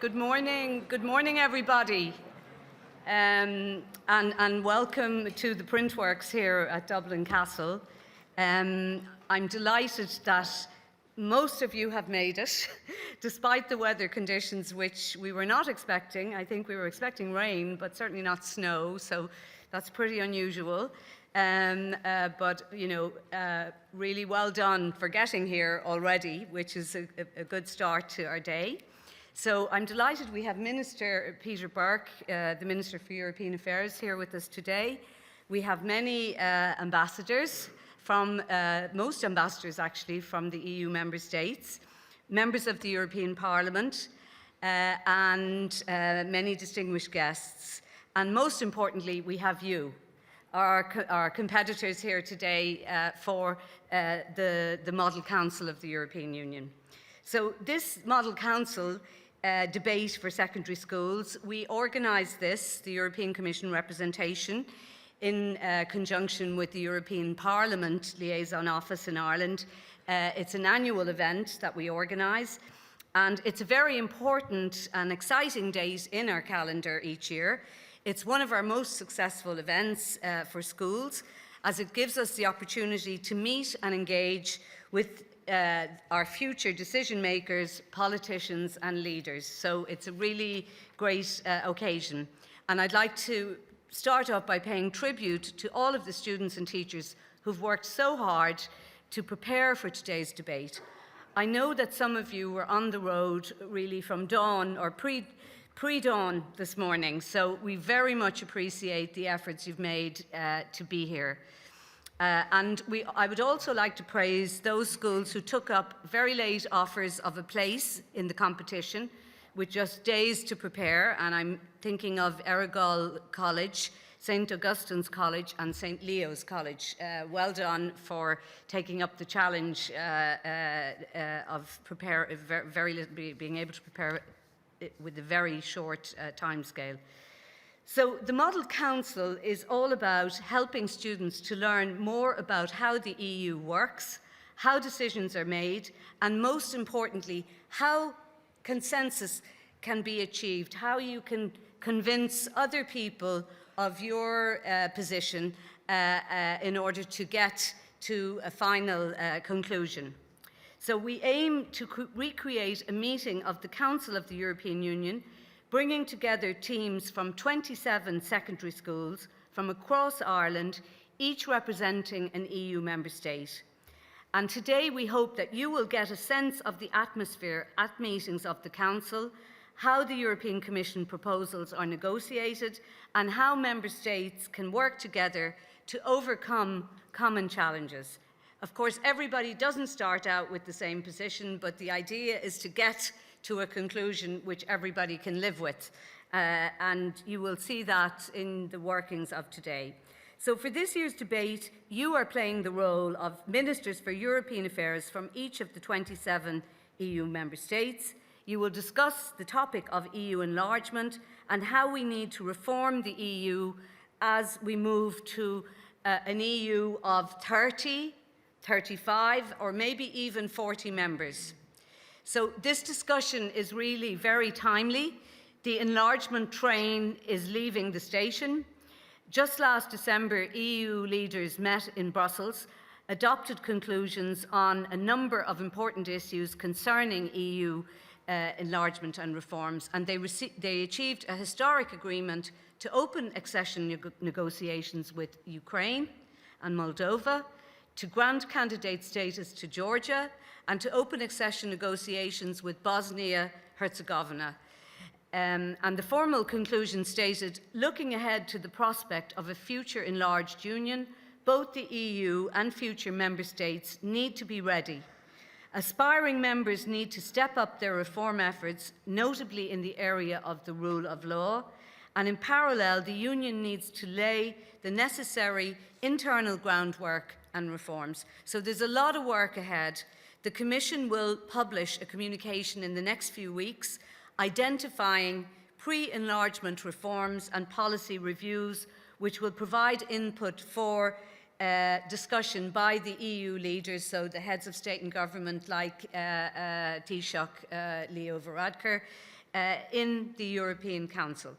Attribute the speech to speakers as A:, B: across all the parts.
A: Good morning everybody, and welcome to the Printworks here at Dublin Castle. I'm delighted that most of you have made it, despite the weather conditions which we were not expecting. I think we were expecting rain, but certainly not snow, so that's pretty unusual. But, really well done for getting here already, which is a good start to our day. So I'm delighted we have Minister Peter Burke, the Minister for European Affairs, here with us today. We have many ambassadors, most ambassadors actually, from the EU member states, members of the European Parliament, and many distinguished guests. And most importantly, we have you, our competitors here today for the Model Council of the European Union. So this Model Council debate for secondary schools, we organised this, the European Commission representation, in conjunction with the European Parliament Liaison Office in Ireland. It's an annual event that we organise, and it's a very important and exciting date in our calendar each year. It's one of our most successful events for schools, as it gives us the opportunity to meet and engage with our future decision makers, politicians and leaders. So it's a really great occasion. And I'd like to start off by paying tribute to all of the students and teachers who've worked so hard to prepare for today's debate. I know that some of you were on the road really from dawn or pre-dawn this morning, so we very much appreciate the efforts you've made to be here. I would also like to praise those schools who took up very late offers of a place in the competition with just days to prepare, and I'm thinking of Errigal College, St. Augustine's College and St. Leo's College. Well done for taking up the challenge of being able to prepare with a very short timescale. So the Model Council is all about helping students to learn more about how the EU works, how decisions are made, and most importantly, how consensus can be achieved, how you can convince other people of your position in order to get to a final conclusion. So we aim to recreate a meeting of the Council of the European Union, bringing together teams from 27 secondary schools from across Ireland, each representing an EU member state. And today we hope that you will get a sense of the atmosphere at meetings of the Council, how the European Commission proposals are negotiated, and how member states can work together to overcome common challenges. Of course, everybody doesn't start out with the same position, but the idea is to get to a conclusion which everybody can live with. And you will see that in the workings of today. So for this year's debate, you are playing the role of Ministers for European Affairs from each of the 27 EU member states. You will discuss the topic of EU enlargement and how we need to reform the EU as we move to an EU of 30, 35, or maybe even 40 members. So this discussion is really very timely. The enlargement train is leaving the station. Just last December, EU leaders met in Brussels, adopted conclusions on a number of important issues concerning EU enlargement and reforms, and they achieved a historic agreement to open accession negotiations with Ukraine and Moldova, to grant candidate status to Georgia, and to open accession negotiations with Bosnia-Herzegovina. And the formal conclusion stated, looking ahead to the prospect of a future enlarged union, both the EU and future member states need to be ready. Aspiring members need to step up their reform efforts, notably in the area of the rule of law, and in parallel, the Union needs to lay the necessary internal groundwork and reforms. So there's a lot of work ahead. The Commission will publish a communication in the next few weeks identifying pre-enlargement reforms and policy reviews, which will provide input for discussion by the EU leaders, so the heads of state and government like Taoiseach Leo Varadkar, in the European Council.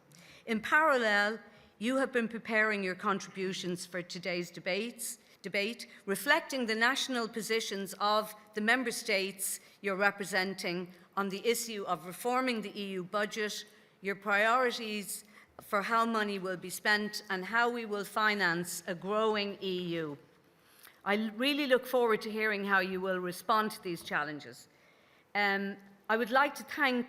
A: In parallel, you have been preparing your contributions for today's debate, reflecting the national positions of the member states you're representing on the issue of reforming the EU budget, your priorities for how money will be spent, and how we will finance a growing EU. I really look forward to hearing how you will respond to these challenges. I would like to thank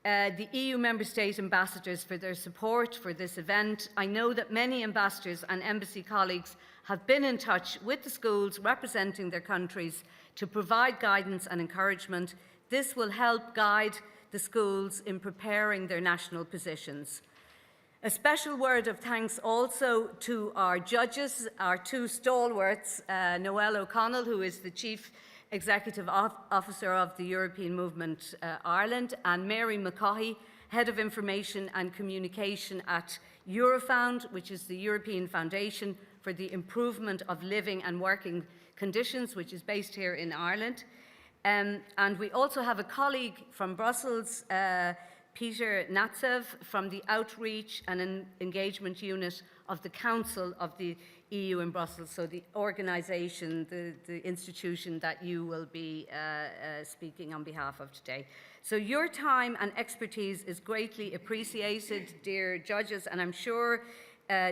A: the EU member state ambassadors for their support for this event. I know that many ambassadors and embassy colleagues have been in touch with the schools representing their countries to provide guidance and encouragement. This will help guide the schools in preparing their national positions. A special word of thanks also to our judges, our two stalwarts, Noel O'Connell, who is the Chief Executive Officer of the European Movement Ireland, and Mary McCaughey, Head of Information and Communication at Eurofound, which is the European Foundation for the Improvement of Living and Working Conditions, which is based here in Ireland. And we also have a colleague from Brussels, Peter Natsev, from the Outreach and Engagement Unit of the Council of the EU in Brussels, so the organisation, the institution that you will be speaking on behalf of today. So your time and expertise is greatly appreciated, dear judges, and I'm sure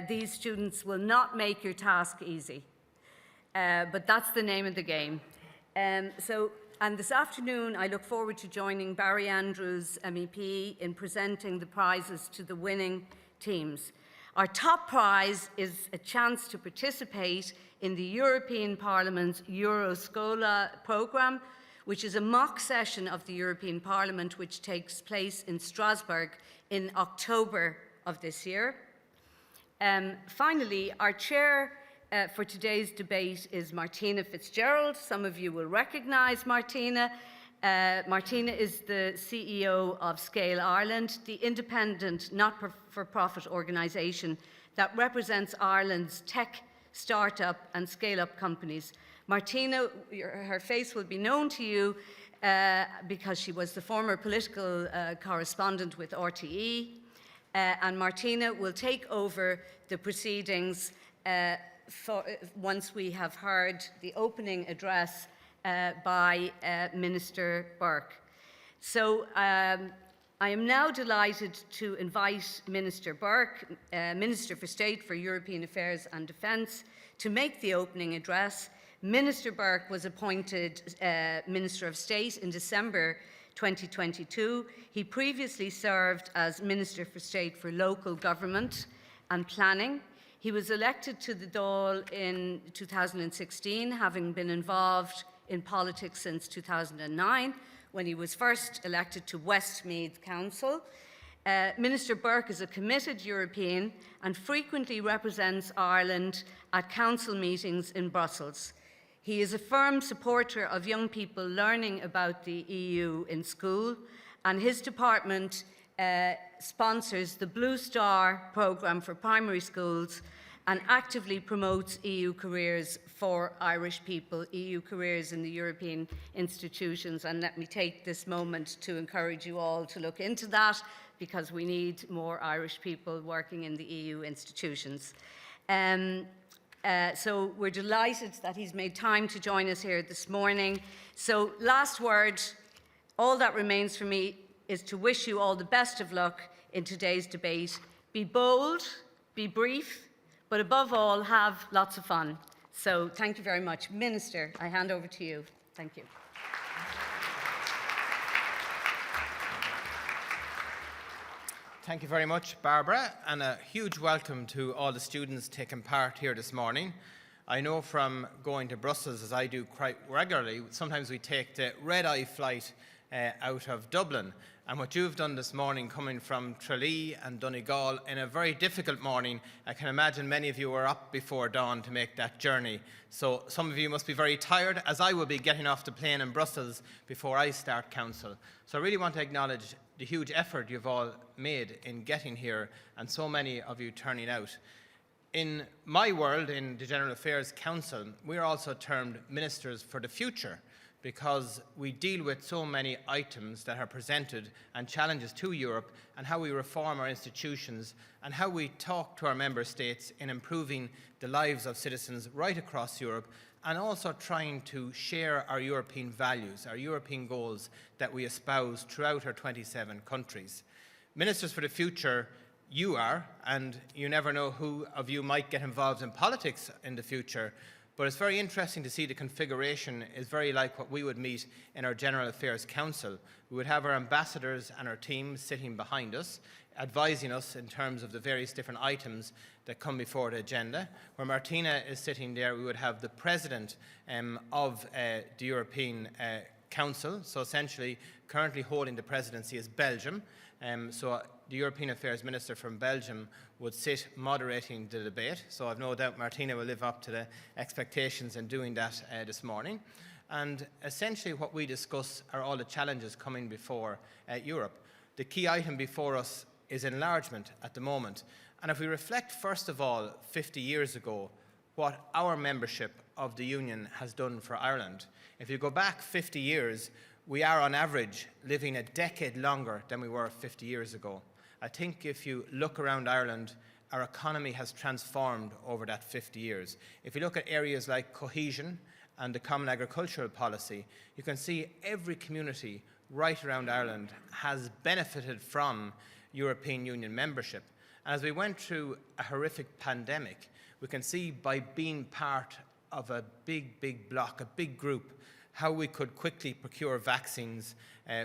A: these students will not make your task easy, but that's the name of the game. And this afternoon, I look forward to joining Barry Andrews, MEP, in presenting the prizes to the winning teams. Our top prize is a chance to participate in the European Parliament's Euroscola programme, which is a mock session of the European Parliament which takes place in Strasbourg in October of this year. Finally, our chair for today's debate is Martina Fitzgerald. Some of you will recognise Martina. Martina is the CEO of Scale Ireland, the independent, not-for-profit organisation that represents Ireland's tech, startup and scale-up companies. Martina, her face will be known to you because she was the former political correspondent with RTE, and Martina will take over the proceedings once we have heard the opening address by Minister Burke. So I am now delighted to invite Minister Burke, Minister for State for European Affairs and Defence, to make the opening address. Minister Burke was appointed Minister of State in December 2022. He previously served as Minister for State for Local Government and Planning. He was elected to the Dáil in 2016, having been involved in politics since 2009, when he was first elected to Westmeath Council. Minister Burke is a committed European and frequently represents Ireland at council meetings in Brussels. He is a firm supporter of young people learning about the EU in school, and his department sponsors the Blue Star programme for primary schools and actively promotes EU careers for Irish people, EU careers in the European institutions. And let me take this moment to encourage you all to look into that, because we need more Irish people working in the EU institutions. So we're delighted that he's made time to join us here this morning. So last word, all that remains for me is to wish you all the best of luck in today's debate. Be bold, be brief, but above all, have lots of fun. So thank you very much. Minister, I hand over to you. Thank you.
B: Thank you very much, Barbara, and a huge welcome to all the students taking part here this morning. I know from going to Brussels, as I do quite regularly, sometimes we take the red-eye flight out of Dublin. And what you've done this morning, coming from Tralee and Donegal in a very difficult morning, I can imagine many of you were up before dawn to make that journey. So some of you must be very tired, as I will be getting off the plane in Brussels before I start council. So I really want to acknowledge the huge effort you've all made in getting here, and so many of you turning out. In my world, in the General Affairs Council, we are also termed Ministers for the Future, because we deal with so many items that are presented and challenges to Europe, and how we reform our institutions and how we talk to our member states in improving the lives of citizens right across Europe, and also trying to share our European values, our European goals that we espouse throughout our 27 countries. Ministers for the Future, you are, and you never know who of you might get involved in politics in the future, but it's very interesting to see the configuration is very like what we would meet in our General Affairs Council. We would have our ambassadors and our teams sitting behind us, advising us in terms of the various different items that come before the agenda. Where Martina is sitting there, we would have the President of the European Council, so essentially currently holding the presidency is Belgium. So the European Affairs Minister from Belgium would sit moderating the debate. So I've no doubt Martina will live up to the expectations in doing that this morning. And essentially what we discuss are all the challenges coming before Europe. The key item before us is enlargement at the moment. And if we reflect first of all 50 years ago what our membership of the Union has done for Ireland, if you go back 50 years, we are on average living a decade longer than we were 50 years ago. I think if you look around Ireland, our economy has transformed over that 50 years. If you look at areas like cohesion and the Common Agricultural Policy, you can see every community right around Ireland has benefited from European Union membership. And as we went through a horrific pandemic, we can see by being part of a big bloc, a big group, how we could quickly procure vaccines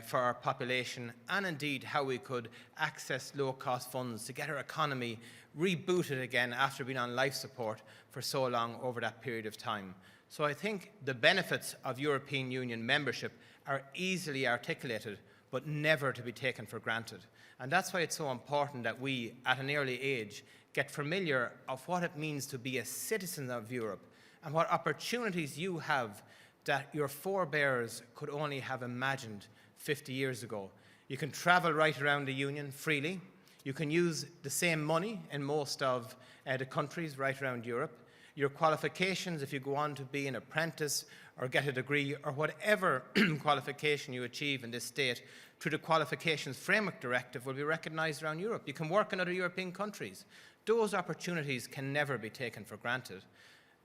B: for our population, and indeed how we could access low-cost funds to get our economy rebooted again after being on life support for so long over that period of time. So I think the benefits of European Union membership are easily articulated, but never to be taken for granted. And that's why it's so important that we, at an early age, get familiar of what it means to be a citizen of Europe and what opportunities you have that your forebears could only have imagined 50 years ago. You can travel right around the Union freely. You can use the same money in most of the countries right around Europe. Your qualifications, if you go on to be an apprentice or get a degree or whatever qualification you achieve in this state, through the Qualifications Framework Directive, will be recognised around Europe. You can work in other European countries. Those opportunities can never be taken for granted.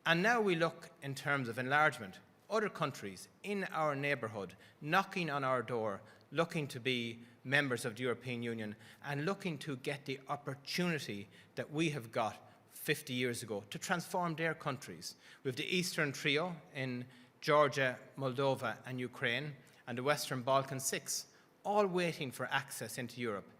B: And now we look in terms of enlargement. Other countries in our neighbourhood knocking on our door, looking to be members of the European Union and looking to get the opportunity that we have got 50 years ago to transform their countries. We have the Eastern Trio in Georgia, Moldova and Ukraine, and the Western Balkan Six, all waiting for access into Europe.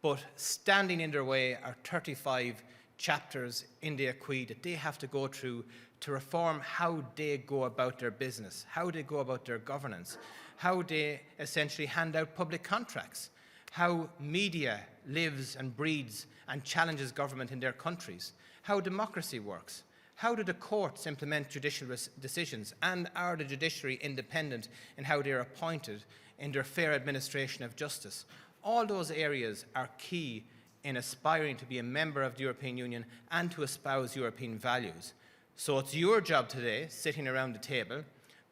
B: But standing in their way are 35 chapters in the acquis that they have to go through to reform how they go about their business, how they go about their governance, how they essentially hand out public contracts, how media lives and breeds and challenges government in their countries, how democracy works, how do the courts implement judicial decisions, and are the judiciary independent in how they are appointed in their fair administration of justice. All those areas are key in aspiring to be a member of the European Union and to espouse European values. So it's your job today, sitting around the table,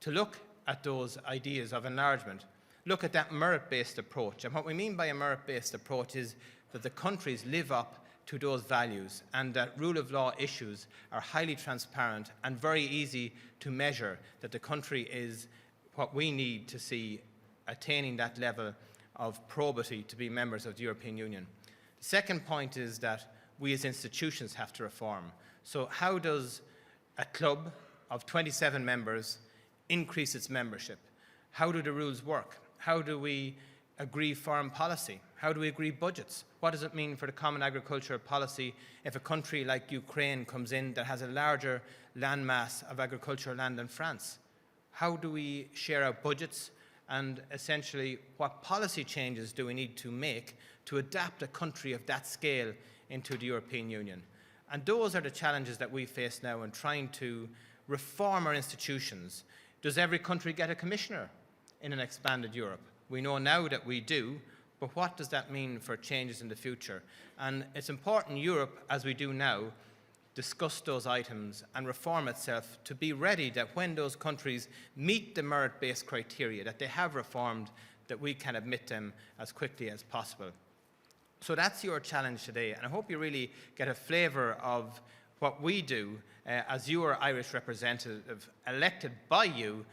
B: to look at those ideas of enlargement, look at that merit-based approach. And what we mean by a merit-based approach is that the countries live up to those values and that rule of law issues are highly transparent and very easy to measure, that the country is what we need to see attaining that level of probity to be members of the European Union. The second point is that we as institutions have to reform. So how does a club of 27 members increase its membership? How do the rules work? How do we agree foreign policy? How do we agree budgets? What does it mean for the Common Agricultural Policy if a country like Ukraine comes in that has a larger landmass of agricultural land than France? How do we share our budgets? And essentially, what policy changes do we need to make to adapt a country of that scale into the European Union? And those are the challenges that we face now in trying to reform our institutions. Does every country get a commissioner in an expanded Europe? We know now that we do, but what does that mean for changes in the future? And it's important Europe, as we do now, discuss those items and reform itself to be ready that when those countries meet the merit-based criteria that they have reformed, that we can admit them as quickly as possible. So that's your challenge today, and I hope you really get a flavour of what we do as your Irish representative elected by you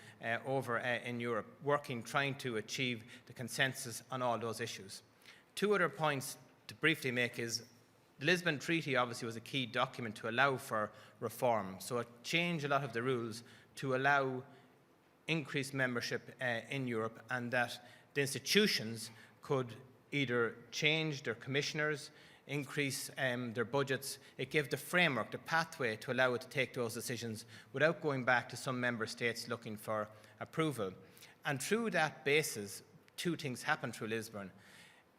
B: over in Europe, working, trying to achieve the consensus on all those issues. Two other points to briefly make is the Lisbon Treaty obviously was a key document to allow for reform, so it changed a lot of the rules to allow increased membership in Europe, and that the institutions could either change their commissioners, increase their budgets. It gave the framework, the pathway to allow it to take those decisions without going back to some member states looking for approval. And through that basis, two things happened through Lisbon.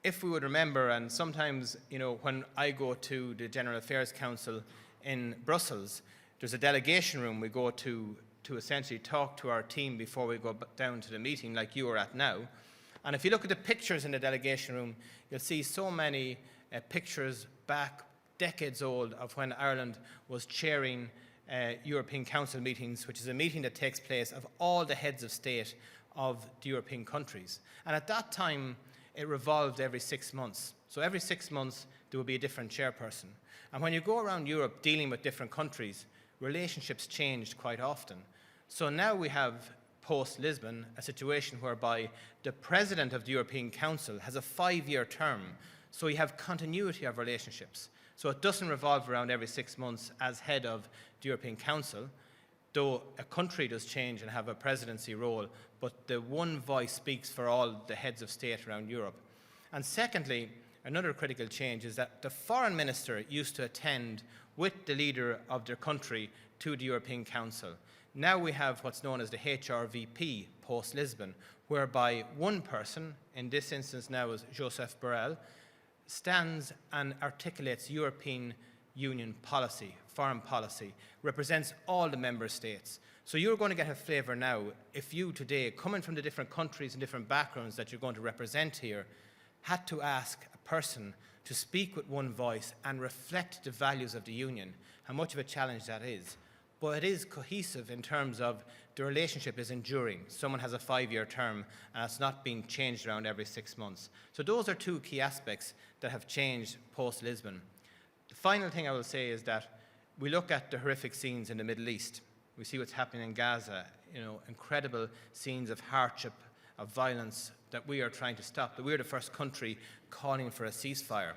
B: If we would remember, and sometimes, when I go to the General Affairs Council in Brussels, there's a delegation room we go to essentially talk to our team before we go down to the meeting like you are at now. And if you look at the pictures in the delegation room, you'll see so many pictures back decades old of when Ireland was chairing European Council meetings, which is a meeting that takes place of all the heads of state of the European countries. And at that time, it revolved every 6 months. So every 6 months, there would be a different chairperson. And when you go around Europe dealing with different countries, relationships changed quite often. So now we have, post-Lisbon, a situation whereby the President of the European Council has a 5-year term. So you have continuity of relationships. So it doesn't revolve around every 6 months as head of the European Council, though a country does change and have a presidency role, but the one voice speaks for all the heads of state around Europe. And secondly, another critical change is that the foreign minister used to attend with the leader of their country to the European Council. Now we have what's known as the HRVP post-Lisbon, whereby one person, in this instance now is Joseph Borrell, stands and articulates European Union policy, foreign policy, represents all the member states. So you're going to get a flavour now, if you today, coming from the different countries and different backgrounds that you're going to represent here, had to ask a person to speak with one voice and reflect the values of the Union, how much of a challenge that is. But it is cohesive in terms of the relationship is enduring. Someone has a 5-year term and it's not being changed around every 6 months. So those are two key aspects that have changed post-Lisbon. The final thing I will say is that we look at the horrific scenes in the Middle East. We see what's happening in Gaza, incredible scenes of hardship, of violence that we are trying to stop. That we're the first country calling for a ceasefire.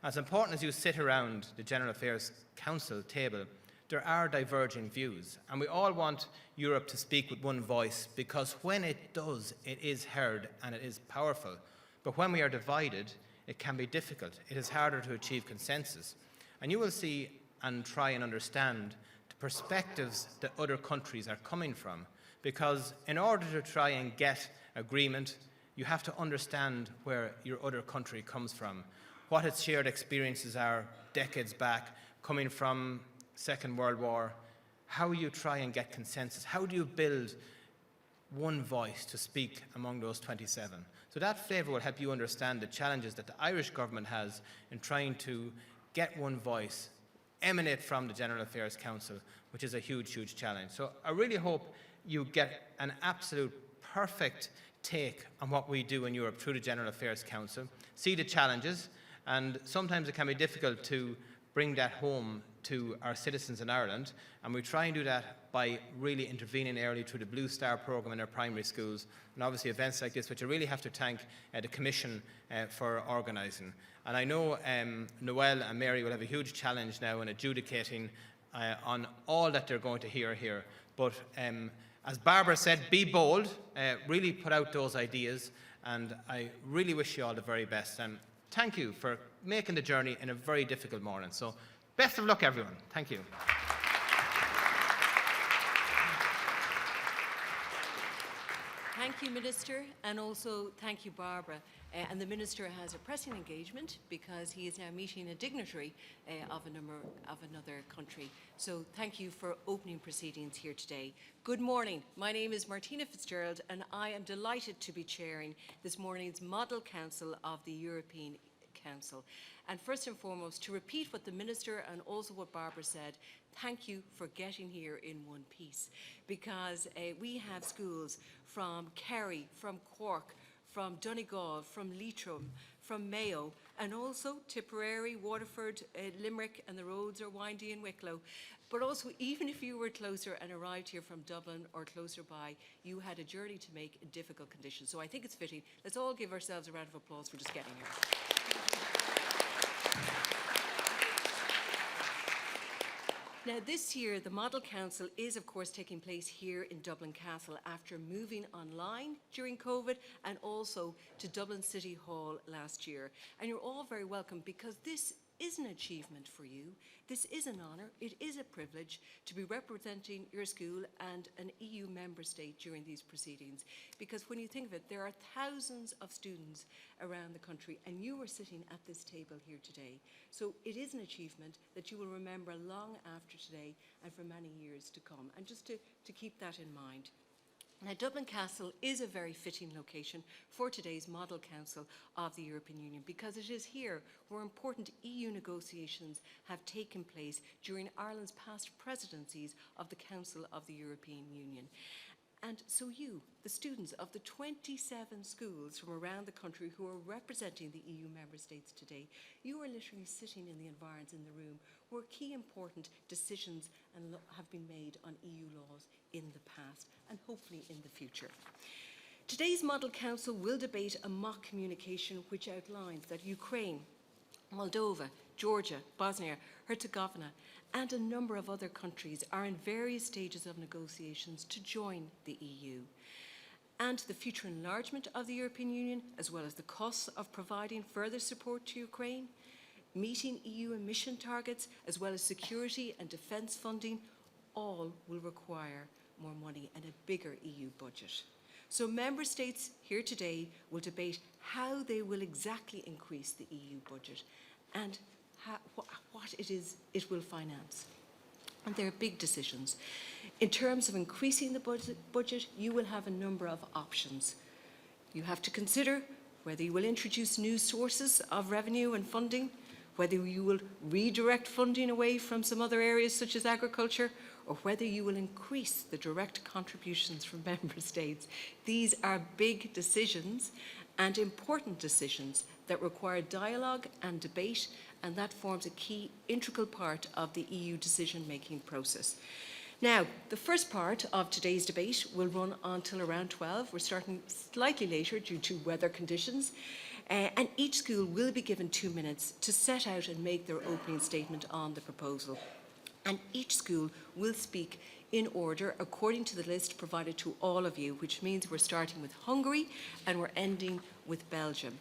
B: As important as you sit around the General Affairs Council table, there are diverging views, and we all want Europe to speak with one voice, because when it does, it is heard and it is powerful. But when we are divided, it can be difficult. It is harder to achieve consensus. And you will see and try and understand the perspectives that other countries are coming from, because in order to try and get agreement, you have to understand where your other country comes from, what its shared experiences are decades back, coming from Second World War, how you try and get consensus, how do you build one voice to speak among those 27. So that flavour will help you understand the challenges that the Irish government has in trying to get one voice, emanate from the General Affairs Council, which is a huge, huge challenge. So I really hope you get an absolute perfect take on what we do in Europe through the General Affairs Council, see the challenges, and sometimes it can be difficult to bring that home to our citizens in Ireland, and we try and do that by really intervening early through the Blue Star programme in our primary schools, and obviously events like this, which I really have to thank the Commission for organising. And I know Noel and Mary will have a huge challenge now in adjudicating on all that they're going to hear here. But as Barbara said, be bold, really put out those ideas, and I really wish you all the very best. And thank you for making the journey in a very difficult morning. So best of luck, everyone. Thank you.
C: Thank you, Minister, and also thank you, Barbara. And the Minister has a pressing engagement because he is now meeting a dignitary of another country. So thank you for opening proceedings here today. Good morning. My name is Martina Fitzgerald, and I am delighted to be chairing this morning's Model Council of the European Council. And first and foremost, to repeat what the Minister and also what Barbara said, thank you for getting here in one piece, because we have schools from Kerry, from Cork, from Donegal, from Leitrim, from Mayo, and also Tipperary, Waterford, Limerick, and the roads are windy in Wicklow. But also, even if you were closer and arrived here from Dublin or closer by, you had a journey to make in difficult conditions. So I think it's fitting. Let's all give ourselves a round of applause for just getting here. Now, this year, the Model Council is, of course, taking place here in Dublin Castle after moving online during COVID and also to Dublin City Hall last year. And you're all very welcome, because this is an achievement for you. This is an honour. It is a privilege to be representing your school and an EU member state during these proceedings. Because when you think of it, there are thousands of students around the country, and you are sitting at this table here today. So it is an achievement that you will remember long after today and for many years to come. And just to keep that in mind. Now, Dublin Castle is a very fitting location for today's Model Council of the European Union, because it is here where important EU negotiations have taken place during Ireland's past presidencies of the Council of the European Union. And so you, the students of the 27 schools from around the country who are representing the EU member states today, you are literally sitting in the environs in the room where key important decisions have been made on EU laws in the past and hopefully in the future. Today's Model Council will debate a mock communication which outlines that Ukraine, Moldova, Georgia, Bosnia, Herzegovina, and a number of other countries are in various stages of negotiations to join the EU. And the future enlargement of the European Union, as well as the costs of providing further support to Ukraine, meeting EU emission targets, as well as security and defence funding, all will require more money and a bigger EU budget. So member states here today will debate how they will exactly increase the EU budget and what it is it will finance. And there are big decisions. In terms of increasing the budget, you will have a number of options. You have to consider whether you will introduce new sources of revenue and funding, whether you will redirect funding away from some other areas such as agriculture, or whether you will increase the direct contributions from member states. These are big decisions and important decisions that require dialogue and debate, and that forms a key integral part of the EU decision-making process. Now, the first part of today's debate will run until around 12. We're starting slightly later due to weather conditions. And each school will be given 2 minutes to set out and make their opening statement on the proposal. And each school will speak in order according to the list provided to all of you, which means we're starting with Hungary and we're ending with Belgium.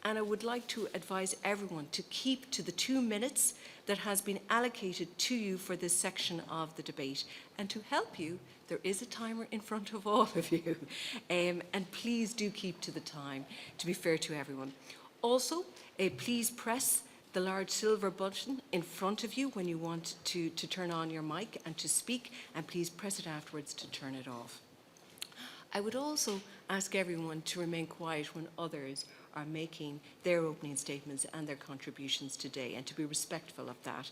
C: And I would like to advise everyone to keep to the 2 minutes that has been allocated to you for this section of the debate. And to help you, there is a timer in front of all of you. And please do keep to the time, to be fair to everyone. Also, please press the large silver button in front of you when you want to turn on your mic and to speak, and please press it afterwards to turn it off. I would also ask everyone to remain quiet when others are making their opening statements and their contributions today, and to be respectful of that.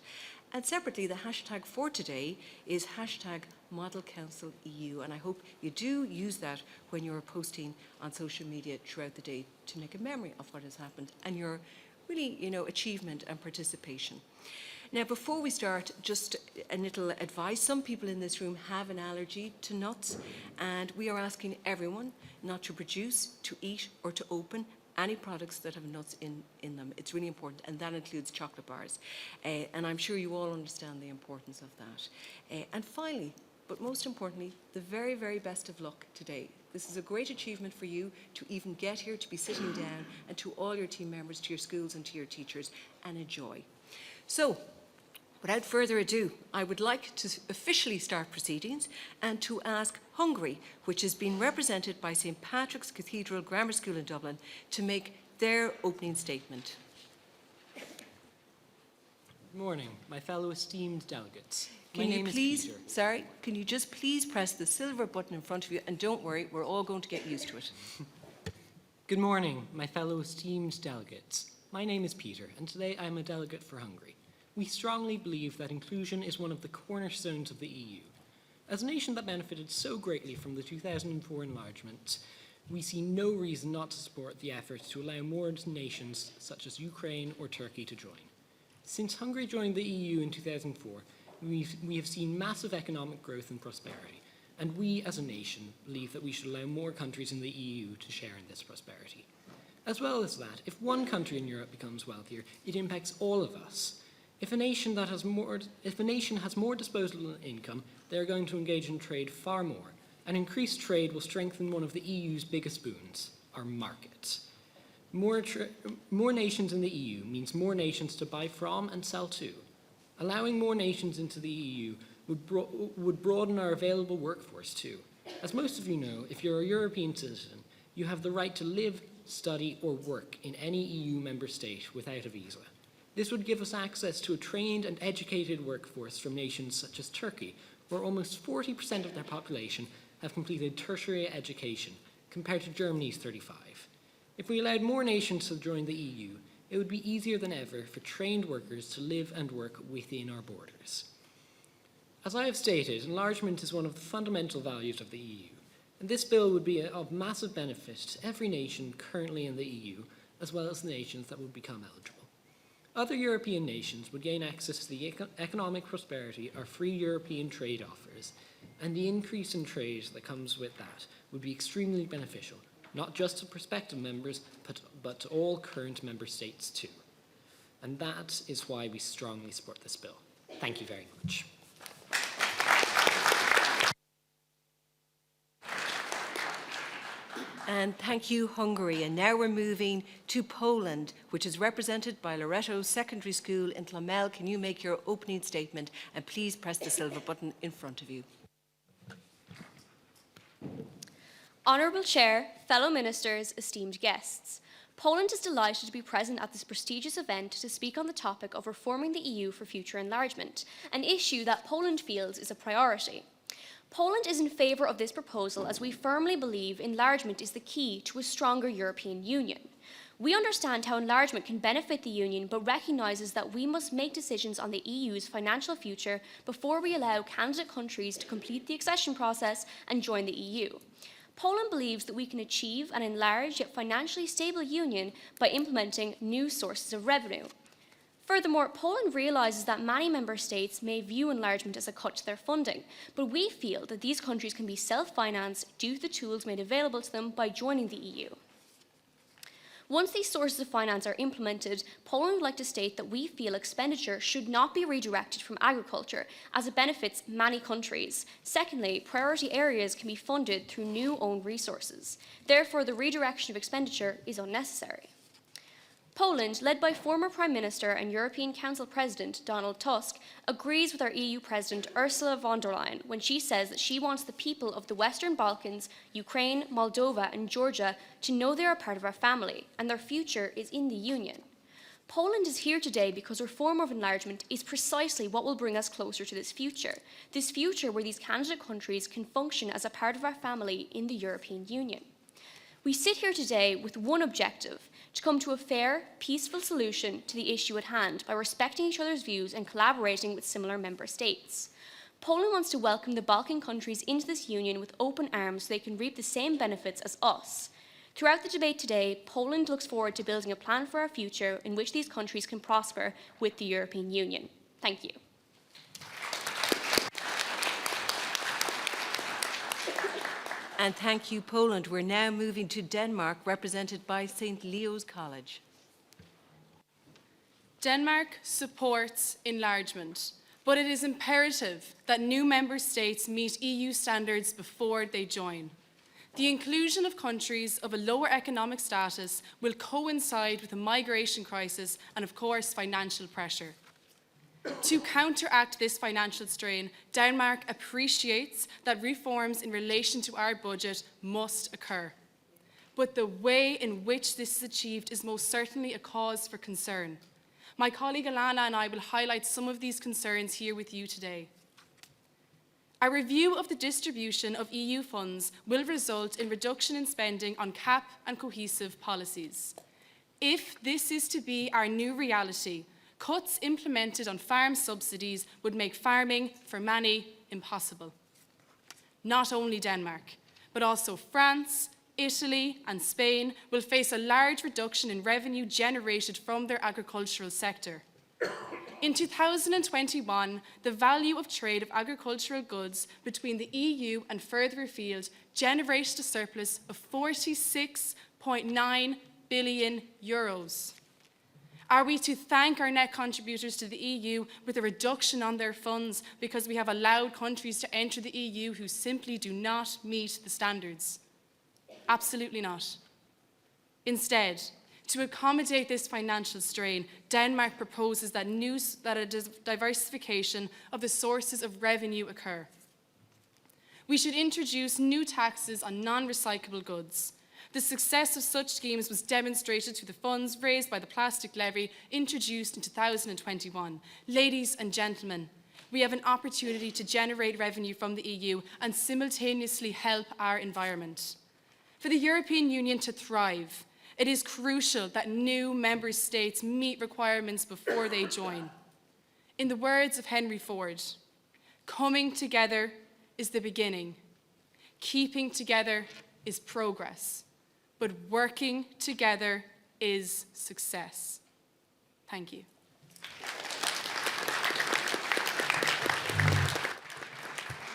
C: And separately, the hashtag for today is #ModelCouncilEU, and I hope you do use that when you're posting on social media throughout the day to make a memory of what has happened and your really, achievement and participation. Now, before we start, just a little advice. Some people in this room have an allergy to nuts, and we are asking everyone not to produce, to eat, or to open any products that have nuts in them. It's really important, and that includes chocolate bars. And I'm sure you all understand the importance of that. And finally, but most importantly, the very, very best of luck today. This is a great achievement for you to even get here, to be sitting down, and to all your team members, to your schools and to your teachers, and enjoy. So, without further ado, I would like to officially start proceedings and to ask Hungary, which is being represented by St. Patrick's Cathedral Grammar School in Dublin, to make their opening statement.
D: Good morning, my fellow esteemed delegates.
C: Can you just please press the silver button in front of you, and don't worry, we're all going to get used to it.
D: Good morning, my fellow esteemed delegates. My name is Peter, and today I am a delegate for Hungary. We strongly believe that inclusion is one of the cornerstones of the EU. As a nation that benefited so greatly from the 2004 enlargement, we see no reason not to support the efforts to allow more nations, such as Ukraine or Turkey, to join. Since Hungary joined the EU in 2004, we have seen massive economic growth and prosperity, and we as a nation believe that we should allow more countries in the EU to share in this prosperity. As well as that, if one country in Europe becomes wealthier, it impacts all of us. If a nation has more disposable income, they are going to engage in trade far more, and increased trade will strengthen one of the EU's biggest boons, our markets. More nations in the EU means more nations to buy from and sell to. Allowing more nations into the EU would broaden our available workforce too. As most of you know, if you're a European citizen, you have the right to live, study, or work in any EU member state without a visa. This would give us access to a trained and educated workforce from nations such as Turkey, where almost 40% of their population have completed tertiary education, compared to Germany's 35%. If we allowed more nations to join the EU, it would be easier than ever for trained workers to live and work within our borders. As I have stated, enlargement is one of the fundamental values of the EU, and this bill would be of massive benefit to every nation currently in the EU, as well as the nations that would become eligible. Other European nations would gain access to the economic prosperity our free European trade offers, and the increase in trade that comes with that would be extremely beneficial, not just to prospective members, but to all current member states too. And that is why we strongly support this bill. Thank you very much.
C: And thank you, Hungary. And now we're moving to Poland, which is represented by Loreto Secondary School in Clonmel. Can you make your opening statement? And please press the silver button in front of you.
E: Honourable Chair, fellow ministers, esteemed guests, Poland is delighted to be present at this prestigious event to speak on the topic of reforming the EU for future enlargement, an issue that Poland feels is a priority. Poland is in favour of this proposal as we firmly believe enlargement is the key to a stronger European Union. We understand how enlargement can benefit the Union, but recognises that we must make decisions on the EU's financial future before we allow candidate countries to complete the accession process and join the EU. Poland believes that we can achieve an enlarged yet financially stable union by implementing new sources of revenue. Furthermore, Poland realises that many member states may view enlargement as a cut to their funding, but we feel that these countries can be self-financed due to the tools made available to them by joining the EU. Once these sources of finance are implemented, Poland would like to state that we feel expenditure should not be redirected from agriculture, as it benefits many countries. Secondly, priority areas can be funded through new own resources. Therefore, the redirection of expenditure is unnecessary. Poland, led by former Prime Minister and European Council President Donald Tusk, agrees with our EU President Ursula von der Leyen when she says that she wants the people of the Western Balkans, Ukraine, Moldova and Georgia to know they are part of our family and their future is in the Union. Poland is here today because reform of enlargement is precisely what will bring us closer to this future where these candidate countries can function as a part of our family in the European Union. We sit here today with one objective: to come to a fair, peaceful solution to the issue at hand by respecting each other's views and collaborating with similar member states. Poland wants to welcome the Balkan countries into this union with open arms so they can reap the same benefits as us. Throughout the debate today, Poland looks forward to building a plan for our future in which these countries can prosper with the European Union. Thank you.
C: And thank you, Poland. We're now moving to Denmark, represented by St. Leo's College.
F: Denmark supports enlargement, but it is imperative that new member states meet EU standards before they join. The inclusion of countries of a lower economic status will coincide with a migration crisis and, of course, financial pressure. To counteract this financial strain, Denmark appreciates that reforms in relation to our budget must occur. But the way in which this is achieved is most certainly a cause for concern. My colleague Alana and I will highlight some of these concerns here with you today. A review of the distribution of EU funds will result in reduction in spending on CAP and cohesive policies. If this is to be our new reality, cuts implemented on farm subsidies would make farming for many impossible. Not only Denmark, but also France, Italy and Spain will face a large reduction in revenue generated from their agricultural sector. In 2021, the value of trade of agricultural goods between the EU and further afield generated a surplus of €46.9 billion. Are we to thank our net contributors to the EU with a reduction on their funds because we have allowed countries to enter the EU who simply do not meet the standards? Absolutely not. Instead, to accommodate this financial strain, Denmark proposes that a diversification of the sources of revenue occur. We should introduce new taxes on non-recyclable goods. The success of such schemes was demonstrated through the funds raised by the plastic levy introduced in 2021. Ladies and gentlemen, we have an opportunity to generate revenue from the EU and simultaneously help our environment. For the European Union to thrive, it is crucial that new member states meet requirements before they join. In the words of Henry Ford, coming together is the beginning. Keeping together is progress. But working together is success. Thank you.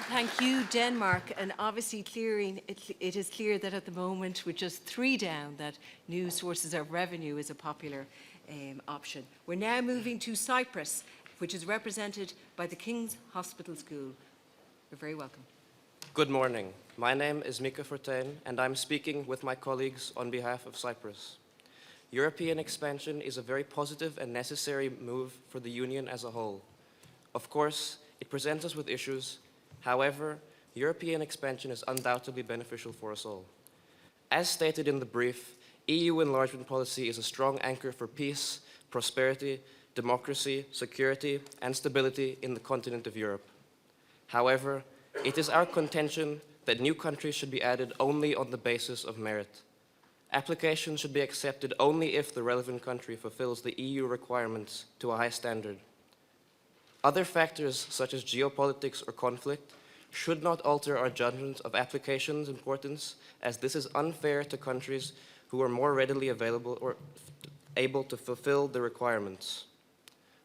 C: Thank you, Denmark. And obviously it is clear that at the moment, with just 3 down, that new sources of revenue is a popular option. We're now moving to Cyprus, which is represented by the King's Hospital School. You're very welcome.
G: Good morning. My name is Mika Fortain, and I'm speaking with my colleagues on behalf of Cyprus. European expansion is a very positive and necessary move for the Union as a whole. Of course, it presents us with issues. However, European expansion is undoubtedly beneficial for us all. As stated in the brief, EU enlargement policy is a strong anchor for peace, prosperity, democracy, security, and stability in the continent of Europe. However, it is our contention that new countries should be added only on the basis of merit. Applications should be accepted only if the relevant country fulfills the EU requirements to a high standard. Other factors, such as geopolitics or conflict, should not alter our judgment of applications' importance, as this is unfair to countries who are more readily available or able to fulfill the requirements.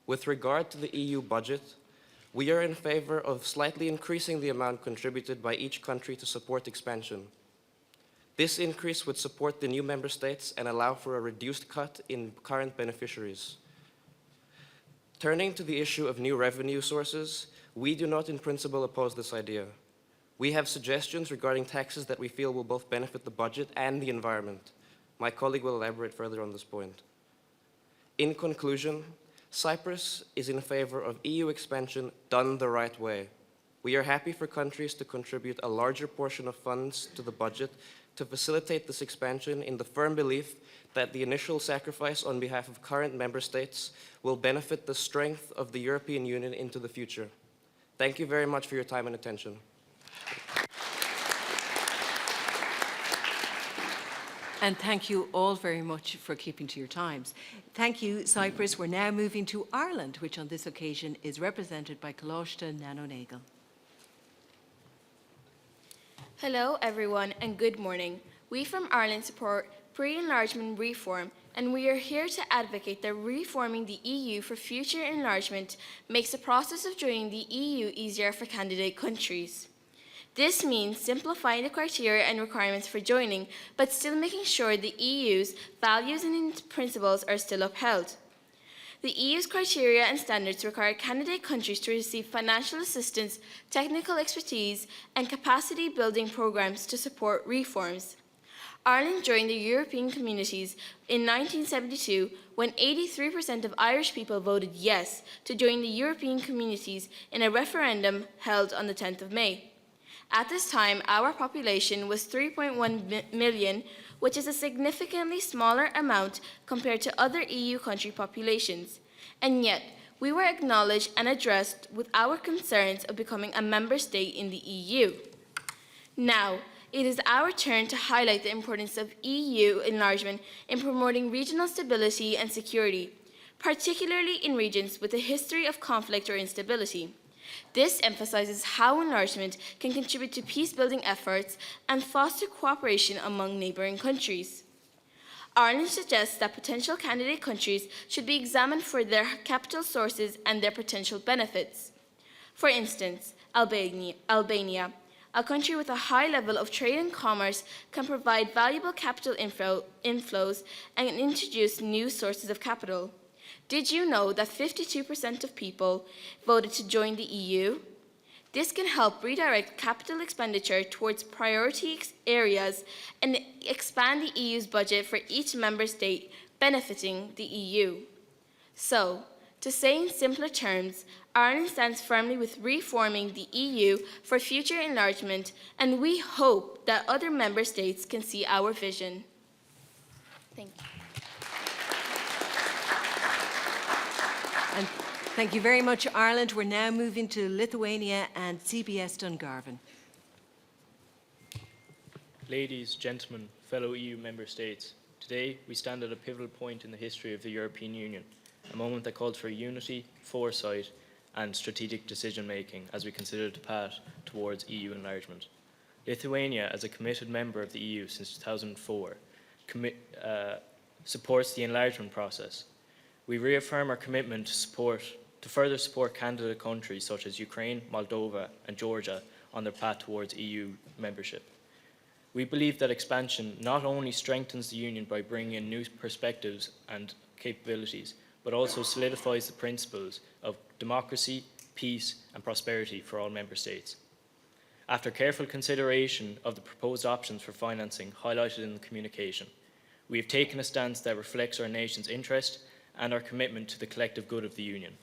G: With regard to the EU budget, we are in favor of slightly increasing the amount contributed by each country to support expansion. This increase would support the new member states and allow for a reduced cut in current beneficiaries. Turning to the issue of new revenue sources, we do not in principle oppose this idea. We have suggestions regarding taxes that we feel will both benefit the budget and the environment. My colleague will elaborate further on this point. In conclusion, Cyprus is in favor of EU expansion done the right way. We are happy for countries to contribute a larger portion of funds to the budget to facilitate this expansion in the firm belief that the initial sacrifice on behalf of current member states will benefit the strength of the European Union into the future. Thank you very much for your time and attention.
C: And thank you all very much for keeping to your times. Thank you, Cyprus. We're now moving to Ireland, which on this occasion is represented by Coláiste Nanonagel.
E: Hello, everyone, and good morning. We from Ireland support pre-enlargement reform, and we are here to advocate that reforming the EU for future enlargement makes the process of joining the EU easier for candidate countries. This means simplifying the criteria and requirements for joining, but still making sure the EU's values and principles are still upheld. The EU's criteria and standards require candidate countries to receive financial assistance, technical expertise, and capacity-building programs to support reforms. Ireland joined the European communities in 1972 when 83% of Irish people voted yes to join the European communities in a referendum held on the 10th of May. At this time, our population was 3.1 million, which is a significantly smaller amount compared to other EU country populations. And yet, we were acknowledged and addressed with our concerns of becoming a member state in the EU. Now,
H: it is our turn to highlight the importance of EU enlargement in promoting regional stability and security, particularly in regions with a history of conflict or instability. This emphasizes how enlargement can contribute to peace-building efforts and foster cooperation among neighbouring countries. Ireland suggests that potential candidate countries should be examined for their capital sources and their potential benefits. For instance, Albania, a country with a high level of trade and commerce, can provide valuable capital inflows and introduce new sources of capital. Did you know that 52% of people voted to join the EU? This can help redirect capital expenditure towards priority areas and expand the EU's budget for each member state, benefiting the EU. So, to say in simpler terms, Ireland stands firmly with reforming the EU for future enlargement, and we hope that other member states can see our vision. Thank you.
C: And thank you very much, Ireland. We're now moving to Lithuania and CBS Dungarvan.
I: Ladies, gentlemen, fellow EU member states, today we stand at a pivotal point in the history of the European Union, a moment that calls for unity, foresight and strategic decision-making as we consider the path towards EU enlargement. Lithuania, as a committed member of the EU since 2004, supports the enlargement process. We reaffirm our commitment to further support candidate countries such as Ukraine, Moldova and Georgia on their path towards EU membership. We believe that expansion not only strengthens the Union by bringing in new perspectives and capabilities, but also solidifies the principles of democracy, peace and prosperity for all member states. After careful consideration of the proposed options for financing highlighted in the communication, we have taken a stance that reflects our nation's interest and our commitment to the collective good of the Union.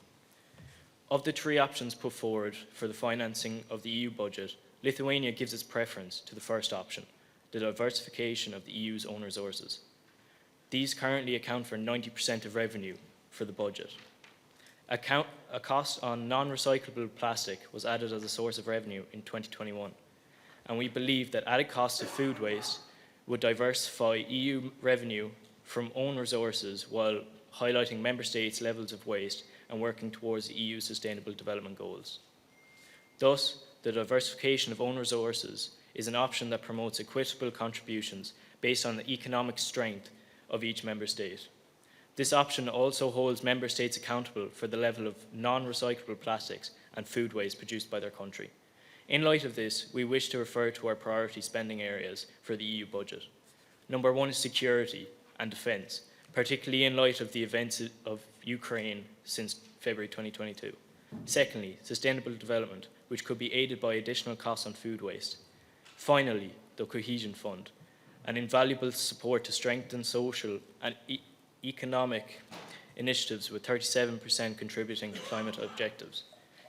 I: Of the three options put forward for the financing of the EU budget, Lithuania gives its preference to the first option, the diversification of the EU's own resources. These currently account for 90% of revenue for the budget. A cost on non-recyclable plastic was added as a source of revenue in 2021, and we believe that added costs of food waste would diversify EU revenue from own resources while highlighting member states' levels of waste and working towards the EU's sustainable development goals. Thus, the diversification of own resources is an option that promotes equitable contributions based on the economic strength of each member state. This option also holds member states accountable for the level of non-recyclable plastics and food waste produced by their country. In light of this, we wish to refer to our priority spending areas for the EU budget. Number one is security and defence, particularly in light of the events of Ukraine since February 2022. Secondly, sustainable development, which could be aided by additional costs on food waste. Finally, the Cohesion Fund, an invaluable support to strengthen social and economic initiatives with 37% contributing to climate objectives.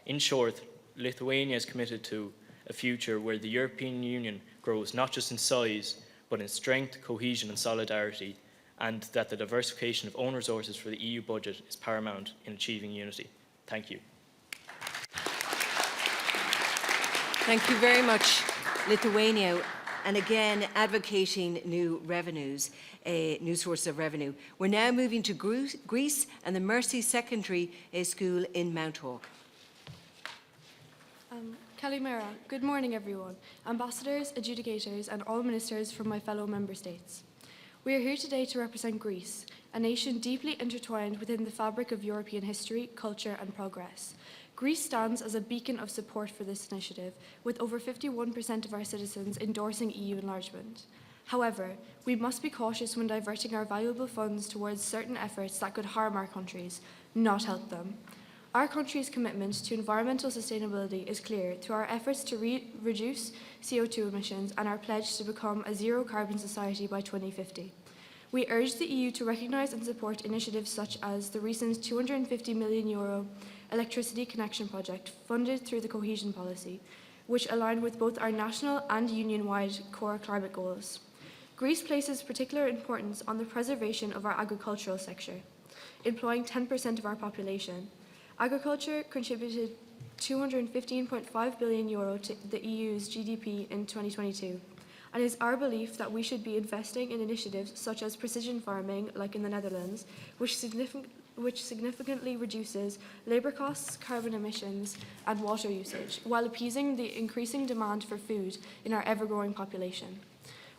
I: In short, Lithuania is committed to a future where the European Union grows not just in size, but in strength, cohesion and solidarity, and that the diversification of own resources for the EU budget is paramount in achieving unity. Thank you.
C: Thank you very much, Lithuania. And again, advocating new revenues, a new source of revenue. We're now moving to Greece and the Mercy Secondary School in Mount Hawk.
J: Kalimera, good morning everyone, ambassadors, adjudicators and all ministers from my fellow member states. We are here today to represent Greece, a nation deeply intertwined within the fabric of European history, culture and progress. Greece stands as a beacon of support for this initiative, with over 51% of our citizens endorsing EU enlargement. However, we must be cautious when diverting our valuable funds towards certain efforts that could harm our countries, not help them. Our country's commitment to environmental sustainability is clear through our efforts to reduce CO2 emissions and our pledge to become a zero-carbon society by 2050. We urge the EU to recognise and support initiatives such as the recent €250 million electricity connection project funded through the cohesion policy, which align with both our national and union-wide core climate goals. Greece places particular importance on the preservation of our agricultural sector, employing 10% of our population. Agriculture contributed €215.5 billion to the EU's GDP in 2022, and it is our belief that we should be investing in initiatives such as precision farming, like in the Netherlands, which significantly reduces labour costs, carbon emissions, and water usage, while appeasing the increasing demand for food in our ever-growing population.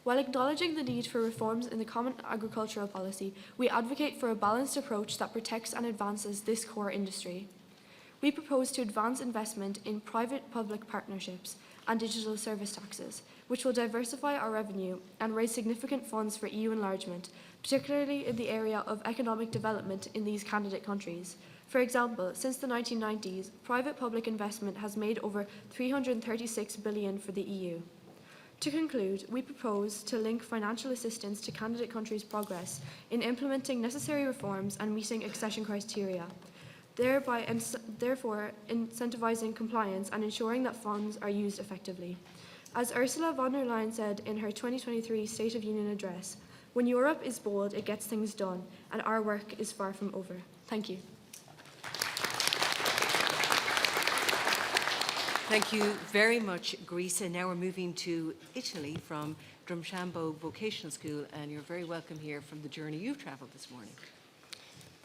J: While acknowledging the need for reforms in the Common Agricultural Policy, we advocate for a balanced approach that protects and advances this core industry. We propose to advance investment in private-public partnerships and digital service taxes, which will diversify our revenue and raise significant funds for EU enlargement, particularly in the area of economic development in these candidate countries. For example, since the 1990s, private-public investment has made over $336 billion for the EU. To conclude, we propose to link financial assistance to candidate countries' progress in implementing necessary reforms and meeting accession criteria, therefore incentivising compliance and ensuring that funds are used effectively. As Ursula von der Leyen said in her 2023 State of Union address, "When Europe is bold, it gets things done, and our work is far from over." Thank you.
C: Thank you very much, Greece. And now we're moving to Italy from Drumshanbo Vocational School, and you're very welcome here from the journey you've travelled this morning.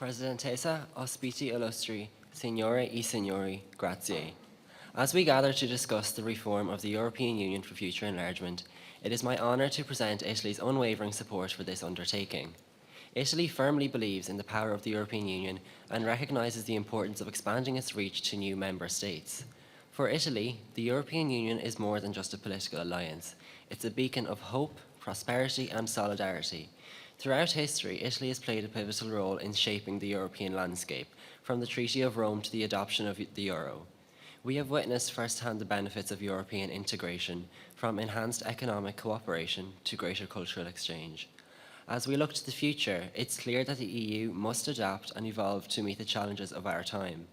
K: Presidentessa, ospiti illustri, signore e signori, grazie. As we gather to discuss the reform of the European Union for future enlargement, it is my honour to present Italy's unwavering support for this undertaking. Italy firmly believes in the power of the European Union and recognises the importance of expanding its reach to new member states. For Italy, the European Union is more than just a political alliance. It's a beacon of hope, prosperity and solidarity. Throughout history, Italy has played a pivotal role in shaping the European landscape, from the Treaty of Rome to the adoption of the euro. We have witnessed firsthand the benefits of European integration, from enhanced economic cooperation to greater cultural exchange. As we look to the future, it's clear that the EU must adapt and evolve to meet the challenges of our time.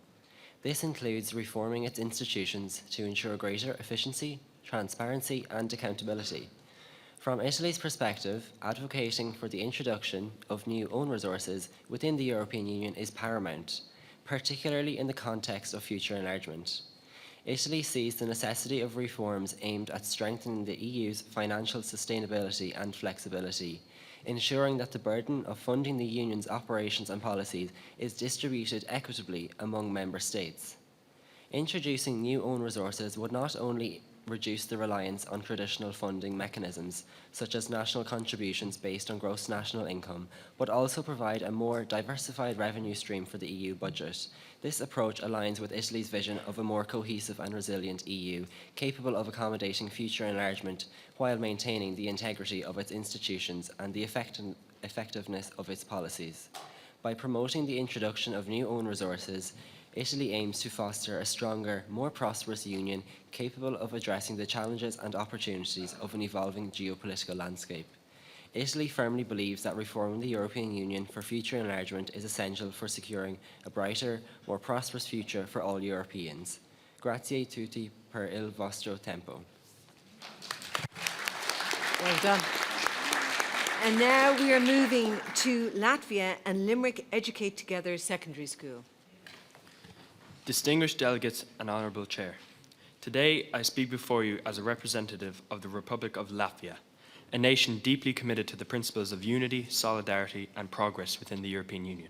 K: This includes reforming its institutions to ensure greater efficiency, transparency and accountability. From Italy's perspective, advocating for the introduction of new own resources within the European Union is paramount, particularly in the context of future enlargement. Italy sees the necessity of reforms aimed at strengthening the EU's financial sustainability and flexibility, ensuring that the burden of funding the Union's operations and policies is distributed equitably among member states. Introducing new own resources would not only reduce the reliance on traditional funding mechanisms, such as national contributions based on gross national income, but also provide a more diversified revenue stream for the EU budget. This approach aligns with Italy's vision of a more cohesive and resilient EU, capable of accommodating future enlargement while maintaining the integrity of its institutions and the effectiveness of its policies. By promoting the introduction of new own resources, Italy aims to foster a stronger, more prosperous union capable of addressing the challenges and opportunities of an evolving geopolitical landscape. Italy firmly believes that reforming the European Union for future enlargement is essential for securing a brighter, more prosperous future for all Europeans. Grazie tutti per il vostro tempo.
C: Well done. And now we are moving to Latvia and Limerick Educate Together Secondary School.
L: Distinguished delegates and Honourable Chair, today I speak before you as a representative of the Republic of Latvia, a nation deeply committed to the principles of unity, solidarity and progress within the European Union.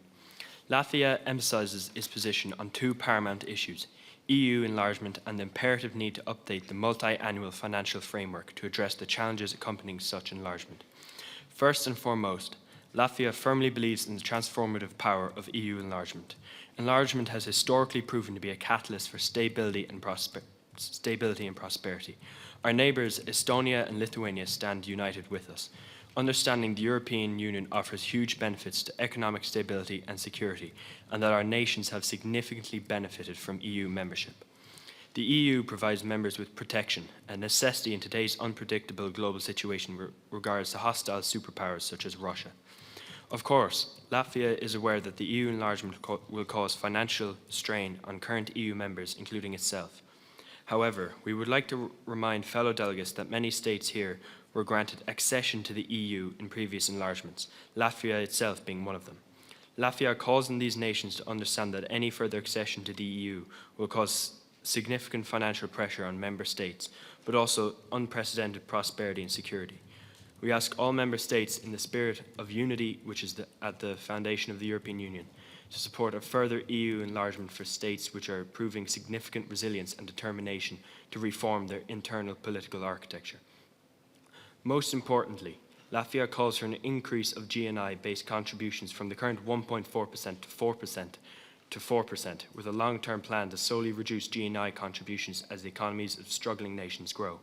L: Latvia emphasises its position on two paramount issues, EU enlargement and the imperative need to update the multi-annual financial framework to address the challenges accompanying such enlargement. First and foremost, Latvia firmly believes in the transformative power of EU enlargement. Enlargement has historically proven to be a catalyst for stability and prosperity. Our neighbours Estonia and Lithuania stand united with us, understanding the European Union offers huge benefits to economic stability and security, and that our nations have significantly benefited from EU membership. The EU provides members with protection, a necessity in today's unpredictable global situation regards to hostile superpowers such as Russia. Of course, Latvia is aware that the EU enlargement will cause financial strain on current EU members, including itself. However, we would like to remind fellow delegates that many states here were granted accession to the EU in previous enlargements, Latvia itself being one of them. Latvia calls on these nations to understand that any further accession to the EU will cause significant financial pressure on member states, but also unprecedented prosperity and security. We ask all member states, in the spirit of unity, which is at the foundation of the European Union, to support a further EU enlargement for states which are proving significant resilience and determination to reform their internal political architecture. Most importantly, Latvia calls for an increase of GNI-based contributions from the current 1.4% to 4%, with a long-term plan to solely reduce GNI contributions as the economies of struggling nations grow.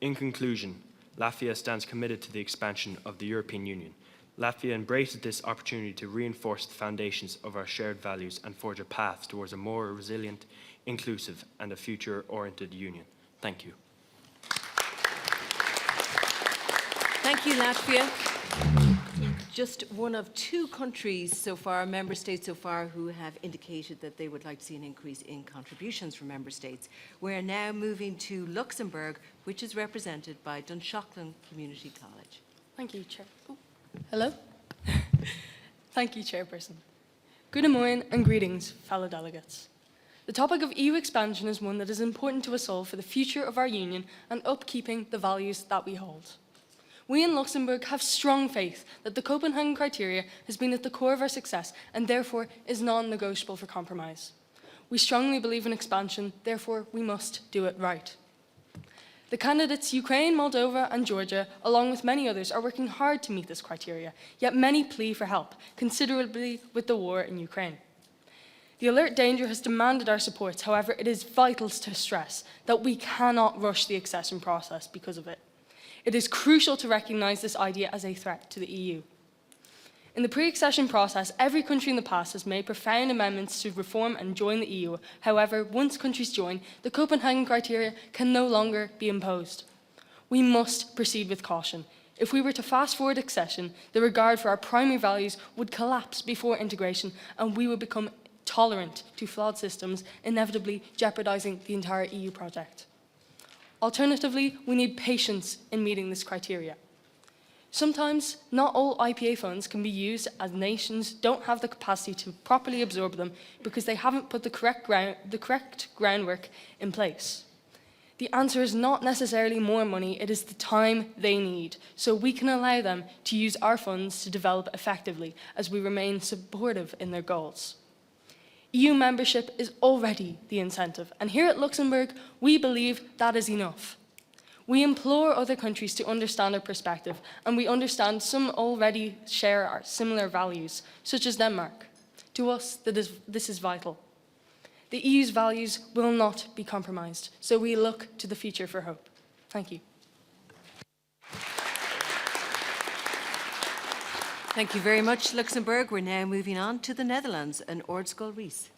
L: In conclusion, Latvia stands committed to the expansion of the European Union. Latvia embraces this opportunity to reinforce the foundations of our shared values and forge a path towards a more resilient, inclusive, and a future-oriented union. Thank you.
C: Thank you, Latvia. Just one of 2 countries so far, member states so far, who have indicated that they would like to see an increase in contributions from member states. We're now moving to Luxembourg, which is represented by Dunshaughlin Community College.
J: Thank you, Chair. Oh, hello? Thank you, Chairperson. Good morning and greetings, fellow delegates. The topic of EU expansion is one that is important to us all for the future of our union and upkeeping the values that we hold. We in Luxembourg have strong faith that the Copenhagen criteria has been at the core of our success and therefore is non-negotiable for compromise. We strongly believe in expansion, therefore we must do it right. The candidates Ukraine, Moldova and Georgia, along with many others, are working hard to meet this criteria, yet many plea for help, considerably with the war in Ukraine. The alert danger has demanded our support. However, it is vital to stress that we cannot rush the accession process because of it. It is crucial to recognise this idea as a threat to the EU. In the pre-accession process, every country in the past has made profound amendments to reform and join the EU. However, once countries join, the Copenhagen criteria can no longer be imposed. We must proceed with caution. If we were to fast-forward accession, the regard for our primary values would collapse before integration, and we would become tolerant to flawed systems, inevitably jeopardising the entire EU project. Alternatively, we need patience in meeting this criteria. Sometimes, not all IPA funds can be used as nations don't have the capacity to properly absorb them because they haven't put the correct groundwork in place. The answer is not necessarily more money, it is the time they need, so we can allow them to use our funds to develop effectively as we remain supportive in their goals. EU membership is already the incentive, and here at Luxembourg, we believe that is enough. We implore other countries to understand our perspective, and we understand some already share our similar values, such as Denmark. To us, this is vital. The EU's values will not be compromised, so we look to the future for hope. Thank you.
C: Thank you very much, Luxembourg. We're now moving on to the Netherlands and Ordskull Rees.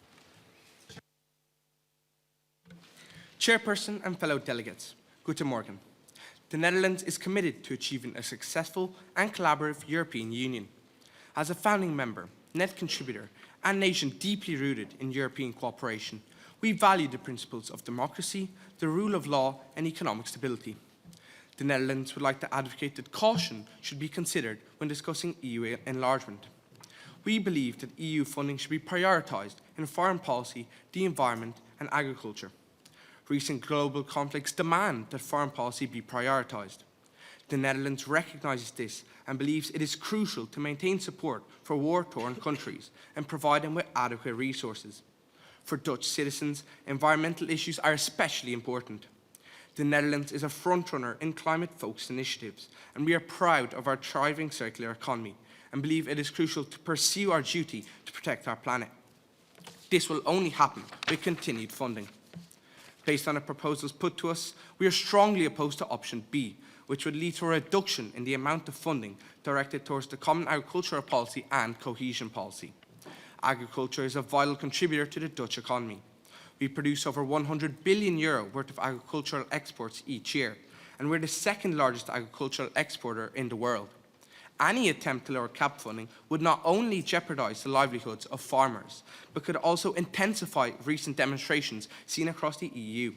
M: Chairperson and fellow delegates, Guten Morgen. The Netherlands is committed to achieving a successful and collaborative European Union. As a founding member, net contributor, and nation deeply rooted in European cooperation, we value the principles of democracy, the rule of law, and economic stability. The Netherlands would like to advocate that caution should be considered when discussing EU enlargement. We believe that EU funding should be prioritised in foreign policy, the environment, and agriculture. Recent global conflicts demand that foreign policy be prioritised. The Netherlands recognises this and believes it is crucial to maintain support for war-torn countries and provide them with adequate resources. For Dutch citizens, environmental issues are especially important. The Netherlands is a frontrunner in climate-focused initiatives, and we are proud of our thriving circular economy and believe it is crucial to pursue our duty to protect our planet. This will only happen with continued funding. Based on the proposals put to us, we are strongly opposed to option B, which would lead to a reduction in the amount of funding directed towards the Common Agricultural Policy and Cohesion Policy. Agriculture is a vital contributor to the Dutch economy. We produce over €100 billion worth of agricultural exports each year, and we're the second largest agricultural exporter in the world. Any attempt to lower CAP funding would not only jeopardise the livelihoods of farmers, but could also intensify recent demonstrations seen across the EU.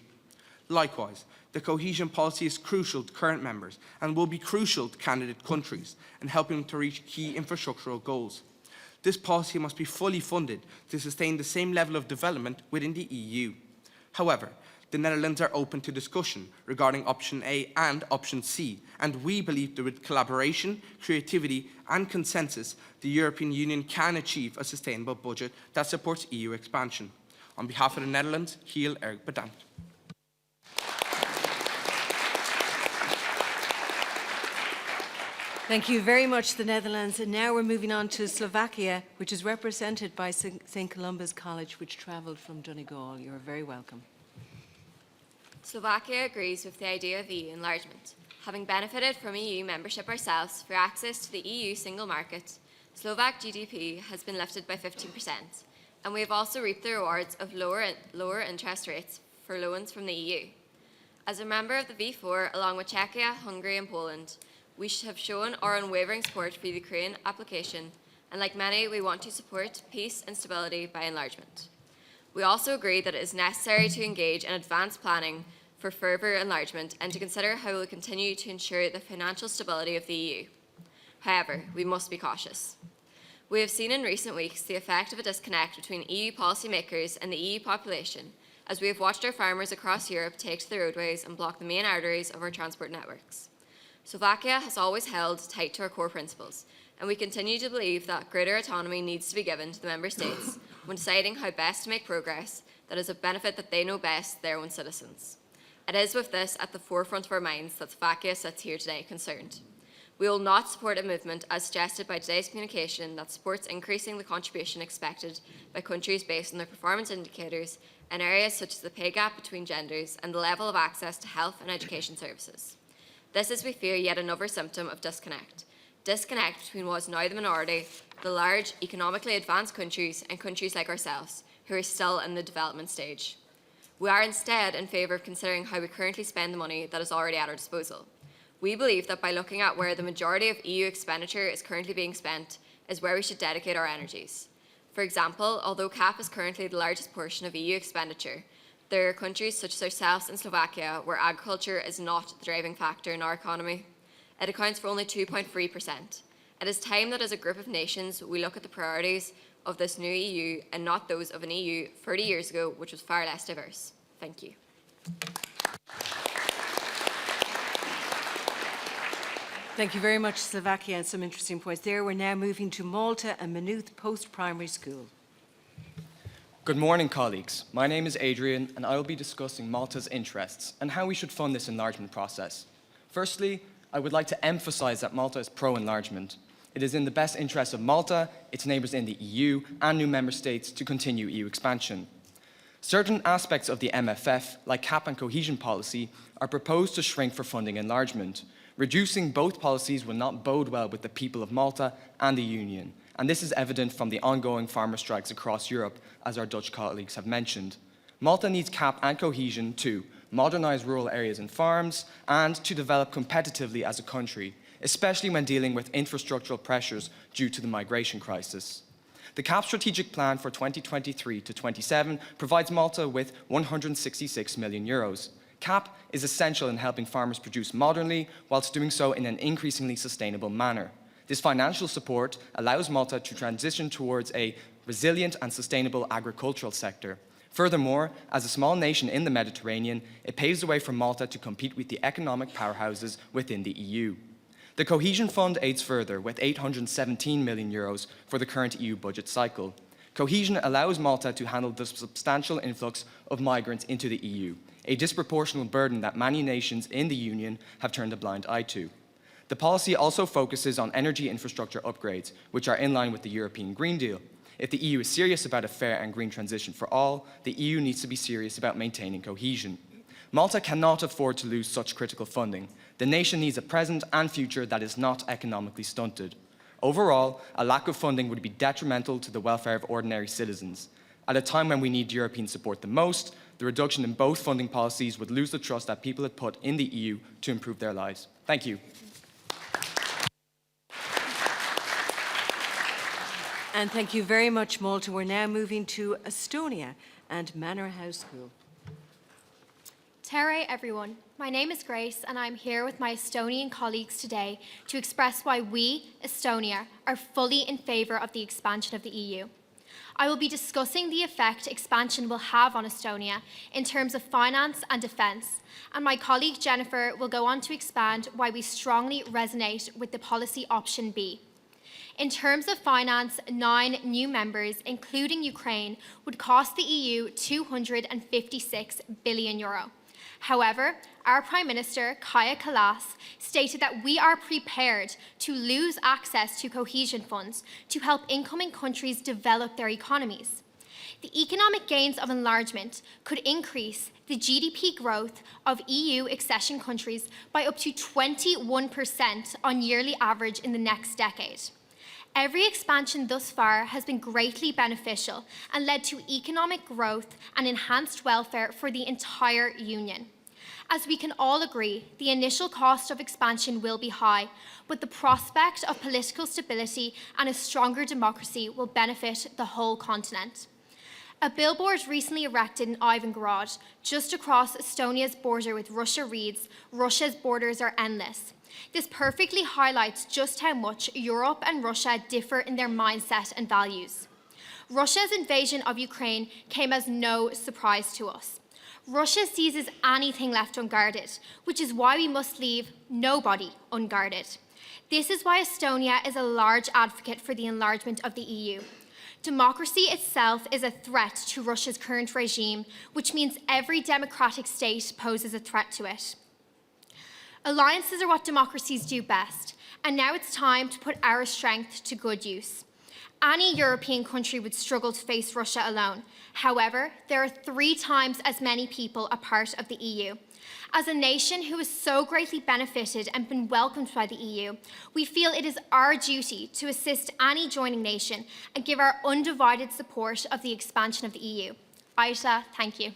M: Likewise, the cohesion policy is crucial to current members and will be crucial to candidate countries in helping them to reach key infrastructural goals. This policy must be fully funded to sustain the same level of development within the EU. However, the Netherlands are open to discussion regarding option A and option C, and we believe that with collaboration, creativity and consensus, the European Union can achieve a sustainable budget that supports EU expansion. On behalf of the Netherlands, heel erg bedankt.
C: Thank you very much, the Netherlands. And now we're moving on to Slovakia, which is represented by St. Columba's College, which travelled from Donegal. You're very welcome.
E: Slovakia agrees with the idea of EU enlargement. Having benefited from EU membership ourselves for access to the EU single market, Slovak GDP has been lifted by 15%, and we have also reaped the rewards of lower interest rates for loans from the EU. As a member of the V4, along with Czechia, Hungary and Poland, we have shown our unwavering support for the Ukraine application, and like many, we want to support peace and stability by enlargement. We also agree that it is necessary to engage in advanced planning for further enlargement and to consider how we will continue to ensure the financial stability of the EU. However, we must be cautious. We have seen in recent weeks the effect of a disconnect between EU policymakers and the EU population, as we have watched our farmers across Europe take to the roadways and block the main arteries of our transport networks. Slovakia has always held tight to our core principles, and we continue to believe that greater autonomy needs to be given to the Member States when deciding how best to make progress that is of benefit that they know best their own citizens. It is with this at the forefront of our minds that Slovakia sits here today concerned. We will not support a movement, as suggested by today's communication, that supports increasing the contribution expected by countries based on their performance indicators in areas such as the pay gap between genders and the level of access to health and education services. This is, we fear, yet another symptom of disconnect. Disconnect between what is now the minority, the large, economically advanced countries, and countries like ourselves, who are still in the development stage. We are instead in favour of considering how we currently spend the money that is already at our disposal. We believe that by looking at where the majority of EU expenditure is currently being spent is where we should dedicate our energies. For example, although CAP is currently the largest portion of EU expenditure, there are countries such as ourselves and Slovakia where agriculture is not the driving factor in our economy. It accounts for only 2.3%. It is time that as a group of nations we look at the priorities of this new EU and not those of an EU 30 years ago, which was far less diverse. Thank you.
C: Thank you very much, Slovakia, and some interesting points there. We're now moving to Malta and Maynooth Post-Primary School.
N: Good morning, colleagues. My name is Adrian, and I will be discussing Malta's interests and how we should fund this enlargement process. Firstly, I would like to emphasize that Malta is pro-enlargement. It is in the best interest of Malta, its neighbours in the EU, and new member states to continue EU expansion. Certain aspects of the MFF, like CAP and cohesion policy, are proposed to shrink for funding enlargement. Reducing both policies will not bode well with the people of Malta and the Union, and this is evident from the ongoing farmer strikes across Europe, as our Dutch colleagues have mentioned. Malta needs CAP and cohesion to modernise rural areas and farms and to develop competitively as a country, especially when dealing with infrastructural pressures due to the migration crisis. The CAP strategic plan for 2023 to 27 provides Malta with €166 million. CAP is essential in helping farmers produce modernly whilst doing so in an increasingly sustainable manner. This financial support allows Malta to transition towards a resilient and sustainable agricultural sector. Furthermore, as a small nation in the Mediterranean, it paves the way for Malta to compete with the economic powerhouses within the EU. The Cohesion Fund aids further with €817 million for the current EU budget cycle. Cohesion allows Malta to handle the substantial influx of migrants into the EU, a disproportionate burden that many nations in the Union have turned a blind eye to. The policy also focuses on energy infrastructure upgrades, which are in line with the European Green Deal. If the EU is serious about a fair and green transition for all, the EU needs to be serious about maintaining cohesion. Malta cannot afford to lose such critical funding. The nation needs a present and future that is not economically stunted. Overall, a lack of funding would be detrimental to the welfare of ordinary citizens. At a time when we need European support the most, the reduction in both funding policies would lose the trust that people had put in the EU to improve their lives. Thank you.
C: And thank you very much, Malta. We're now moving to Estonia and Manor House School.
O: Tere everyone, my name is Grace and I'm here with my Estonian colleagues today to express why we, Estonia, are fully in favour of the expansion of the EU. I will be discussing the effect expansion will have on Estonia in terms of finance and defence, and my colleague Jennifer will go on to expand why we strongly resonate with the policy option B. In terms of finance, 9 new members, including Ukraine, would cost the EU €256 billion. However, our Prime Minister, Kaja Kallas, stated that we are prepared to lose access to cohesion funds to help incoming countries develop their economies. The economic gains of enlargement could increase the GDP growth of EU accession countries by up to 21% on yearly average in the next decade. Every expansion thus far has been greatly beneficial and led to economic growth and enhanced welfare for the entire Union. As we can all agree, the initial cost of expansion will be high, but the prospect of political stability and a stronger democracy will benefit the whole continent. A billboard recently erected in Ivangorod, just across Estonia's border with Russia, reads, "Russia's borders are endless." This perfectly highlights just how much Europe and Russia differ in their mindset and values. Russia's invasion of Ukraine came as no surprise to us. Russia seizes anything left unguarded, which is why we must leave nobody unguarded. This is why Estonia is a large advocate for the enlargement of the EU. Democracy itself is a threat to Russia's current regime, which means every democratic state poses a threat to it. Alliances are what democracies do best, and now it's time to put our strength to good use. Any European country would struggle to face Russia alone. However, there are 3 times as many people a part of the EU. As a nation who has so greatly benefited and been welcomed by the EU, we feel it is our duty to assist any joining nation and give our undivided support of the expansion of the EU. Aisha, thank you.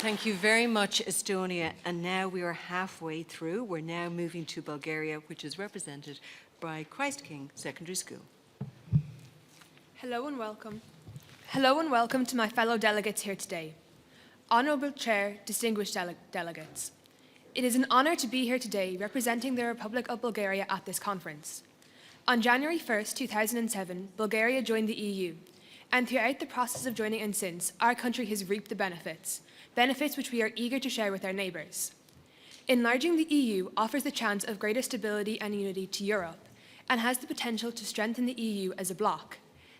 C: Thank you very much, Estonia. And now we are halfway through. We're now moving to Bulgaria, which is represented by Christ King Secondary School.
J: Hello and welcome. Hello and welcome to my fellow delegates here today. Honourable Chair, distinguished delegates. It is an honour to be here today representing the Republic of Bulgaria at this conference. On January 1st, 2007, Bulgaria joined the EU, and throughout the process of joining and since, our country has reaped the benefits which we are eager to share with our neighbours. Enlarging the EU offers the chance of greater stability and unity to Europe, and has the potential to strengthen the EU as a bloc.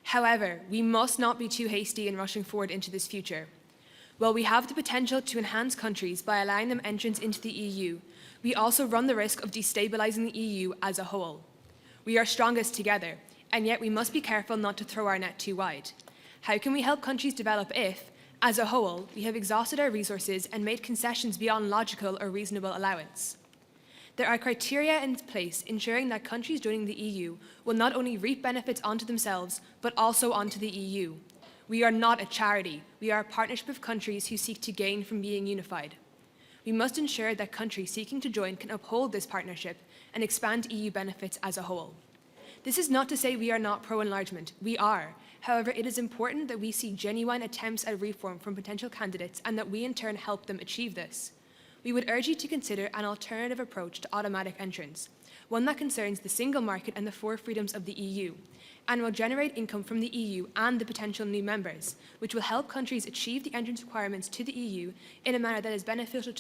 J: However, we must not be too hasty in rushing forward into this future. While we have the potential to enhance countries by allowing them entrance into the EU, we also run the risk of destabilising the EU as a whole. We are strongest together, and yet we must be careful not to throw our net too wide. How can we help countries develop if, as a whole, we have exhausted our resources and made concessions beyond logical or reasonable allowance? There are criteria in place ensuring that countries joining the EU will not only reap benefits onto themselves, but also onto the EU. We are not a charity. We are a partnership of countries who seek to gain from being unified. We must ensure that countries seeking to join can uphold this partnership and expand EU benefits as a whole. This is not to say we are not pro-enlargement. We are. However, it is important that we see genuine attempts at reform from potential candidates and that we in turn help them achieve this. We would urge you to consider an alternative approach to automatic entrance, one that concerns the single market and the 4 freedoms of the EU, and will generate income from the EU and the potential new members, which will help countries achieve the entrance requirements to the EU in a manner that is beneficial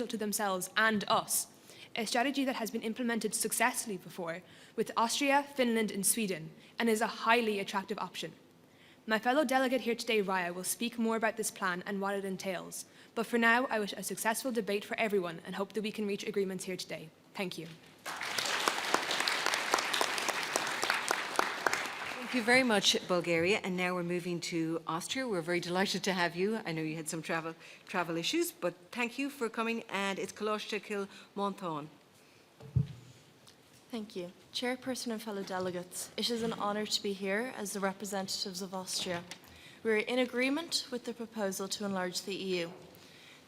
J: to themselves and us, a strategy that has been implemented successfully before with Austria, Finland and Sweden, and is a highly attractive option. My fellow delegate here today, Raya, will speak more about this plan and what it entails, but for now I wish a successful debate for everyone and hope that we can reach agreements here today. Thank you.
C: Thank you very much, Bulgaria. And now we're moving to Austria. We're very delighted to have you. I know you had some travel issues, but thank you for coming. And it's Kolosha Kil Monthon.
P: Thank you. Chairperson and fellow delegates, it is an honour to be here as the representatives of Austria. We are in agreement with the proposal to enlarge the EU.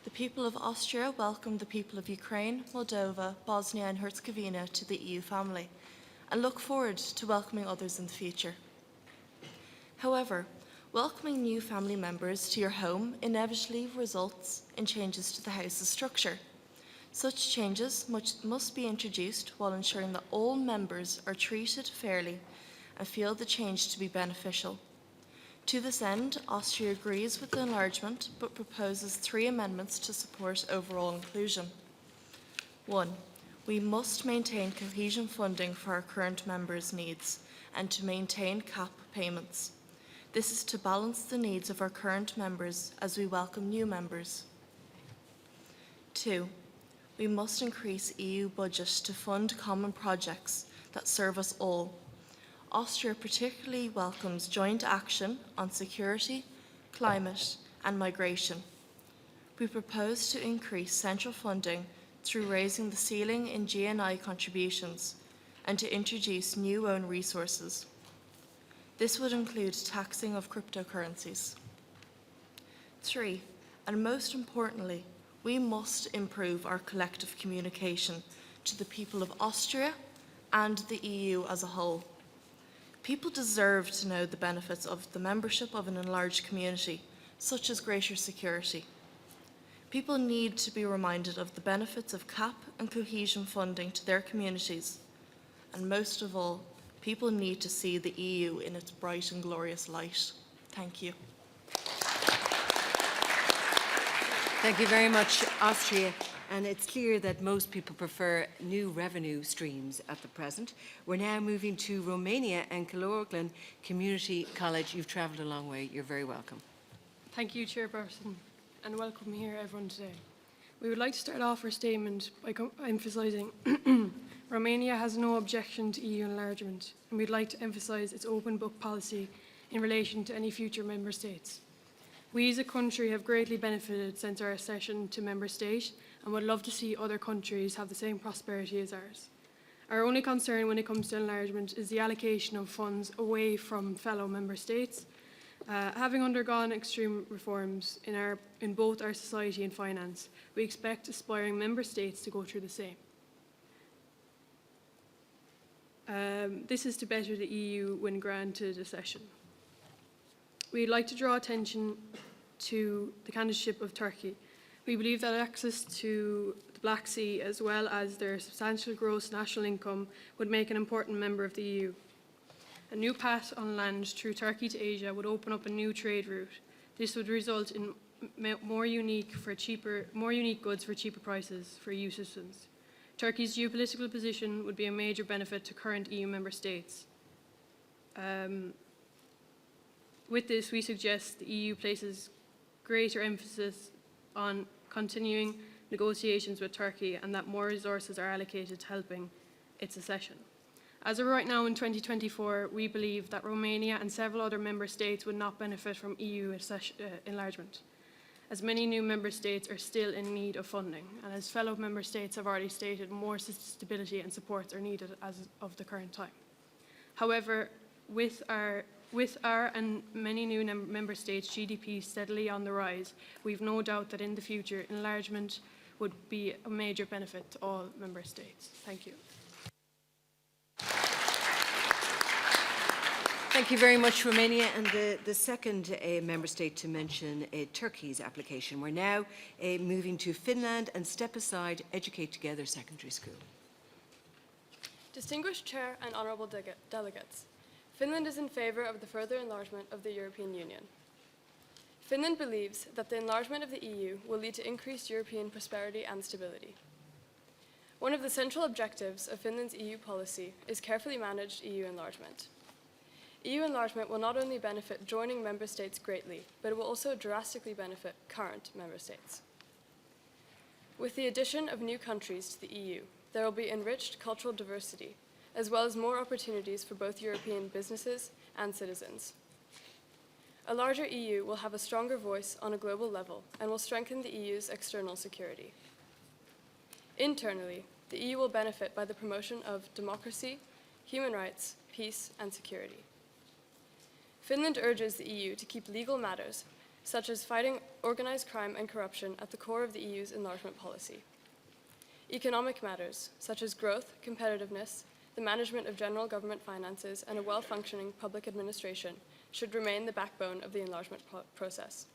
P: The people of Austria welcome the people of Ukraine, Moldova, Bosnia and Herzegovina to the EU family and look forward to welcoming others in the future. However, welcoming new family members to your home inevitably results in changes to the House's structure. Such changes must be introduced while ensuring that all members are treated fairly and feel the change to be beneficial. To this end, Austria agrees with the enlargement but proposes 3 amendments to support overall inclusion. 1. We must maintain cohesion funding for our current members' needs and to maintain CAP payments. This is to balance the needs of our current members as we welcome new members. 2. We must increase EU budget to fund common projects that serve us all. Austria particularly welcomes joint action on security, climate and migration. We propose to increase central funding through raising the ceiling in GNI contributions and to introduce new own resources. This would include taxing of cryptocurrencies. 3, and most importantly, we must improve our collective communication to the people of Austria and the EU as a whole. People deserve to know the benefits of the membership of an enlarged community, such as greater security. People need to be reminded of the benefits of CAP and cohesion funding to their communities. And most of all, people need to see the EU in its bright and glorious light. Thank you.
C: Thank you very much, Austria. And it's clear that most people prefer new revenue streams at the present. We're now moving to Romania and Calorglan Community College. You've travelled a long way. You're very welcome.
J: Thank you, Chairperson, and welcome here everyone today. We would like to start off our statement by emphasising Romania has no objection to EU enlargement, and we'd like to emphasise its open book policy in relation to any future member states. We as a country have greatly benefited since our accession to member state and would love to see other countries have the same prosperity as ours. Our only concern when it comes to enlargement is the allocation of funds away from fellow member states. Having undergone extreme reforms in both our society and finance, we expect aspiring member states to go through the same. This is to better the EU when granted accession. We'd like to draw attention to the candidacy of Turkey. We believe that access to the Black Sea, as well as their substantial gross national income, would make an important member of the EU. A new path on land through Turkey to Asia would open up a new trade route. This would result in more unique goods for cheaper prices for EU citizens. Turkey's geopolitical position would be a major benefit to current EU member states. With this, we suggest the EU places greater emphasis on continuing negotiations with Turkey and that more resources are allocated to helping its accession. As of right now in 2024, we believe that Romania and several other member states would not benefit from EU enlargement, as many new member states are still in need of funding, and as fellow member states have already stated, more stability and supports are needed as of the current time. However, with our and many new member states' GDP steadily on the rise, we've no doubt that in the future, enlargement would be a major benefit to all member states. Thank you.
C: Thank you very much, Romania. And the second member state to mention Turkey's application. We're now moving to Finland and Step Aside Educate Together Secondary School.
J: Distinguished Chair and honourable delegates, Finland is in favour of the further enlargement of the European Union. Finland believes that the enlargement of the EU will lead to increased European prosperity and stability. One of the central objectives of Finland's EU policy is carefully managed EU enlargement. EU enlargement will not only benefit joining member states greatly, but it will also drastically benefit current member states. With the addition of new countries to the EU, there will be enriched cultural diversity, as well as more opportunities for both European businesses and citizens. A larger EU will have a stronger voice on a global level and will strengthen the EU's external security. Internally, the EU will benefit by the promotion of democracy, human rights, peace, and security. Finland urges the EU to keep legal matters, such as fighting organized crime and corruption, at the core of the EU's enlargement policy. Economic matters, such as growth, competitiveness, the management of general government finances, and a well-functioning public administration, should remain the backbone of the enlargement process.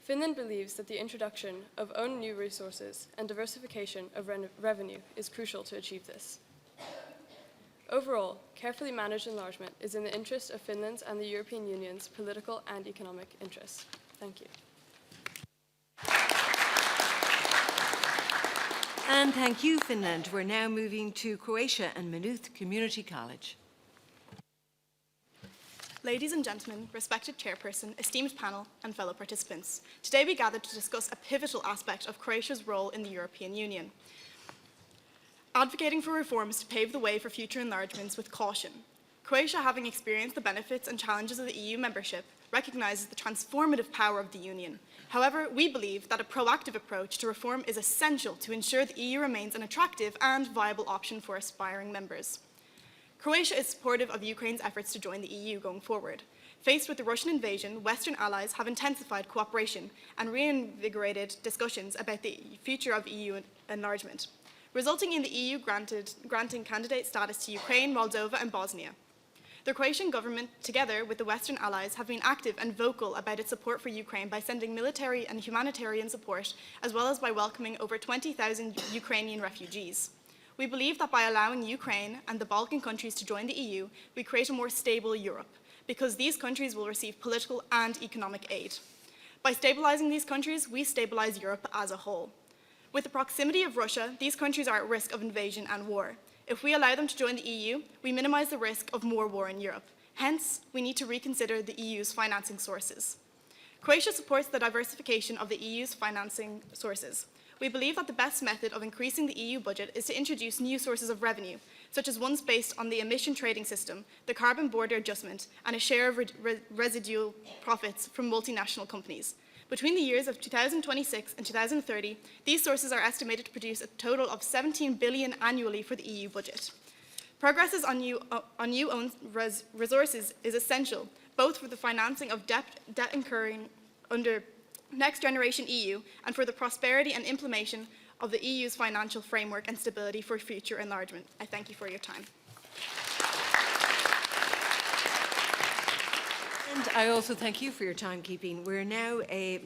J: Finland believes that the introduction of own new resources and diversification of revenue is crucial to achieve this. Overall, carefully managed enlargement is in the interest of Finland's and the European Union's political and economic interests. Thank you.
Q: And thank you, Finland. We're now moving to Croatia and Maynooth Community College.
R: Ladies and gentlemen, respected chairperson, esteemed panel, and fellow participants, today we gather to discuss a pivotal aspect of Croatia's role in the European Union. Advocating for reforms to pave the way for future enlargements with caution. Croatia, having experienced the benefits and challenges of the EU membership, recognises the transformative power of the Union. However, we believe that a proactive approach to reform is essential to ensure the EU remains an attractive and viable option for aspiring members. Croatia is supportive of Ukraine's efforts to join the EU going forward. Faced with the Russian invasion, Western allies have intensified cooperation and reinvigorated discussions about the future of EU enlargement, resulting in the EU granting candidate status to Ukraine, Moldova, and Bosnia. The Croatian government, together with the Western allies, have been active and vocal about its support for Ukraine by sending military and humanitarian support, as well as by welcoming over 20,000 Ukrainian refugees. We believe that by allowing Ukraine and the Balkan countries to join the EU, we create a more stable Europe, because these countries will receive political and economic aid. By stabilizing these countries, we stabilize Europe as a whole. With the proximity of Russia, these countries are at risk of invasion and war. If we allow them to join the EU, we minimize the risk of more war in Europe. Hence, we need to reconsider the EU's financing sources. Croatia supports the diversification of the EU's financing sources. We believe that the best method of increasing the EU budget is to introduce new sources of revenue, such as ones based on the emission trading system, the carbon border adjustment, and a share of residual profits from multinational companies. Between the years of 2026 and 2030, these sources are estimated to produce a total of 17 billion annually for the EU budget. Progress on new own resources is essential, both for the financing of debt incurring under Next Generation EU and for the prosperity and implementation of the EU's financial framework and stability for future enlargement. I thank you for your time.
Q: And I also thank you for your timekeeping. We're now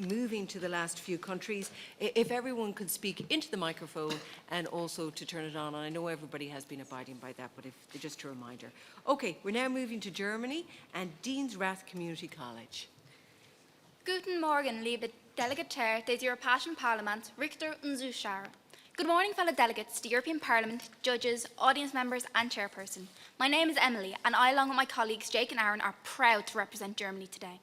Q: moving to the last few countries. If everyone could speak into the microphone and also to turn it on. And I know everybody has been abiding by that, but just a reminder. Okay, we're now moving to Germany and Dean's Rath Community College.
S: Guten Morgen, liebe Delegate des Europäischen Parlaments, Richter und Zuschauer. Good morning, fellow delegates to the European Parliament, judges, audience members and chairperson. My name is Emily and I, along with my colleagues Jake and Aaron, are proud to represent Germany today.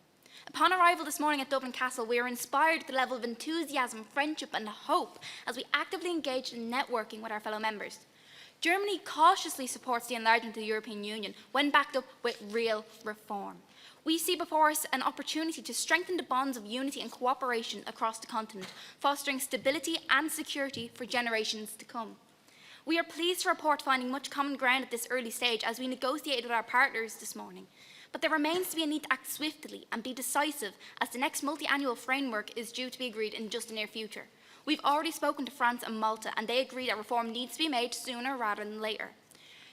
S: Upon arrival this morning at Dublin Castle, we are inspired at the level of enthusiasm, friendship and hope as we actively engage in networking with our fellow members. Germany cautiously supports the enlargement of the European Union when backed up with real reform. We see before us an opportunity to strengthen the bonds of unity and cooperation across the continent, fostering stability and security for generations to come. We are pleased to report finding much common ground at this early stage as we negotiated with our partners this morning. But there remains to be a need to act swiftly and be decisive as the next multi-annual framework is due to be agreed in just the near future. We've already spoken to France and Malta and they agree that reform needs to be made sooner rather than later.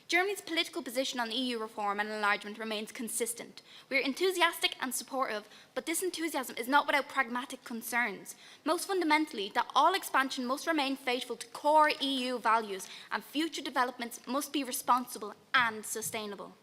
S: Germany's political position on EU reform and enlargement remains consistent. We are enthusiastic and supportive, but this enthusiasm is not without pragmatic concerns. Most fundamentally, that all expansion must remain faithful to core EU values and future developments must be responsible and sustainable.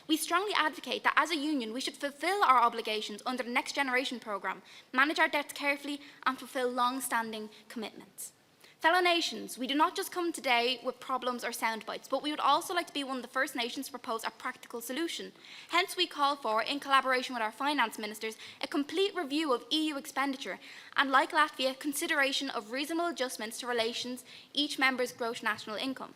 S: We strongly advocate that as a union, we should fulfil our obligations under the Next Generation programme, manage our debts carefully and fulfil long-standing commitments. Fellow nations, we do not just come today with problems or sound bites, but we would also like to be one of the first nations to propose a practical solution. Hence, we call for, in collaboration with our finance ministers, a complete review of EU expenditure and, like Latvia, consideration of reasonable adjustments to relations each member's gross national income.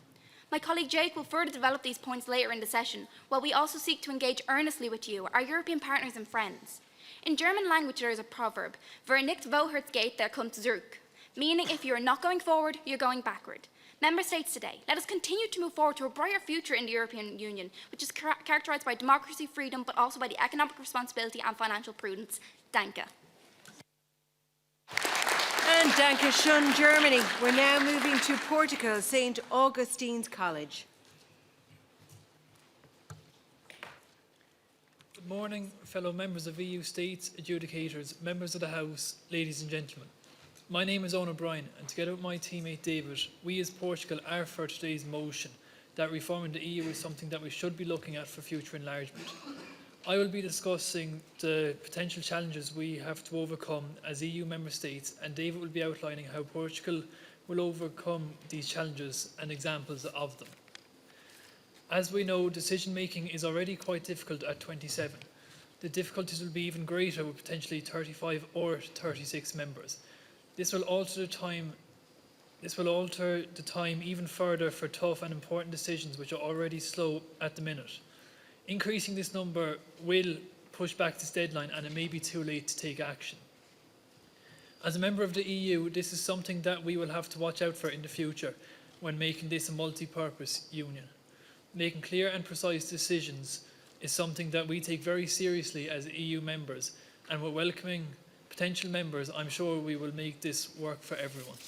S: My colleague Jake will further develop these points later in the session, while we also seek to engage earnestly with you, our European partners and friends. In German language, there is a proverb, "Wer nicht vorwärts geht, der kommt zurück," meaning if you're not going forward, you're going backward. Member States today, let us continue to move forward to a brighter future in the European Union, which is characterised by democracy, freedom, but also by the economic responsibility and financial prudence. Danke.
Q: And danke schön, Germany. We're now moving to Portugal, St. Augustine's College.
T: Good Good morning, fellow members of EU states, adjudicators, members of the House, ladies and gentlemen. My name is Owen O'Brien, and together with my teammate David, we as Portugal are for today's motion that reforming the EU is something that we should be looking at for future enlargement. I will be discussing the potential challenges we have to overcome as EU member states, and David will be outlining how Portugal will overcome these challenges and examples of them. As we know, decision making is already quite difficult at 27. The difficulties will be even greater with potentially 35 or 36 members. This will alter the time even further for tough and important decisions which are already slow at the minute. Increasing this number will push back this deadline, and it may be too late to take action. As a member of the EU, this is something that we will have to watch out for in the future when making this a multi-purpose union. Making clear and precise decisions is something that we take very seriously as EU members, and with welcoming potential members, I'm sure we will make this work for everyone.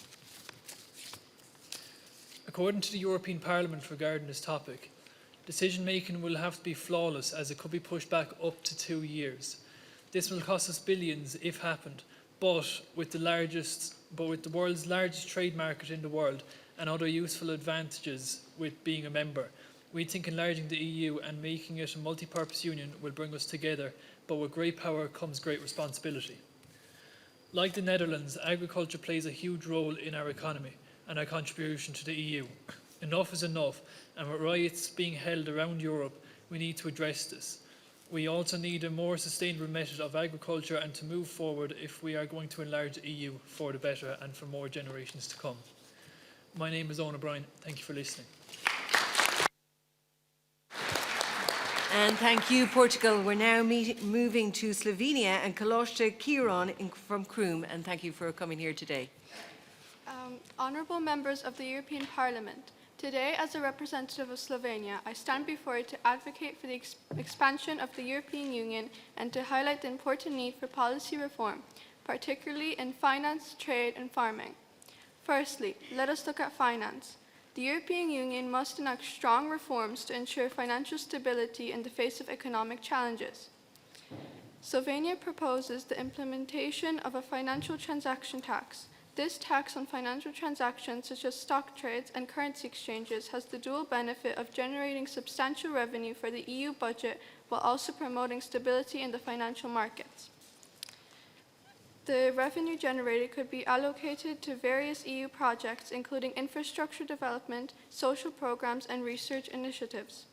T: According to the European Parliament regarding this topic, decision making will have to be flawless, as it could be pushed back up to 2 years. This will cost us billions if happened, but with the world's largest trade market in the world and other useful advantages with being a member, we think enlarging the EU and making it a multi-purpose union will bring us together, but with great power comes great responsibility. Like the Netherlands, agriculture plays a huge role in our economy and our contribution to the EU. Enough is enough, and with riots being held around Europe, we need to address this. We also need a more sustainable method of agriculture and to move forward if we are going to enlarge the EU for the better and for more generations to come. My name is Owen O'Brien. Thank you for listening.
Q: And thank you, Portugal. We're now moving to Slovenia and Kaloshta Kiron from Krum, and thank you for coming here today.
J: Honourable members of the European Parliament, today as a representative of Slovenia, I stand before you to advocate for the expansion of the European Union and to highlight the important need for policy reform, particularly in finance, trade and farming. Firstly, let us look at finance. The European Union must enact strong reforms to ensure financial stability in the face of economic challenges. Slovenia proposes the implementation of a financial transaction tax. This tax on financial transactions such as stock trades and currency exchanges has the dual benefit of generating substantial revenue for the EU budget while also promoting stability in the financial markets. The revenue generated could be allocated to various EU projects, including infrastructure development, social programs, and research initiatives.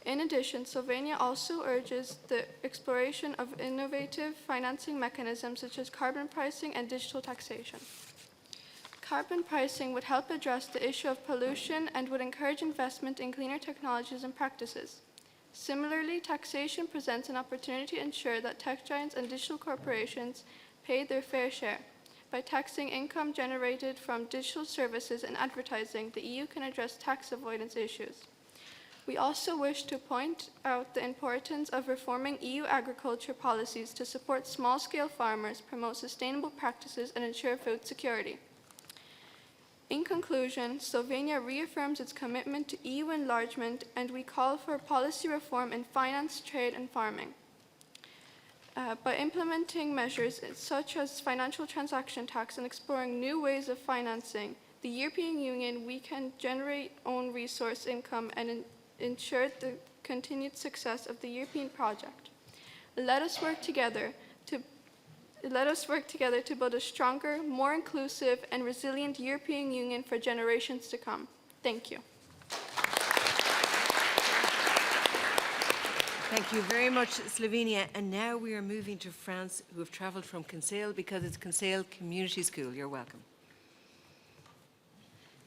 J: In addition, Slovenia also urges the exploration of innovative financing mechanisms such as carbon pricing and digital taxation. Carbon pricing would help address the issue of pollution and would encourage investment in cleaner technologies and practices. Similarly, taxation presents an opportunity to ensure that tech giants and digital corporations pay their fair share. By taxing income generated from digital services and advertising, the EU can address tax avoidance issues. We also wish to point out the importance of reforming EU agriculture policies to support small-scale farmers, promote sustainable practices, and ensure food security. In conclusion, Slovenia reaffirms its commitment to EU enlargement, and we call for policy reform in finance, trade, and farming. By implementing measures such as financial transaction tax and exploring new ways of financing the European Union, we can generate own resource income and ensure the continued success of the European project. Let us work together to build a stronger, more inclusive, and resilient European Union for generations to come. Thank you.
Q: Thank you very much, Slovenia. And now we are moving to France, who have travelled from Kinsale because it's Kinsale Community School. You're welcome.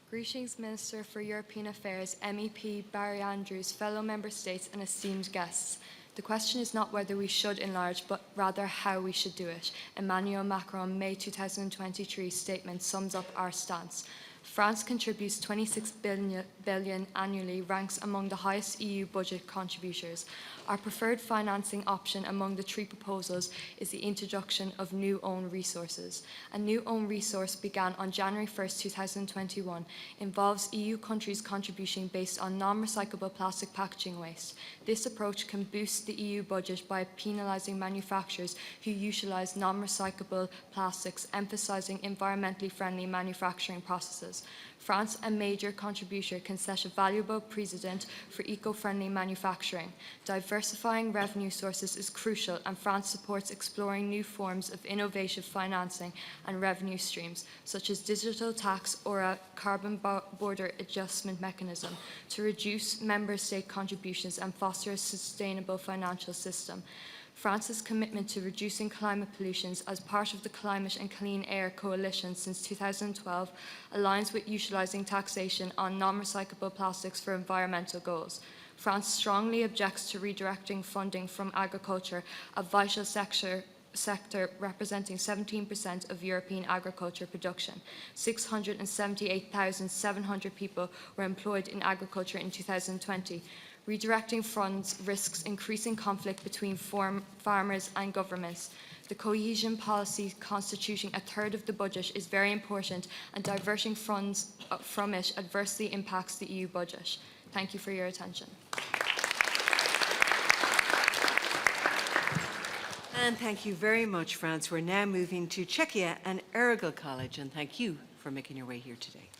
U: Greetings, Minister for European Affairs, MEP Barry Andrews, fellow member states and esteemed guests. The question is not whether we should enlarge, but rather how we should do it. Emmanuel Macron's May 2023 statement sums up our stance. France contributes 26 billion annually, ranks among the highest EU budget contributors. Our preferred financing option among the three proposals is the introduction of new own resources. A new own resource began on January 1st, 2021, involves EU countries contribution based on non-recyclable plastic packaging waste. This approach can boost the EU budget by penalising manufacturers who utilise non-recyclable plastics, emphasising environmentally friendly manufacturing processes. France, a major contributor, can set a valuable precedent for eco-friendly manufacturing. Diversifying revenue sources is crucial, and France supports exploring new forms of innovative financing and revenue streams, such as digital tax or a carbon border adjustment mechanism, to reduce member state contributions and foster a sustainable financial system. France's commitment to reducing climate pollutions as part of the Climate and Clean Air Coalition since 2012 aligns with utilising taxation on non-recyclable plastics for environmental goals. France strongly objects to redirecting funding from agriculture, a vital sector representing 17% of European agriculture production. 678,700 people were employed in agriculture in 2020. Redirecting funds risks increasing conflict between farmers and governments. The cohesion policy constituting a third of the budget is very important, and diverting funds from it adversely impacts the EU budget. Thank you for your attention.
Q: And thank you very much, France. We're now moving to Czechia and Ergel College, and thank you for making your way here today.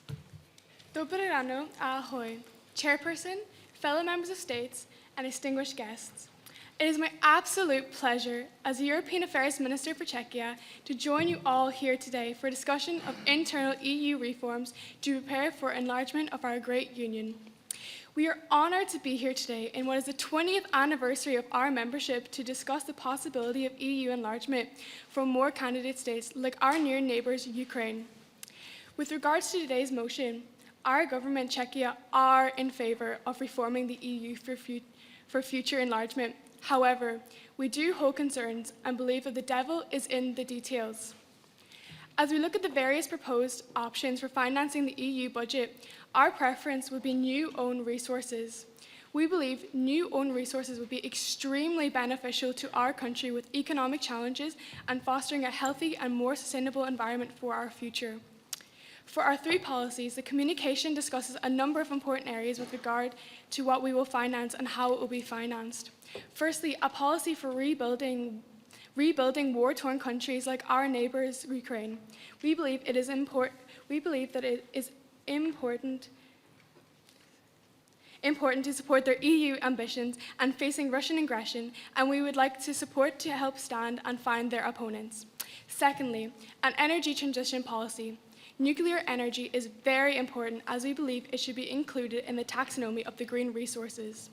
R: Dobré ráno, ahoj. Chairperson, fellow members of states, and distinguished guests. It is my absolute pleasure as the European Affairs Minister for Czechia to join you all here today for a discussion of internal EU reforms to prepare for enlargement of our great union. We are honoured to be here today in what is the 20th anniversary of our membership to discuss the possibility of EU enlargement for more candidate states like our near neighbours, Ukraine. With regards to today's motion, our government, Czechia, are in favour of reforming the EU for future enlargement. However, we do hold concerns and believe that the devil is in the details. As we look at the various proposed options for financing the EU budget, our preference would be new own resources. We believe new own resources would be extremely beneficial to our country with economic challenges and fostering a healthy and more sustainable environment for our future. For our three policies, the communication discusses a number of important areas with regard to what we will finance and how it will be financed. Firstly, a policy for rebuilding war-torn countries like our neighbours, Ukraine. We believe that it is important to support their EU ambitions and facing Russian aggression, and we would like to support to help stand and find their opponents. Secondly, an energy transition policy. Nuclear energy is very important, as we believe it should be included in the taxonomy of the green resources.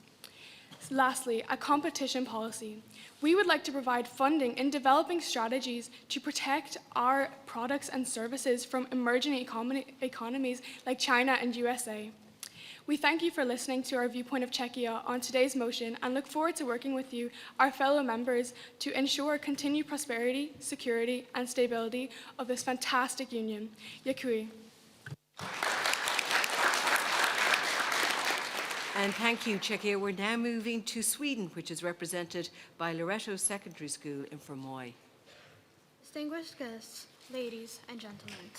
R: Lastly, a competition policy. We would like to provide funding in developing strategies to protect our products and services from emerging economies like China and USA. We thank you for listening to our viewpoint of Czechia on today's motion and look forward to working with you, our fellow members, to ensure continued prosperity, security, and stability of this fantastic union. Děkuji.
Q: And thank you, Czechia. We're now moving to Sweden, which is represented by Loretto Secondary School in Fermoy.
A: Distinguished guests, ladies and gentlemen,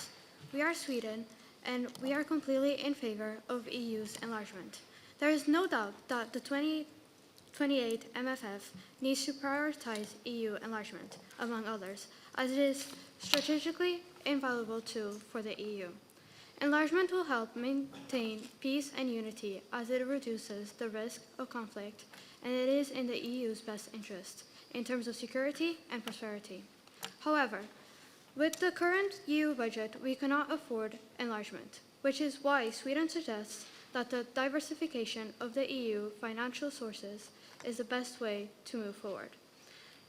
A: we are Sweden, and we are completely in favor of EU's enlargement. There is no doubt that the 2028 MFF needs to prioritize EU enlargement, among others, as it is strategically invaluable tool for the EU. Enlargement will help maintain peace and unity as it reduces the risk of conflict, and it is in the EU's best interest in terms of security and prosperity. However, with the current EU budget, we cannot afford enlargement, which is why Sweden suggests that the diversification of the EU financial sources is the best way to move forward.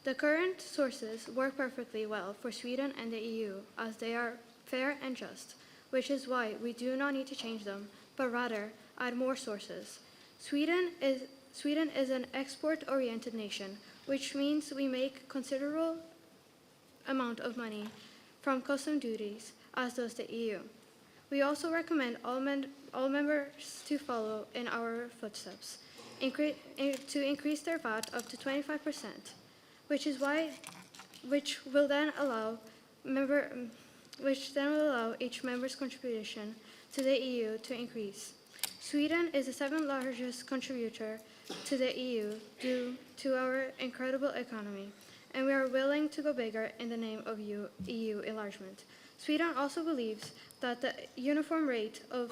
A: The current sources work perfectly well for Sweden and the EU as they are fair and just, which is why we do not need to change them, but rather add more sources. Sweden is an export-oriented nation, which means we make considerable amount of money from custom duties, as does the EU. We also recommend all members to follow in our footsteps, to increase their VAT up to 25%, which will then allow each member's contribution to the EU to increase. Sweden is the seventh largest contributor to the EU due to our incredible economy, and we are willing to go bigger in the name of EU enlargement. Sweden also believes that the uniform rate of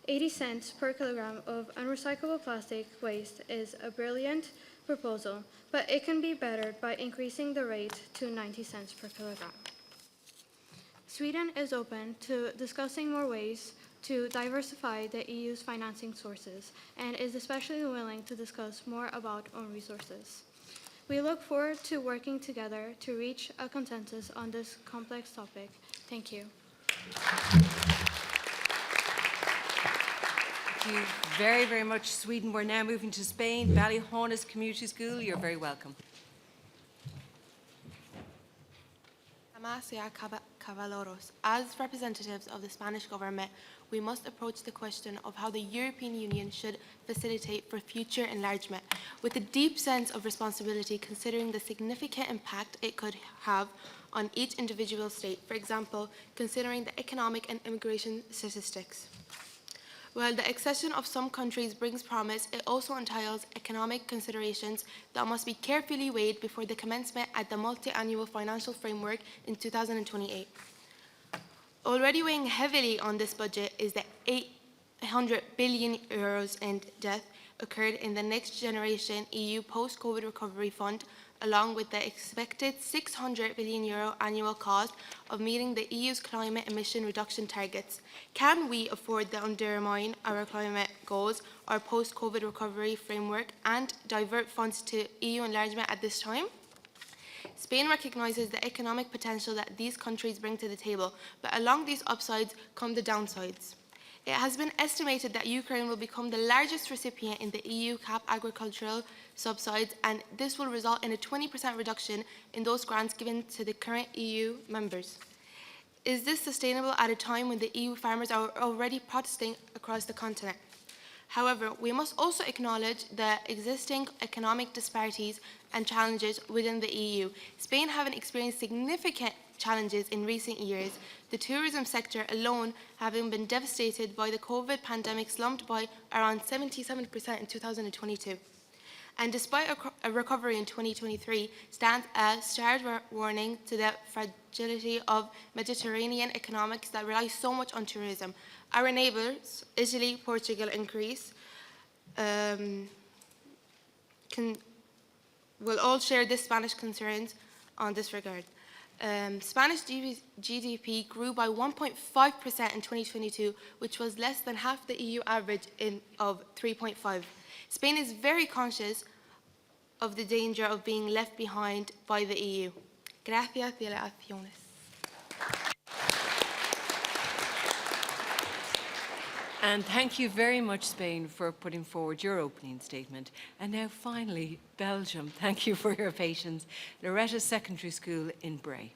A: 80 cents per kilogram of unrecyclable plastic waste is a brilliant proposal, but it can be bettered by increasing the rate to 90 cents per kilogram. Sweden is open to discussing more ways to diversify the EU's financing sources and is especially willing to discuss more about own resources. We look forward to working together to reach a consensus on this complex topic. Thank you.
Q: Thank you very, very much, Sweden. We're now moving to Spain. Ballyhaunis Community School, you're very welcome.
B: Amasia Cavaloros. As representatives of the Spanish government, we must approach the question of how the European Union should facilitate for future enlargement with a deep sense of responsibility, considering the significant impact it could have on each individual state, for example, considering the economic and immigration statistics. While the accession of some countries brings promise, it also entails economic considerations that must be carefully weighed before the commencement at the multi-annual financial framework in 2028. Already weighing heavily on this budget is the 800 billion euros in debt occurred in the Next Generation EU Post-COVID Recovery Fund, along with the expected 600 billion euro annual cost of meeting the EU's climate emission reduction targets. Can we afford to undermine our climate goals, our post-COVID recovery framework, and divert funds to EU enlargement at this time? Spain recognises the economic potential that these countries bring to the table, but along these upsides come the downsides. It has been estimated that Ukraine will become the largest recipient in the EU CAP agricultural subsidies, and this will result in a 20% reduction in those grants given to the current EU members. Is this sustainable at a time when the EU farmers are already protesting across the continent? However, we must also acknowledge the existing economic disparities and challenges within the EU. Spain having experienced significant challenges in recent years, the tourism sector alone having been devastated by the COVID pandemic, slumped by around 77% in 2022. And despite a recovery in 2023, stands a stark warning to the fragility of Mediterranean economics that rely so much on tourism. Our neighbours, Italy, Portugal and Greece, will all share this Spanish concerns on this regard. Spanish GDP grew by 1.5% in 2022, which was less than half the EU average of 3.5%. Spain is very conscious of the danger of being left behind by the EU. Gracias de las acciones.
Q: And thank you very much, Spain, for putting forward your opening statement. And now finally, Belgium. Thank you for your patience. Loretta Secondary School in Bray.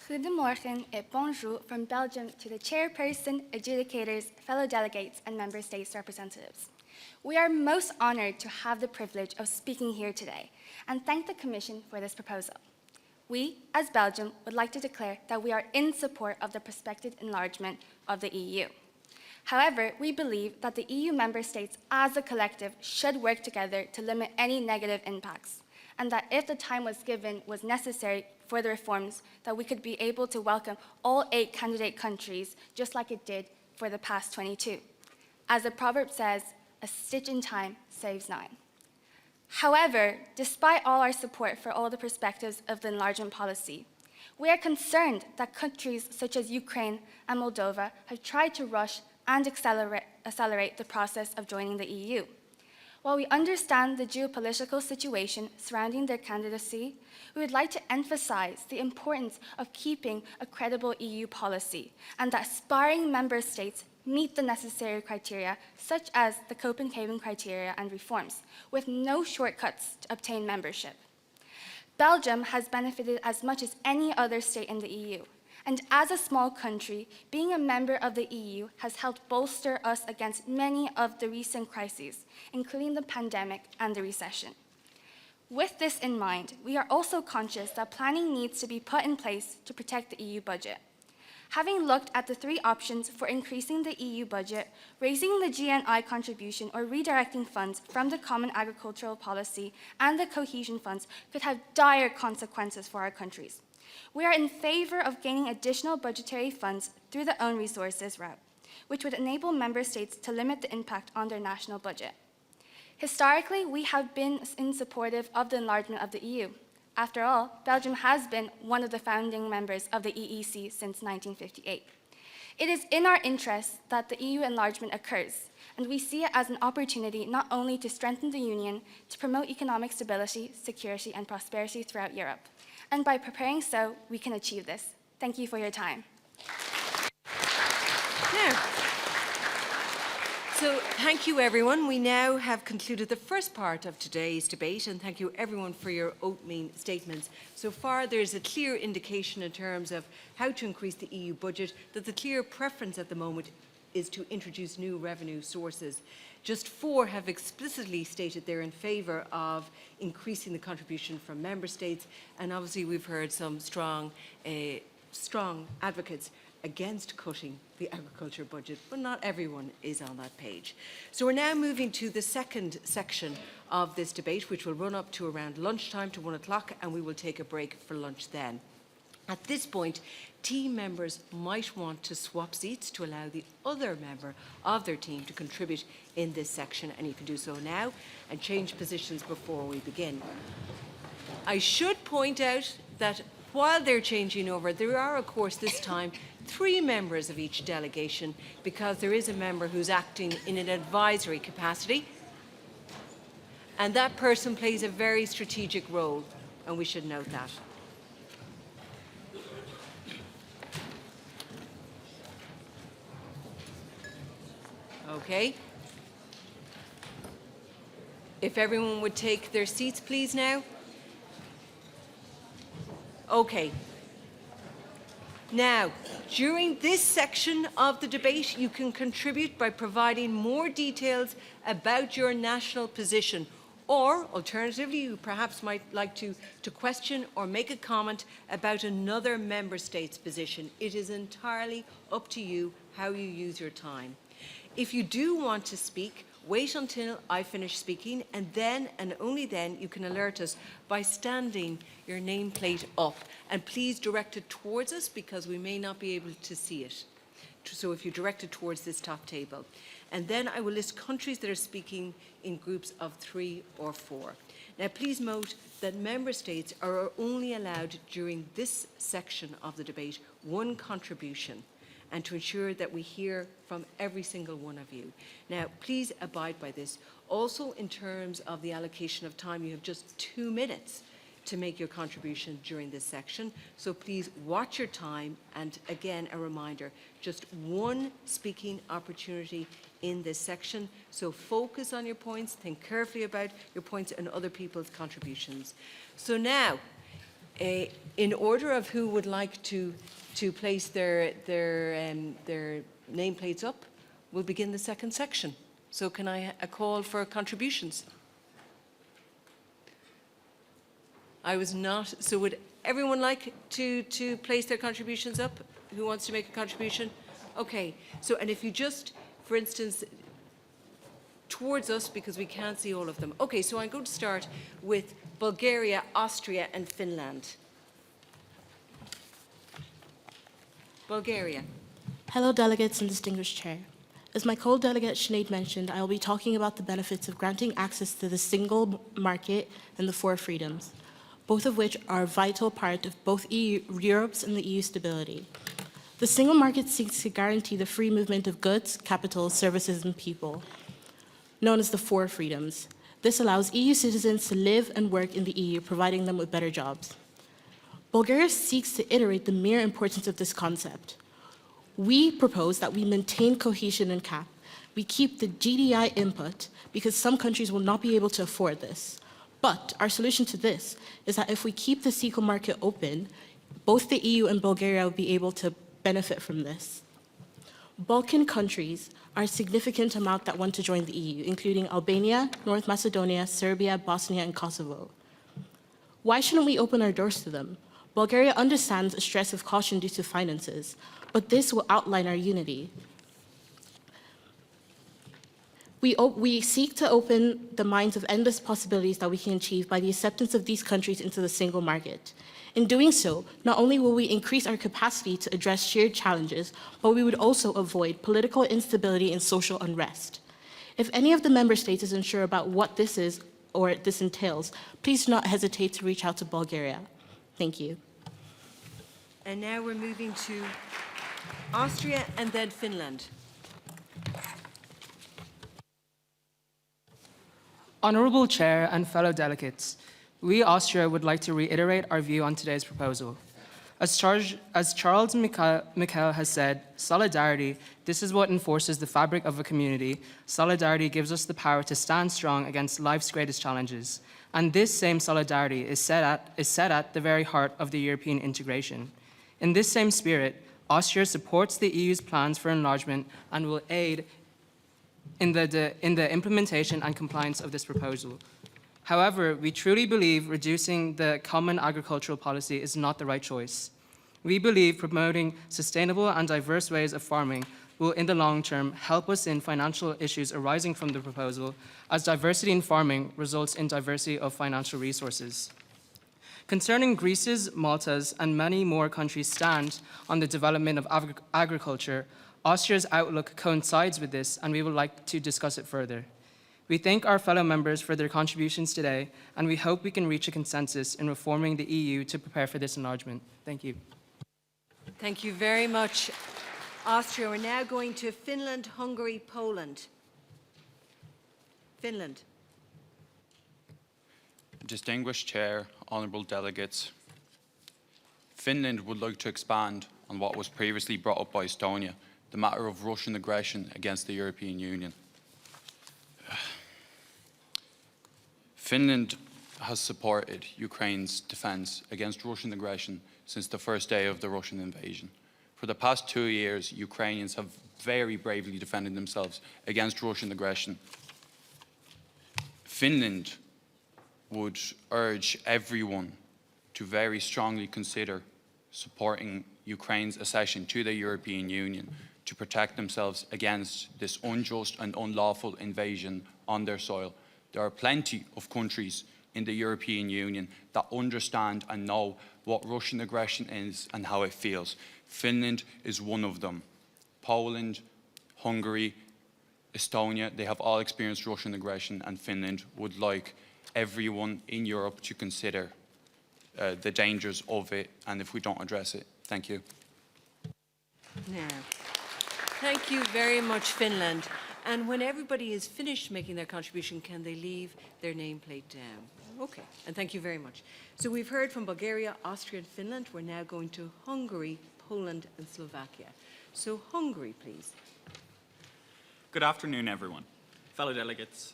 V: Goedemorgen et bonjour from Belgium to the chairperson, adjudicators, fellow delegates, and member states representatives. We are most honored to have the privilege of speaking here today and thank the Commission for this proposal. We, as Belgium, would like to declare that we are in support of the prospective enlargement of the EU. However, we believe that the EU member states as a collective should work together to limit any negative impacts, and that if the time was necessary for the reforms, that we could be able to welcome all 8 candidate countries, just like it did for the past 22. As the proverb says, a stitch in time saves 9. However, despite all our support for all the perspectives of the enlargement policy, we are concerned that countries such as Ukraine and Moldova have tried to rush and accelerate the process of joining the EU. While we understand the geopolitical situation surrounding their candidacy, we would like to emphasize the importance of keeping a credible EU policy and that aspiring member states meet the necessary criteria, such as the Copenhagen criteria and reforms, with no shortcuts to obtain membership. Belgium has benefited as much as any other state in the EU, And as a small country, being a member of the EU has helped bolster us against many of the recent crises, including the pandemic and the recession. With this in mind, we are also conscious that planning needs to be put in place to protect the EU budget. Having looked at the three options for increasing the EU budget, raising the GNI contribution or redirecting funds from the Common Agricultural Policy and the cohesion funds could have dire consequences for our countries. We are in favor of gaining additional budgetary funds through the own resources route, which would enable member states to limit the impact on their national budget. Historically, we have been supportive of the enlargement of the EU. After all, Belgium has been one of the founding members of the EEC since 1958. It is in our interest that the EU enlargement occurs, and we see it as an opportunity not only to strengthen the Union, to promote economic stability, security, and prosperity throughout Europe. And by preparing so, we can achieve this. Thank you for your time.
Q: So thank you, everyone. We now have concluded the first part of today's debate, and thank you, everyone, for your opening statements. So far, there's a clear indication in terms of how to increase the EU budget, that the clear preference at the moment is to introduce new revenue sources. Just 4 have explicitly stated they're in favour of increasing the contribution from member states, and obviously we've heard some strong advocates against cutting the agriculture budget, but not everyone is on that page. So we're now moving to the second section of this debate, which will run up to around lunchtime, to 1 o'clock, and we will take a break for lunch then. At this point, team members might want to swap seats to allow the other member of their team to contribute in this section, and you can do so now and change positions before we begin. I should point out that while they're changing over, there are, of course, this time 3 members of each delegation, because there is a member who's acting in an advisory capacity, and that person plays a very strategic role, and we should note that. Okay. If everyone would take their seats, please, now. Okay. Now, during this section of the debate, you can contribute by providing more details about your national position, or alternatively, you perhaps might like to question or make a comment about another member state's position. It is entirely up to you how you use your time. If you do want to speak, wait until I finish speaking, and then and only then you can alert us by standing your nameplate up. And please direct it towards us, because we may not be able to see it. So if you direct it towards this top table. And then I will list countries that are speaking in groups of 3 or 4. Now please note that member states are only allowed during this section of the debate 1 contribution, and to ensure that we hear from every single one of you. Now, please abide by this. Also, in terms of the allocation of time, you have just 2 minutes to make your contribution during this section. So please watch your time, and again, a reminder, just 1 speaking opportunity in this section. So focus on your points, think carefully about your points and other people's contributions. So now, in order of who would like to place their nameplates up, we'll begin the second section. So can I a call for contributions? I was not, so would everyone like to place their contributions up? Who wants to make a contribution? Okay, so, and if you just, for instance, towards us, because we can't see all of them. Okay, so I'm going to start with Bulgaria, Austria, and Finland. Bulgaria.
D: Hello, delegates and distinguished chair. As my co-delegate Sinead mentioned, I will be talking about the benefits of granting access to the single market and the 4 freedoms, both of which are a vital part of both Europe's and the EU stability. The single market seeks to guarantee the free movement of goods, capital, services, and people, known as the 4 freedoms. This allows EU citizens to live and work in the EU, providing them with better jobs. Bulgaria seeks to iterate the mere importance of this concept. We propose that we maintain cohesion and CAP. We keep the GDI input because some countries will not be able to afford this. But our solution to this is that if we keep the single market open, Both the EU and Bulgaria will be able to benefit from this. Balkan countries are a significant amount that want to join the EU, including Albania, North Macedonia, Serbia, Bosnia, and Kosovo. Why shouldn't we open our doors to them? Bulgaria understands a stress of caution due to finances, but this will outline our unity. We seek to open the minds of endless possibilities that we can achieve by the acceptance of these countries into the single market. In doing so, not only will we increase our capacity to address shared challenges, but we would also avoid political instability and social unrest. If any of the member states is unsure about what this is or this entails, please do not hesitate to reach out to Bulgaria. Thank you.
Q: And now we're moving to Austria and then Finland.
F: Honourable Chair and fellow delegates, we, Austria, would like to reiterate our view on today's proposal. As Charles Michel has said, solidarity, this is what enforces the fabric of a community. Solidarity gives us the power to stand strong against life's greatest challenges. And this same solidarity is set at the very heart of the European integration. In this same spirit, Austria supports the EU's plans for enlargement and will aid in the implementation and compliance of this proposal. However, we truly believe reducing the common agricultural policy is not the right choice. We believe promoting sustainable and diverse ways of farming will, in the long term, help us in financial issues arising from the proposal, as diversity in farming results in diversity of financial resources. Concerning Greece's, Malta's, and many more countries' stand on the development of agriculture, Austria's outlook coincides with this, and we would like to discuss it further. We thank our fellow members for their contributions today, and we hope we can reach a consensus in reforming the EU to prepare for this enlargement. Thank you.
Q: Thank you very much, Austria. We're now going to Finland, Hungary, Poland. Finland.
G: Distinguished Chair, honourable delegates, Finland would like to expand on what was previously brought up by Estonia, the matter of Russian aggression against the European Union. Finland has supported Ukraine's defence against Russian aggression since the first day of the Russian invasion. For the past 2 years, Ukrainians have very bravely defended themselves against Russian aggression. Finland would urge everyone to very strongly consider supporting Ukraine's accession to the European Union to protect themselves against this unjust and unlawful invasion on their soil. There are plenty of countries in the European Union that understand and know what Russian aggression is and how it feels. Finland is one of them. Poland, Hungary, Estonia, they have all experienced Russian aggression, and Finland would like everyone in Europe to consider the dangers of it, and if we don't address it. Thank you.
Q: Now, thank you very much, Finland. And when everybody is finished making their contribution, can they leave their nameplate down? Okay, and thank you very much. So we've heard from Bulgaria, Austria, and Finland. We're now going to Hungary, Poland, and Slovakia. So Hungary, please.
W: Good afternoon, everyone. Fellow delegates,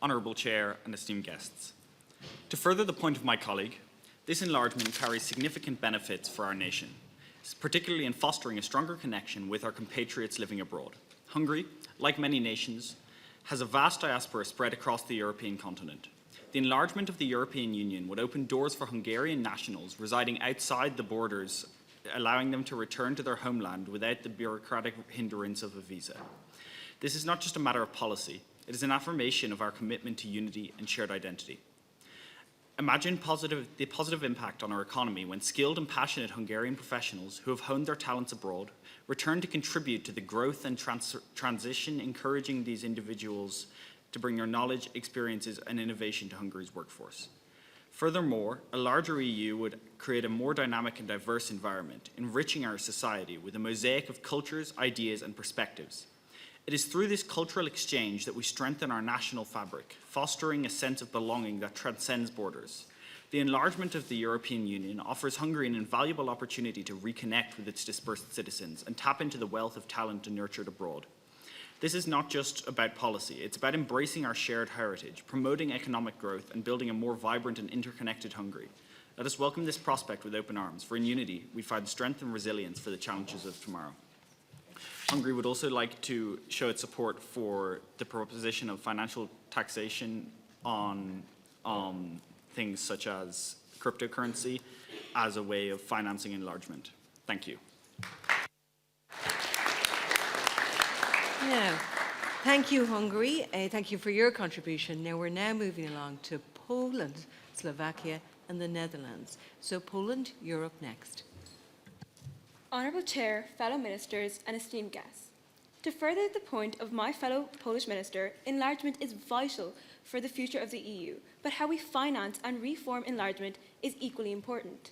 W: honourable chair, and esteemed guests. To further the point of my colleague, this enlargement carries significant benefits for our nation, particularly in fostering a stronger connection with our compatriots living abroad. Hungary, like many nations, has a vast diaspora spread across the European continent. The enlargement of the European Union would open doors for Hungarian nationals residing outside the borders, allowing them to return to their homeland without the bureaucratic hindrance of a visa. This is not just a matter of policy, it is an affirmation of our commitment to unity and shared identity. Imagine the positive impact on our economy when skilled and passionate Hungarian professionals who have honed their talents abroad return to contribute to the growth and transition, encouraging these individuals to bring their knowledge, experiences, and innovation to Hungary's workforce. Furthermore, a larger EU would create a more dynamic and diverse environment, enriching our society with a mosaic of cultures, ideas, and perspectives. It is through this cultural exchange that we strengthen our national fabric, fostering a sense of belonging that transcends borders. The enlargement of the European Union offers Hungary an invaluable opportunity to reconnect with its dispersed citizens and tap into the wealth of talent nurtured abroad. This is not just about policy, it's about embracing our shared heritage, promoting economic growth, and building a more vibrant and interconnected Hungary. Let us welcome this prospect with open arms, for in unity we find strength and resilience for the challenges of tomorrow. Hungary would also like to show its support for the proposition of financial taxation on things such as cryptocurrency as a way of financing enlargement. Thank you.
Q: Now, thank you, Hungary. Thank you for your contribution. Now we're moving along to Poland, Slovakia, and the Netherlands. So Poland, you're up next.
H: Honourable Chair, fellow ministers and esteemed guests. To further the point of my fellow Polish minister, enlargement is vital for the future of the EU, but how we finance and reform enlargement is equally important.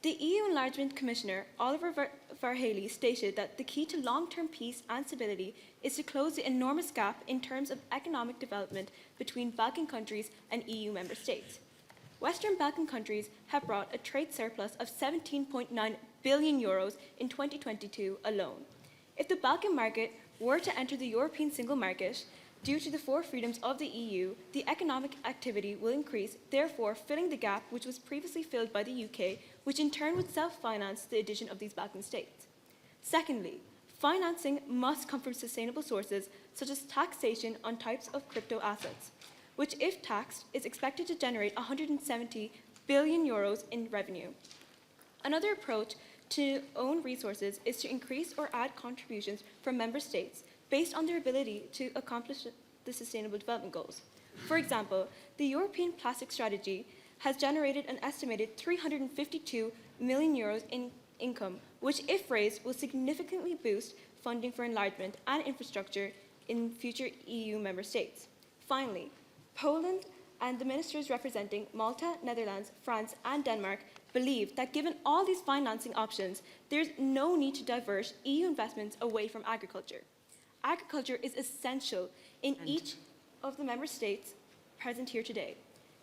H: The EU Enlargement Commissioner, Oliver Varhelyi, stated that the key to long-term peace and stability is to close the enormous gap in terms of economic development between Balkan countries and EU member states. Western Balkan countries have brought a trade surplus of 17.9 billion euros in 2022 alone. If the Balkan market were to enter the European single market, due to the 4 freedoms of the EU, the economic activity will increase, therefore filling the gap which was previously filled by the UK, which in turn would self-finance the addition of these Balkan states. Secondly, financing must come from sustainable sources, such as taxation on types of crypto assets, which, if taxed, is expected to generate 170 billion euros in revenue. Another approach to own resources is to increase or add contributions from member states based on their ability to accomplish the Sustainable Development Goals. For example, the European Plastic Strategy has generated an estimated 352 million euros in income, which, if raised, will significantly boost funding for enlargement and infrastructure in future EU member states. Finally, Poland and the ministers representing Malta, Netherlands, France, and Denmark believe that given all these financing options, there's no need to divert EU investments away from agriculture. Agriculture is essential in each of the member states present here today.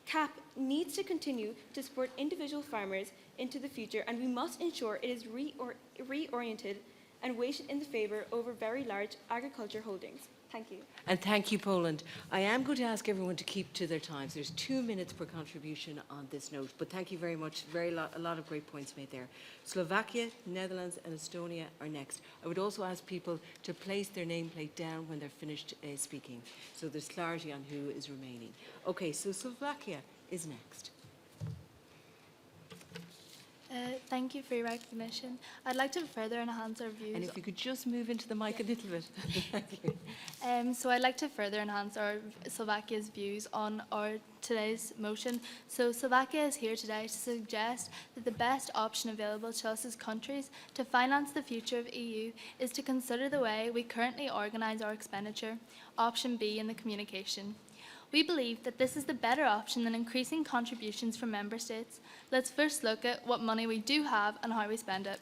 H: CAP needs to continue to support individual farmers into the future, and we must ensure it is reoriented and weighted in the favour over very large agriculture holdings. Thank you.
Q: And thank you, Poland. I am going to ask everyone to keep to their times. There's 2 minutes per contribution on this note, but thank you very much. A lot of great points made there. Slovakia, Netherlands, and Estonia are next. I would also ask people to place their nameplate down when they're finished speaking, so there's clarity on who is remaining. Okay, so Slovakia is next.
I: Thank you for your recognition. I'd like to further enhance our views.
Q: And if you could just move into the mic a little bit. Thank you.
I: So I'd like to further enhance our Slovakia's views on our today's motion. So Slovakia is here today to suggest that the best option available to us as countries to finance the future of EU is to consider the way we currently organise our expenditure, option B in the communication. We believe that this is the better option than increasing contributions from member states. Let's first look at what money we do have and how we spend it.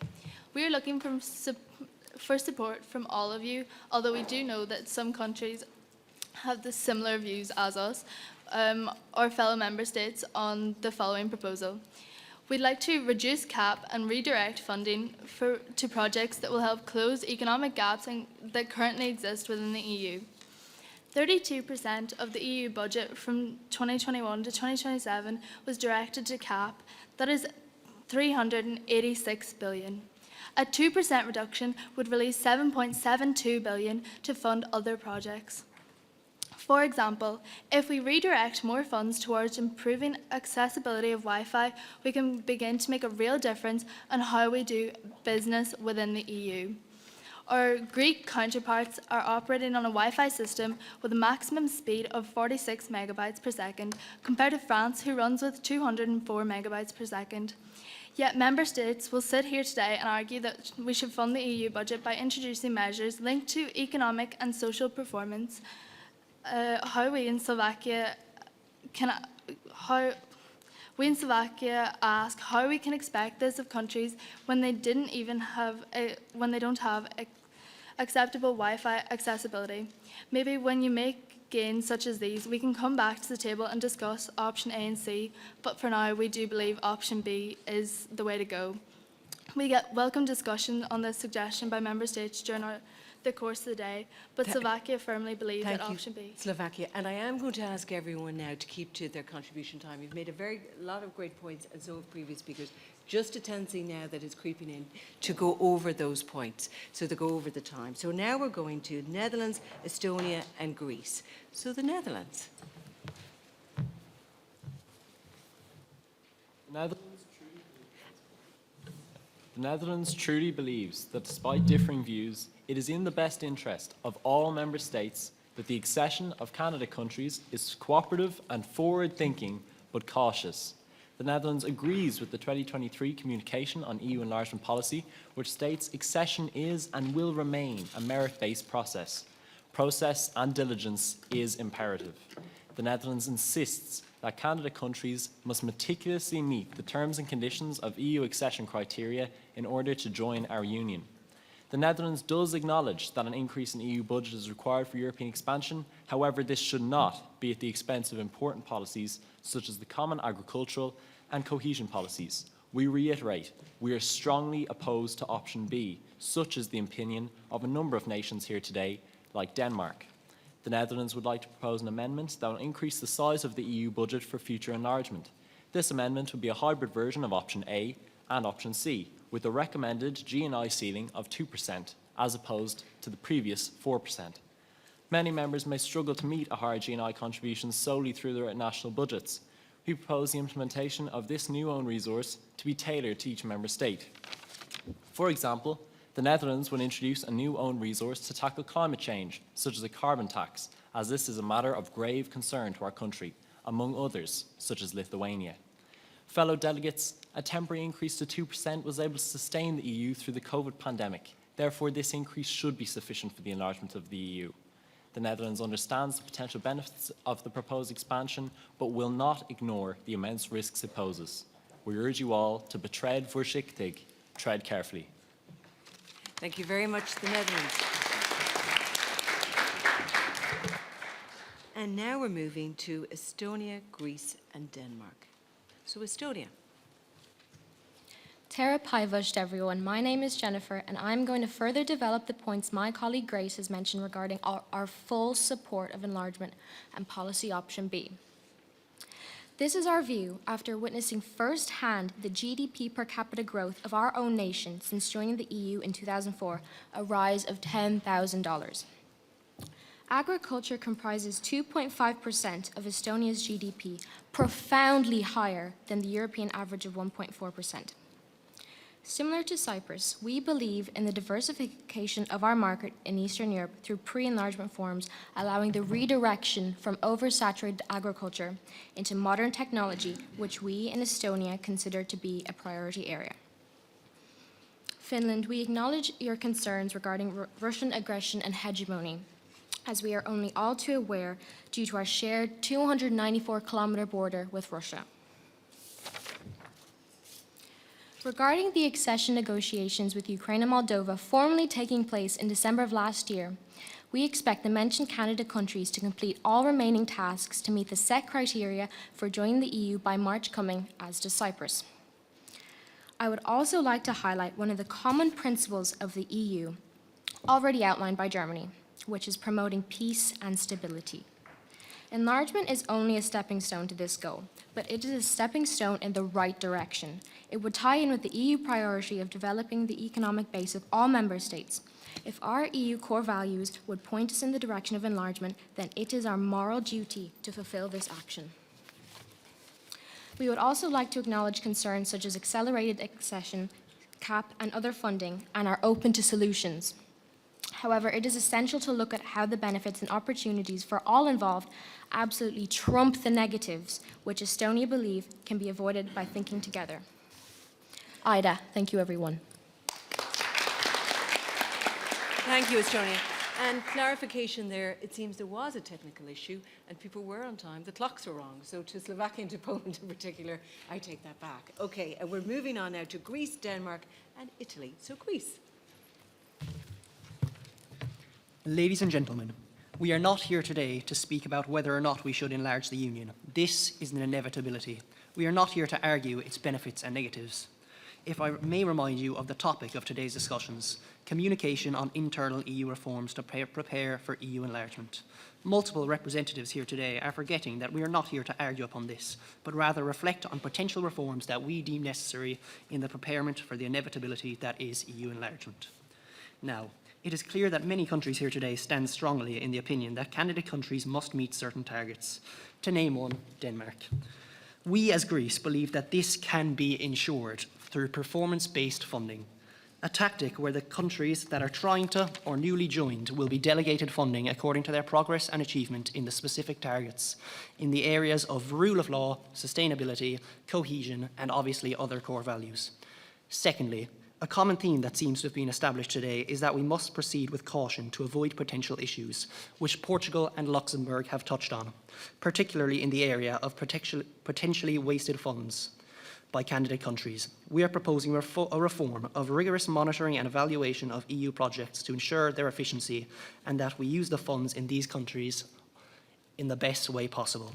I: We are looking for support from all of you, although we do know that some countries have the similar views as us, our fellow member states, on the following proposal. We'd like to reduce CAP and redirect funding to projects that will help close economic gaps that currently exist within the EU. 32% of the EU budget from 2021 to 2027 was directed to CAP, that is 386 billion. A 2% reduction would release 7.72 billion to fund other projects. For example, if we redirect more funds towards improving accessibility of Wi-Fi, we can begin to make a real difference on how we do business within the EU. Our Greek counterparts are operating on a Wi-Fi system with a maximum speed of 46 megabytes per second, compared to France, who runs with 204 megabytes per second. Yet member states will sit here today and argue that we should fund the EU budget by introducing measures linked to economic and social performance. How we in Slovakia ask how we can expect this of countries when they don't have acceptable Wi-Fi accessibility. Maybe when you make gains such as these, we can come back to the table and discuss option A and C, but for now we do believe option B is the way to go. We get welcome discussion on this suggestion by member states during the course of the day, but Slovakia firmly believe that option B.
Q: Slovakia. And I am going to ask everyone now to keep to their contribution time. You've made a lot of great points, and so have previous speakers. Just a tendency now that is creeping in to go over those points, so to go over the time. So now we're going to Netherlands, Estonia, and Greece. So the Netherlands.
K: The Netherlands truly believes that despite differing views, it is in the best interest of all member states that the accession of candidate countries is cooperative and forward-thinking, but cautious. The Netherlands agrees with the 2023 communication on EU enlargement policy, which states accession is and will remain a merit-based process. Process and diligence is imperative. The Netherlands insists that candidate countries must meticulously meet the terms and conditions of EU accession criteria in order to join our union. The Netherlands does acknowledge that an increase in EU budget is required for European expansion. However, this should not be at the expense of important policies such as the common agricultural and cohesion policies. We reiterate, we are strongly opposed to option B, such as the opinion of a number of nations here today, like Denmark. The Netherlands would like to propose an amendment that will increase the size of the EU budget for future enlargement. This amendment would be a hybrid version of option A and option C, with a recommended GNI ceiling of 2%, as opposed to the previous 4%. Many members may struggle to meet a higher GNI contribution solely through their national budgets. We propose the implementation of this new own resource to be tailored to each member state. For example, the Netherlands will introduce a new own resource to tackle climate change, such as a carbon tax, as this is a matter of grave concern to our country, among others, such as Lithuania. Fellow delegates, a temporary increase to 2% was able to sustain the EU through the COVID pandemic. Therefore, this increase should be sufficient for the enlargement of the EU. The Netherlands understands the potential benefits of the proposed expansion, but will not ignore the immense risks it poses. We urge you all to betread voorzichtig, tread carefully.
Q: Thank you very much, the Netherlands. And now we're moving to Estonia, Greece, and Denmark. So Estonia.
L: Tara Pivosht, everyone. My name is Jennifer, and I'm going to further develop the points my colleague Grace has mentioned regarding our full support of enlargement and policy option B. This is our view after witnessing firsthand the GDP per capita growth of our own nation since joining the EU in 2004, a rise of $10,000. Agriculture comprises 2.5% of Estonia's GDP, profoundly higher than the European average of 1.4%. Similar to Cyprus, we believe in the diversification of our market in Eastern Europe through pre-enlargement forms, allowing the redirection from oversaturated agriculture into modern technology, which we in Estonia consider to be a priority area. Finland, we acknowledge your concerns regarding Russian aggression and hegemony, as we are only all too aware due to our shared 294-kilometer border with Russia. Regarding the accession negotiations with Ukraine and Moldova formally taking place in December of last year, we expect the mentioned candidate countries to complete all remaining tasks to meet the set criteria for joining the EU by March coming, as does Cyprus. I would also like to highlight one of the common principles of the EU, already outlined by Germany, which is promoting peace and stability. Enlargement is only a stepping stone to this goal, but it is a stepping stone in the right direction. It would tie in with the EU priority of developing the economic base of all member states. If our EU core values would point us in the direction of enlargement, then it is our moral duty to fulfill this action. We would also like to acknowledge concerns such as accelerated accession, CAP, and other funding, and are open to solutions. However, it is essential to look at how the benefits and opportunities for all involved absolutely trump the negatives, which Estonia believe can be avoided by thinking together. Ida, thank you everyone.
Q: Thank you, Estonia. And clarification there, it seems there was a technical issue and people were on time. The clocks were wrong. So to Slovakia and to Poland in particular, I take that back. Okay, and we're moving on now to Greece, Denmark, and Italy. So Greece.
M: Ladies and gentlemen, we are not here today to speak about whether or not we should enlarge the Union. This is an inevitability. We are not here to argue its benefits and negatives. if I may remind you of the topic of today's discussions, communication on internal EU reforms to prepare for EU enlargement. Multiple representatives here today are forgetting that we are not here to argue upon this, but rather reflect on potential reforms that we deem necessary in the preparement for the inevitability that is EU enlargement. Now, it is clear that many countries here today stand strongly in the opinion that candidate countries must meet certain targets. To name one, Denmark. We as Greece believe that this can be ensured through performance-based funding, a tactic where the countries that are trying to or newly joined will be delegated funding according to their progress and achievement in the specific targets in the areas of rule of law, sustainability, cohesion, and obviously other core values. Secondly, a common theme that seems to have been established today is that we must proceed with caution to avoid potential issues, which Portugal and Luxembourg have touched on, particularly in the area of potentially wasted funds by candidate countries. We are proposing a reform of rigorous monitoring and evaluation of EU projects to ensure their efficiency and that we use the funds in these countries in the best way possible.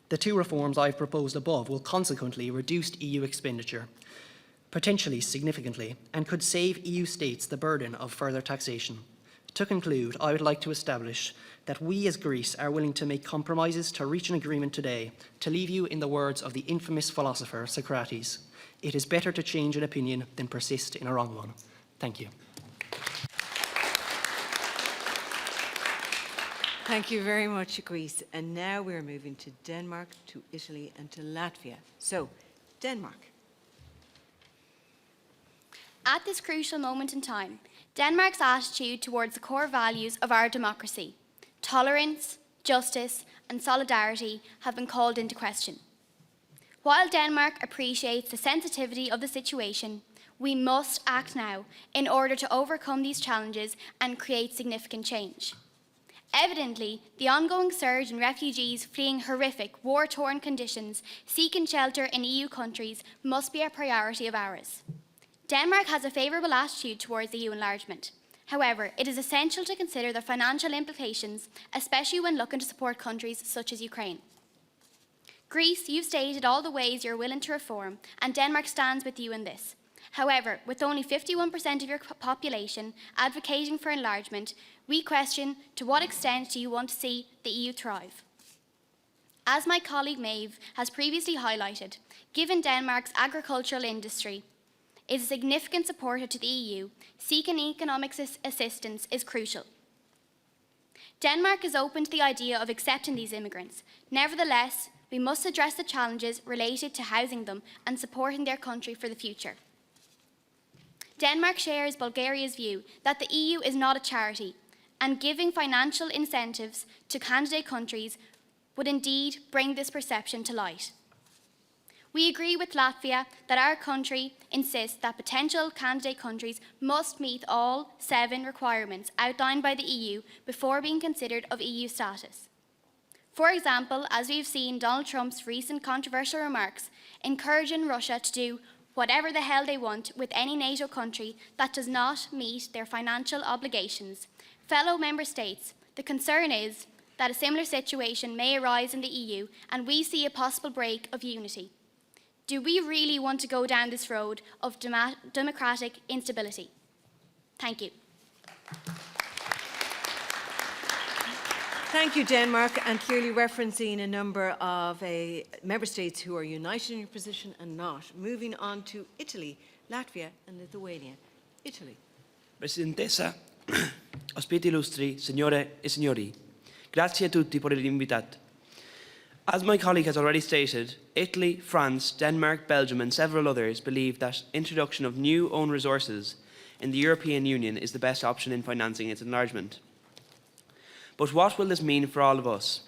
M: The two reforms I've proposed above will consequently reduce EU expenditure, potentially significantly, and could save EU states the burden of further taxation. To conclude, I would like to establish that we as Greece are willing to make compromises to reach an agreement today, to leave you in the words of the infamous philosopher Socrates, "It is better to change an opinion than persist in a wrong one." Thank you.
Q: Thank you very much, Greece. And now we're moving to Denmark, to Italy, and to Latvia. So, Denmark.
V: At this crucial moment in time, Denmark's attitude towards the core values of our democracy, tolerance, justice, and solidarity, have been called into question. While Denmark appreciates the sensitivity of the situation, we must act now in order to overcome these challenges and create significant change. Evidently, the ongoing surge in refugees fleeing horrific, war-torn conditions, seeking shelter in EU countries, must be a priority of ours. Denmark has a favourable attitude towards EU enlargement. However, it is essential to consider the financial implications, especially when looking to support countries such as Ukraine. Greece, you've stated all the ways you're willing to reform, and Denmark stands with you in this. However, with only 51% of your population advocating for enlargement, we question to what extent do you want to see the EU thrive? As my colleague Maeve has previously highlighted, given Denmark's agricultural industry is a significant supporter to the EU, seeking economic assistance is crucial. Denmark is open to the idea of accepting these immigrants. Nevertheless, we must address the challenges related to housing them and supporting their country for the future. Denmark shares Bulgaria's view that the EU is not a charity, and giving financial incentives to candidate countries would indeed bring this perception to light. We agree with Latvia that our country insists that potential candidate countries must meet all 7 requirements outlined by the EU before being considered of EU status. For example, as we've seen Donald Trump's recent controversial remarks encouraging Russia to do whatever the hell they want with any NATO country that does not meet their financial obligations. Fellow member states, the concern is that a similar situation may arise in the EU and we see a possible break of unity. Do we really want to go down this road of democratic instability? Thank you.
Q: Thank you, Denmark, and clearly referencing a number of member states who are united in your position and not. Moving on to Italy, Latvia and Lithuania. Italy.
E: Presidentessa, ospiti illustri, signore e signori, grazie a tutti per l'invitato. As my colleague has already stated, Italy, France, Denmark, Belgium and several others believe that introduction of new own resources in the European Union is the best option in financing its enlargement. But what will this mean for all of us?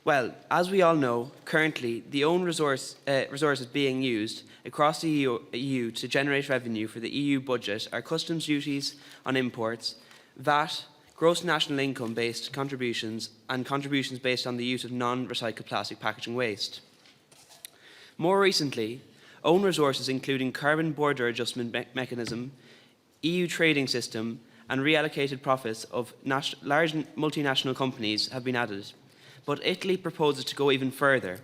E: Well, as we all know, currently the own resources being used across the EU to generate revenue for the EU budget are customs duties on imports, VAT, gross national income-based contributions, and contributions based on the use of non-recycled plastic packaging waste. More recently, own resources including carbon border adjustment mechanism, EU trading system, and reallocated profits of large multinational companies have been added. But Italy proposes to go even further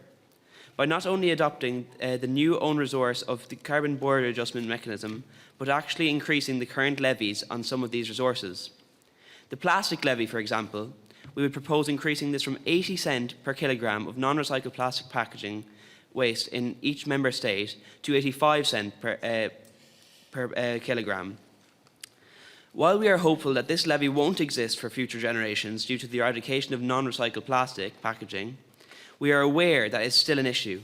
E: by not only adopting the new own resource of the carbon border adjustment mechanism, but actually increasing the current levies on some of these resources. The plastic levy, for example, we would propose increasing this from 80 cents per kilogram of non-recycled plastic packaging waste in each member state to 85 cents per kilogram. While we are hopeful that this levy won't exist for future generations due to the eradication of non-recycled plastic packaging, we are aware that it's still an issue.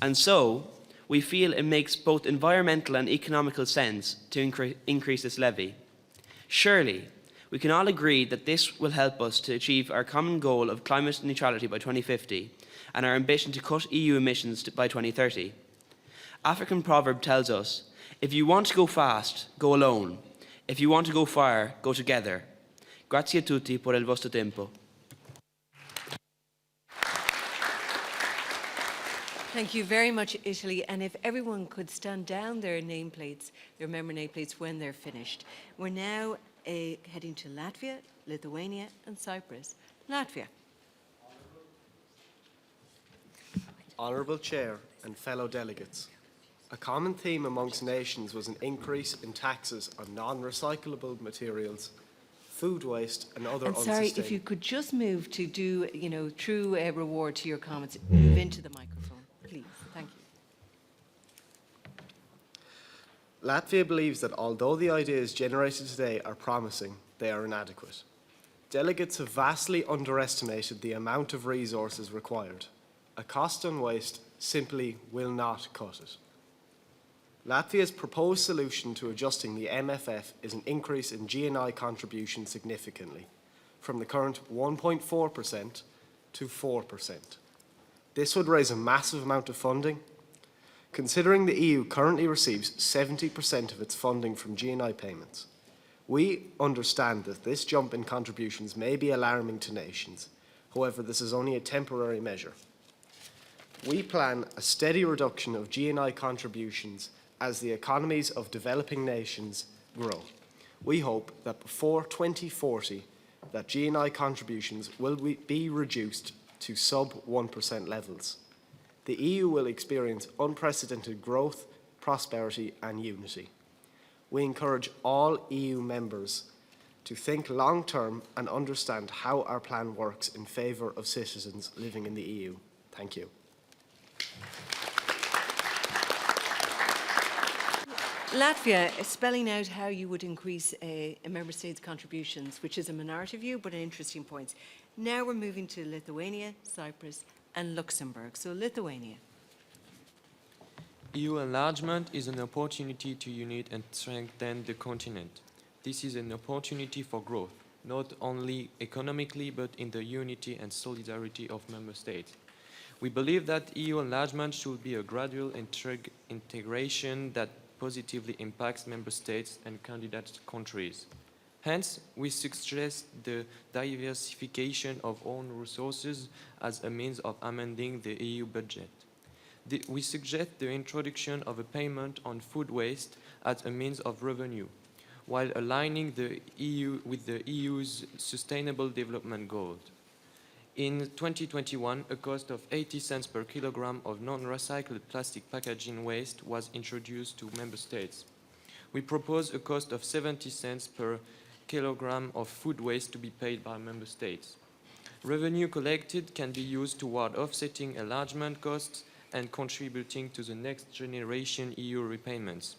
E: And so, we feel it makes both environmental and economical sense to increase this levy. Surely, we can all agree that this will help us to achieve our common goal of climate neutrality by 2050 and our ambition to cut EU emissions by 2030. African proverb tells us, if you want to go fast, go alone. If you want to go far, go together. Grazie a tutti por el vostro tempo.
Q: Thank you very much, Italy. And if everyone could stand down their nameplates, their member nameplates when they're finished. We're now heading to Latvia, Lithuania and Cyprus. Latvia.
N: Honourable Chair and fellow delegates, a common theme amongst nations was an increase in taxes on non-recyclable materials, food waste and other
Q: And
N: unsustainable...
Q: sorry, if you could just move to do, true reward to your comments, move into the microphone, please. Thank you.
N: Latvia believes that although the ideas generated today are promising, they are inadequate. Delegates have vastly underestimated the amount of resources required. A cost on waste simply will not cut it. Latvia's proposed solution to adjusting the MFF is an increase in GNI contribution significantly, from the current 1.4% to 4%. This would raise a massive amount of funding. Considering the EU currently receives 70% of its funding from GNI payments, we understand that this jump in contributions may be alarming to nations. However, this is only a temporary measure. We plan a steady reduction of GNI contributions as the economies of developing nations grow. We hope that before 2040, that GNI contributions will be reduced to sub 1% levels. The EU will experience unprecedented growth, prosperity and unity. We encourage all EU members to think long-term and understand how our plan works in favour of citizens living in the EU. Thank you.
Q: Latvia, spelling out how you would increase a member state's contributions, which is a minority view, but an interesting point. Now we're moving to Lithuania, Cyprus and Luxembourg. So Lithuania.
O: EU enlargement is an opportunity to unite and strengthen the continent. This is an opportunity for growth, not only economically, but in the unity and solidarity of member states. We believe that EU enlargement should be a gradual integration that positively impacts member states and candidate countries. Hence, we suggest the diversification of own resources as a means of amending the EU budget. We suggest the introduction of a payment on food waste as a means of revenue, while aligning the EU with the EU's Sustainable Development Goals. In 2021, a cost of 80 cents per kilogram of non-recycled plastic packaging waste was introduced to member states. We propose a cost of 70 cents per kilogram of food waste to be paid by member states. Revenue collected can be used toward offsetting enlargement costs and contributing to the next generation EU repayments.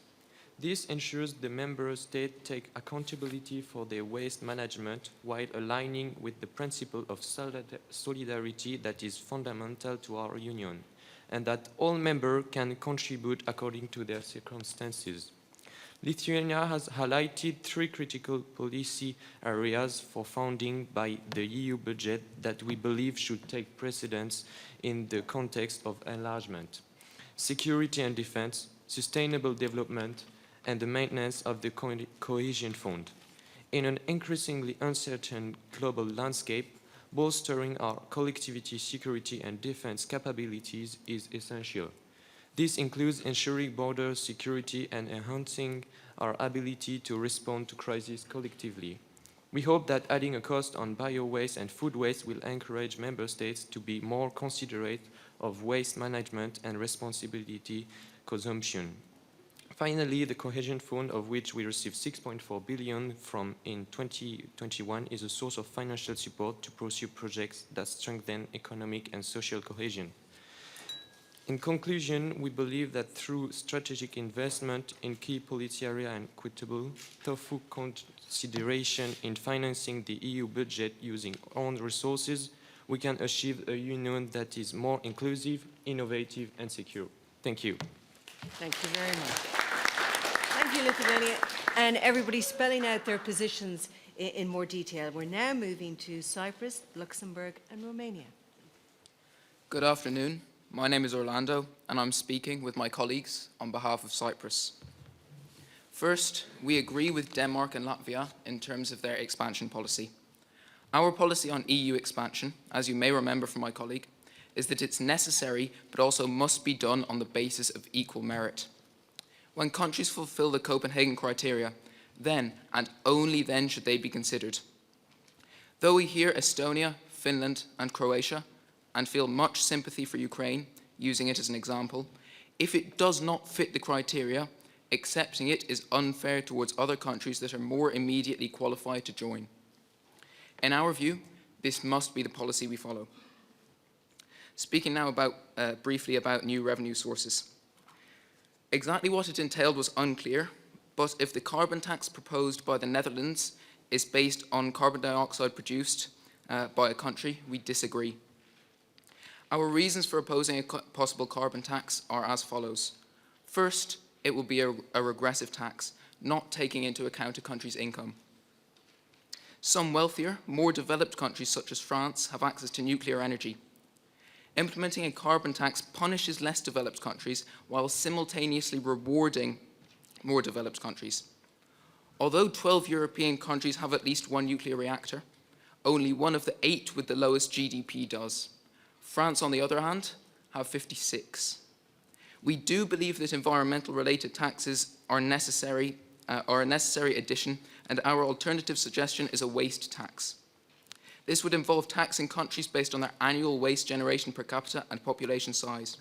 O: This ensures the member states take accountability for their waste management while aligning with the principle of solidarity that is fundamental to our union, and that all members can contribute according to their circumstances. Lithuania has highlighted 3 critical policy areas for funding by the EU budget that we believe should take precedence in the context of enlargement: security and defense, sustainable development, and the maintenance of the cohesion fund. In an increasingly uncertain global landscape, bolstering our collectivity security and defense capabilities is essential. This includes ensuring border security and enhancing our ability to respond to crises collectively. We hope that adding a cost on bio-waste and food waste will encourage member states to be more considerate of waste management and responsibility consumption. Finally, the Cohesion Fund, of which we received 6.4 billion from in 2021, is a source of financial support to pursue projects that strengthen economic and social cohesion. In conclusion, we believe that through strategic investment in key policy areas and equitable, thoughtful consideration in financing the EU budget using own resources, we can achieve a union that is more inclusive, innovative, and secure. Thank you.
Q: Thank you very much. Thank you, Lithuania, and everybody spelling out their positions in more detail. We're now moving to Cyprus, Luxembourg, and Romania.
C: Good afternoon. My name is Orlando, and I'm speaking with my colleagues on behalf of Cyprus. First, we agree with Denmark and Latvia in terms of their expansion policy. Our policy on EU expansion, as you may remember from my colleague, is that it's necessary but also must be done on the basis of equal merit. When countries fulfill the Copenhagen criteria, then and only then should they be considered. Though we hear Estonia, Finland, and Croatia and feel much sympathy for Ukraine, using it as an example, if it does not fit the criteria, accepting it is unfair towards other countries that are more immediately qualified to join. In our view, this must be the policy we follow. Speaking now briefly about new revenue sources. Exactly what it entailed was unclear, but if the carbon tax proposed by the Netherlands is based on carbon dioxide produced by a country, we disagree. Our reasons for opposing a possible carbon tax are as follows. First, it will be a regressive tax, not taking into account a country's income. Some wealthier, more developed countries such as France have access to nuclear energy. Implementing a carbon tax punishes less developed countries while simultaneously rewarding more developed countries. Although 12 European countries have at least one nuclear reactor, only one of the 8 with the lowest GDP does. France, on the other hand, have 56. We do believe that environmental-related taxes are a necessary addition, and our alternative suggestion is a waste tax. This would involve taxing countries based on their annual waste generation per capita and population size.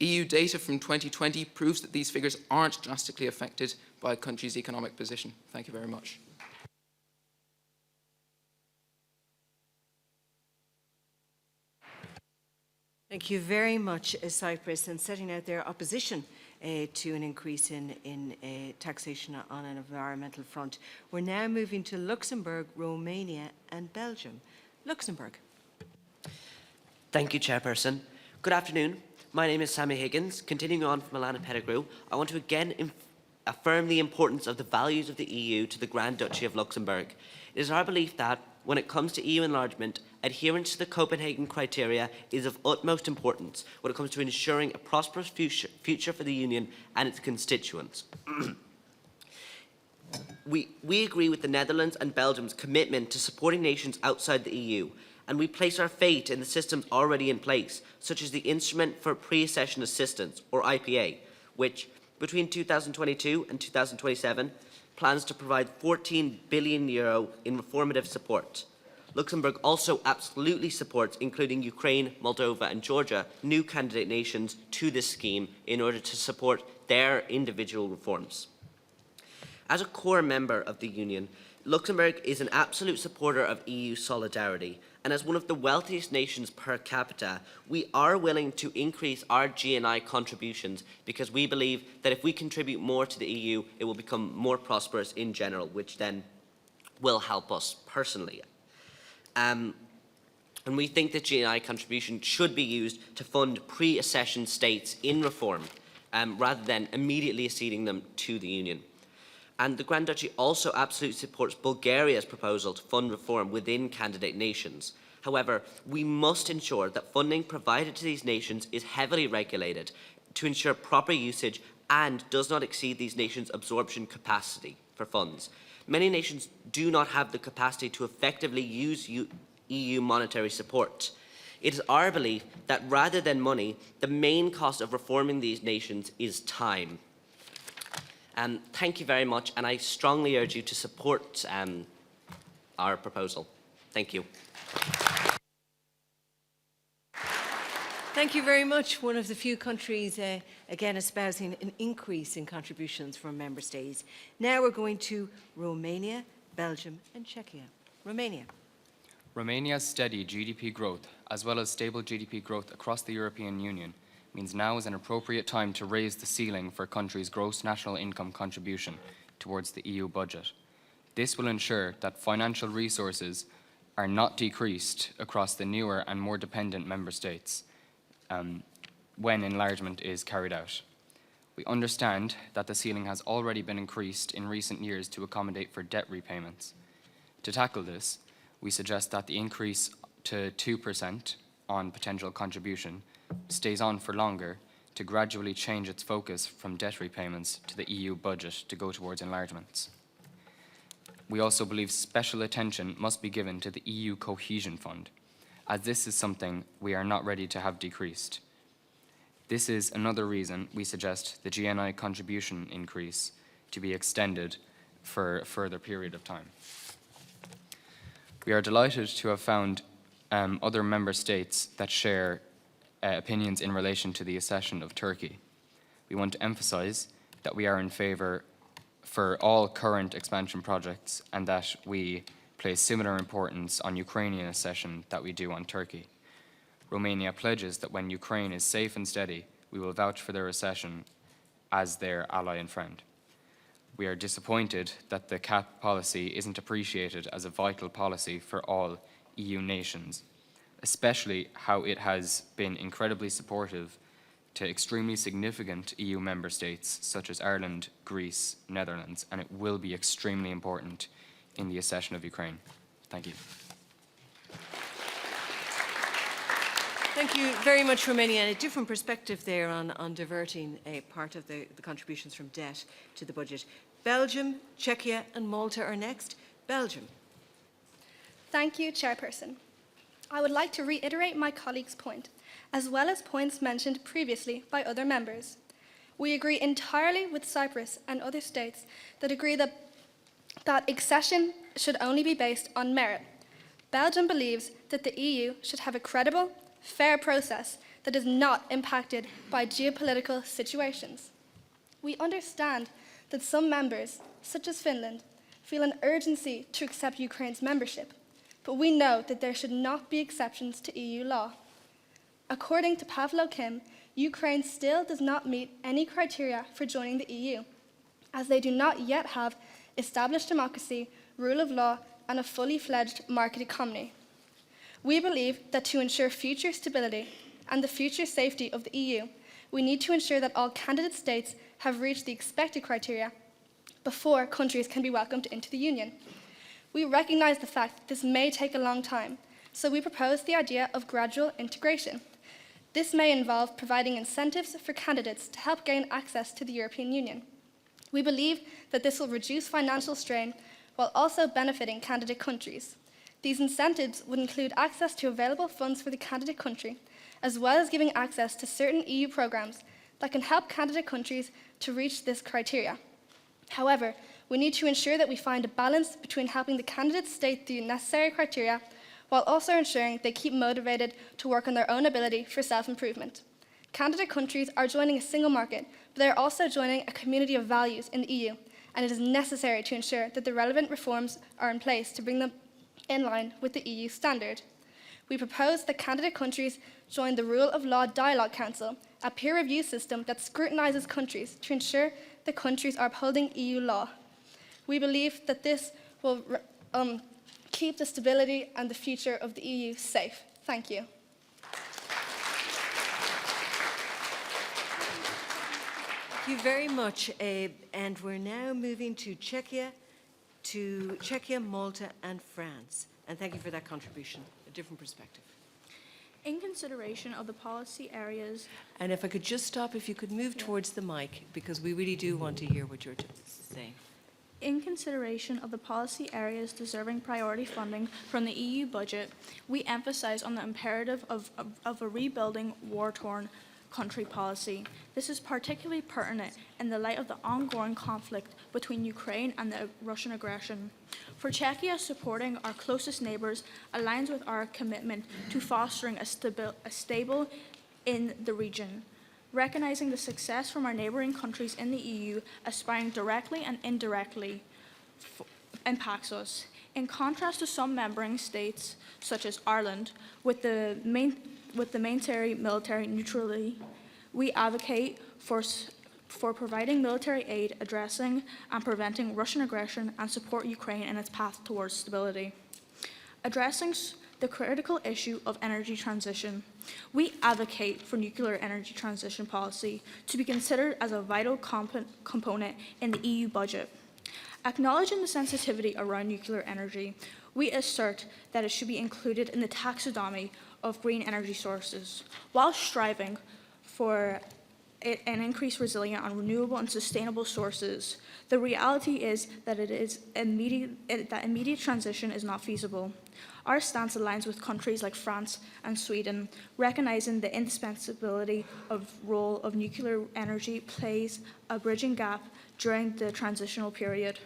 C: EU data from 2020 proves that these figures aren't drastically affected by a country's economic position. Thank you very much.
Q: Thank you very much, Cyprus, and setting out their opposition to an increase in taxation on an environmental front. We're now moving to Luxembourg, Romania, and Belgium. Luxembourg.
P: Thank you, Chairperson. Good afternoon. My name is Sammy Higgins. Continuing on from Alana Pettigrew, I want to again affirm the importance of the values of the EU to the Grand Duchy of Luxembourg. It is our belief that, when it comes to EU enlargement, adherence to the Copenhagen criteria is of utmost importance when it comes to ensuring a prosperous future for the Union and its constituents. We agree with the Netherlands and Belgium's commitment to supporting nations outside the EU, and we place our faith in the systems already in place, such as the Instrument for Pre-Accession Assistance, or IPA, which, between 2022 and 2027, plans to provide €14 billion in reformative support. Luxembourg also absolutely supports including Ukraine, Moldova and Georgia, new candidate nations, to this scheme in order to support their individual reforms. As a core member of the Union, Luxembourg is an absolute supporter of EU solidarity, and as one of the wealthiest nations per capita, we are willing to increase our GNI contributions because we believe that if we contribute more to the EU, it will become more prosperous in general, which then will help us personally. And we think that GNI contribution should be used to fund pre-accession states in reform, rather than immediately acceding them to the Union. And the Grand Duchy also absolutely supports Bulgaria's proposal to fund reform within candidate nations. However, we must ensure that funding provided to these nations is heavily regulated to ensure proper usage and does not exceed these nations' absorption capacity for funds. Many nations do not have the capacity to effectively use EU monetary support. It is our belief that rather than money, the main cost of reforming these nations is time. Thank you very much, and I strongly urge you to support our proposal. Thank you.
Q: Thank you very much. One of the few countries, again, espousing an increase in contributions from member states. Now we're going to Romania, Belgium and Czechia. Romania.
J: Romania's steady GDP growth, as well as stable GDP growth across the European Union, means now is an appropriate time to raise the ceiling for a country's gross national income contribution towards the EU budget. This will ensure that financial resources are not decreased across the newer and more dependent member states when enlargement is carried out. We understand that the ceiling has already been increased in recent years to accommodate for debt repayments. To tackle this, we suggest that the increase to 2% on potential contribution stays on for longer to gradually change its focus from debt repayments to the EU budget to go towards enlargements. We also believe special attention must be given to the EU Cohesion Fund, as this is something we are not ready to have decreased. This is another reason we suggest the GNI contribution increase to be extended for a further period of time. We are delighted to have found other member states that share opinions in relation to the accession of Turkey. We want to emphasize that we are in favour for all current expansion projects and that we place similar importance on Ukrainian accession that we do on Turkey. Romania pledges that when Ukraine is safe and steady, we will vouch for their accession as their ally and friend. We are disappointed that the CAP policy isn't appreciated as a vital policy for all EU nations, especially how it has been incredibly supportive to extremely significant EU member states such as Ireland, Greece, Netherlands, and it will be extremely important in the accession of Ukraine. Thank you.
Q: Thank you very much, Romania. And a different perspective there on diverting a part of the contributions from debt to the budget. Belgium, Czechia and Malta are next. Belgium.
V: Thank you, Chairperson. I would like to reiterate my colleague's point, as well as points mentioned previously by other members. We agree entirely with Cyprus and other states that agree that accession should only be based on merit. Belgium believes that the EU should have a credible, fair process that is not impacted by geopolitical situations. We understand that some members, such as Finland, feel an urgency to accept Ukraine's membership, but we know that there should not be exceptions to EU law. According to Pavlo Kim, Ukraine still does not meet any criteria for joining the EU, as they do not yet have established democracy, rule of law, and a fully fledged market economy. We believe that to ensure future stability and the future safety of the EU, we need to ensure that all candidate states have reached the expected criteria before countries can be welcomed into the Union. We recognise the fact that this may take a long time, so we propose the idea of gradual integration. This may involve providing incentives for candidates to help gain access to the European Union. We believe that this will reduce financial strain while also benefiting candidate countries. These incentives would include access to available funds for the candidate country, as well as giving access to certain EU programs that can help candidate countries to reach this criteria. However, we need to ensure that we find a balance between helping the candidates state the necessary criteria while also ensuring they keep motivated to work on their own ability for self-improvement. Candidate countries are joining a single market, but they are also joining a community of values in the EU, and it is necessary to ensure that the relevant reforms are in place to bring them in line with the EU standard. We propose that candidate countries join the Rule of Law Dialogue Council, a peer review system that scrutinises countries to ensure the countries are upholding EU law. We believe that this will keep the stability and the future of the EU safe. Thank you.
Q: Thank you very much. And we're now moving to Czechia, Malta and France. And thank you for that contribution, a different perspective.
S: In consideration of the policy areas...
Q: And if I could just stop, if you could move towards the mic, because we really do want to hear what you're saying.
S: In consideration of the policy areas deserving priority funding from the EU budget, we emphasize on the imperative of a rebuilding war-torn country policy. This is particularly pertinent in the light of the ongoing conflict between Ukraine and the Russian aggression. For Czechia, supporting our closest neighbours aligns with our commitment to fostering a stable in the region. Recognising the success from our neighbouring countries in the EU, aspiring directly and indirectly impacts us. In contrast to some member states, such as Ireland, with the maintain military neutrality, we advocate for providing military aid, addressing and preventing Russian aggression, and support Ukraine in its path towards stability. Addressing the critical issue of energy transition, we advocate for nuclear energy transition policy to be considered as a vital component in the EU budget. Acknowledging the sensitivity around nuclear energy, we assert that it should be included in the taxonomy of green energy sources, while striving for an increased resilience on renewable and sustainable sources. The reality is that immediate transition is not feasible. Our stance aligns with countries like France and Sweden, recognizing the indispensability of role of nuclear energy plays a bridging gap during the transitional period.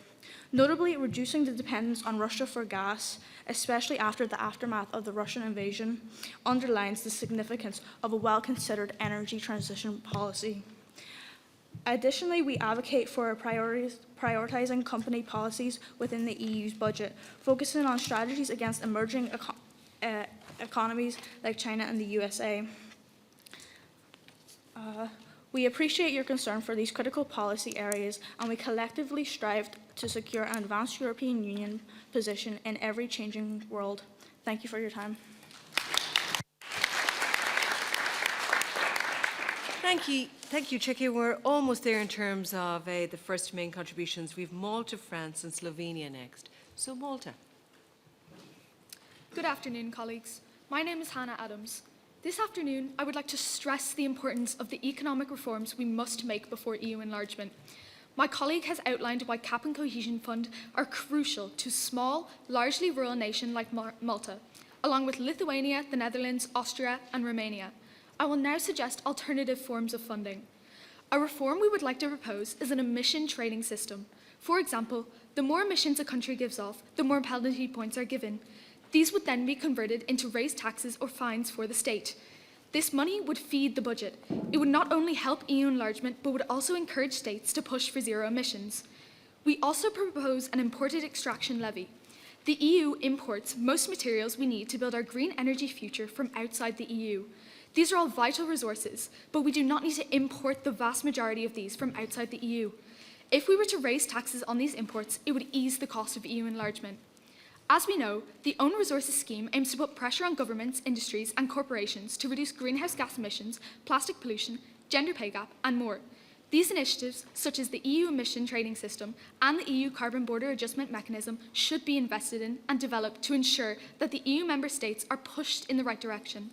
S: Notably, reducing the dependence on Russia for gas, especially after the aftermath of the Russian invasion, underlines the significance of a well-considered energy transition policy. Additionally, we advocate for prioritizing company policies within the EU's budget, focusing on strategies against emerging economies like China and the USA. We appreciate your concern for these critical policy areas, and we collectively strive to secure an advanced European Union position in every changing world. Thank you for your time.
Q: Thank you, Czechia. We're almost there in terms of the first main contributions. We've Malta, France, and Slovenia next. So Malta.
R: Good afternoon, colleagues. My name is Hannah Adams. This afternoon, I would like to stress the importance of the economic reforms we must make before EU enlargement. My colleague has outlined why CAP and Cohesion Fund are crucial to small, largely rural nation like Malta, along with Lithuania, the Netherlands, Austria, and Romania. I will now suggest alternative forms of funding. A reform we would like to propose is an emission trading system. For example, the more emissions a country gives off, the more penalty points are given. These would then be converted into raised taxes or fines for the state. This money would feed the budget. It would not only help EU enlargement, but would also encourage states to push for zero emissions. We also propose an imported extraction levy. The EU imports most materials we need to build our green energy future from outside the EU. These are all vital resources, but we do not need to import the vast majority of these from outside the EU. If we were to raise taxes on these imports, it would ease the cost of EU enlargement. As we know, the Own Resources Scheme aims to put pressure on governments, industries and corporations to reduce greenhouse gas emissions, plastic pollution, gender pay gap and more. These initiatives, such as the EU Emission Trading System and the EU Carbon Border Adjustment Mechanism, should be invested in and developed to ensure that the EU member states are pushed in the right direction.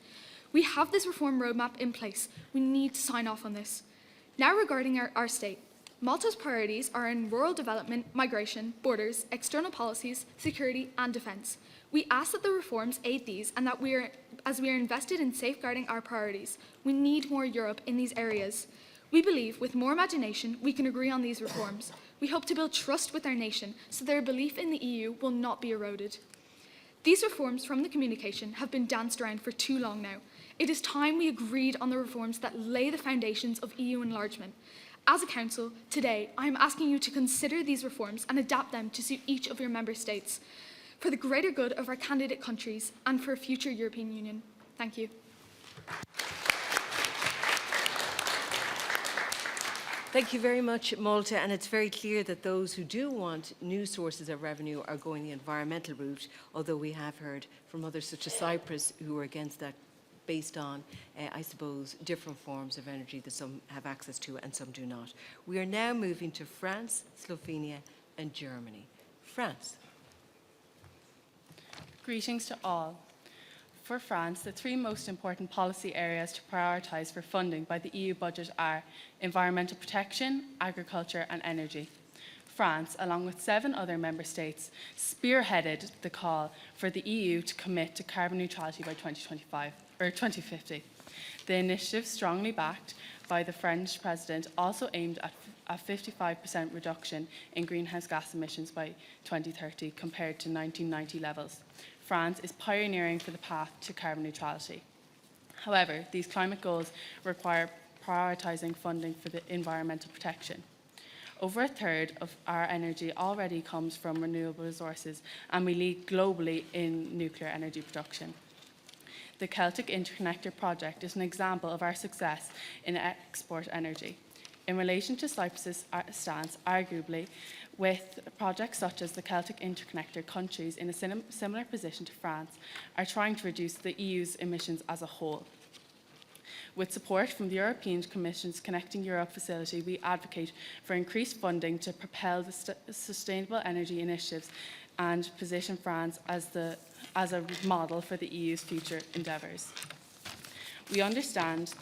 R: We have this reform roadmap in place. We need to sign off on this. Now regarding our state. Malta's priorities are in rural development, migration, borders, external policies, security and defence. We ask that the reforms aid these and that as we are invested in safeguarding our priorities, we need more Europe in these areas. We believe with more imagination we can agree on these reforms. We hope to build trust with our nation so their belief in the EU will not be eroded. These reforms from the communication have been danced around for too long now. It is time we agreed on the reforms that lay the foundations of EU enlargement. As a Council, today I am asking you to consider these reforms and adapt them to suit each of your member states, for the greater good of our candidate countries and for a future European Union. Thank you.
Q: Thank you very much, Malta, and it's very clear that those who do want new sources of revenue are going the environmental route, although we have heard from others such as Cyprus who are against that based on, I suppose, different forms of energy that some have access to and some do not. We are now moving to France, Slovenia and Germany. France.
T: Greetings to all. For France, the three most important policy areas to prioritise for funding by the EU budget are environmental protection, agriculture and energy. France, along with 7 other member states, spearheaded the call for the EU to commit to carbon neutrality by 2050. The initiative, strongly backed by the French president, also aimed at a 55% reduction in greenhouse gas emissions by 2030 compared to 1990 levels. France is pioneering for the path to carbon neutrality. However, these climate goals require prioritising funding for the environmental protection. Over a third of our energy already comes from renewable resources, and we lead globally in nuclear energy production. The Celtic Interconnector project is an example of our success in export energy. In relation to Cyprus's stance, arguably, with projects such as the Celtic Interconnector, countries in a similar position to France are trying to reduce the EU's emissions as a whole. With support from the European Commission's Connecting Europe facility, we advocate for increased funding to propel the sustainable energy initiatives and position France as a model for the EU's future endeavours. We understand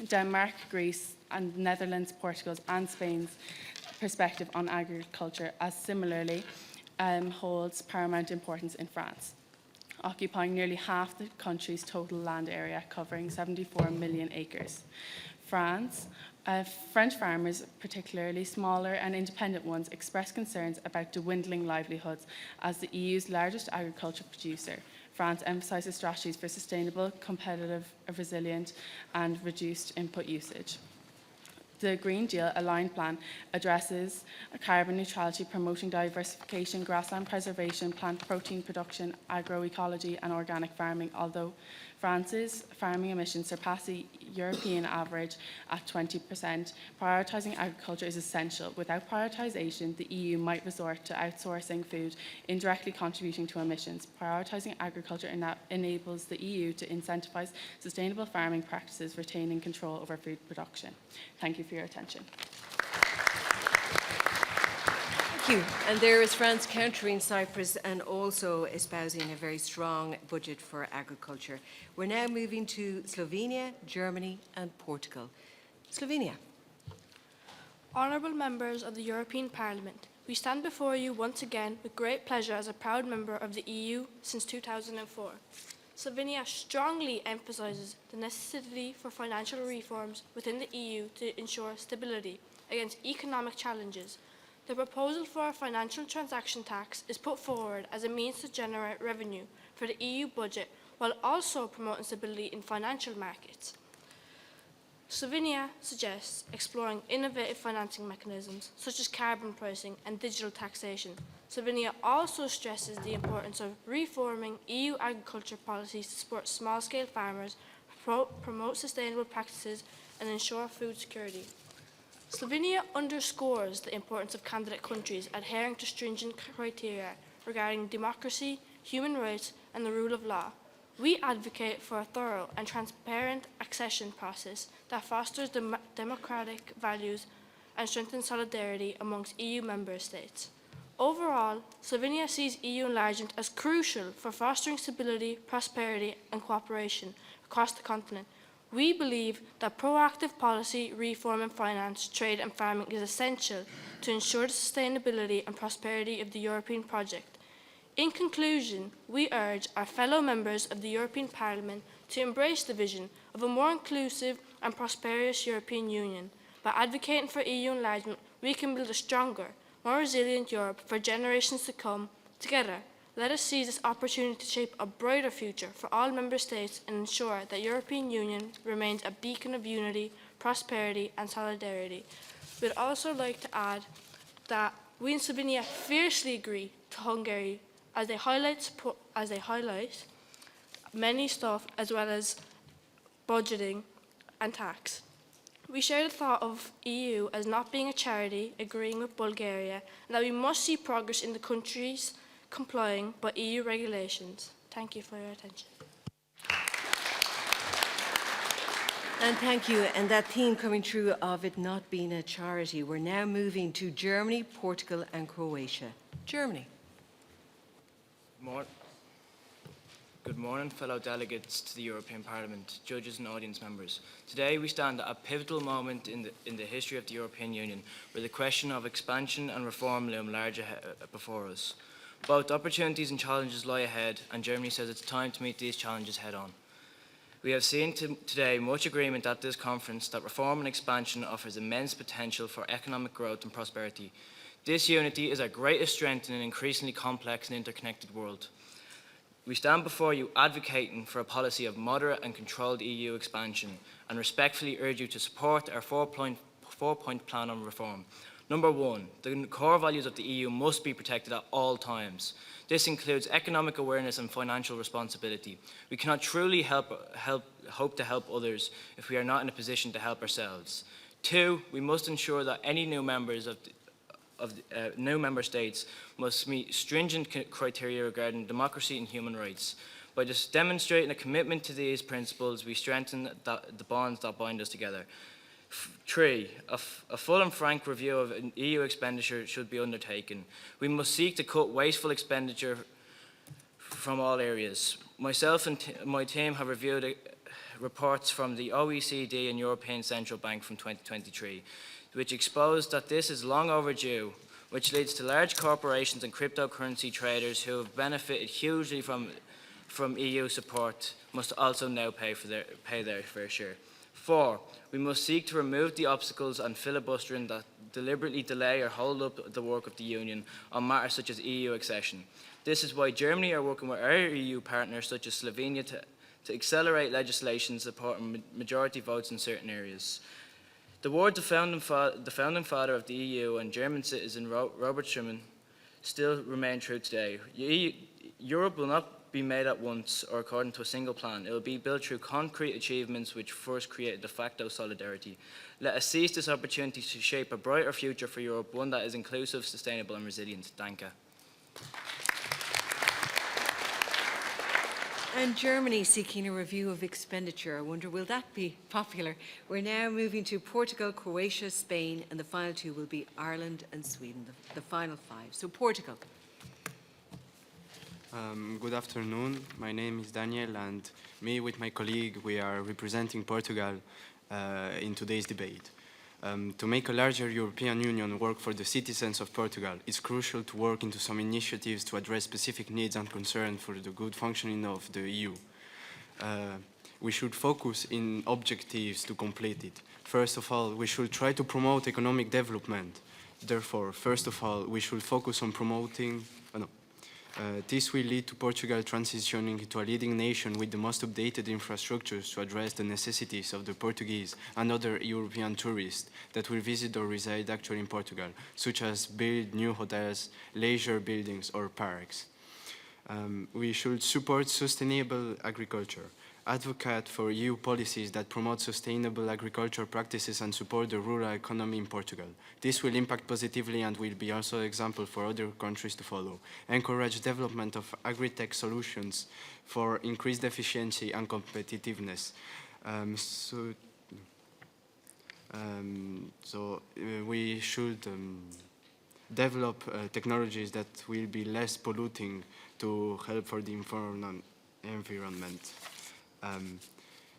T: Denmark, Greece, and Netherlands, Portugal's, and Spain's perspective on agriculture as similarly holds paramount importance in France, occupying nearly half the country's total land area, covering 74 million acres. French farmers, particularly smaller and independent ones, express concerns about dwindling livelihoods. As the EU's largest agriculture producer, France emphasises strategies for sustainable, competitive, resilient, and reduced input usage. The Green Deal Aligned Plan addresses carbon neutrality, promoting diversification, grassland preservation, plant protein production, agroecology, and organic farming, although France's farming emissions surpass the European average at 20%. Prioritising agriculture is essential. Without prioritisation, the EU might resort to outsourcing food, indirectly contributing to emissions. Prioritising agriculture enables the EU to incentivise sustainable farming practices, retaining control over food production. Thank you for your attention.
Q: Thank you. And there is France countering Cyprus and also espousing a very strong budget for agriculture. We're now moving to Slovenia, Germany, and Portugal. Slovenia.
A: Honourable members of the European Parliament, we stand before you once again with great pleasure as a proud member of the EU since 2004. Slovenia strongly emphasises the necessity for financial reforms within the EU to ensure stability against economic challenges. The proposal for a financial transaction tax is put forward as a means to generate revenue for the EU budget while also promoting stability in financial markets. Slovenia suggests exploring innovative financing mechanisms such as carbon pricing and digital taxation. Slovenia also stresses the importance of reforming EU agriculture policies to support small-scale farmers, promote sustainable practices, and ensure food security. Slovenia underscores the importance of candidate countries adhering to stringent criteria regarding democracy, human rights, and the rule of law. We advocate for a thorough and transparent accession process that fosters democratic values and strengthens solidarity amongst EU member states. Overall, Slovenia sees EU enlargement as crucial for fostering stability, prosperity, and cooperation across the continent. We believe that proactive policy, reform in finance, trade and farming is essential to ensure the sustainability and prosperity of the European project. In conclusion, we urge our fellow members of the European Parliament to embrace the vision of a more inclusive and prosperous European Union. By advocating for EU enlargement, we can build a stronger, more resilient Europe for generations to come. Together, let us seize this opportunity to shape a brighter future for all member states and ensure that the European Union remains a beacon of unity, prosperity and solidarity. We'd also like to add that we in Slovenia fiercely agree to Hungary as they highlight many stuff as well as budgeting and tax. We share the thought of EU as not being a charity, agreeing with Bulgaria, and that we must see progress in the countries complying by EU regulations. Thank you for your attention.
Q: And thank you. And that theme coming through of it not being a charity. We're now moving to Germany, Portugal and Croatia. Germany.
B: Good morning, fellow delegates to the European Parliament, judges and audience members. Today we stand at a pivotal moment in the history of the European Union, where the question of expansion and reform loom large before us. Both opportunities and challenges lie ahead, and Germany says it's time to meet these challenges head-on. We have seen today much agreement at this conference that reform and expansion offers immense potential for economic growth and prosperity. This unity is our greatest strength in an increasingly complex and interconnected world. We stand before you advocating for a policy of moderate and controlled EU expansion and respectfully urge you to support our four-point plan on reform. Number one, the core values of the EU must be protected at all times. This includes economic awareness and financial responsibility. We cannot truly hope to help others if we are not in a position to help ourselves. Two, we must ensure that any new member states must meet stringent criteria regarding democracy and human rights. By just demonstrating a commitment to these principles, we strengthen the bonds that bind us together. Three, a full and frank review of EU expenditure should be undertaken. We must seek to cut wasteful expenditure from all areas. Myself and my team have reviewed reports from the OECD and European Central Bank from 2023, which exposed that this is long overdue, which leads to large corporations and cryptocurrency traders who have benefited hugely from EU support must also now pay their fair share. Four, we must seek to remove the obstacles and filibustering that deliberately delay or hold up the work of the Union on matters such as EU accession. This is why Germany are working with our EU partners such as Slovenia to accelerate legislation supporting majority votes in certain areas. The words of the founding father of the EU and German citizen Robert Schuman still remain true today. Europe will not be made at once or according to a single plan. It will be built through concrete achievements which first create de facto solidarity. Let us seize this opportunity to shape a brighter future for Europe, one that is inclusive, sustainable and resilient. Danke.
Q: And Germany seeking a review of expenditure. I wonder, will that be popular? We're now moving to Portugal, Croatia, Spain, and the final two will be Ireland and Sweden, the final five. So Portugal.
D: Good afternoon. My name is Daniel, and me with my colleague, we are representing Portugal in today's debate. To make a larger European Union work for the citizens of Portugal, it's crucial to work into some initiatives to address specific needs and concerns for the good functioning of the EU. We should focus in objectives to complete it. First of all, we should try to promote economic development. Therefore, first of all, we should focus on promoting this will lead to Portugal transitioning into a leading nation with the most updated infrastructures to address the necessities of the Portuguese and other European tourists that will visit or reside actually in Portugal, such as build new hotels, leisure buildings or parks. We should support sustainable agriculture, advocate for EU policies that promote sustainable agriculture practices and support the rural economy in Portugal. This will impact positively and will be also an example for other countries to follow. Encourage development of agri-tech solutions for increased efficiency and competitiveness. We should develop technologies that will be less polluting to help for the environment.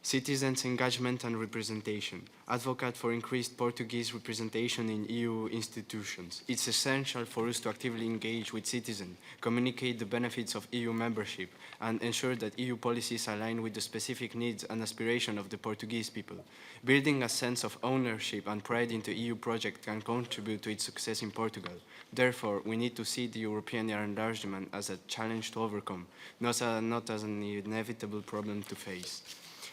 D: Citizens' engagement and representation. Advocate for increased Portuguese representation in EU institutions. It's essential for us to actively engage with citizens, communicate the benefits of EU membership, and ensure that EU policies align with the specific needs and aspirations of the Portuguese people. Building a sense of ownership and pride in the EU project can contribute to its success in Portugal. Therefore, we need to see the European enlargement as a challenge to overcome, not as an inevitable problem to face.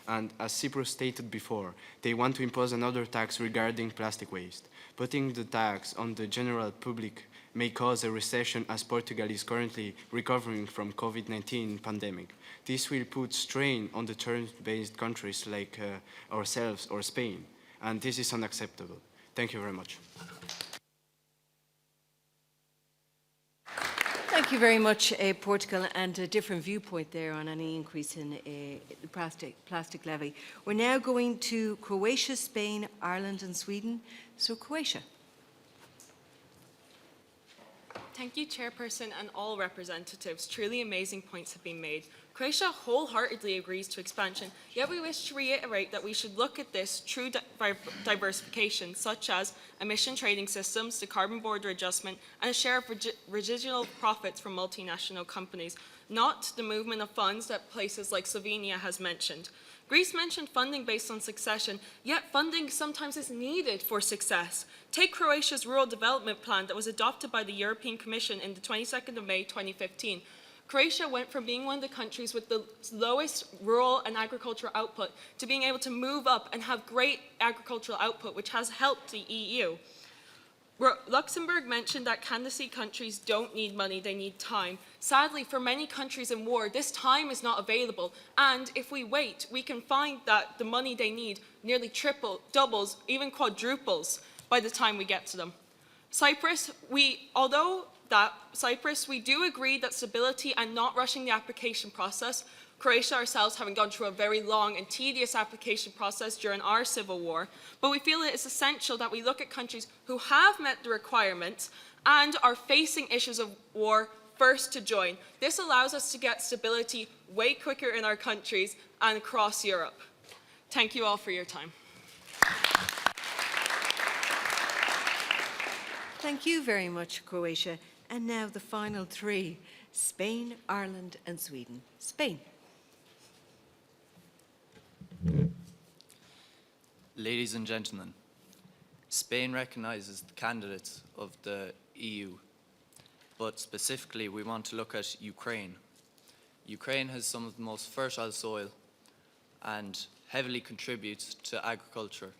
D: And as Cyprus stated before, they want to impose another tax regarding plastic waste. Putting the tax on the general public may cause a recession as Portugal is currently recovering from COVID-19 pandemic. This will put strain on the terms-based countries like ourselves or Spain, and this is unacceptable. Thank you very much.
Q: Thank you very much, Portugal, and a different viewpoint there on any increase in the plastic levy. We're now going to Croatia, Spain, Ireland and Sweden. So Croatia.
F: Thank you, Chairperson and all representatives. Truly amazing points have been made. Croatia wholeheartedly agrees to expansion, yet we wish to reiterate that we should look at this through diversification, such as emission trading systems, the carbon border adjustment, and a share of residual profits from multinational companies, not the movement of funds that places like Slovenia has mentioned. Greece mentioned funding based on succession, yet funding sometimes is needed for success. Take Croatia's rural development plan that was adopted by the European Commission in the 22nd of May 2015. Croatia went from being one of the countries with the lowest rural and agricultural output to being able to move up and have great agricultural output, which has helped the EU. Luxembourg mentioned that candidacy countries don't need money, they need time. Sadly, for many countries in war, this time is not available. And if we wait, we can find that the money they need nearly doubles, even quadruples by the time we get to them. Cyprus, we do agree that stability and not rushing the application process, Croatia ourselves having gone through a very long and tedious application process during our civil war, but we feel it is essential that we look at countries who have met the requirements and are facing issues of war first to join. This allows us to get stability way quicker in our countries and across Europe. Thank you all for your time.
Q: Thank you very much, Croatia. And now the final three, Spain, Ireland and Sweden. Spain.
G: Ladies and gentlemen, Spain recognises the candidates of the EU, but specifically we want to look at Ukraine. Ukraine has some of the most fertile soil and heavily contributes to agriculture.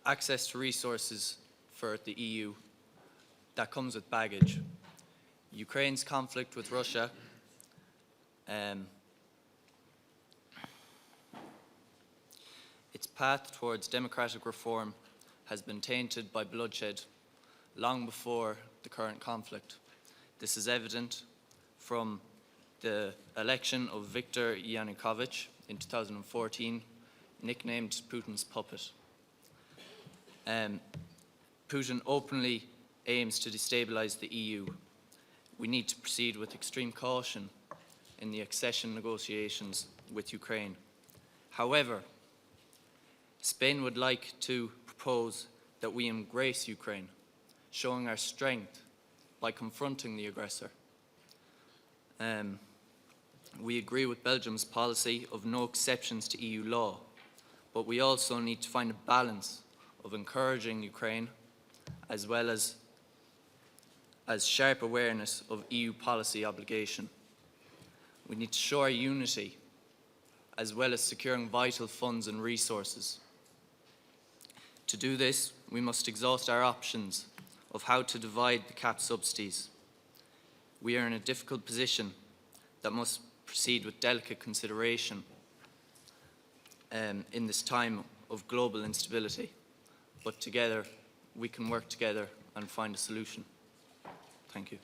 G: Access to resources for the EU, that comes with baggage. Ukraine's conflict with Russia its path towards democratic reform has been tainted by bloodshed long before the current conflict. This is evident from the election of Viktor Yanukovych in 2014, nicknamed Putin's puppet. Putin openly aims to destabilize the EU. We need to proceed with extreme caution in the accession negotiations with Ukraine. However, Spain would like to propose that we embrace Ukraine, showing our strength by confronting the aggressor. We agree with Belgium's policy of no exceptions to EU law, but we also need to find a balance of encouraging Ukraine as well as sharp awareness of EU policy obligation. We need to show our unity as well as securing vital funds and resources. To do this, we must exhaust our options of how to divide the CAP subsidies. We are in a difficult position that must proceed with delicate consideration in this time of global instability. But together, we can work together and find a solution. Thank you.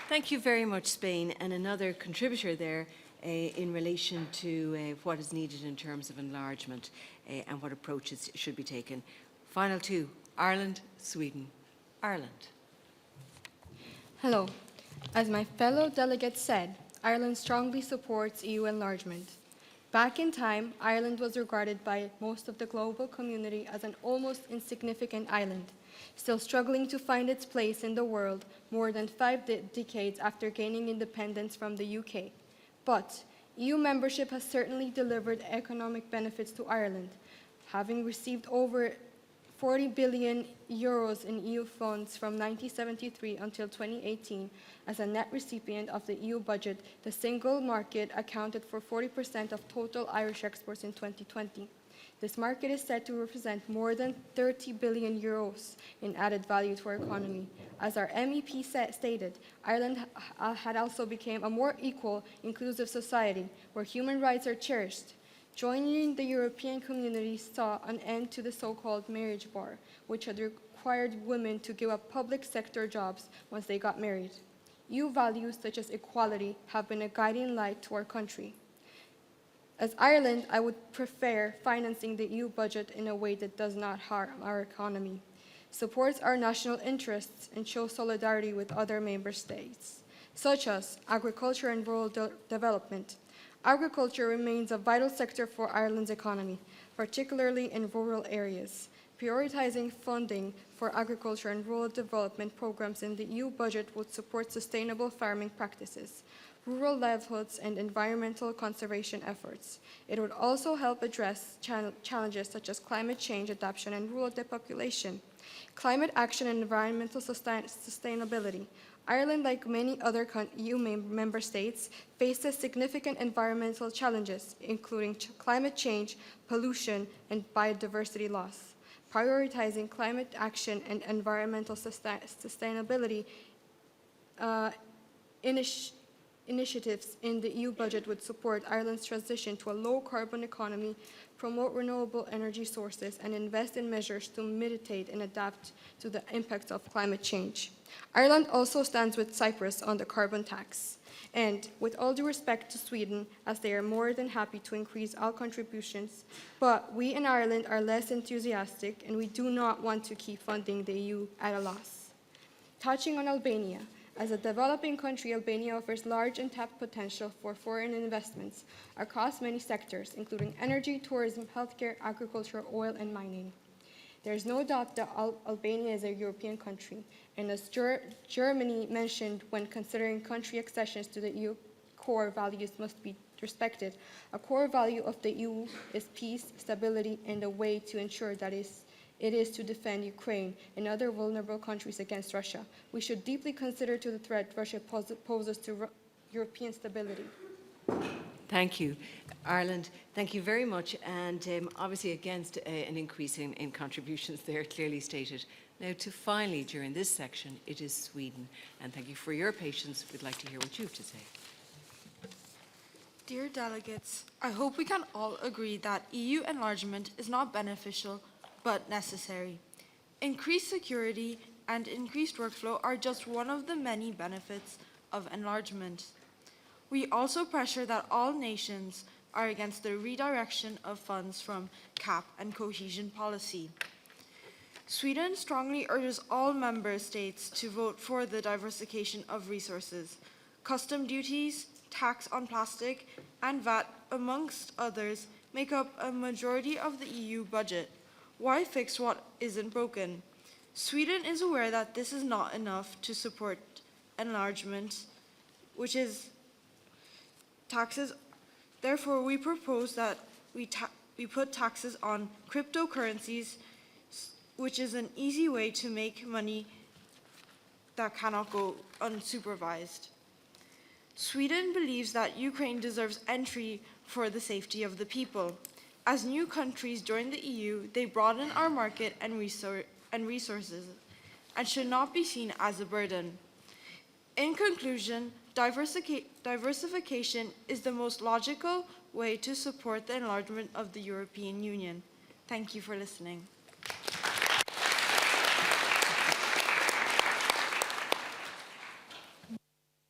Q: Thank you very much, Spain. And another contributor there in relation to what is needed in terms of enlargement and what approaches should be taken. Final two, Ireland, Sweden. Ireland.
U: Hello. As my fellow delegate said, Ireland strongly supports EU enlargement. Back in time, Ireland was regarded by most of the global community as an almost insignificant island, still struggling to find its place in the world more than 5 decades after gaining independence from the UK. But EU membership has certainly delivered economic benefits to Ireland, having received over 40 billion euros in EU funds from 1973 until 2018. As a net recipient of the EU budget, the single market accounted for 40% of total Irish exports in 2020. This market is said to represent more than 30 billion euros in added value to our economy. As our MEP stated, Ireland had also become a more equal, inclusive society where human rights are cherished. Joining the European community saw an end to the so-called marriage bar, which had required women to give up public sector jobs once they got married. EU values such as equality have been a guiding light to our country. As Ireland, I would prefer financing the EU budget in a way that does not harm our economy. supports our national interests, and shows solidarity with other member states, such as agriculture and rural development. Agriculture remains a vital sector for Ireland's economy, particularly in rural areas. Prioritizing funding for agriculture and rural development programs in the EU budget would support sustainable farming practices, rural livelihoods, and environmental conservation efforts. It would also help address challenges such as climate change adaptation and rural depopulation, climate action and environmental sustainability. Ireland, like many other EU member states, faces significant environmental challenges, including climate change, pollution, and biodiversity loss. Prioritizing climate action and environmental sustainability initiatives in the EU budget would support Ireland's transition to a low-carbon economy, promote renewable energy sources, and invest in measures to mitigate and adapt to the impacts of climate change. Ireland also stands with Cyprus on the carbon tax. And with all due respect to Sweden, as they are more than happy to increase all contributions, but we in Ireland are less enthusiastic, and we do not want to keep funding the EU at a loss. Touching on Albania, as a developing country, Albania offers large untapped potential for foreign investments across many sectors, including energy, tourism, healthcare, agriculture, oil, and mining. There is no doubt that Albania is a European country, and as Germany mentioned when considering country accessions to the EU, core values must be respected. A core value of the EU is peace, stability, and a way to ensure that it is to defend Ukraine and other vulnerable countries against Russia. We should deeply consider to the threat Russia poses to European stability.
Q: Thank you. Ireland, thank you very much, and obviously against an increase in contributions there, clearly stated. Now, to finally, during this section, it is Sweden, and thank you for your patience. We'd like to hear what you have to say.
H: Dear delegates, I hope we can all agree that EU enlargement is not beneficial, but necessary. Increased security and increased workflow are just one of the many benefits of enlargement. We also pressure that all nations are against the redirection of funds from CAP and cohesion policy. Sweden strongly urges all member states to vote for the diversification of resources. Custom duties, tax on plastic, and VAT, amongst others, make up a majority of the EU budget. Why fix what isn't broken? Sweden is aware that this is not enough to support enlargement, which is taxes. Therefore, we propose that we put taxes on cryptocurrencies, which is an easy way to make money that cannot go unsupervised. Sweden believes that Ukraine deserves entry for the safety of the people. As new countries join the EU, they broaden our market and resources and should not be seen as a burden. In conclusion, diversification is the most logical way to support the enlargement of the European Union. Thank you for listening.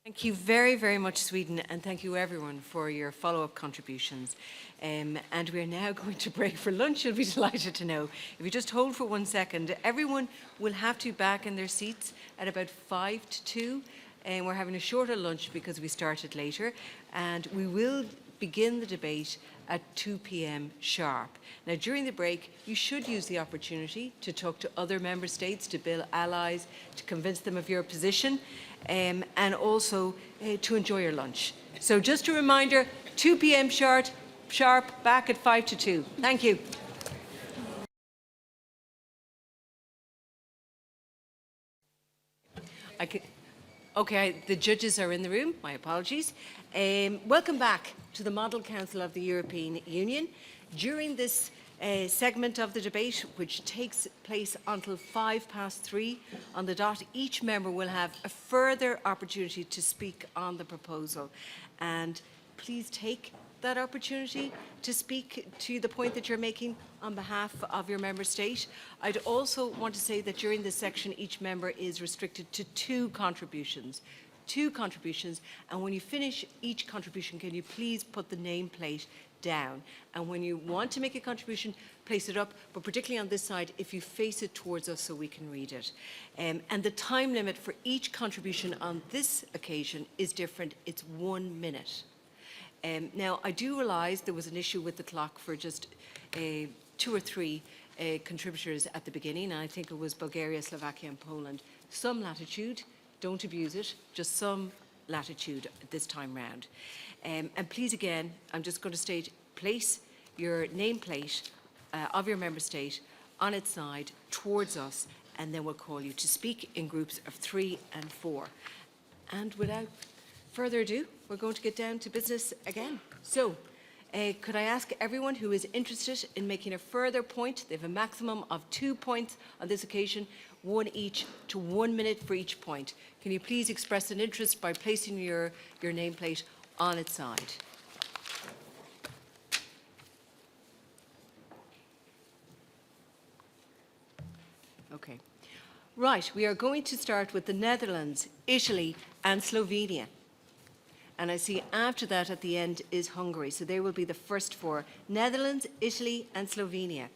Q: Thank you very, very much, Sweden, and thank you everyone for your follow-up contributions. And we are now going to break for lunch, you'll be delighted to know. If you just hold for 1 second, everyone will have to be back in their seats at about 5 to 2. And we're having a shorter lunch because we started later. And we will begin the debate at 2 p.m. sharp. Now, during the break, you should use the opportunity to talk to other member states, to build allies, to convince them of your position, and also to enjoy your lunch. So just a reminder, 2 p.m. sharp, back at 5 to 2. Thank you. Okay, the judges are in the room. My apologies. Welcome back to the Model Council of the European Union. During this segment of the debate, which takes place until 3:05 on the dot, each member will have a further opportunity to speak on the proposal. And please take that opportunity to speak to the point that you're making on behalf of your member state. I'd also want to say that during this section, each member is restricted to 2 contributions. 2 contributions, and when you finish each contribution, can you please put the nameplate down. And when you want to make a contribution, place it up, but particularly on this side, if you face it towards us so we can read it. And the time limit for each contribution on this occasion is different. It's 1 minute. Now, I do realise there was an issue with the clock for just 2 or 3 contributors at the beginning, and I think it was Bulgaria, Slovakia and Poland. Some latitude, don't abuse it, just some latitude this time round. And please again, I'm just going to state, place your nameplate of your member state on its side towards us, and then we'll call you to speak in groups of 3 and 4. And without further ado, we're going to get down to business again. So, could I ask everyone who is interested in making a further point, they have a maximum of 2 points on this occasion, 1 each to 1 minute for each point. Can you please express an interest by placing your nameplate on its side? Okay. Right, we are going to start with the Netherlands, Italy and Slovenia. And I see after that at the end is Hungary. So they will be the first 4. Netherlands, Italy and Slovenia.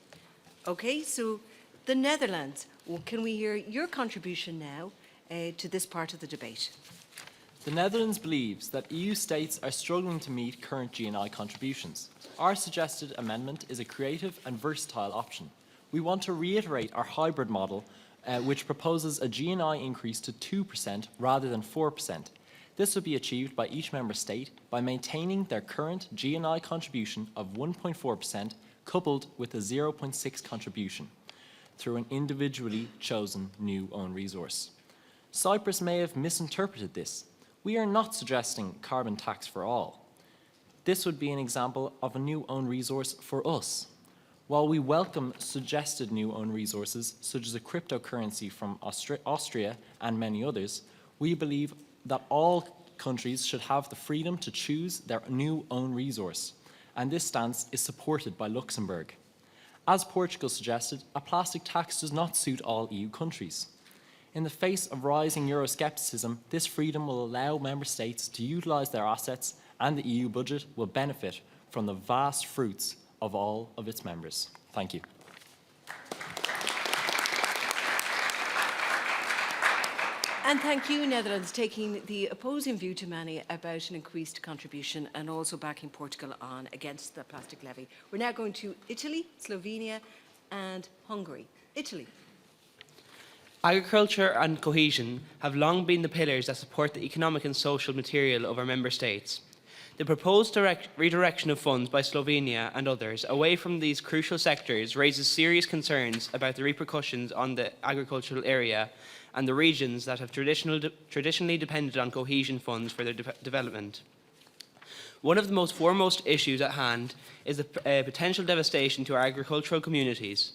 Q: Okay, so the Netherlands. Well, can we hear your contribution now to this part of the debate?
I: The Netherlands believes that EU states are struggling to meet current GNI contributions. Our suggested amendment is a creative and versatile option. We want to reiterate our hybrid model, which proposes a GNI increase to 2% rather than 4%. This would be achieved by each member state by maintaining their current GNI contribution of 1.4% coupled with a 0.6 contribution through an individually chosen new own resource. Cyprus may have misinterpreted this. We are not suggesting carbon tax for all. This would be an example of a new own resource for us. While we welcome suggested new own resources, such as a cryptocurrency from Austria and many others, we believe that all countries should have the freedom to choose their new own resource, and this stance is supported by Luxembourg. As Portugal suggested, a plastic tax does not suit all EU countries. In the face of rising Euroscepticism, this freedom will allow member states to utilise their assets, and the EU budget will benefit from the vast fruits of all of its members. Thank you.
Q: And thank you, Netherlands, taking the opposing view to many about an increased contribution and also backing Portugal on against the plastic levy. We're now going to Italy, Slovenia and Hungary. Italy.
E: Agriculture and cohesion have long been the pillars that support the economic and social material of our member states. The proposed redirection of funds by Slovenia and others away from these crucial sectors raises serious concerns about the repercussions on the agricultural area and the regions that have traditionally depended on cohesion funds for their development. One of the most foremost issues at hand is the potential devastation to our agricultural communities.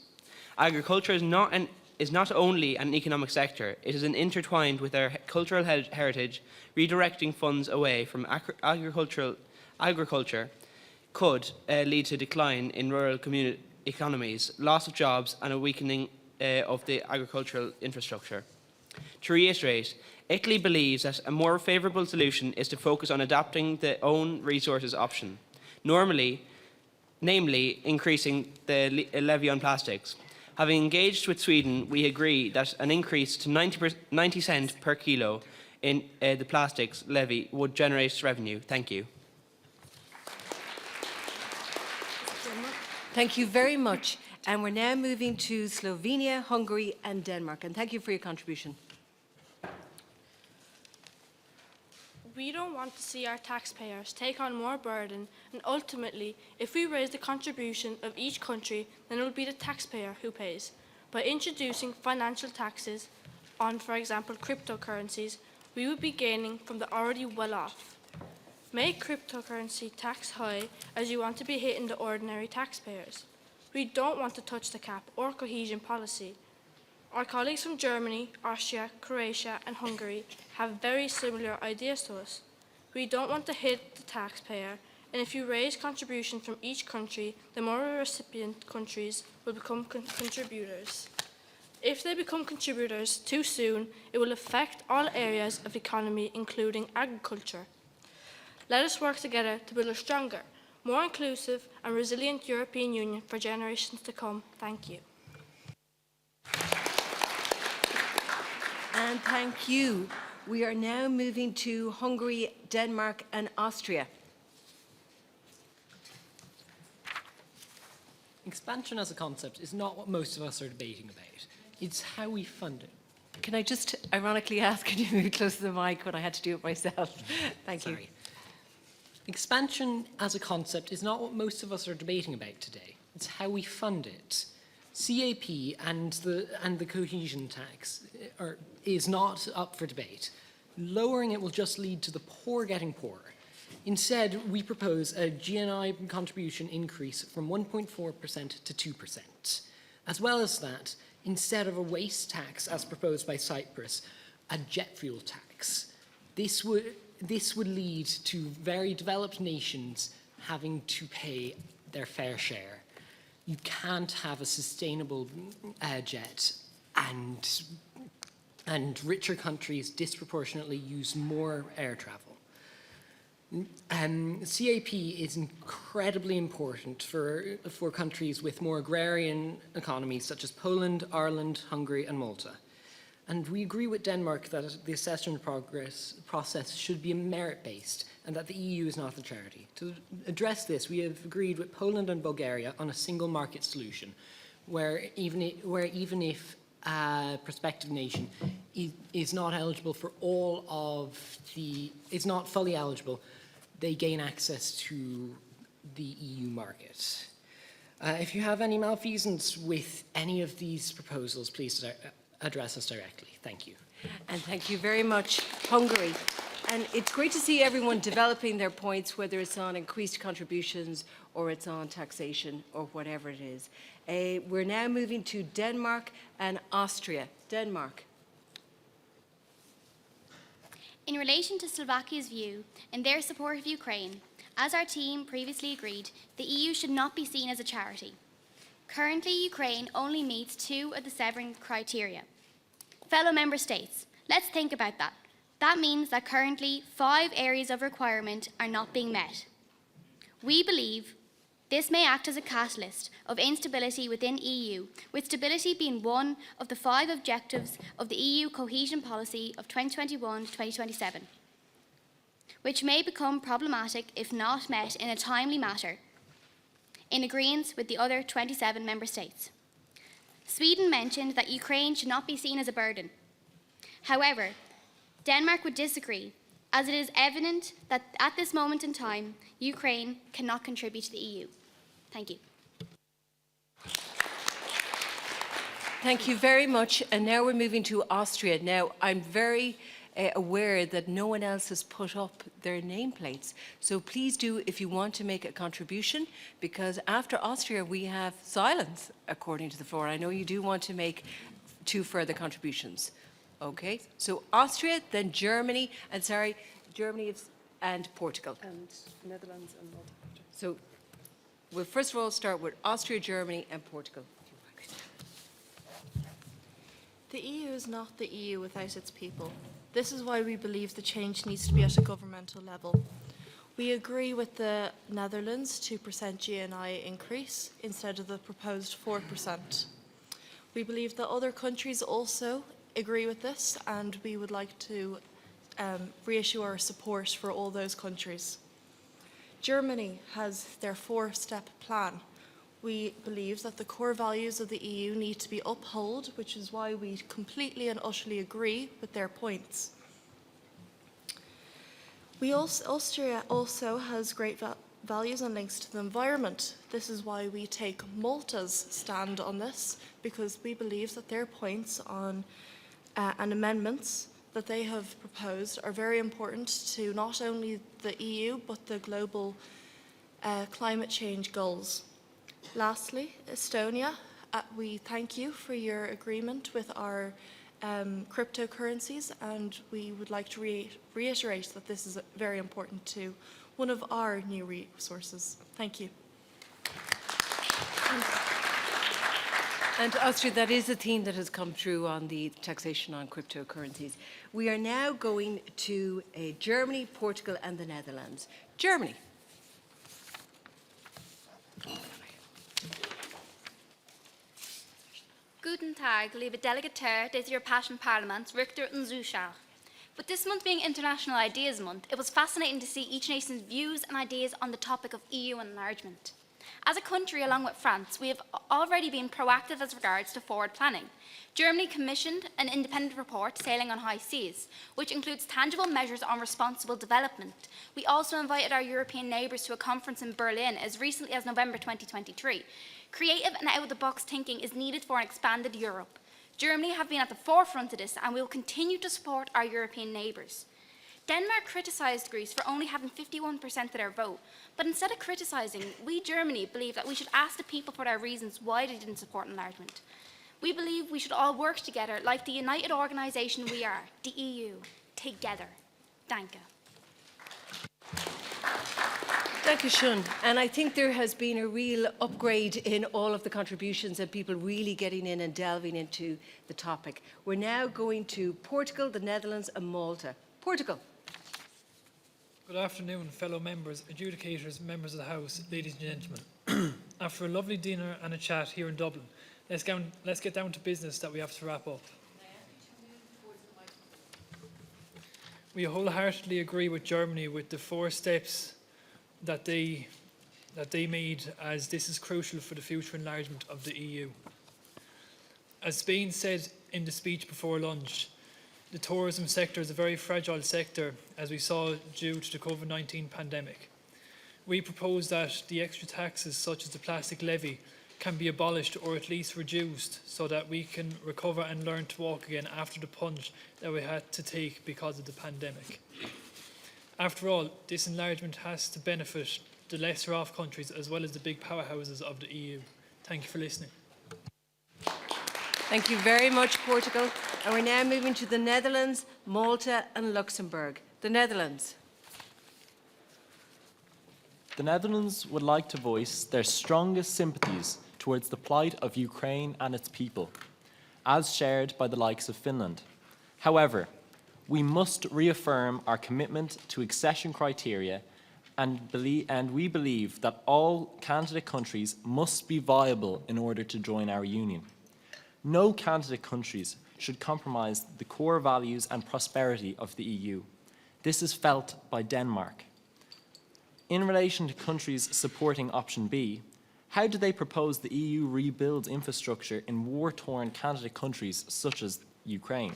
E: Agriculture is not only an economic sector, it is intertwined with our cultural heritage. Redirecting funds away from agriculture could lead to decline in rural economies, loss of jobs and a weakening of the agricultural infrastructure. To reiterate, Italy believes that a more favourable solution is to focus on adopting the own resources option, namely increasing the levy on plastics. Having engaged with Sweden, we agree that an increase to 90 cents per kilo in the plastics levy would generate revenue. Thank you.
Q: Thank you very much. And we're now moving to Slovenia, Hungary and Denmark. And thank you for your contribution.
A: We don't want to see our taxpayers take on more burden, and ultimately, if we raise the contribution of each country, then it will be the taxpayer who pays. By introducing financial taxes on, for example, cryptocurrencies, we would be gaining from the already well-off. Make cryptocurrency tax high as you want to be hitting the ordinary taxpayers. We don't want to touch the cap or cohesion policy. Our colleagues from Germany, Austria, Croatia and Hungary have very similar ideas to us. We don't want to hit the taxpayer, and if you raise contribution from each country, the more recipient countries will become contributors. If they become contributors too soon, it will affect all areas of economy, including agriculture. Let us work together to build a stronger, more inclusive and resilient European Union for generations to come. Thank you.
Q: And thank you. We are now moving to Hungary, Denmark and Austria.
K: Expansion as a concept is not what most of us are debating about. It's how we fund it.
Q: Can I just ironically ask, can you move closer to the mic when I had to do it myself? Thank you.
K: Sorry. Expansion as a concept is not what most of us are debating about today. It's how we fund it. CAP and the cohesion tax is not up for debate. Lowering it will just lead to the poor getting poorer. Instead, we propose a GNI contribution increase from 1.4% to 2%. As well as that, instead of a waste tax as proposed by Cyprus, a jet fuel tax. This would lead to very developed nations having to pay their fair share. You can't have a sustainable jet and richer countries disproportionately use more air travel. CAP is incredibly important for countries with more agrarian economies such as Poland, Ireland, Hungary and Malta. And we agree with Denmark that the assessment process should be merit-based and that the EU is not a charity. To address this, we have agreed with Poland and Bulgaria on a single market solution where even if a prospective nation is not eligible for is not fully eligible, they gain access to the EU market. If you have any malfeasance with any of these proposals, please address us directly. Thank you.
Q: And thank you very much, Hungary. And it's great to see everyone developing their points, whether it's on increased contributions or it's on taxation or whatever it is. We're now moving to Denmark and Austria. Denmark.
V: In relation to Slovakia's view in their support of Ukraine, as our team previously agreed, the EU should not be seen as a charity. Currently, Ukraine only meets 2 of the 7 criteria. Fellow member states, let's think about that. That means that currently 5 areas of requirement are not being met. We believe this may act as a catalyst of instability within EU, with stability being one of the 5 objectives of the EU cohesion policy of 2021 to 2027, which may become problematic if not met in a timely manner, in agreement with the other 27 member states. Sweden mentioned that Ukraine should not be seen as a burden. However, Denmark would disagree, as it is evident that at this moment in time, Ukraine cannot contribute to the EU. Thank you.
Q: Thank you very much. And now we're moving to Austria. Now, I'm very aware that no one else has put up their nameplates. So please do, if you want to make a contribution, because after Austria, we have silence, according to the floor. I know you do want to make 2 further contributions. Okay, so Austria, then Germany, and sorry, Germany and Portugal.
H: And Netherlands and Malta.
Q: So we'll first of all start with Austria, Germany and Portugal.
A: The EU is not the EU without its people. This is why we believe the change needs to be at a governmental level. We agree with the Netherlands' 2% GNI increase instead of the proposed 4%. We believe that other countries also agree with this, and we would like to reissue our support for all those countries. Germany has their 4-step plan. We believe that the core values of the EU need to be upheld, which is why we completely and utterly agree with their points. Austria also has great values and links to the environment. This is why we take Malta's stand on this, because we believe that their points on and amendments that they have proposed are very important to not only the EU but the global climate change goals. Lastly, Estonia, we thank you for your agreement with our cryptocurrencies, and we would like to reiterate that this is very important to one of our new resources. Thank you.
Q: And Austria, that is a theme that has come through on the taxation on cryptocurrencies. We are now going to Germany, Portugal and the Netherlands. Germany.
V: Guten Tag, liebe Delegateur des Europäischen Parlaments, Richter und Zuschauer. With this month being International Ideas Month, it was fascinating to see each nation's views and ideas on the topic of EU enlargement. As a country, along with France, we have already been proactive as regards to forward planning. Germany commissioned an independent report, Sailing on High Seas, which includes tangible measures on responsible development. We also invited our European neighbours to a conference in Berlin as recently as November 2023. Creative and out-of-the-box thinking is needed for an expanded Europe. Germany have been at the forefront of this, and we will continue to support our European neighbours. Denmark criticised Greece for only having 51% of their vote, but instead of criticising, we, Germany, believe that we should ask the people for their reasons why they didn't support enlargement. We believe we should all work together like the united organisation we are, the EU, together. Danke.
Q: Dankeschön. And I think there has been a real upgrade in all of the contributions and people really getting in and delving into the topic. We're now going to Portugal, the Netherlands and Malta. Portugal.
L: Good afternoon, fellow members, adjudicators, members of the House, ladies and gentlemen. After a lovely dinner and a chat here in Dublin, let's get down to business that we have to wrap up. We wholeheartedly agree with Germany with the 4 steps that they made, as this is crucial for the future enlargement of the EU. As Spain said in the speech before lunch, the tourism sector is a very fragile sector, as we saw due to the COVID-19 pandemic. We propose that the extra taxes, such as the plastic levy, can be abolished or at least reduced so that we can recover and learn to walk again after the plunge that we had to take because of the pandemic. After all, this enlargement has to benefit the lesser off countries as well as the big powerhouses of the EU. Thank you for listening.
Q: Thank you very much, Portugal. And we're now moving to the Netherlands, Malta and Luxembourg. The Netherlands.
I: The Netherlands would like to voice their strongest sympathies towards the plight of Ukraine and its people, as shared by the likes of Finland. However, we must reaffirm our commitment to accession criteria and we believe that all candidate countries must be viable in order to join our union. No candidate countries should compromise the core values and prosperity of the EU. This is felt by Denmark. In relation to countries supporting option B, how do they propose the EU rebuilds infrastructure in war-torn candidate countries such as Ukraine?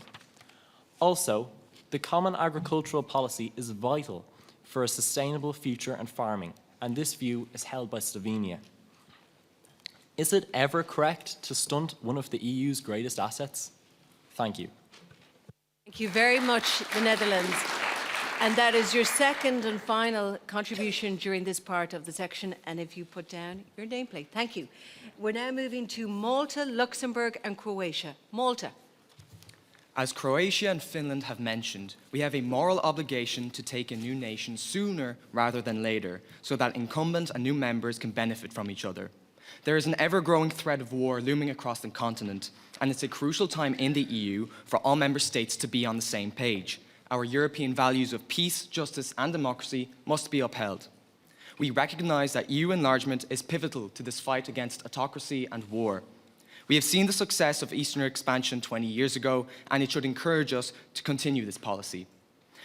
I: Also, the common agricultural policy is vital for a sustainable future in farming, and this view is held by Slovenia. Is it ever correct to stunt one of the EU's greatest assets? Thank you.
Q: Thank you very much, the Netherlands. And that is your second and final contribution during this part of the section. And if you put down your nameplate, thank you. We're now moving to Malta, Luxembourg and Croatia. Malta.
M: As Croatia and Finland have mentioned, we have a moral obligation to take in new nations sooner rather than later, so that incumbents and new members can benefit from each other. There is an ever-growing threat of war looming across the continent, and it's a crucial time in the EU for all member states to be on the same page. Our European values of peace, justice and democracy must be upheld. We recognise that EU enlargement is pivotal to this fight against autocracy and war. We have seen the success of Eastern expansion 20 years ago, and it should encourage us to continue this policy.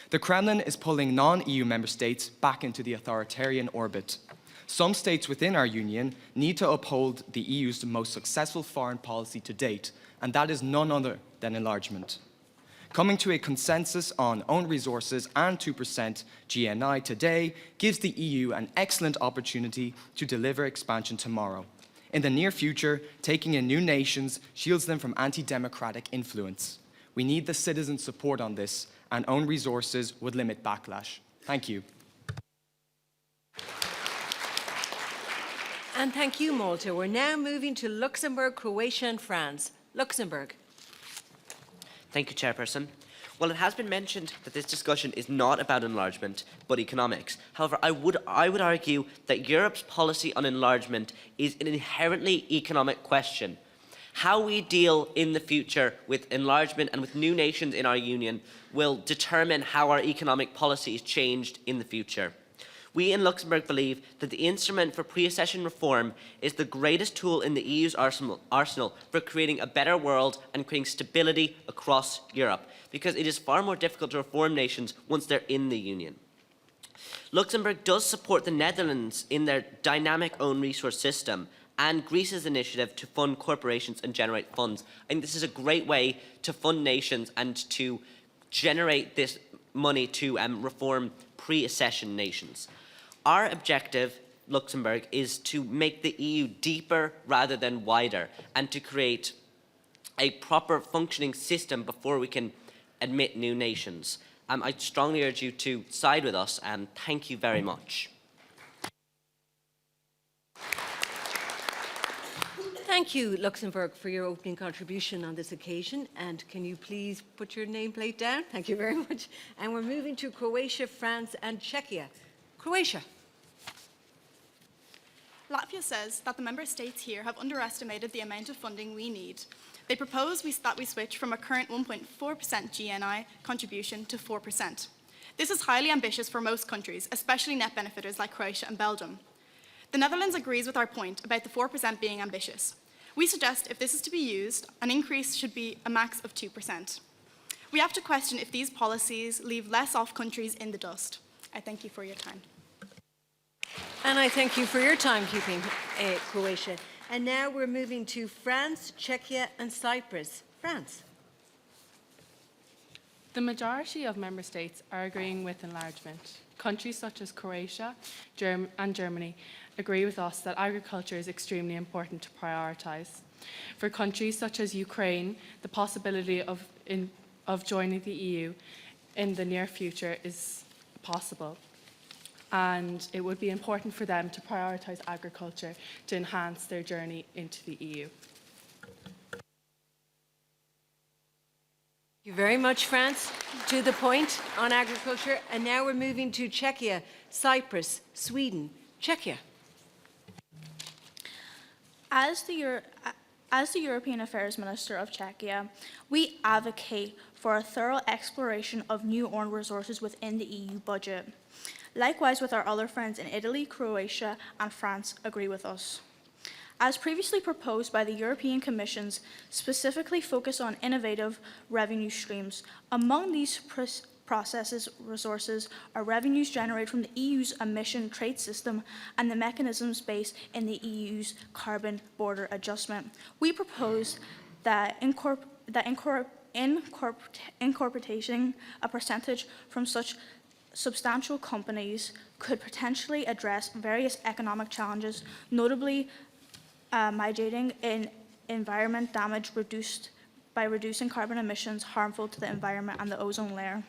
M: The Kremlin is pulling non-EU member states back into the authoritarian orbit. Some states within our union need to uphold the EU's most successful foreign policy to date, and that is none other than enlargement. Coming to a consensus on own resources and 2% GNI today gives the EU an excellent opportunity to deliver expansion tomorrow. In the near future, taking in new nations shields them from anti-democratic influence. We need the citizens' support on this, and own resources would limit backlash. Thank you.
Q: And thank you, Malta. We're now moving to Luxembourg, Croatia and France. Luxembourg.
P: Thank you, Chairperson. Well, it has been mentioned that this discussion is not about enlargement, but economics. However, I would argue that Europe's policy on enlargement is an inherently economic question. How we deal in the future with enlargement and with new nations in our union will determine how our economic policy is changed in the future. We in Luxembourg believe that the instrument for pre-accession reform is the greatest tool in the EU's arsenal for creating a better world and creating stability across Europe, because it is far more difficult to reform nations once they're in the Union. Luxembourg does support the Netherlands in their dynamic own resource system and Greece's initiative to fund corporations and generate funds. I think this is a great way to fund nations and to generate this money to reform pre-accession nations. Our objective, Luxembourg, is to make the EU deeper rather than wider and to create a proper functioning system before we can admit new nations. I strongly urge you to side with us, and thank you very much.
Q: Thank you, Luxembourg, for your opening contribution on this occasion. And can you please put your nameplate down? Thank you very much. And we're moving to Croatia, France, and Czechia. Croatia.
N: Latvia says that the member states here have underestimated the amount of funding we need. They propose that we switch from a current 1.4% GNI contribution to 4%. This is highly ambitious for most countries, especially net benefiters like Croatia and Belgium. The Netherlands agrees with our point about the 4% being ambitious. We suggest if this is to be used, an increase should be a max of 2%. We have to question if these policies leave less off countries in the dust. I thank you for your time.
Q: And I thank you for your timekeeping, Croatia. And now we're moving to France, Czechia, and Cyprus. France.
T: The majority of member states are agreeing with enlargement. Countries such as Croatia and Germany agree with us that agriculture is extremely important to prioritise. For countries such as Ukraine, the possibility of joining the EU in the near future is possible. And it would be important for them to prioritise agriculture to enhance their journey into the EU.
Q: Thank you very much, France. To the point on agriculture. And now we're moving to Czechia, Cyprus, Sweden. Czechia.
S: As the European Affairs Minister of Czechia, we advocate for a thorough exploration of new own resources within the EU budget. Likewise, with our other friends in Italy, Croatia, and France agree with us. As previously proposed by the European Commission's specifically focus on innovative revenue streams. Among these resources are revenues generated from the EU's emission trade system and the mechanisms based in the EU's carbon border adjustment. We propose that incorporating a percentage from such substantial companies could potentially address various economic challenges, notably mitigating in environment damage by reducing carbon emissions harmful to the environment and the ozone layer.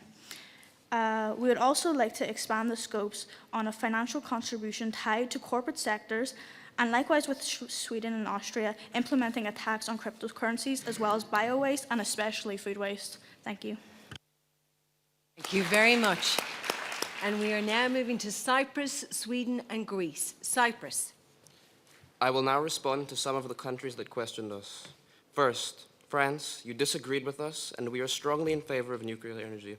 S: We would also like to expand the scopes on a financial contribution tied to corporate sectors, and likewise with Sweden and Austria, implementing a tax on cryptocurrencies as well as bio-waste and especially food waste. Thank you.
Q: Thank you very much. And we are now moving to Cyprus, Sweden, and Greece. Cyprus.
O: I will now respond to some of the countries that questioned us. First, France, you disagreed with us, and we are strongly in favor of nuclear energy.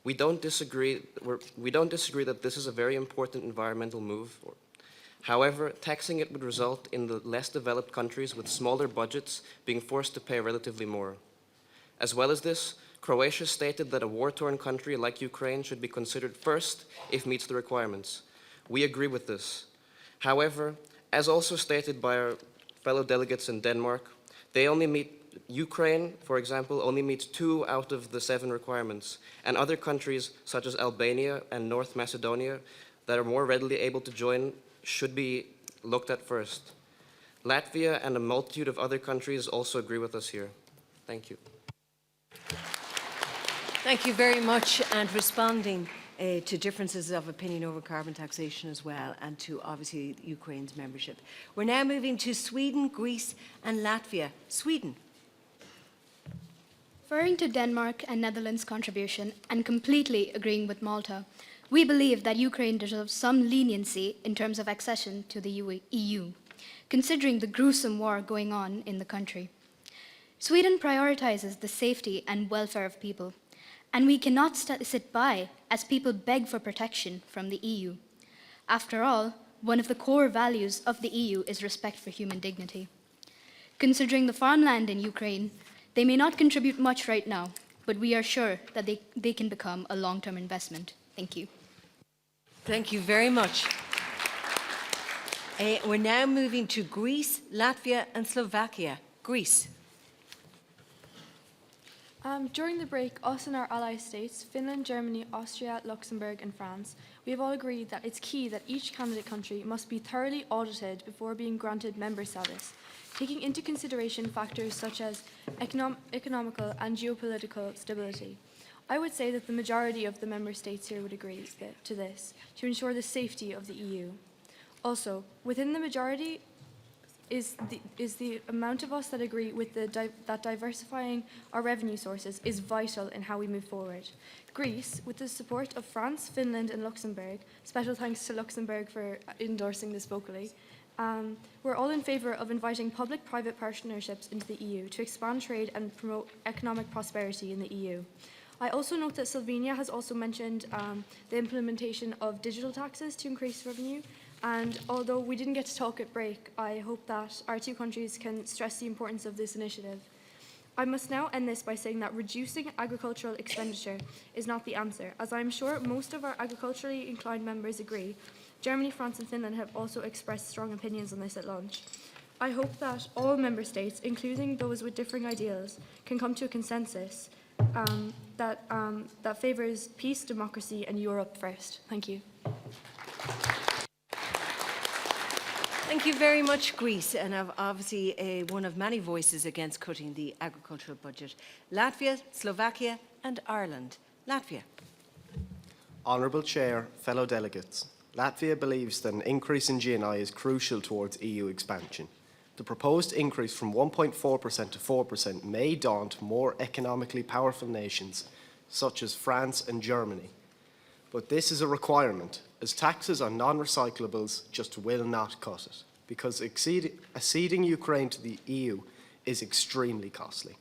O: We don't disagree that this is a very important environmental move. However, taxing it would result in the less developed countries with smaller budgets being forced to pay relatively more. As well as this, Croatia stated that a war-torn country like Ukraine should be considered first if meets the requirements. We agree with this. However, as also stated by our fellow delegates in Denmark, Ukraine, for example, only meets 2 out of the 7 requirements, and other countries such as Albania and North Macedonia that are more readily able to join should be looked at first. Latvia and a multitude of other countries also agree with us here. Thank you.
Q: Thank you very much. And responding to differences of opinion over carbon taxation as well, and to obviously Ukraine's membership. We're now moving to Sweden, Greece, and Latvia. Sweden.
W: Referring to Denmark and Netherlands' contribution and completely agreeing with Malta, we believe that Ukraine deserves some leniency in terms of accession to the EU, considering the gruesome war going on in the country. Sweden prioritizes the safety and welfare of people, and we cannot sit by as people beg for protection from the EU. After all, one of the core values of the EU is respect for human dignity. Considering the farmland in Ukraine, they may not contribute much right now, but we are sure that they can become a long-term investment. Thank you.
Q: Thank you very much. We're now moving to Greece, Latvia and Slovakia. Greece.
A: During the break, us and our ally states, Finland, Germany, Austria, Luxembourg and France, we have all agreed that it's key that each candidate country must be thoroughly audited before being granted member status, taking into consideration factors such as economical and geopolitical stability. I would say that the majority of the member states here would agree to this, to ensure the safety of the EU. Also, within the majority is the amount of us that agree with that diversifying our revenue sources is vital in how we move forward. Greece, with the support of France, Finland and Luxembourg, special thanks to Luxembourg for endorsing this vocally, we're all in favour of inviting public-private partnerships into the EU to expand trade and promote economic prosperity in the EU. I also note that Slovenia has also mentioned the implementation of digital taxes to increase revenue. And although we didn't get to talk at break, I hope that our two countries can stress the importance of this initiative. I must now end this by saying that reducing agricultural expenditure is not the answer. As I'm sure most of our agriculturally inclined members agree, Germany, France and Finland have also expressed strong opinions on this at lunch. I hope that all member states, including those with differing ideals, can come to a consensus that favours peace, democracy and Europe first. Thank you.
Q: Thank you very much, Greece, and obviously one of many voices against cutting the agricultural budget. Latvia, Slovakia and Ireland. Latvia.
C: Honourable Chair, fellow delegates, Latvia believes that an increase in GNI is crucial towards EU expansion. The proposed increase from 1.4% to 4% may daunt more economically powerful nations such as France and Germany. But this is a requirement, as taxes on non-recyclables just will not cut it, because acceding Ukraine to the EU is extremely costly.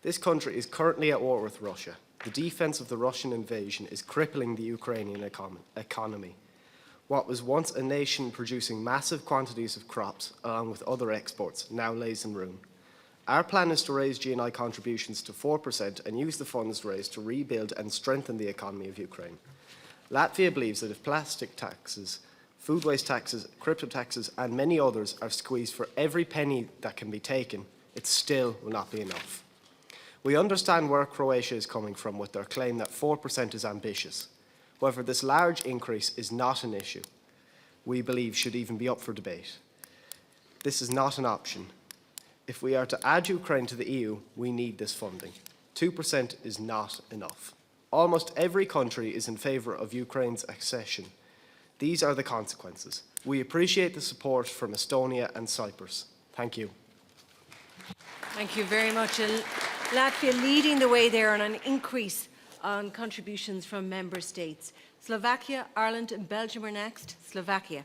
C: This country is currently at war with Russia. The defense of the Russian invasion is crippling the Ukrainian economy. What was once a nation producing massive quantities of crops, along with other exports, now lays in ruin. Our plan is to raise GNI contributions to 4% and use the funds raised to rebuild and strengthen the economy of Ukraine. Latvia believes that if plastic taxes, food waste taxes, crypto taxes and many others are squeezed for every penny that can be taken, it still will not be enough. We understand where Croatia is coming from with their claim that 4% is ambitious. However, this large increase is not an issue we believe should even be up for debate. This is not an option. If we are to add Ukraine to the EU, we need this funding. 2% is not enough. Almost every country is in favour of Ukraine's accession. These are the consequences. We appreciate the support from Estonia and Cyprus. Thank you.
Q: Thank you very much. Latvia leading the way there on an increase on contributions from member states. Slovakia, Ireland and Belgium are next. Slovakia.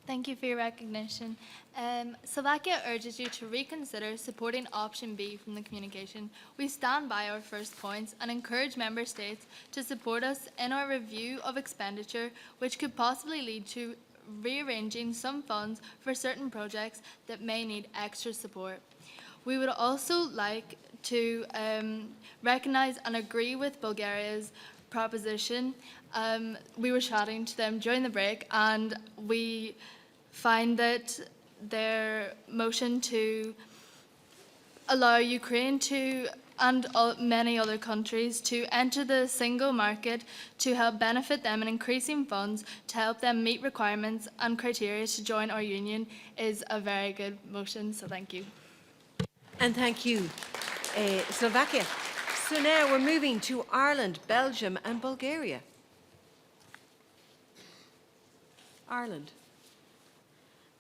J: Thank you for your recognition. Slovakia urges you to reconsider supporting option B from the communication. We stand by our first points and encourage member states to support us in our review of expenditure, which could possibly lead to rearranging some funds for certain projects that may need extra support. We would also like to recognise and agree with Bulgaria's proposition. We were chatting to them during the break and we find that their motion to allow Ukraine to and many other countries to enter the single market to help benefit them in increasing funds to help them meet requirements and criteria to join our union is a very good motion, so thank you.
Q: And thank you, Slovakia. So now we're moving to Ireland, Belgium and Bulgaria. Ireland.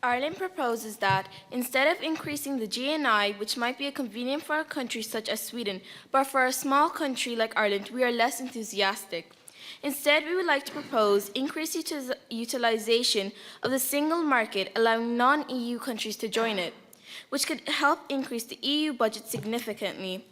R: Ireland proposes that instead of increasing the GNI, which might be convenient for a country such as Sweden, but for a small country like Ireland, we are less enthusiastic. Instead, we would like to propose increased utilization of the single market, allowing non-EU countries to join it, which could help increase the EU budget significantly.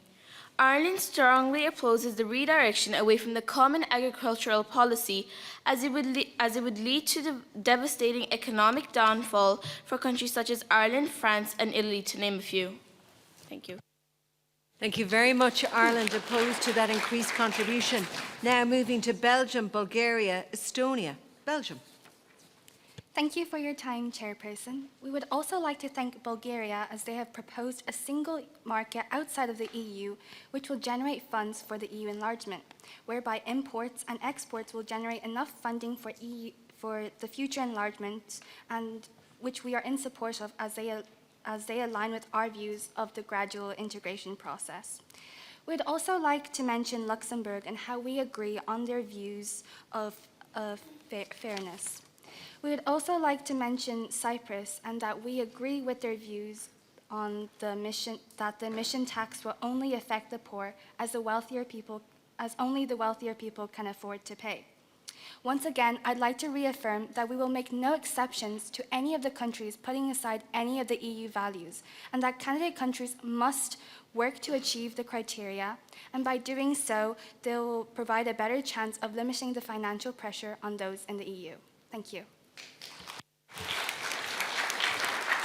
R: Ireland strongly opposes the redirection away from the common agricultural policy as it would lead to the devastating economic downfall for countries such as Ireland, France and Italy, to name a few. Thank you.
Q: Thank you very much. Ireland opposed to that increased contribution. Now moving to Belgium, Bulgaria, Estonia. Belgium.
V: Thank you for your time, Chairperson. We would also like to thank Bulgaria as they have proposed a single market outside of the EU, which will generate funds for the EU enlargement, whereby imports and exports will generate enough funding for the future enlargement, and which we are in support of as they align with our views of the gradual integration process. We'd also like to mention Luxembourg and how we agree on their views of fairness. We would also like to mention Cyprus and that we agree with their views on the emission tax will only affect the poor as only the wealthier people can afford to pay. Once again, I'd like to reaffirm that we will make no exceptions to any of the countries putting aside any of the EU values, and that candidate countries must work to achieve the criteria, and by doing so, they will provide a better chance of limiting the financial pressure on those in the EU. Thank you.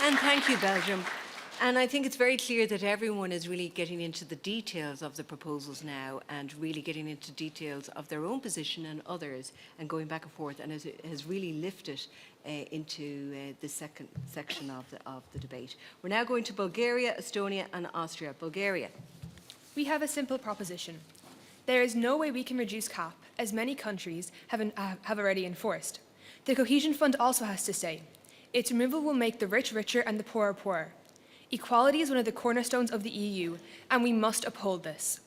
Q: And thank you, Belgium. And I think it's very clear that everyone is really getting into the details of the proposals now and really getting into details of their own position and others and going back and forth, and it has really lifted into the second section of the debate. We're now going to Bulgaria, Estonia and Austria. Bulgaria.
B: We have a simple proposition. There is no way we can reduce CAP, as many countries have already enforced. The Cohesion Fund also has to stay. Its removal will make the rich richer and the poor poorer. Equality is one of the cornerstones of the EU, and we must uphold this.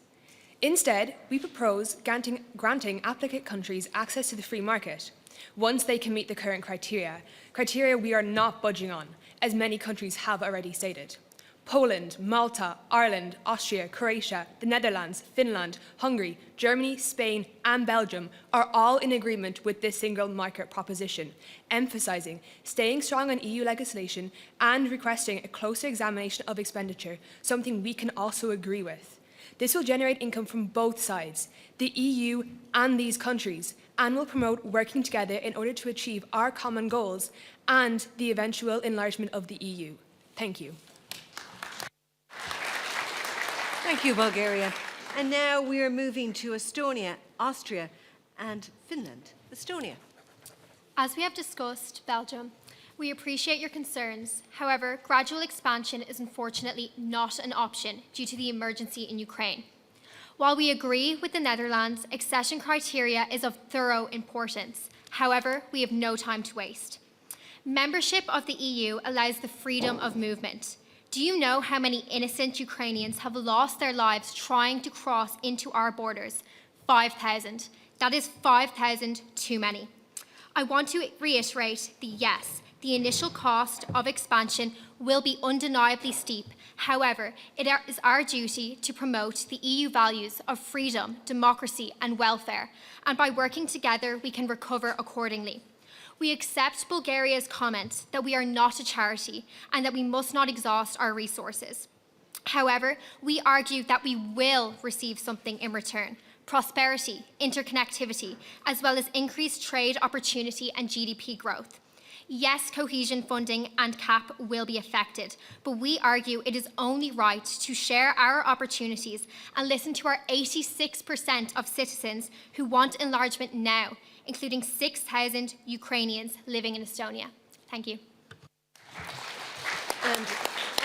B: Instead, we propose granting applicant countries access to the free market, once they can meet the current criteria we are not budging on, as many countries have already stated. Poland, Malta, Ireland, Austria, Croatia, the Netherlands, Finland, Hungary, Germany, Spain and Belgium are all in agreement with this single market proposition, emphasising staying strong on EU legislation and requesting a closer examination of expenditure, something we can also agree with. This will generate income from both sides, the EU and these countries, and will promote working together in order to achieve our common goals and the eventual enlargement of the EU. Thank you.
Q: Thank you, Bulgaria. And now we are moving to Estonia, Austria and Finland. Estonia.
D: As we have discussed, Belgium, we appreciate your concerns. However, gradual expansion is unfortunately not an option due to the emergency in Ukraine. While we agree with the Netherlands, accession criteria is of thorough importance. However, we have no time to waste. Membership of the EU allows the freedom of movement. Do you know how many innocent Ukrainians have lost their lives trying to cross into our borders? 5,000. That is 5,000 too many. I want to reiterate the initial cost of expansion will be undeniably steep. However, it is our duty to promote the EU values of freedom, democracy and welfare, and by working together we can recover accordingly. We accept Bulgaria's comment that we are not a charity and that we must not exhaust our resources. However, we argue that we will receive something in return: prosperity, interconnectivity, as well as increased trade opportunity and GDP growth. Yes, cohesion funding and CAP will be affected, but we argue it is only right to share our opportunities and listen to our 86% of citizens who want enlargement now, including 6,000 Ukrainians living in Estonia. Thank you.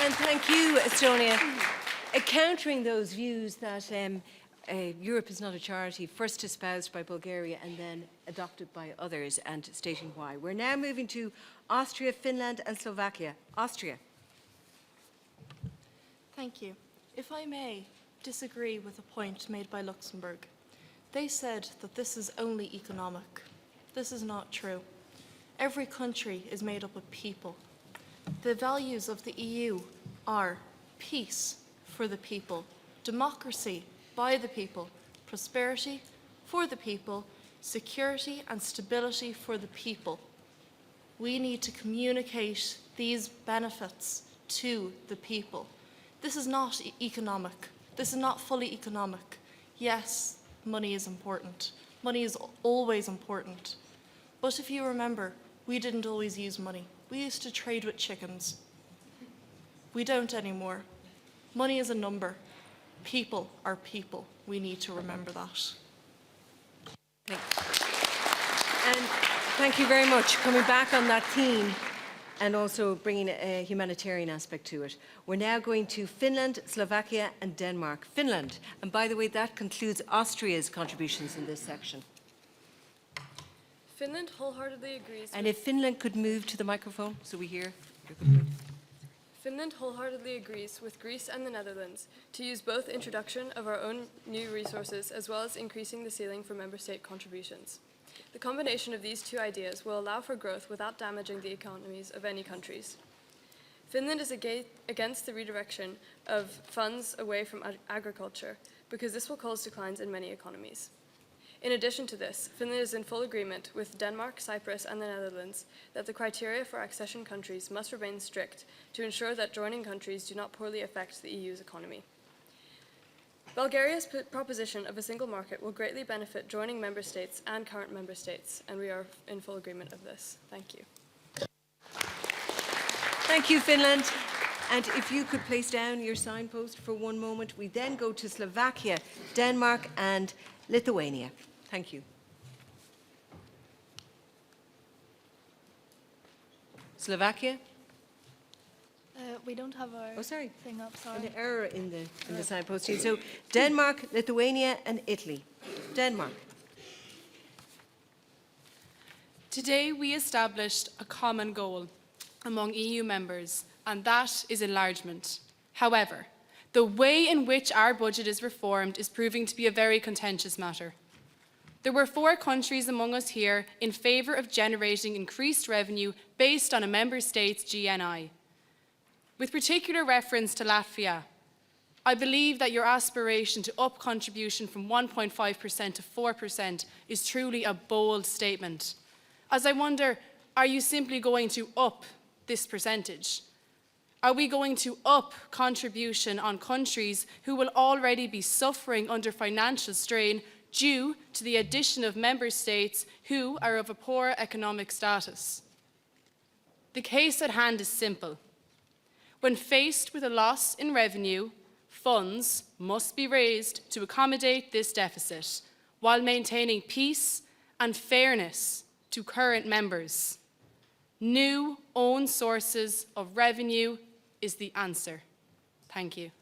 Q: And thank you, Estonia. Countering those views that Europe is not a charity, first espoused by Bulgaria and then adopted by others, and stating why. We're now moving to Austria, Finland and Slovakia. Austria.
F: Thank you. If I may disagree with a point made by Luxembourg. They said that this is only economic. This is not true. Every country is made up of people. The values of the EU are peace for the people, democracy by the people, prosperity for the people, security and stability for the people. We need to communicate these benefits to the people. This is not economic. This is not fully economic. Yes, money is important. Money is always important. But if you remember, we didn't always use money. We used to trade with chickens. We don't anymore. Money is a number. People are people. We need to remember that.
Q: And thank you very much. Coming back on that theme and also bringing a humanitarian aspect to it. We're now going to Finland, Slovakia and Denmark. Finland. And by the way, that concludes Austria's contributions in this section.
E: Finland wholeheartedly agrees.
Q: And if Finland could move to the microphone so we hear.
E: Finland wholeheartedly agrees with Greece and the Netherlands to use both introduction of our own new resources as well as increasing the ceiling for member state contributions. The combination of these two ideas will allow for growth without damaging the economies of any countries. Finland is against the redirection of funds away from agriculture because this will cause declines in many economies. In addition to this, Finland is in full agreement with Denmark, Cyprus, and the Netherlands that the criteria for accession countries must remain strict to ensure that joining countries do not poorly affect the EU's economy. Bulgaria's proposition of a single market will greatly benefit joining member states and current member states, and we are in full agreement of this. Thank you.
Q: Thank you, Finland. And if you could place down your signpost for one moment, we then go to Slovakia, Denmark, and Lithuania. Thank you. Slovakia?
J: We don't have our thing up, sorry.
Q: An error in the signposting. So Denmark, Lithuania, and Italy. Denmark.
T: Today we established a common goal among EU members, and that is enlargement. However, the way in which our budget is reformed is proving to be a very contentious matter. There were 4 countries among us here in favour of generating increased revenue based on a member state's GNI. With particular reference to Latvia, I believe that your aspiration to up contribution from 1.5% to 4% is truly a bold statement. As I wonder, are you simply going to up this percentage? Are we going to up contribution on countries who will already be suffering under financial strain due to the addition of member states who are of a poor economic status? The case at hand is simple. When faced with a loss in revenue, funds must be raised to accommodate this deficit while maintaining peace and fairness to current members. New own sources of revenue is the answer. Thank you.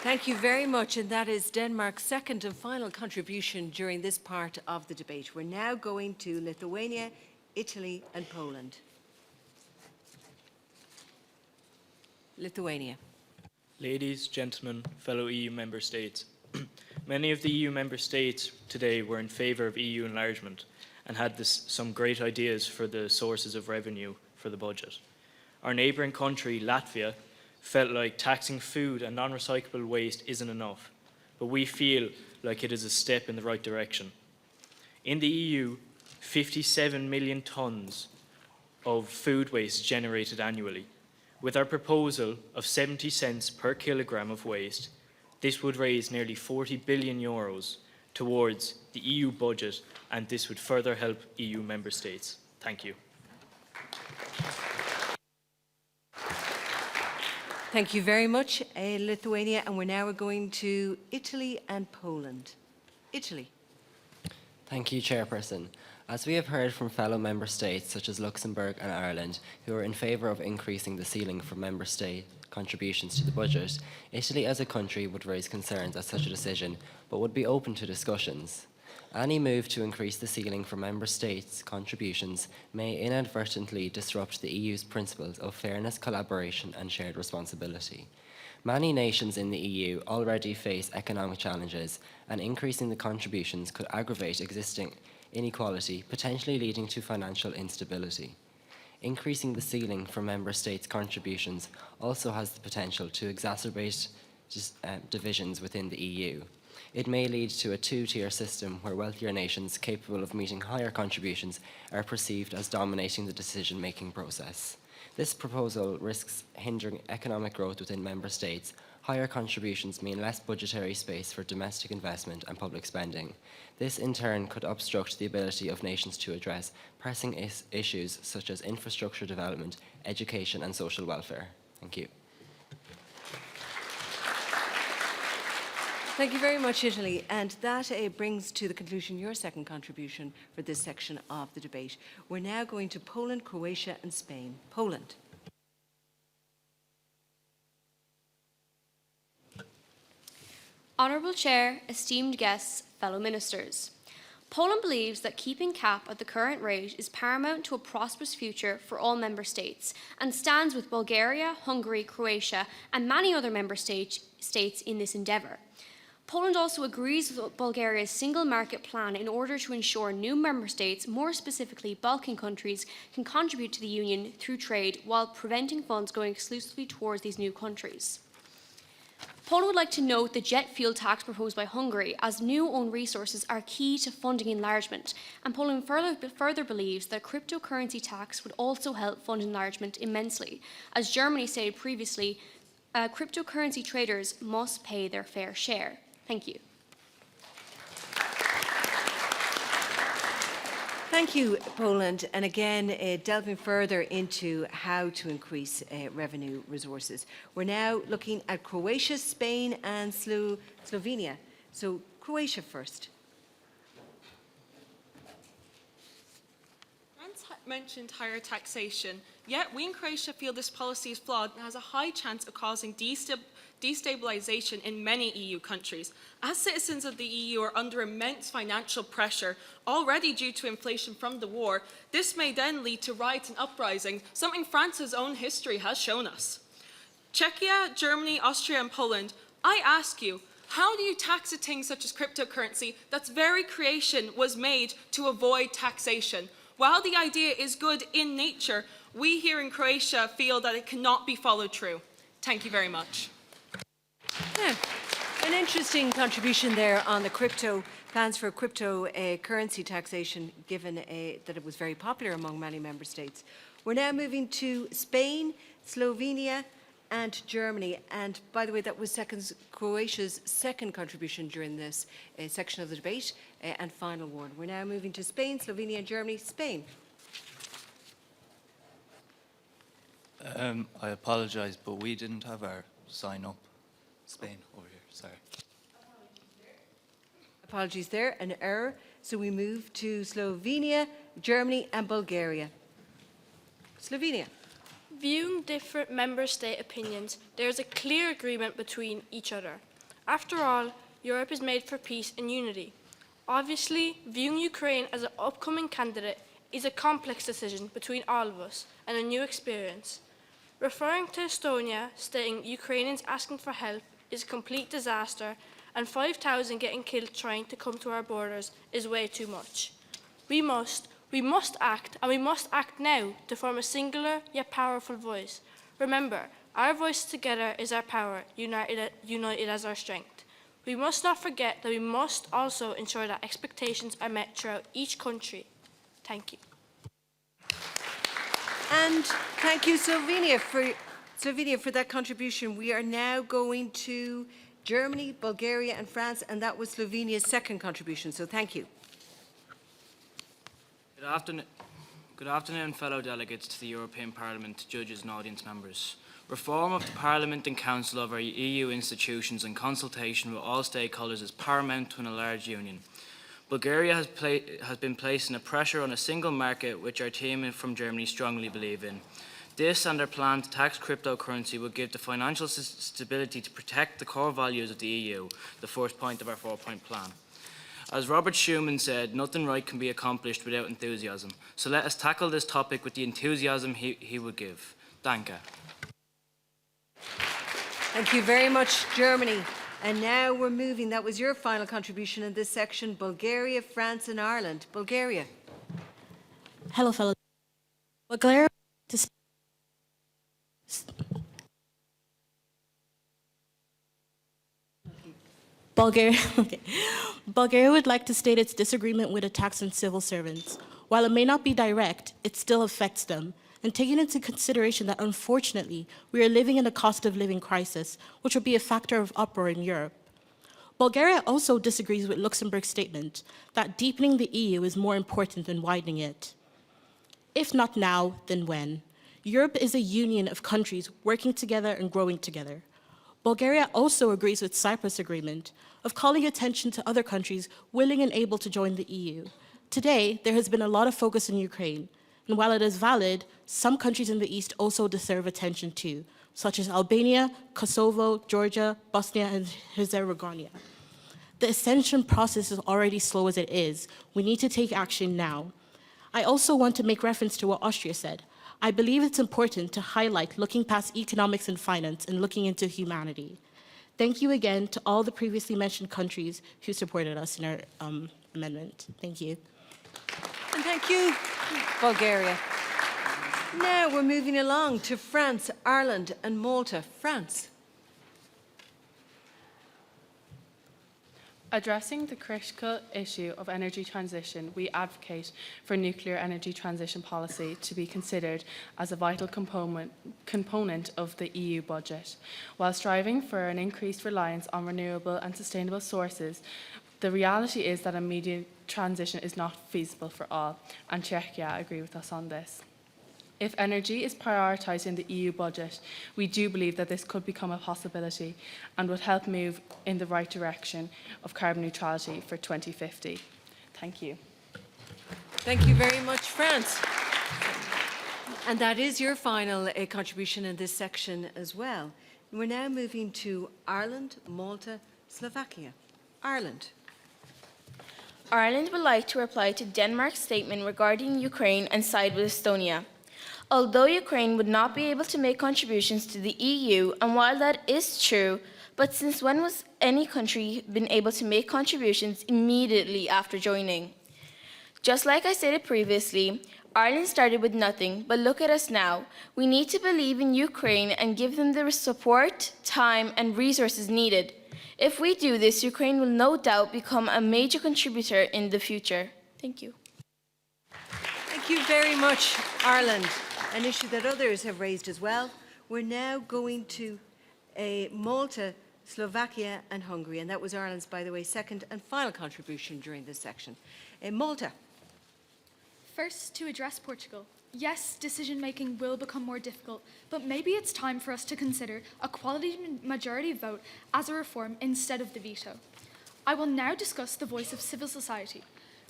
Q: Thank you very much, and that is Denmark's second and final contribution during this part of the debate. We're now going to Lithuania, Italy, and Poland. Lithuania.
G: Ladies, gentlemen, fellow EU member states. Many of the EU member states today were in favour of EU enlargement and had some great ideas for the sources of revenue for the budget. Our neighbouring country, Latvia, felt like taxing food and non-recyclable waste isn't enough, but we feel like it is a step in the right direction. In the EU, 57 million tonnes of food waste generated annually. With our proposal of 70 cents per kilogram of waste, this would raise nearly 40 billion euros towards the EU budget, and this would further help EU member states. Thank you.
Q: Thank you very much, Lithuania, and we're now going to Italy and Poland. Italy.
U: Thank you, Chairperson. As we have heard from fellow member states such as Luxembourg and Ireland, who are in favour of increasing the ceiling for member state contributions to the budget, Italy as a country would raise concerns at such a decision, but would be open to discussions. Any move to increase the ceiling for member states' contributions may inadvertently disrupt the EU's principles of fairness, collaboration and shared responsibility. Many nations in the EU already face economic challenges, and increasing the contributions could aggravate existing inequality, potentially leading to financial instability. Increasing the ceiling for member states' contributions also has the potential to exacerbate divisions within the EU. It may lead to a two-tier system where wealthier nations capable of meeting higher contributions are perceived as dominating the decision-making process. This proposal risks hindering economic growth within member states. Higher contributions mean less budgetary space for domestic investment and public spending. This, in turn, could obstruct the ability of nations to address pressing issues such as infrastructure development, education, and social welfare. Thank you.
Q: Thank you very much, Italy. And that brings to the conclusion your second contribution for this section of the debate. We're now going to Poland, Croatia, and Spain. Poland.
H: Honourable Chair, esteemed guests, fellow ministers. Poland believes that keeping CAP at the current rate is paramount to a prosperous future for all member states and stands with Bulgaria, Hungary, Croatia and many other member states in this endeavour. Poland also agrees with Bulgaria's single market plan in order to ensure new member states, more specifically Balkan countries, can contribute to the Union through trade while preventing funds going exclusively towards these new countries. Poland would like to note the jet fuel tax proposed by Hungary, as new own resources are key to funding enlargement, and Poland further believes that a cryptocurrency tax would also help fund enlargement immensely. As Germany stated previously, cryptocurrency traders must pay their fair share. Thank you.
Q: Thank you, Poland. And again, delving further into how to increase revenue resources. We're now looking at Croatia, Spain, and Slovenia. So, Croatia first.
K: France mentioned higher taxation, yet we in Croatia feel this policy is flawed and has a high chance of causing destabilization in many EU countries. As citizens of the EU are under immense financial pressure, already due to inflation from the war, this may then lead to riots and uprisings, something France's own history has shown us. Czechia, Germany, Austria and Poland, I ask you, how do you tax a thing such as cryptocurrency that's very creation was made to avoid taxation? While the idea is good in nature, we here in Croatia feel that it cannot be followed through. Thank you very much.
Q: Yeah. An interesting contribution there on the plans for cryptocurrency taxation, given that it was very popular among many member states. We're now moving to Spain, Slovenia, and Germany. And by the way, that was Croatia's second contribution during this section of the debate and final one. We're now moving to Spain, Slovenia, and Germany. Spain.
L: I apologise, but we didn't have our sign up. Spain over here, sorry.
Q: Apologies there, an error. So we move to Slovenia, Germany, and Bulgaria. Slovenia.
A: Viewing different member state opinions, there is a clear agreement between each other. After all, Europe is made for peace and unity. Obviously, viewing Ukraine as an upcoming candidate is a complex decision between all of us and a new experience. Referring to Estonia, stating Ukrainians asking for help is a complete disaster and 5,000 getting killed trying to come to our borders is way too much. We must act, and we must act now to form a singular yet powerful voice. Remember, our voice together is our power, united as our strength. We must not forget that we must also ensure that expectations are met throughout each country. Thank you.
Q: And thank you, Slovenia, for that contribution. We are now going to Germany, Bulgaria, and France, and that was Slovenia's second contribution. So thank you.
X: Good afternoon, fellow delegates to the European Parliament, judges and audience members. Reform of the Parliament and Council of our EU institutions in consultation with all stakeholders is paramount to an enlarged union. Bulgaria has been placing a pressure on a single market which our team from Germany strongly believe in. This and their plan to tax cryptocurrency will give the financial stability to protect the core values of the EU, the first point of our four-point plan. As Robert Schuman said, nothing right can be accomplished without enthusiasm. So let us tackle this topic with the enthusiasm he would give. Danke.
Q: Thank you very much, Germany. And now we're moving, that was your final contribution in this section, Bulgaria, France, and Ireland. Bulgaria.
Y: Hello, fellow. Bulgaria. Bulgaria would like to state its disagreement with a tax on civil servants. While it may not be direct, it still affects them, and taking into consideration that unfortunately we are living in a cost of living crisis, which will be a factor of uproar in Europe. Bulgaria also disagrees with Luxembourg's statement that deepening the EU is more important than widening it. If not now, then when? Europe is a union of countries working together and growing together. Bulgaria also agrees with Cyprus' agreement of calling attention to other countries willing and able to join the EU. Today, there has been a lot of focus on Ukraine, and while it is valid, some countries in the East also deserve attention too, such as Albania, Kosovo, Georgia, Bosnia, and Herzegovina. The ascension process is already slow as it is. We need to take action now. I also want to make reference to what Austria said. I believe it's important to highlight looking past economics and finance and looking into humanity. Thank you again to all the previously mentioned countries who supported us in our amendment. Thank you.
Q: And thank you, Bulgaria. Now we're moving along to France, Ireland, and Malta. France.
T: Addressing the critical issue of energy transition, we advocate for nuclear energy transition policy to be considered as a vital component of the EU budget. While striving for an increased reliance on renewable and sustainable sources, the reality is that immediate transition is not feasible for all, and Czechia agree with us on this. If energy is prioritised in the EU budget, we do believe that this could become a possibility and would help move in the right direction of carbon neutrality for 2050. Thank you.
Q: Thank you very much, France. And that is your final contribution in this section as well. We're now moving to Ireland, Malta, Slovakia. Ireland.
R: Ireland would like to reply to Denmark's statement regarding Ukraine and side with Estonia. Although Ukraine would not be able to make contributions to the EU, and while that is true, but since when was any country been able to make contributions immediately after joining? Just like I stated previously, Ireland started with nothing, but look at us now. We need to believe in Ukraine and give them the support, time, and resources needed. If we do this, Ukraine will no doubt become a major contributor in the future. Thank you.
Q: Thank you very much, Ireland. An issue that others have raised as well. We're now going to Malta, Slovakia, and Hungary. And that was Ireland's, by the way, second and final contribution during this section. Malta.
I: First, to address Portugal. Yes, decision-making will become more difficult, but maybe it's time for us to consider a quality majority vote as a reform instead of the veto. I will now discuss the voice of civil society.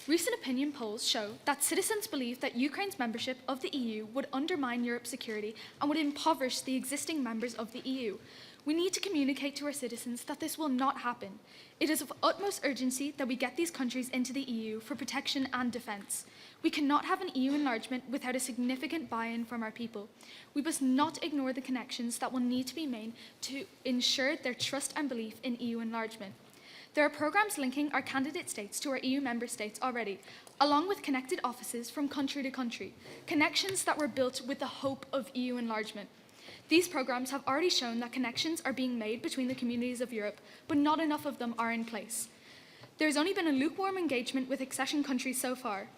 I: Recent opinion polls show that citizens believe that Ukraine's membership of the EU would undermine Europe's security and would impoverish the existing members of the EU. We need to communicate to our citizens that this will not happen. It is of utmost urgency that we get these countries into the EU for protection and defence. We cannot have an EU enlargement without a significant buy-in from our people. We must not ignore the connections that will need to be made to ensure their trust and belief in EU enlargement. There are programmes linking our candidate states to our EU member states already, along with connected offices from country to country, connections that were built with the hope of EU enlargement. These programmes have already shown that connections are being made between the communities of Europe, but not enough of them are in place. There has only been a lukewarm engagement with accession countries so far.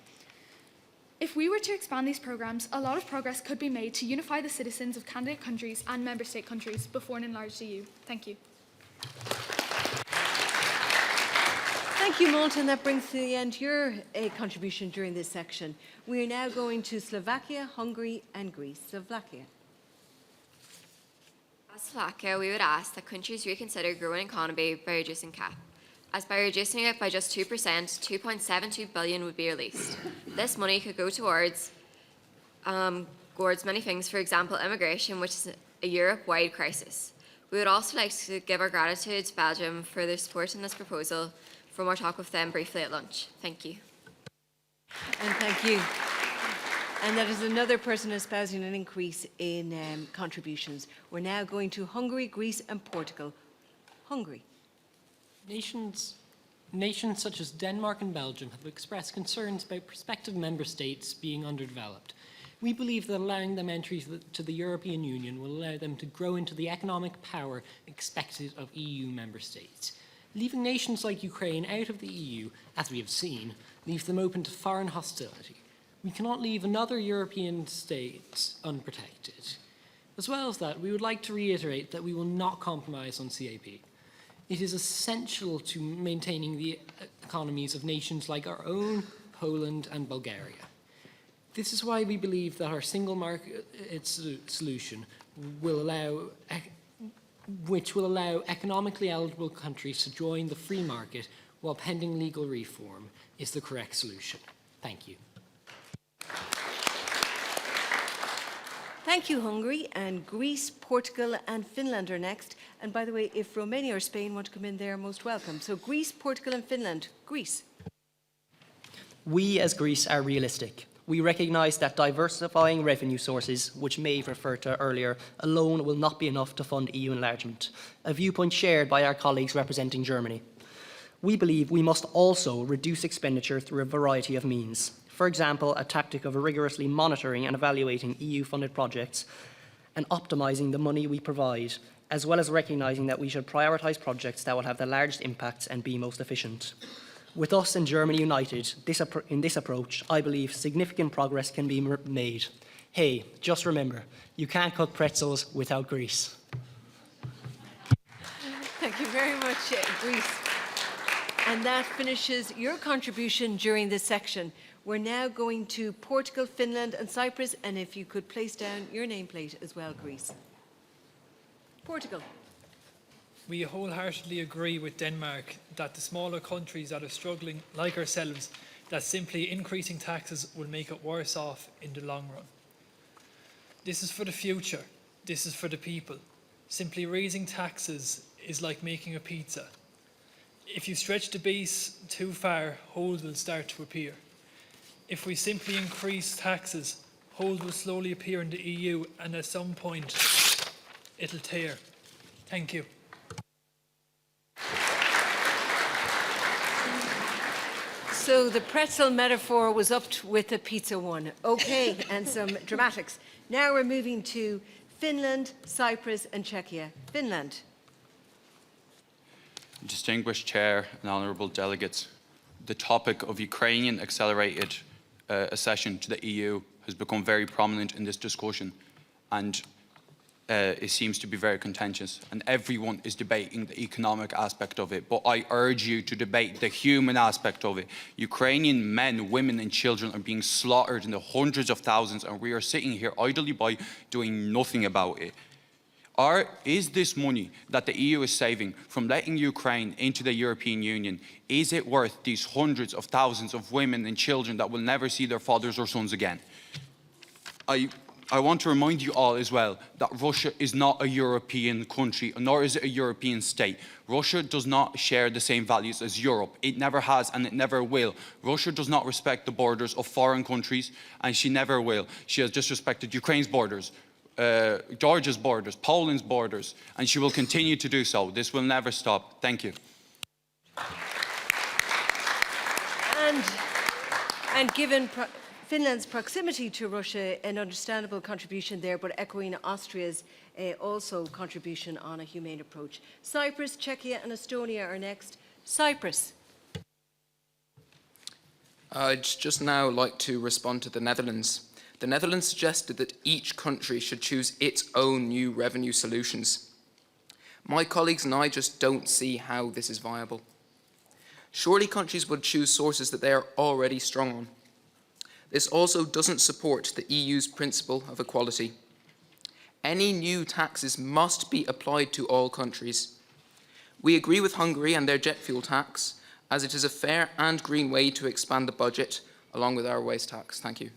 I: If we were to expand these programmes, a lot of progress could be made to unify the citizens of candidate countries and member state countries before an enlarged EU. Thank you.
Q: Thank you, Malta, and that brings to the end your contribution during this section. We are now going to Slovakia, Hungary, and Greece. Slovakia.
M: As Slovakia, we would ask that countries reconsider growing economy by reducing CAP. As by reducing it by just 2%, 2.72 billion would be released. This money could go towards many things, for example, immigration, which is a Europe-wide crisis. We would also like to give our gratitude to Belgium for their support in this proposal from our talk with them briefly at lunch. Thank you.
Q: And thank you. And that is another person espousing an increase in contributions. We're now going to Hungary, Greece, and Portugal. Hungary.
N: Nations such as Denmark and Belgium have expressed concerns about prospective member states being underdeveloped. We believe that allowing them entry to the European Union will allow them to grow into the economic power expected of EU member states. Leaving nations like Ukraine out of the EU, as we have seen, leaves them open to foreign hostility. We cannot leave another European state unprotected. As well as that, we would like to reiterate that we will not compromise on CAP. It is essential to maintaining the economies of nations like our own, Poland and Bulgaria. This is why we believe that our single market solution will allow economically eligible countries to join the free market while pending legal reform is the correct solution. Thank you.
Q: Thank you, Hungary. And Greece, Portugal and Finland are next. And by the way, if Romania or Spain want to come in, they are most welcome. So Greece, Portugal and Finland. Greece.
C: We as Greece are realistic. We recognise that diversifying revenue sources, which Maeve referred to earlier, alone will not be enough to fund EU enlargement, a viewpoint shared by our colleagues representing Germany. We believe we must also reduce expenditure through a variety of means. For example, a tactic of rigorously monitoring and evaluating EU-funded projects and optimising the money we provide, as well as recognising that we should prioritise projects that will have the largest impacts and be most efficient. With us and Germany united in this approach, I believe significant progress can be made. Hey, just remember, you can't cook pretzels without grease.
Q: Thank you very much, Greece. And that finishes your contribution during this section. We're now going to Portugal, Finland and Cyprus, and if you could place down your nameplate as well, Greece. Portugal.
O: We wholeheartedly agree with Denmark that the smaller countries that are struggling, like ourselves, that simply increasing taxes will make it worse off in the long run. This is for the future. This is for the people. Simply raising taxes is like making a pizza. If you stretch the base too far, holes will start to appear. If we simply increase taxes, holes will slowly appear in the EU, and at some point, it'll tear. Thank you.
Q: So the pretzel metaphor was upped with the pizza one. Okay, and some dramatics. Now we're moving to Finland, Cyprus and Czechia. Finland.
P: Distinguished Chair and honourable delegates, the topic of Ukrainian accelerated accession to the EU has become very prominent in this discussion, and it seems to be very contentious, and everyone is debating the economic aspect of it, but I urge you to debate the human aspect of it. Ukrainian men, women and children are being slaughtered in the hundreds of thousands, and we are sitting here idly by doing nothing about it. Is this money that the EU is saving from letting Ukraine into the European Union, is it worth these hundreds of thousands of women and children that will never see their fathers or sons again? I want to remind you all as well that Russia is not a European country, nor is it a European state. Russia does not share the same values as Europe. It never has and it never will. Russia does not respect the borders of foreign countries, and she never will. She has disrespected Ukraine's borders, Georgia's borders, Poland's borders, and she will continue to do so. This will never stop. Thank you.
Q: And given Finland's proximity to Russia, an understandable contribution there, but echoing Austria's also contribution on a humane approach. Cyprus, Czechia and Estonia are next. Cyprus.
S: I'd just now like to respond to the Netherlands. The Netherlands suggested that each country should choose its own new revenue solutions. My colleagues and I just don't see how this is viable. Surely countries would choose sources that they are already strong on. This also doesn't support the EU's principle of equality. Any new taxes must be applied to all countries. We agree with Hungary and their jet fuel tax, as it is a fair and green way to expand the budget, along with our waste tax. Thank you.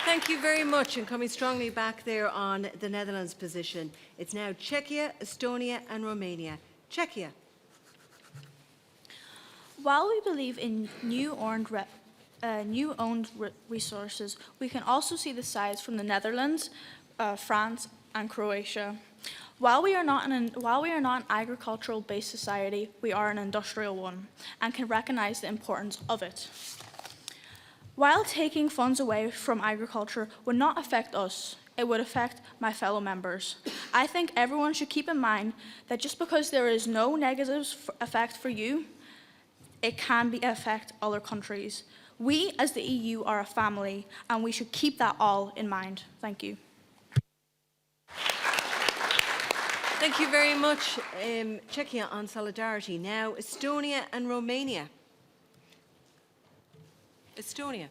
Q: Thank you very much, and coming strongly back there on the Netherlands position. It's now Czechia, Estonia and Romania. Czechia.
W: While we believe in new owned resources, we can also see the sides from the Netherlands, France and Croatia. While we are not an agricultural-based society, we are an industrial one and can recognize the importance of it. While taking funds away from agriculture would not affect us, it would affect my fellow members. I think everyone should keep in mind that just because there is no negative effect for you, it can affect other countries. We, as the EU, are a family, and we should keep that all in mind. Thank you.
Q: Thank you very much, Czechia, on solidarity. Now, Estonia and Romania. Estonia.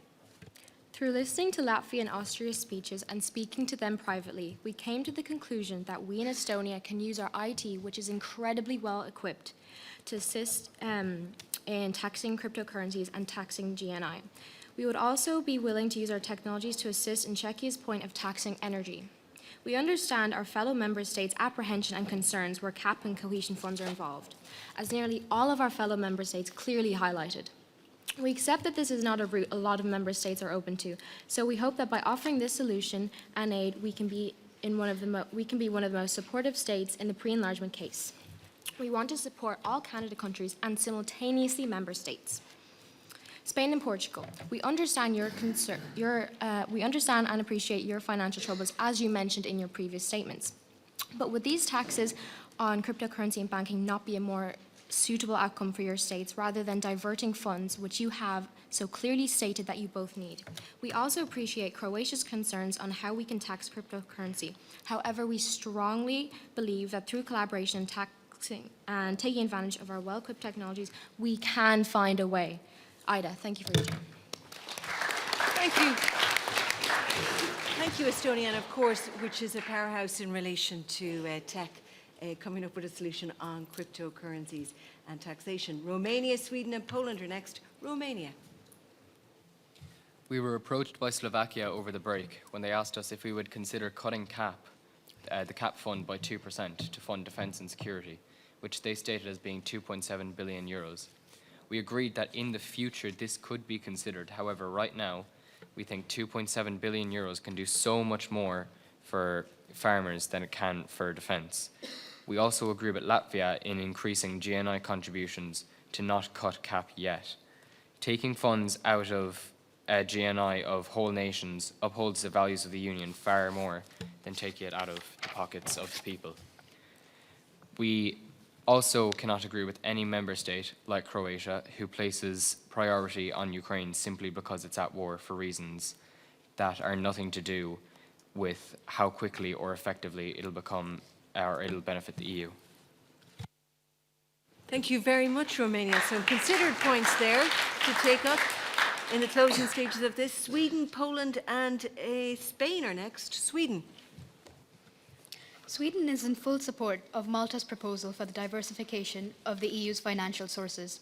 H: Through listening to Latvia and Austria's speeches and speaking to them privately, we came to the conclusion that we in Estonia can use our IT, which is incredibly well equipped, to assist in taxing cryptocurrencies and taxing GNI. We would also be willing to use our technologies to assist in Czechia's point of taxing energy. We understand our fellow member states' apprehension and concerns where CAP and cohesion funds are involved, as nearly all of our fellow member states clearly highlighted. We accept that this is not a route a lot of member states are open to, so we hope that by offering this solution and aid, we can be one of the most supportive states in the pre-enlargement case. We want to support all candidate countries and simultaneously member states. Spain and Portugal, we understand we understand and appreciate your financial troubles, as you mentioned in your previous statements. But would these taxes on cryptocurrency and banking not be a more suitable outcome for your states rather than diverting funds which you have so clearly stated that you both need? We also appreciate Croatia's concerns on how we can tax cryptocurrency. However, we strongly believe that through collaboration and taxing and taking advantage of our well-equipped technologies, we can find a way. Ida, thank you for your time.
Q: Thank you. Thank you, Estonia, and of course, which is a powerhouse in relation to tech, coming up with a solution on cryptocurrencies and taxation. Romania, Sweden and Poland are next. Romania.
B: We were approached by Slovakia over the break when they asked us if we would consider cutting the CAP fund by 2% to fund defence and security, which they stated as being 2.7 billion euros. We agreed that in the future this could be considered. However, right now, we think 2.7 billion euros can do so much more for farmers than it can for defence. We also agree with Latvia in increasing GNI contributions to not cut CAP yet. Taking funds out of GNI of whole nations upholds the values of the Union far more than taking it out of the pockets of the people. We also cannot agree with any member state, like Croatia, who places priority on Ukraine simply because it's at war for reasons that are nothing to do with how quickly or effectively it'll benefit the EU.
Q: Thank you very much, Romania. Some considered points there to take up in the closing stages of this. Sweden, Poland and Spain are next. Sweden.
D: Sweden is in full support of Malta's proposal for the diversification of the EU's financial sources.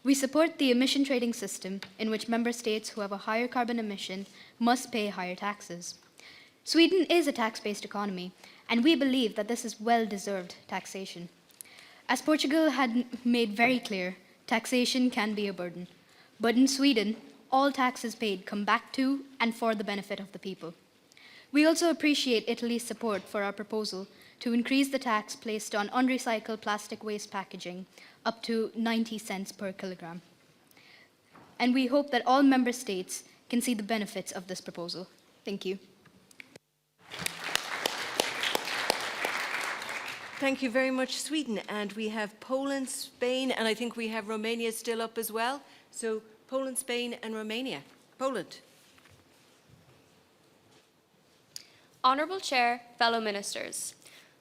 D: We support the emission trading system in which member states who have a higher carbon emission must pay higher taxes. Sweden is a tax-based economy, and we believe that this is well-deserved taxation. As Portugal had made very clear, taxation can be a burden. But in Sweden, all taxes paid come back to and for the benefit of the people. We also appreciate Italy's support for our proposal to increase the tax placed on unrecycled plastic waste packaging up to 90 cents per kilogram. And we hope that all member states can see the benefits of this proposal. Thank you.
Q: Thank you very much, Sweden. And we have Poland, Spain, and I think we have Romania still up as well. So Poland, Spain and Romania. Poland.
H: Honourable Chair, fellow ministers.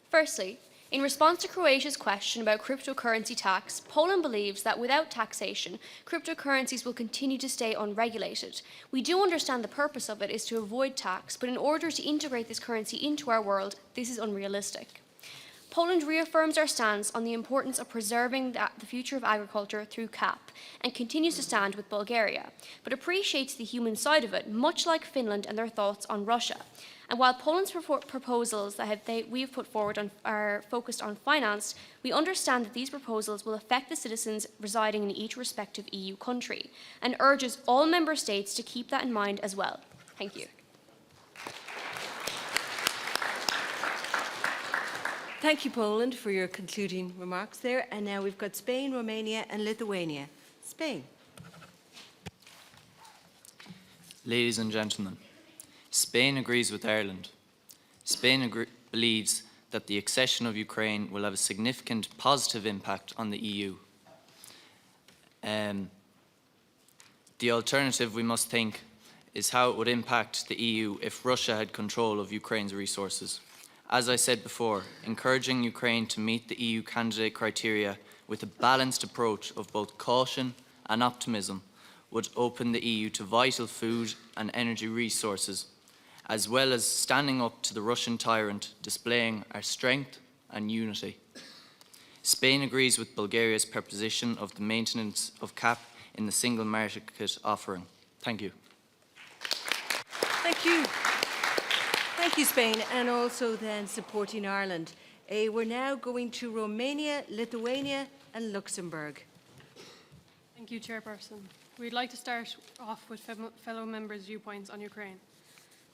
H: Firstly, in response to Croatia's question about cryptocurrency tax, Poland believes that without taxation, cryptocurrencies will continue to stay unregulated. We do understand the purpose of it is to avoid tax, but in order to integrate this currency into our world, this is unrealistic. Poland reaffirms our stance on the importance of preserving the future of agriculture through CAP and continues to stand with Bulgaria, but appreciates the human side of it, much like Finland and their thoughts on Russia. And while Poland's proposals that we've put forward are focused on finance, we understand that these proposals will affect the citizens residing in each respective EU country and urges all member states to keep that in mind as well. Thank you.
Q: Thank you, Poland, for your concluding remarks there. And now we've got Spain, Romania and Lithuania. Spain.
L: Ladies and gentlemen, Spain agrees with Ireland. Spain believes that the accession of Ukraine will have a significant positive impact on the EU. The alternative, we must think, is how it would impact the EU if Russia had control of Ukraine's resources. As I said before, encouraging Ukraine to meet the EU candidate criteria with a balanced approach of both caution and optimism would open the EU to vital food and energy resources, as well as standing up to the Russian tyrant, displaying our strength and unity. Spain agrees with Bulgaria's proposition of the maintenance of CAP in the single market offering. Thank you.
Q: Thank you. Thank you, Spain, and also then supporting Ireland. We're now going to Romania, Lithuania and Luxembourg.
E: Thank you, Chairperson. We'd like to start off with fellow members' viewpoints on Ukraine.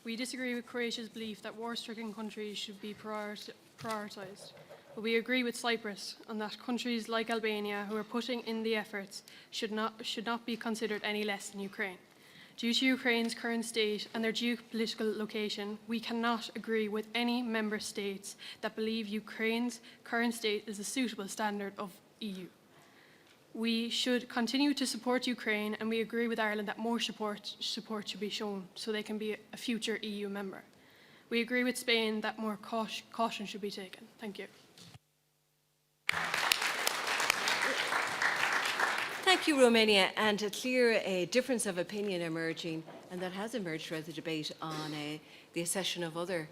E: We disagree with Croatia's belief that war-stricken countries should be prioritised. But we agree with Cyprus on that countries like Albania, who are putting in the efforts, should not be considered any less than Ukraine. Due to Ukraine's current state and their geopolitical location, we cannot agree with any member states that believe Ukraine's current state is a suitable standard of EU. We should continue to support Ukraine, and we agree with Ireland that more support should be shown so they can be a future EU member. We agree with Spain that more caution should be taken. Thank you.
Q: Thank you, Romania, and a clear difference of opinion emerging, and that has emerged throughout the debate on the accession of other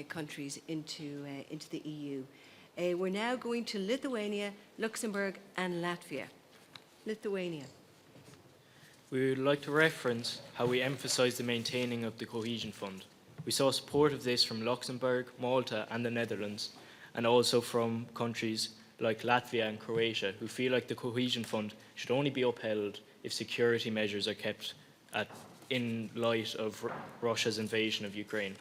Q: countries into the EU. We're now going to Lithuania, Luxembourg and Latvia. Lithuania.
X: We would like to reference how we emphasise the maintaining of the Cohesion Fund. We saw support of this from Luxembourg, Malta and the Netherlands, and also from countries like Latvia and Croatia, who feel like the Cohesion Fund should only be upheld if security measures are kept in light of Russia's invasion of Ukraine.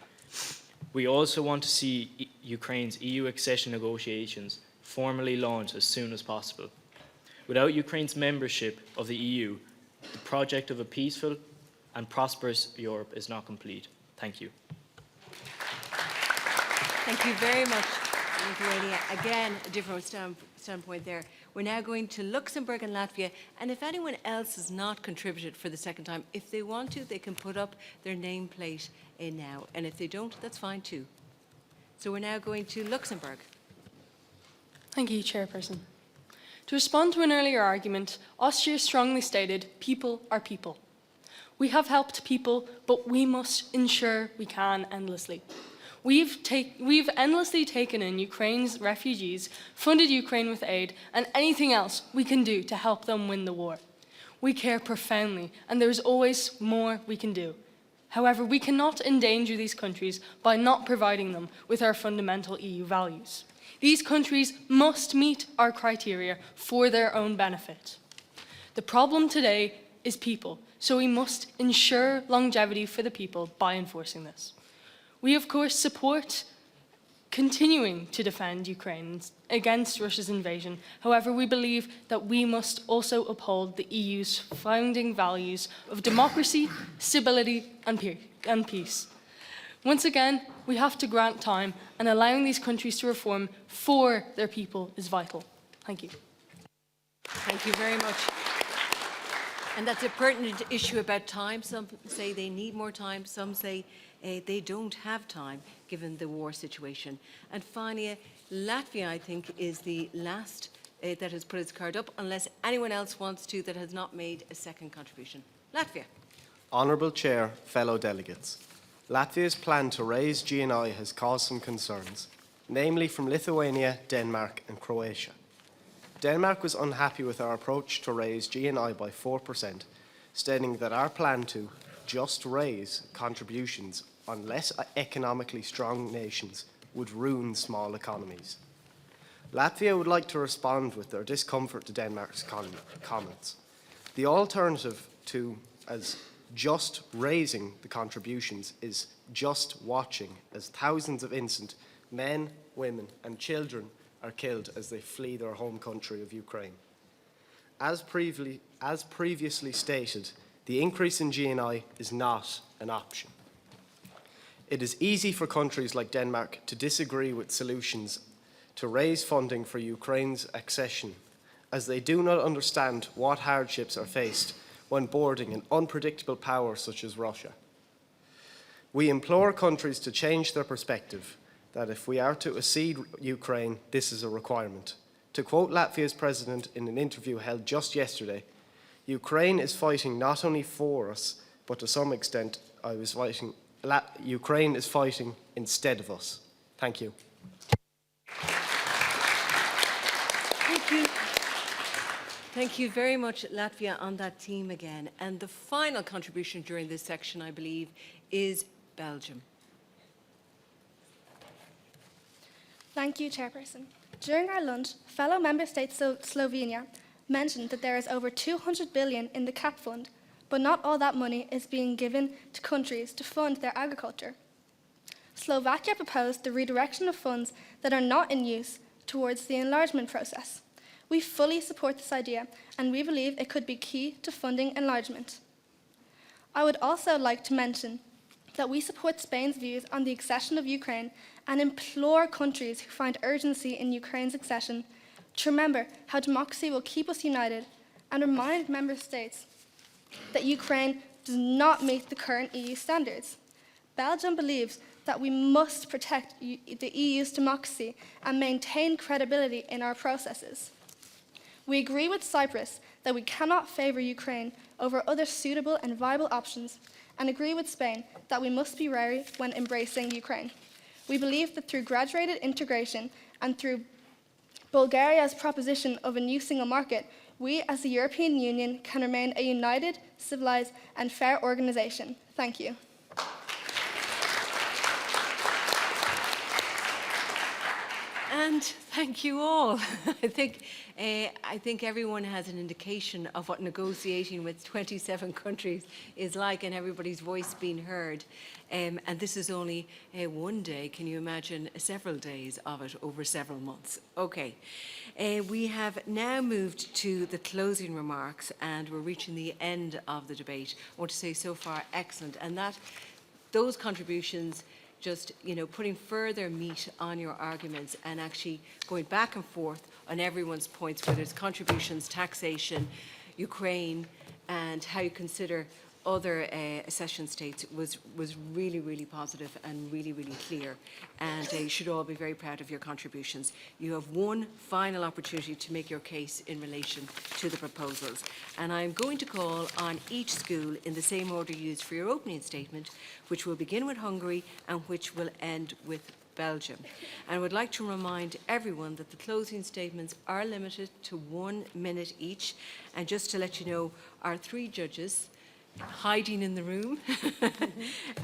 X: We also want to see Ukraine's EU accession negotiations formally launched as soon as possible. Without Ukraine's membership of the EU, the project of a peaceful and prosperous Europe is not complete. Thank you.
Q: Thank you very much, Lithuania. Again, a different standpoint there. We're now going to Luxembourg and Latvia, and if anyone else has not contributed for the second time, if they want to, they can put up their nameplate in now, and if they don't, that's fine too. So we're now going to Luxembourg.
A: Thank you, Chairperson. To respond to an earlier argument, Austria strongly stated, people are people. We have helped people, but we must ensure we can endlessly. We've endlessly taken in Ukraine's refugees, funded Ukraine with aid, and anything else we can do to help them win the war. We care profoundly, and there is always more we can do. However, we cannot endanger these countries by not providing them with our fundamental EU values. These countries must meet our criteria for their own benefit. The problem today is people, so we must ensure longevity for the people by enforcing this. We, of course, support continuing to defend Ukraine against Russia's invasion. However, we believe that we must also uphold the EU's founding values of democracy, stability, and peace. Once again, we have to grant time, and allowing these countries to reform for their people is vital. Thank you.
Q: Thank you very much. And that's a pertinent issue about time. Some say they need more time, some say they don't have time given the war situation. And finally, Latvia, I think, is the last that has put its card up, unless anyone else wants to that has not made a second contribution. Latvia.
F: Honourable Chair, fellow delegates. Latvia's plan to raise GNI has caused some concerns, namely from Lithuania, Denmark and Croatia. Denmark was unhappy with our approach to raise GNI by 4%, stating that our plan to just raise contributions on less economically strong nations would ruin small economies. Latvia would like to respond with their discomfort to Denmark's comments. The alternative to as just raising the contributions is just watching as thousands of innocent men, women and children are killed as they flee their home country of Ukraine. As previously stated, the increase in GNI is not an option. It is easy for countries like Denmark to disagree with solutions to raise funding for Ukraine's accession as they do not understand what hardships are faced when boarding an unpredictable power such as Russia. We implore countries to change their perspective, that if we are to accede Ukraine, this is a requirement. To quote Latvia's president in an interview held just yesterday, Ukraine is fighting not only for us, but to some extent, Ukraine is fighting instead of us. Thank you.
Q: Thank you. Thank you very much, Latvia, on that theme again. And the final contribution during this section, I believe, is Belgium.
G: Thank you, Chairperson. During our lunch, fellow member state Slovenia mentioned that there is over 200 billion in the CAP fund, but not all that money is being given to countries to fund their agriculture. Slovakia proposed the redirection of funds that are not in use towards the enlargement process. We fully support this idea, and we believe it could be key to funding enlargement. I would also like to mention that we support Spain's views on the accession of Ukraine and implore countries who find urgency in Ukraine's accession to remember how democracy will keep us united and remind member states that Ukraine does not meet the current EU standards. Belgium believes that we must protect the EU's democracy and maintain credibility in our processes. We agree with Cyprus that we cannot favour Ukraine over other suitable and viable options, and agree with Spain that we must be wary when embracing Ukraine. We believe that through graduated integration and through Bulgaria's proposition of a new single market, we as the European Union can remain a united, civilised and fair organisation. Thank you.
Q: And thank you all. I think everyone has an indication of what negotiating with 27 countries is like, and everybody's voice being heard. And this is only one day. Can you imagine several days of it over several months? Okay. We have now moved to the closing remarks, and we're reaching the end of the debate. I want to say so far excellent, and that those contributions just, putting further meat on your arguments and actually going back and forth on everyone's points, whether it's contributions, taxation, Ukraine, and how you consider other accession states was really, really positive and really, really clear. And you should all be very proud of your contributions. You have one final opportunity to make your case in relation to the proposals. And I'm going to call on each school in the same order used for your opening statement, which will begin with Hungary and which will end with Belgium. And I would like to remind everyone that the closing statements are limited to 1 minute each. And just to let you know, our three judges, hiding in the room,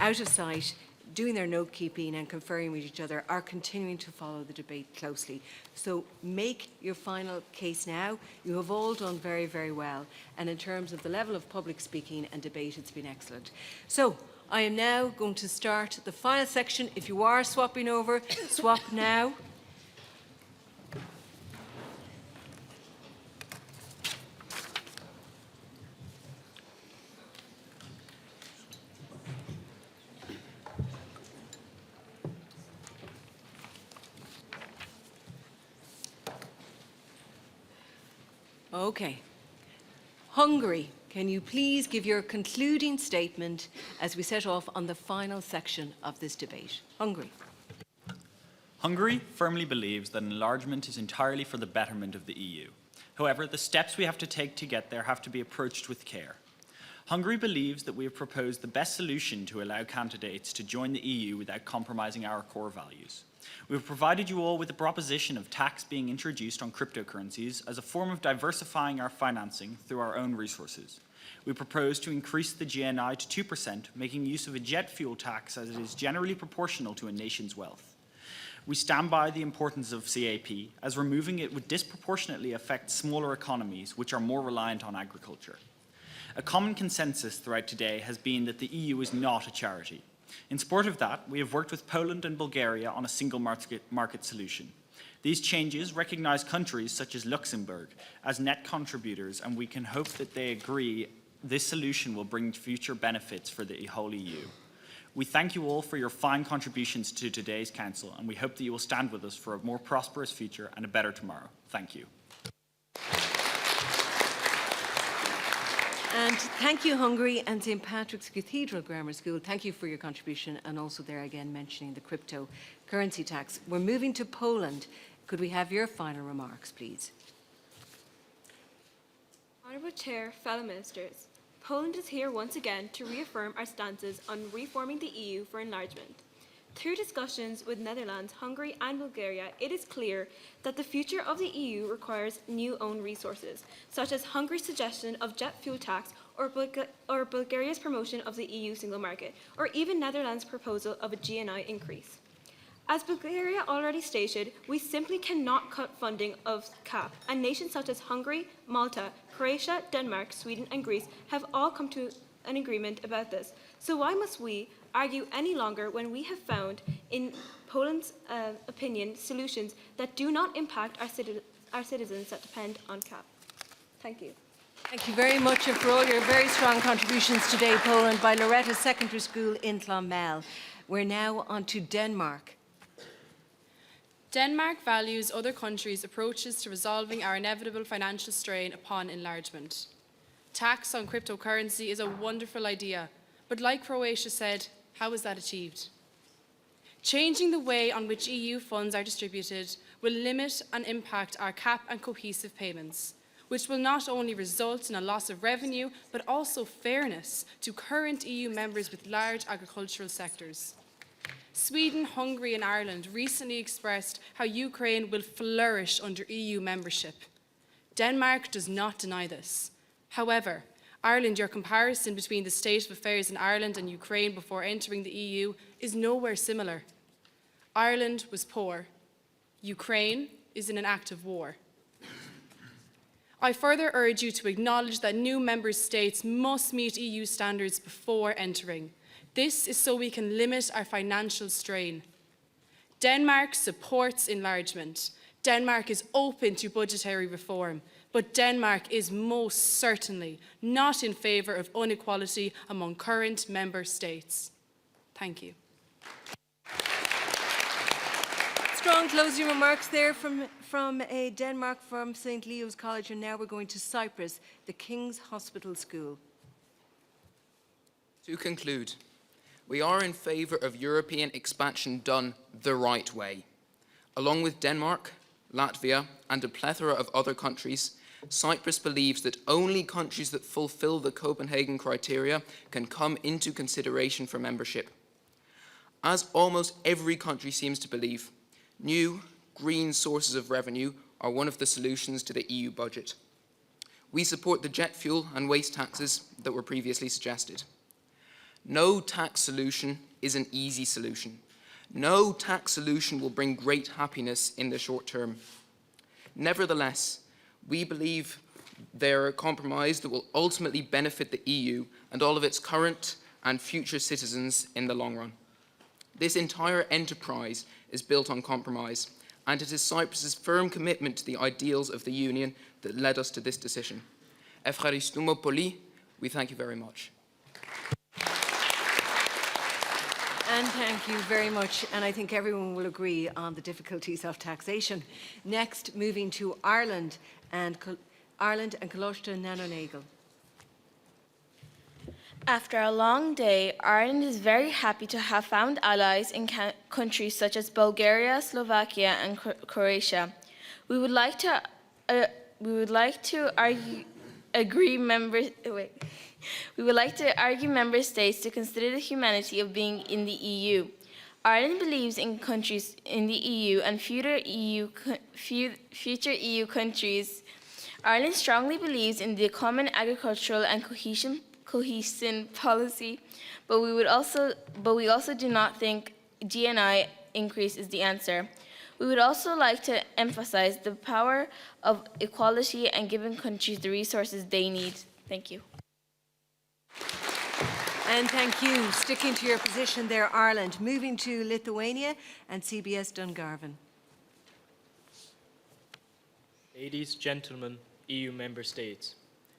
Q: out of sight, doing their note-keeping and conferring with each other, are continuing to follow the debate closely. So make your final case now. You have all done very, very well. And in terms of the level of public speaking and debate, it's been excellent. So I am now going to start the final section. If you are swapping over, swap now. Okay. Hungary, can you please give your concluding statement as we set off on the final section of this debate? Hungary.
J: Hungary firmly believes that enlargement is entirely for the betterment of the EU. However, the steps we have to take to get there have to be approached with care. Hungary believes that we have proposed the best solution to allow candidates to join the EU without compromising our core values. We have provided you all with the proposition of tax being introduced on cryptocurrencies as a form of diversifying our financing through our own resources. We propose to increase the GNI to 2%, making use of a jet fuel tax as it is generally proportional to a nation's wealth. We stand by the importance of CAP, as removing it would disproportionately affect smaller economies which are more reliant on agriculture. A common consensus throughout today has been that the EU is not a charity. In support of that, we have worked with Poland and Bulgaria on a single market solution. These changes recognise countries such as Luxembourg as net contributors, and we can hope that they agree this solution will bring future benefits for the whole EU. We thank you all for your fine contributions to today's Council, and we hope that you will stand with us for a more prosperous future and a better tomorrow. Thank you.
Q: And thank you, Hungary and St. Patrick's Cathedral Grammar School. Thank you for your contribution, and also there again mentioning the cryptocurrency tax. We're moving to Poland. Could we have your final remarks, please?
K: Honourable Chair, fellow ministers, Poland is here once again to reaffirm our stances on reforming the EU for enlargement. Through discussions with Netherlands, Hungary and Bulgaria, it is clear that the future of the EU requires new own resources, such as Hungary's suggestion of jet fuel tax or Bulgaria's promotion of the EU single market, or even Netherlands' proposal of a GNI increase. As Bulgaria already stated, we simply cannot cut funding of CAP, and nations such as Hungary, Malta, Croatia, Denmark, Sweden and Greece have all come to an agreement about this. So why must we argue any longer when we have found, in Poland's opinion, solutions that do not impact our citizens that depend on CAP? Thank you.
Q: Thank you very much, and for all your very strong contributions today, Poland, by Loretta Secondary School in Clonmel. We're now on to Denmark.
T: Denmark values other countries' approaches to resolving our inevitable financial strain upon enlargement. Tax on cryptocurrency is a wonderful idea, but like Croatia said, how is that achieved? Changing the way on which EU funds are distributed will limit and impact our CAP and cohesive payments, which will not only result in a loss of revenue, but also fairness to current EU members with large agricultural sectors. Sweden, Hungary and Ireland recently expressed how Ukraine will flourish under EU membership. Denmark does not deny this. However, Ireland, your comparison between the state of affairs in Ireland and Ukraine before entering the EU is nowhere similar. Ireland was poor. Ukraine is in an active war. I further urge you to acknowledge that new member states must meet EU standards before entering. This is so we can limit our financial strain. Denmark supports enlargement. Denmark is open to budgetary reform, but Denmark is most certainly not in favour of inequality among current member states. Thank you.
Q: Strong closing remarks there from Denmark, from St. Leo's College, and now we're going to Cyprus, the King's Hospital School.
S: To conclude, we are in favour of European expansion done the right way. Along with Denmark, Latvia and a plethora of other countries, Cyprus believes that only countries that fulfil the Copenhagen criteria can come into consideration for membership. As almost every country seems to believe, new, green sources of revenue are one of the solutions to the EU budget. We support the jet fuel and waste taxes that were previously suggested. No tax solution is an easy solution. No tax solution will bring great happiness in the short term. Nevertheless, we believe they're a compromise that will ultimately benefit the EU and all of its current and future citizens in the long run. This entire enterprise is built on compromise, and it is Cyprus's firm commitment to the ideals of the Union that led us to this decision. Efcharistoumou Poli, we thank you very much.
Q: And thank you very much, and I think everyone will agree on the difficulties of taxation. Next, moving to Ireland and Coláiste na nGaedheal.
R: After a long day, Ireland is very happy to have found allies in countries such as Bulgaria, Slovakia and Croatia. We would like to argue member states to consider the humanity of being in the EU. Ireland believes in countries in the EU and future EU countries. Ireland strongly believes in the common agricultural and cohesion policy, but we also do not think GNI increase is the answer. We would also like to emphasize the power of equality and giving countries the resources they need. Thank you.
Q: And thank you. Sticking to your position there, Ireland. Moving to Lithuania and CBS Dungarvan.
U: Ladies, gentlemen, EU member states.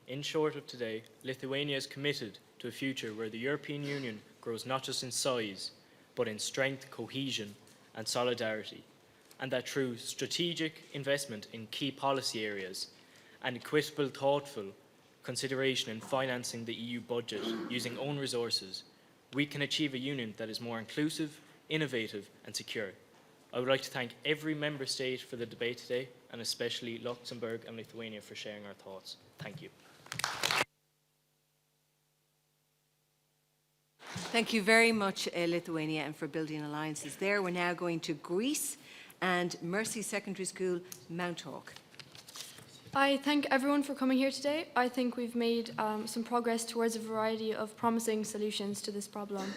U: In short of today, Lithuania is committed to a future where the European Union grows not just in size, but in strength, cohesion and solidarity, and that through strategic investment in key policy areas and equitable, thoughtful consideration in financing the EU budget using own resources, we can achieve a union that is more inclusive, innovative and secure. I would like to thank every member state for the debate today, and especially Luxembourg and Lithuania for sharing our thoughts. Thank you.
Q: Thank you very much, Lithuania, and for building alliances there. We're now going to Greece and Mercy Secondary School, Mount Hawk.
A: I thank everyone for coming here today. I think we've made some progress towards a variety of promising solutions to this problem.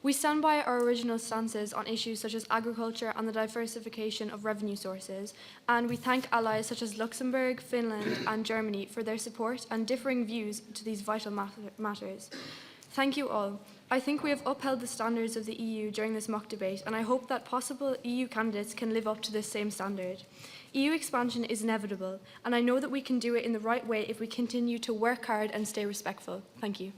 A: We stand by our original stances on issues such as agriculture and the diversification of revenue sources, and we thank allies such as Luxembourg, Finland and Germany for their support and differing views to these vital matters. Thank you all. I think we have upheld the standards of the EU during this mock debate, and I hope that possible EU candidates can live up to this same standard. EU expansion is inevitable, and I know that we can do it in the right way if we continue to work hard and stay respectful. Thank you.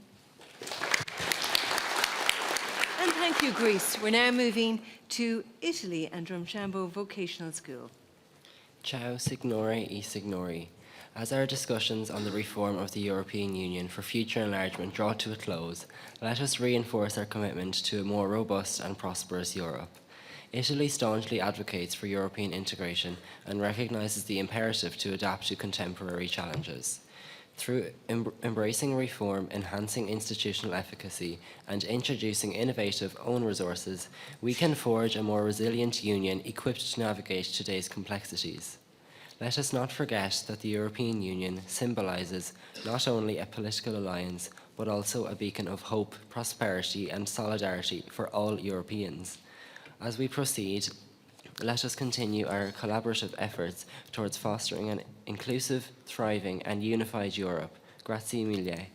Q: And thank you, Greece. We're now moving to Italy and Drumshanbo Vocational School.
I: Ciao, signore e signori. As our discussions on the reform of the European Union for future enlargement draw to a close, let us reinforce our commitment to a more robust and prosperous Europe. Italy staunchly advocates for European integration and recognises the imperative to adapt to contemporary challenges. Through embracing reform, enhancing institutional efficacy, and introducing innovative own resources, we can forge a more resilient union equipped to navigate today's complexities. Let us not forget that the European Union symbolises not only a political alliance, but also a beacon of hope, prosperity, and solidarity for all Europeans. As we proceed, let us continue our collaborative efforts towards fostering an inclusive, thriving, and unified Europe. Grazie mille.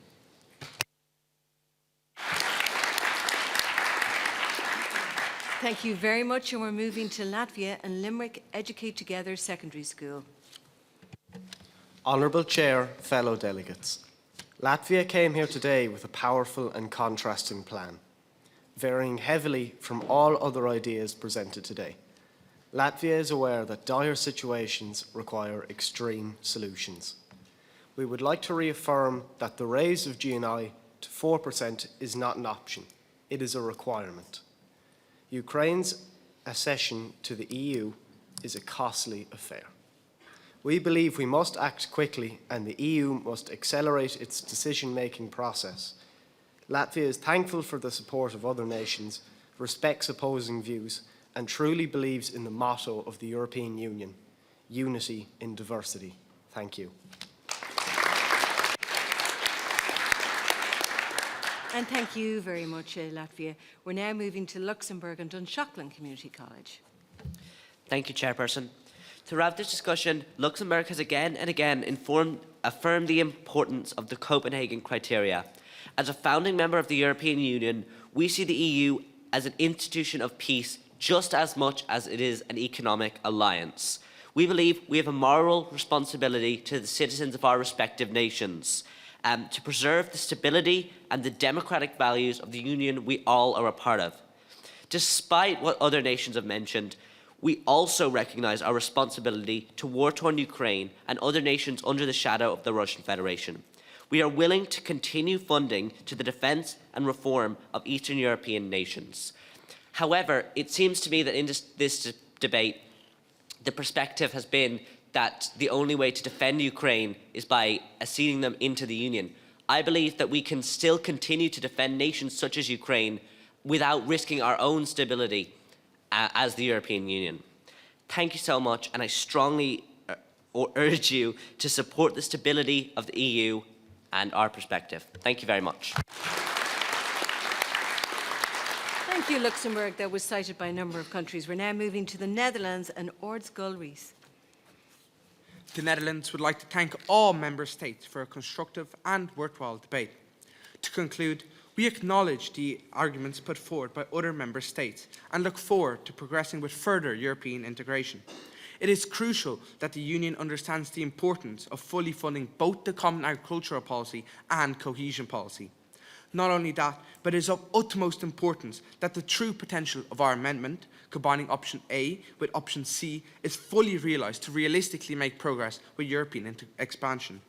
Q: Thank you very much, and we're moving to Latvia and Limerick Educate Together Secondary School.
F: Honourable Chair, fellow delegates, Latvia came here today with a powerful and contrasting plan, varying heavily from all other ideas presented today. Latvia is aware that dire situations require extreme solutions. We would like to reaffirm that the raise of GNI to 4% is not an option, it is a requirement. Ukraine's accession to the EU is a costly affair. We believe we must act quickly and the EU must accelerate its decision-making process. Latvia is thankful for the support of other nations, respects opposing views, and truly believes in the motto of the European Union, unity in diversity. Thank you.
Q: And thank you very much, Latvia. We're now moving to Luxembourg and Dunshaughlin Community College.
M: Thank you, Chairperson. Throughout this discussion, Luxembourg has again and again affirmed the importance of the Copenhagen criteria. As a founding member of the European Union, we see the EU as an institution of peace just as much as it is an economic alliance. We believe we have a moral responsibility to the citizens of our respective nations to preserve the stability and the democratic values of the Union we all are a part of. Despite what other nations have mentioned, we also recognise our responsibility to war-torn Ukraine and other nations under the shadow of the Russian Federation. We are willing to continue funding to the defence and reform of Eastern European nations. However, it seems to me that in this debate, the perspective has been that the only way to defend Ukraine is by acceding them into the Union. I believe that we can still continue to defend nations such as Ukraine without risking our own stability as the European Union. Thank you so much, and I strongly urge you to support the stability of the EU and our perspective. Thank you very much.
Q: Thank you, Luxembourg. That was cited by a number of countries. We're now moving to the Netherlands and Ord Skulrees.
N: The Netherlands would like to thank all Member States for a constructive and worthwhile debate. To conclude, we acknowledge the arguments put forward by other Member States and look forward to progressing with further European integration. It is crucial that the Union understands the importance of fully funding both the Common Agricultural Policy and Cohesion Policy. Not only that, but it is of utmost importance that the true potential of our amendment, combining option A with option C, is fully realised to realistically make progress with European expansion.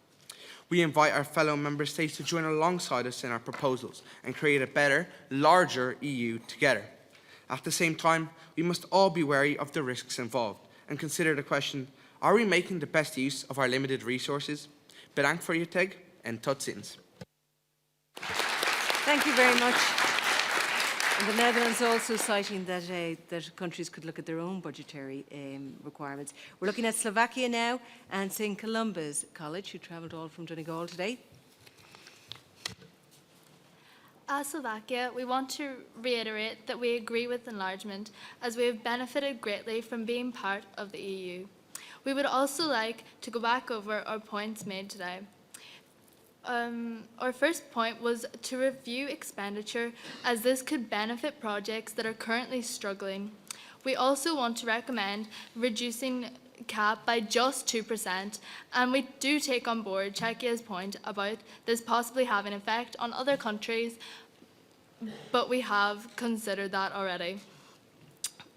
N: We invite our fellow member states to join alongside us in our proposals and create a better, larger EU together. At the same time, we must all be wary of the risks involved and consider the question, are we making the best use of our limited resources? Bedankt voor je tijd en tot ziens.
Q: Thank you very much. And the Netherlands also citing that, that countries could look at their own budgetary requirements. We're looking at Slovakia now and St. Columba's College, who travelled all from Donegal today.
C: As Slovakia, we want to reiterate that we agree with enlargement as we have benefited greatly from being part of the EU. We would also like to go back over our points made today. Our first point was to review expenditure as this could benefit projects that are currently struggling. We also want to recommend reducing cap by just 2%, and we do take on board Czechia's point about this possibly having an effect on other countries, but we have considered that already.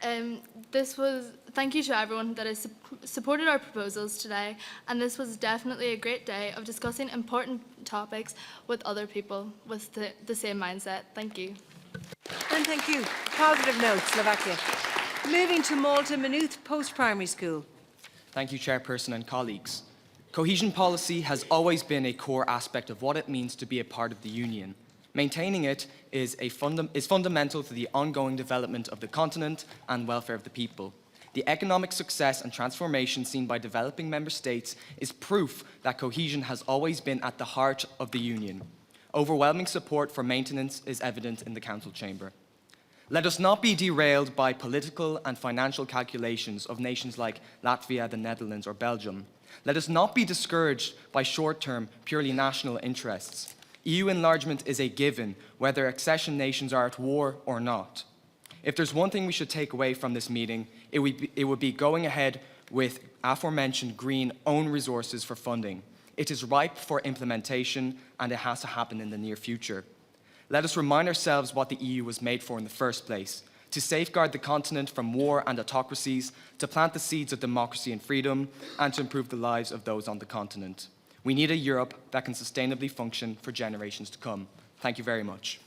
C: Thank you to everyone that has supported our proposals today, and this was definitely a great day of discussing important topics with other people with the same mindset. Thank you.
Q: And thank you. Positive note, Slovakia. Moving to Malta, Maynooth Post-Primary School.
O: Thank you, Chairperson and colleagues. Cohesion policy has always been a core aspect of what it means to be a part of the Union. Maintaining it is fundamental to the ongoing development of the continent and welfare of the people. The economic success and transformation seen by developing member states is proof that cohesion has always been at the heart of the Union. Overwhelming support for maintenance is evident in the Council chamber. Let us not be derailed by political and financial calculations of nations like Latvia, the Netherlands, or Belgium. Let us not be discouraged by short-term, purely national interests. EU enlargement is a given, whether accession nations are at war or not. If there's one thing we should take away from this meeting, it would be going ahead with aforementioned green own resources for funding. It is ripe for implementation, and it has to happen in the near future. Let us remind ourselves what the EU was made for in the first place: to safeguard the continent from war and autocracies, to plant the seeds of democracy and freedom, and to improve the lives of those on the continent. We need a Europe that can sustainably function for generations to come. Thank you very much.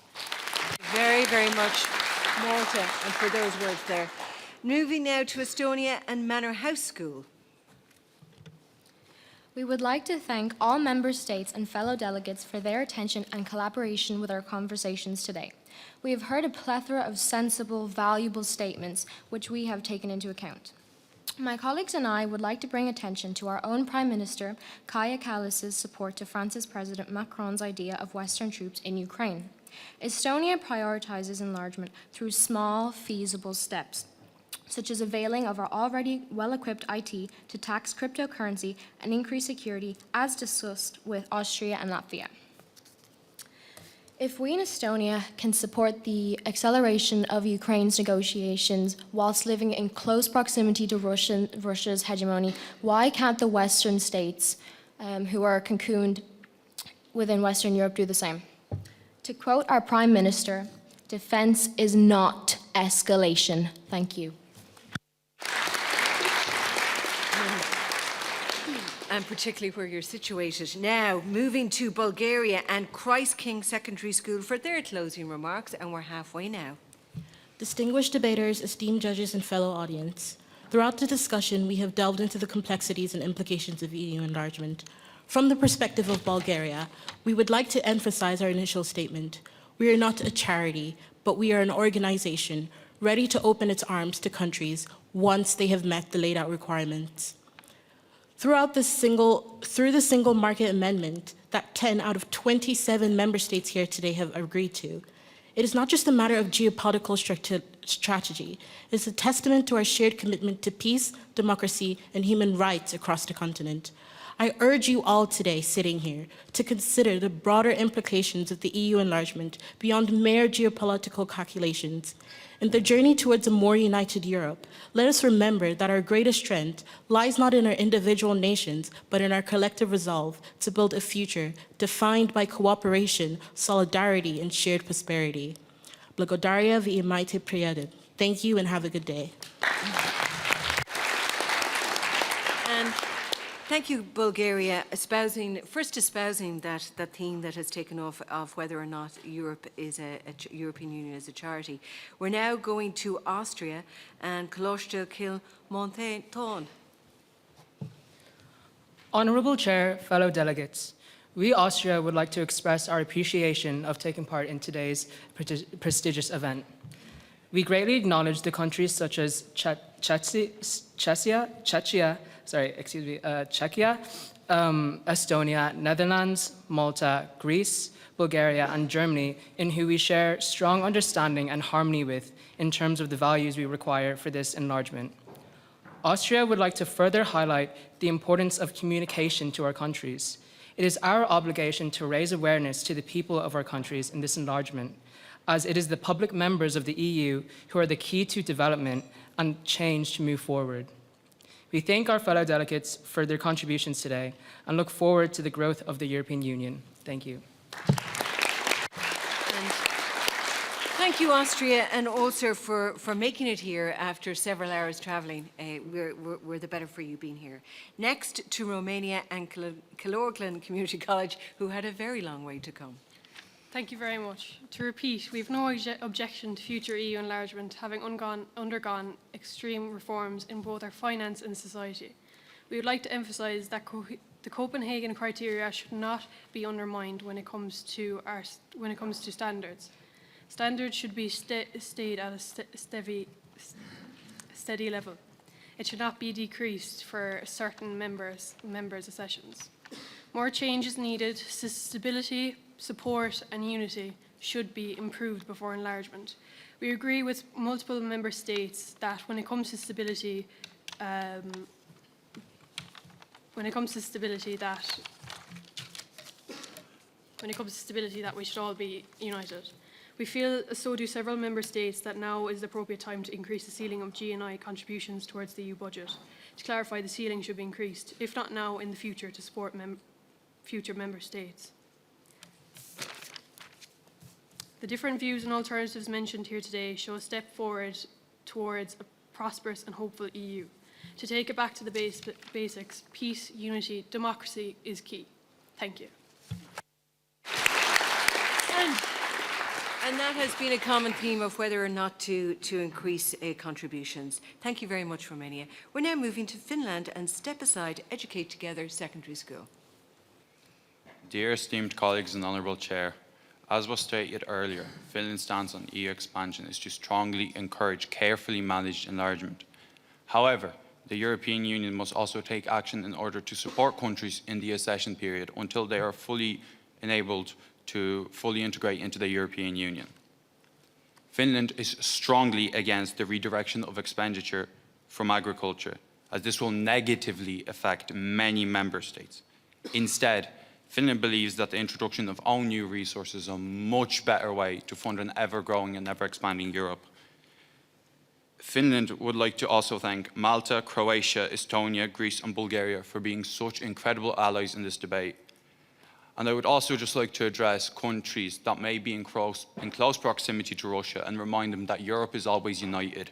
Q: Very, very much, Malta, and for those words there. Moving now to Estonia and Manor House School.
P: We would like to thank all member states and fellow delegates for their attention and collaboration with our conversations today. We have heard a plethora of sensible, valuable statements which we have taken into account. My colleagues and I would like to bring attention to our own Prime Minister, Kaja Kallas's support to France's President Macron's idea of Western troops in Ukraine. Estonia prioritizes enlargement through small, feasible steps, such as availing of our already well-equipped IT to tax cryptocurrency and increase security, as discussed with Austria and Latvia. If we in Estonia can support the acceleration of Ukraine's negotiations whilst living in close proximity to Russia's hegemony, why can't the Western states who are cocooned within Western Europe do the same? To quote our Prime Minister, defense is not escalation. Thank you.
Q: And particularly where you're situated. Now, moving to Bulgaria and Christ King Secondary School for their closing remarks, and we're halfway now.
V: Distinguished debaters, esteemed judges, and fellow audience, throughout the discussion, we have delved into the complexities and implications of EU enlargement. From the perspective of Bulgaria, we would like to emphasize our initial statement. We are not a charity, but we are an organization ready to open its arms to countries once they have met the laid out requirements. Through the single market amendment that 10 out of 27 member states here today have agreed to, it is not just a matter of geopolitical strategy. It is a testament to our shared commitment to peace, democracy, and human rights across the continent. I urge you all today, sitting here, to consider the broader implications of the EU enlargement beyond mere geopolitical calculations. In the journey towards a more united Europe, let us remember that our greatest strength lies not in our individual nations, but in our collective resolve to build a future defined by cooperation, solidarity, and shared prosperity. Благодаря ви имайте приятель. Thank you and have a good day.
Q: And thank you, Bulgaria, espousing that theme that has taken off of whether or not Europe is European Union is a charity. We're now going to Austria and Colostel Kilmonton.
B: Honourable Chair, fellow delegates, we, Austria, would like to express our appreciation of taking part in today's prestigious event. We greatly acknowledge the countries such as Czechia, Estonia, Netherlands, Malta, Greece, Bulgaria, and Germany, in who we share strong understanding and harmony with in terms of the values we require for this enlargement. Austria would like to further highlight the importance of communication to our countries. It is our obligation to raise awareness to the people of our countries in this enlargement, as it is the public members of the EU who are the key to development and change to move forward. We thank our fellow delegates for their contributions today and look forward to the growth of the European Union. Thank you.
Q: Thank you, Austria, and also for making it here after several hours travelling. We're the better for you being here. Next to Romania and Killorglin Community College, who had a very long way to come.
E: Thank you very much. To repeat, we have no objection to future EU enlargement, having undergone extreme reforms in both our finance and society. We would like to emphasise that the Copenhagen criteria should not be undermined when it comes to standards. Standards should be stayed at a steady level. It should not be decreased for certain members' accessions. More change is needed. Stability, support and unity should be improved before enlargement. We agree with multiple member states that when it comes to stability, that we should all be united. We feel, so do several member states, that now is the appropriate time to increase the ceiling of GNI contributions towards the EU budget. To clarify, the ceiling should be increased, if not now, in the future, to support future member states. The different views and alternatives mentioned here today show a step forward towards a prosperous and hopeful EU. To take it back to the basics, peace, unity, democracy is key. Thank you.
Q: And that has been a common theme of whether or not to increase contributions. Thank you very much, Romania. We're now moving to Finland and Step Aside Educate Together Secondary School.
D: Dear esteemed colleagues and Honourable Chair, as was stated earlier, Finland's stance on EU expansion is to strongly encourage carefully managed enlargement. However, the European Union must also take action in order to support countries in the accession period until they are fully enabled to fully integrate into the European Union. Finland is strongly against the redirection of expenditure from agriculture, as this will negatively affect many member states. Instead, Finland believes that the introduction of own new resources is a much better way to fund an ever-growing and ever-expanding Europe. Finland would like to also thank Malta, Croatia, Estonia, Greece and Bulgaria for being such incredible allies in this debate. And I would also just like to address countries that may be in close proximity to Russia and remind them that Europe is always united,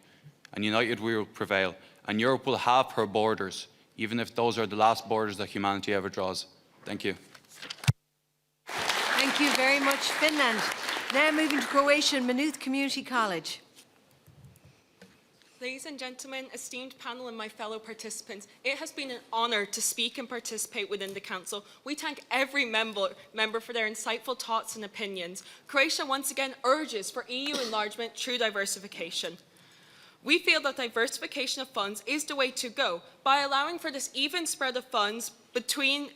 D: and united we will prevail. And Europe will have her borders, even if those are the last borders that humanity ever draws. Thank you.
Q: Thank you very much, Finland. Now moving to Croatia and Maynooth Community College.
H: Ladies and gentlemen, esteemed panel and my fellow participants, it has been an honour to speak and participate within the Council. We thank every member for their insightful thoughts and opinions. Croatia once again urges for EU enlargement through diversification. We feel that diversification of funds is the way to go by allowing for this even spread of funds between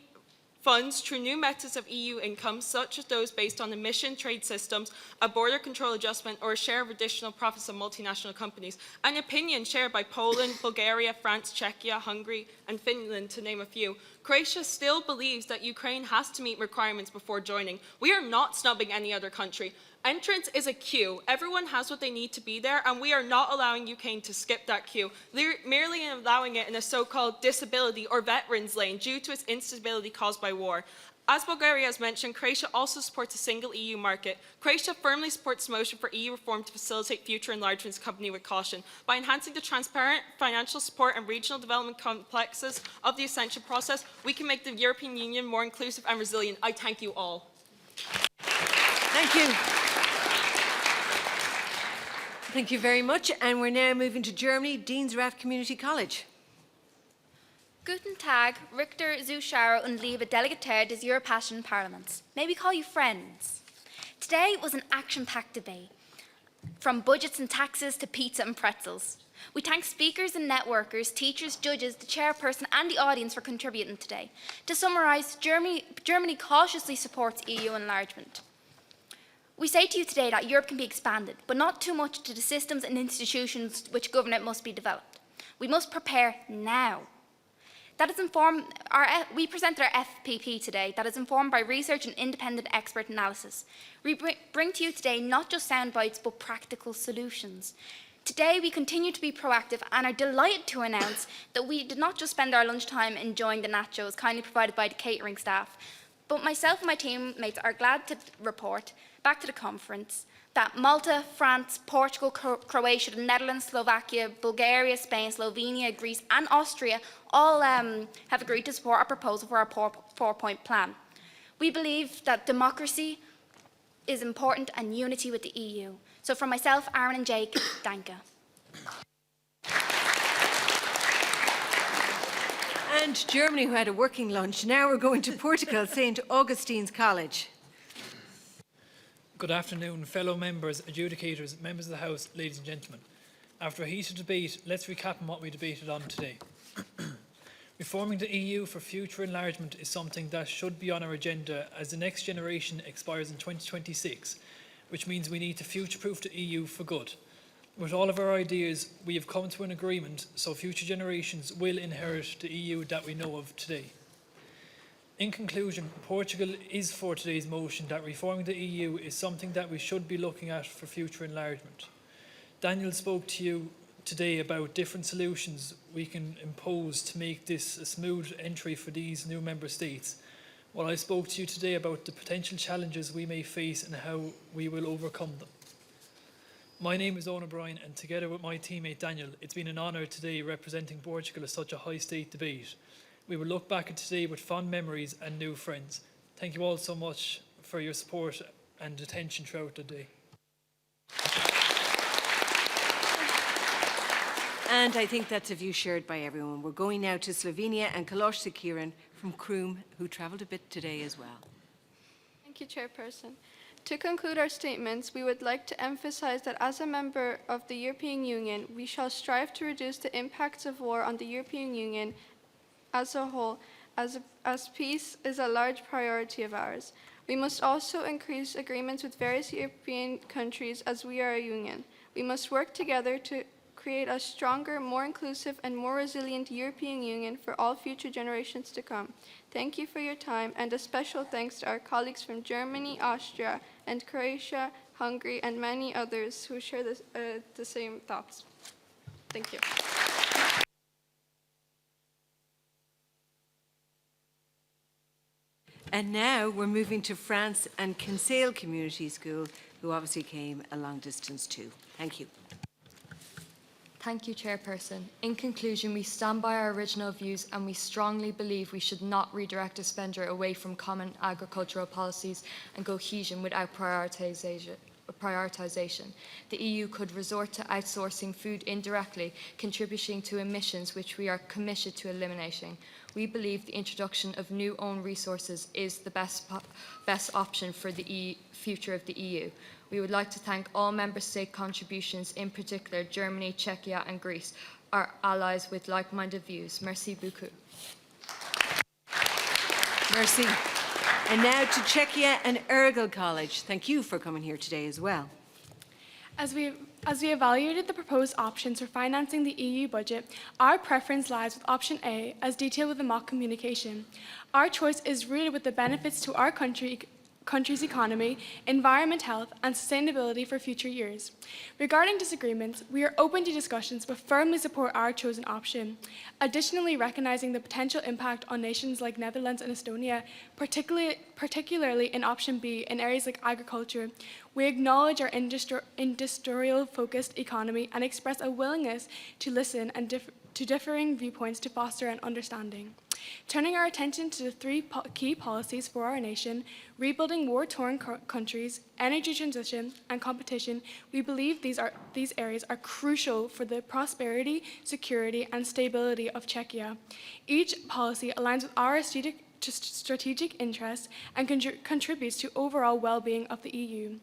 H: funds through new methods of EU income, such as those based on emission trade systems, a border control adjustment, or a share of additional profits of multinational companies, an opinion shared by Poland, Bulgaria, France, Czechia, Hungary, and Finland, to name a few. Croatia still believes that Ukraine has to meet requirements before joining. We are not snubbing any other country. Entrance is a queue. Everyone has what they need to be there, and we are not allowing Ukraine to skip that queue, merely allowing it in a so-called disability or veterans lane due to its instability caused by war. As Bulgaria has mentioned, Croatia also supports a single EU market. Croatia firmly supports the motion for EU reform to facilitate future enlargements accompanied with caution. By enhancing the transparent financial support and regional development complexes of the accession process, we can make the European Union more inclusive and resilient. I thank you all.
Q: Thank you. Thank you very much. And we're now moving to Germany, Dienstgraf Community College.
G: Guten Tag, Richter, Zuschauer und liebe Delegateur des Europäischen Parlaments. May we call you friends? Today was an action-packed debate, from budgets and taxes to pizza and pretzels. We thank speakers and networkers, teachers, judges, the chairperson and the audience for contributing today. To summarise, Germany cautiously supports EU enlargement. We say to you today that Europe can be expanded, but not too much to the systems and institutions which govern it must be developed. We must prepare now. That is we presented our FPP today that is informed by research and independent expert analysis. We bring to you today not just sound bites, but practical solutions. Today, we continue to be proactive and are delighted to announce that we did not just spend our lunchtime enjoying the nachos kindly provided by the catering staff, but myself and my teammates are glad to report, back to the conference, that Malta, France, Portugal, Croatia, the Netherlands, Slovakia, Bulgaria, Spain, Slovenia, Greece and Austria all have agreed to support our proposal for our four-point plan. We believe that democracy is important and unity with the EU. So from myself, Aaron and Jake, danke.
Q: And Germany, who had a working lunch. Now we're going to Portugal, St. Augustine's College.
L: Good afternoon, fellow members, adjudicators, members of the House, ladies and gentlemen. After a heated debate, let's recap on what we debated on today. Reforming the EU for future enlargement is something that should be on our agenda as the next generation expires in 2026, which means we need to future-proof the EU for good. With all of our ideas, we have come to an agreement so future generations will inherit the EU that we know of today. In conclusion, Portugal is for today's motion that reforming the EU is something that we should be looking at for future enlargement. Daniel spoke to you today about different solutions we can impose to make this a smooth entry for these new member states, while I spoke to you today about the potential challenges we may face and how we will overcome them. My name is Owen O'Brien, and together with my teammate Daniel, it's been an honour today representing Portugal at such a high-state debate. We will look back at today with fond memories and new friends. Thank you all so much for your support and attention throughout the day.
Q: And I think that's a view shared by everyone. We're going now to Slovenia and Kalosh Sekiran from Croom, who travelled a bit today as well.
A: Thank you, Chairperson. To conclude our statements, we would like to emphasize that as a member of the European Union, we shall strive to reduce the impacts of war on the European Union as a whole, as peace is a large priority of ours. We must also increase agreements with various European countries as we are a union. We must work together to create a stronger, more inclusive and more resilient European Union for all future generations to come. Thank you for your time, and a special thanks to our colleagues from Germany, Austria and Croatia, Hungary and many others who share the same thoughts. Thank you.
Q: And now we're moving to France and Kinsale Community School, who obviously came a long distance too. Thank you.
P: Thank you, Chairperson. In conclusion, we stand by our original views and we strongly believe we should not redirect expenditure away from common agricultural policies and cohesion without prioritisation. The EU could resort to outsourcing food indirectly, contributing to emissions which we are committed to eliminating. We believe the introduction of new own resources is the best option for the future of the EU. We would like to thank all Member State contributions, in particular Germany, Czechia and Greece, our allies with like-minded views. Merci beaucoup.
Q: Merci. And now to Czechia and Ergel College. Thank you for coming here today as well.
W: As we evaluated the proposed options for financing the EU budget, our preference lies with option A, as detailed with the mock communication. Our choice is rooted with the benefits to our country country's economy, environment, health, and sustainability for future years. Regarding disagreements, we are open to discussions but firmly support our chosen option. Additionally, recognizing the potential impact on nations like Netherlands and Estonia, particularly in option B in areas like agriculture, we acknowledge our industrial-focused economy and express a willingness to listen and to differing viewpoints to foster an understanding. Turning our attention to the three key policies for our nation, rebuilding war-torn countries, energy transition, and competition, we believe these areas are crucial for the prosperity, security, and stability of Czechia. Each policy aligns with our strategic interests and contributes to overall well-being of the EU.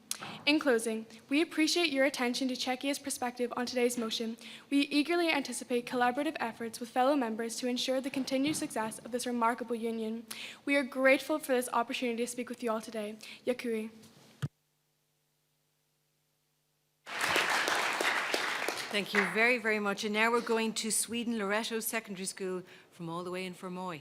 W: In closing, we appreciate your attention to Czechia's perspective on today's motion. We eagerly anticipate collaborative efforts with fellow members to ensure the continued success of this remarkable union. We are grateful for this opportunity to speak with you all today. Yakui.
Q: Thank you very, very much. And now we're going to Sweden Loretto Secondary School from all the way in Fermoy.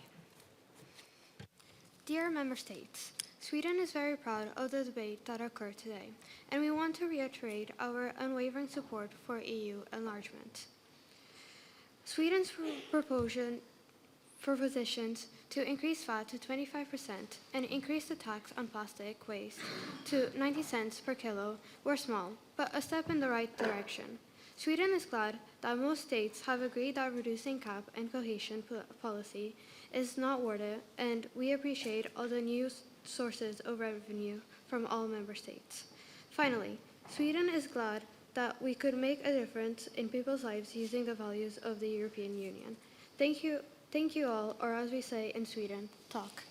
J: Dear Member States, Sweden is very proud of the debate that occurred today, and we want to reiterate our unwavering support for EU enlargement. Sweden's propositions to increase VAT to 25% and increase the tax on plastic waste to 90 cents per kilo were small, but a step in the right direction. Sweden is glad that most states have agreed that reducing CAP and cohesion policy is not worth it, and we appreciate all the new sources of revenue from all member states. Finally, Sweden is glad that we could make a difference in people's lives using the values of the European Union. Thank you all, or as we say in Sweden, talk.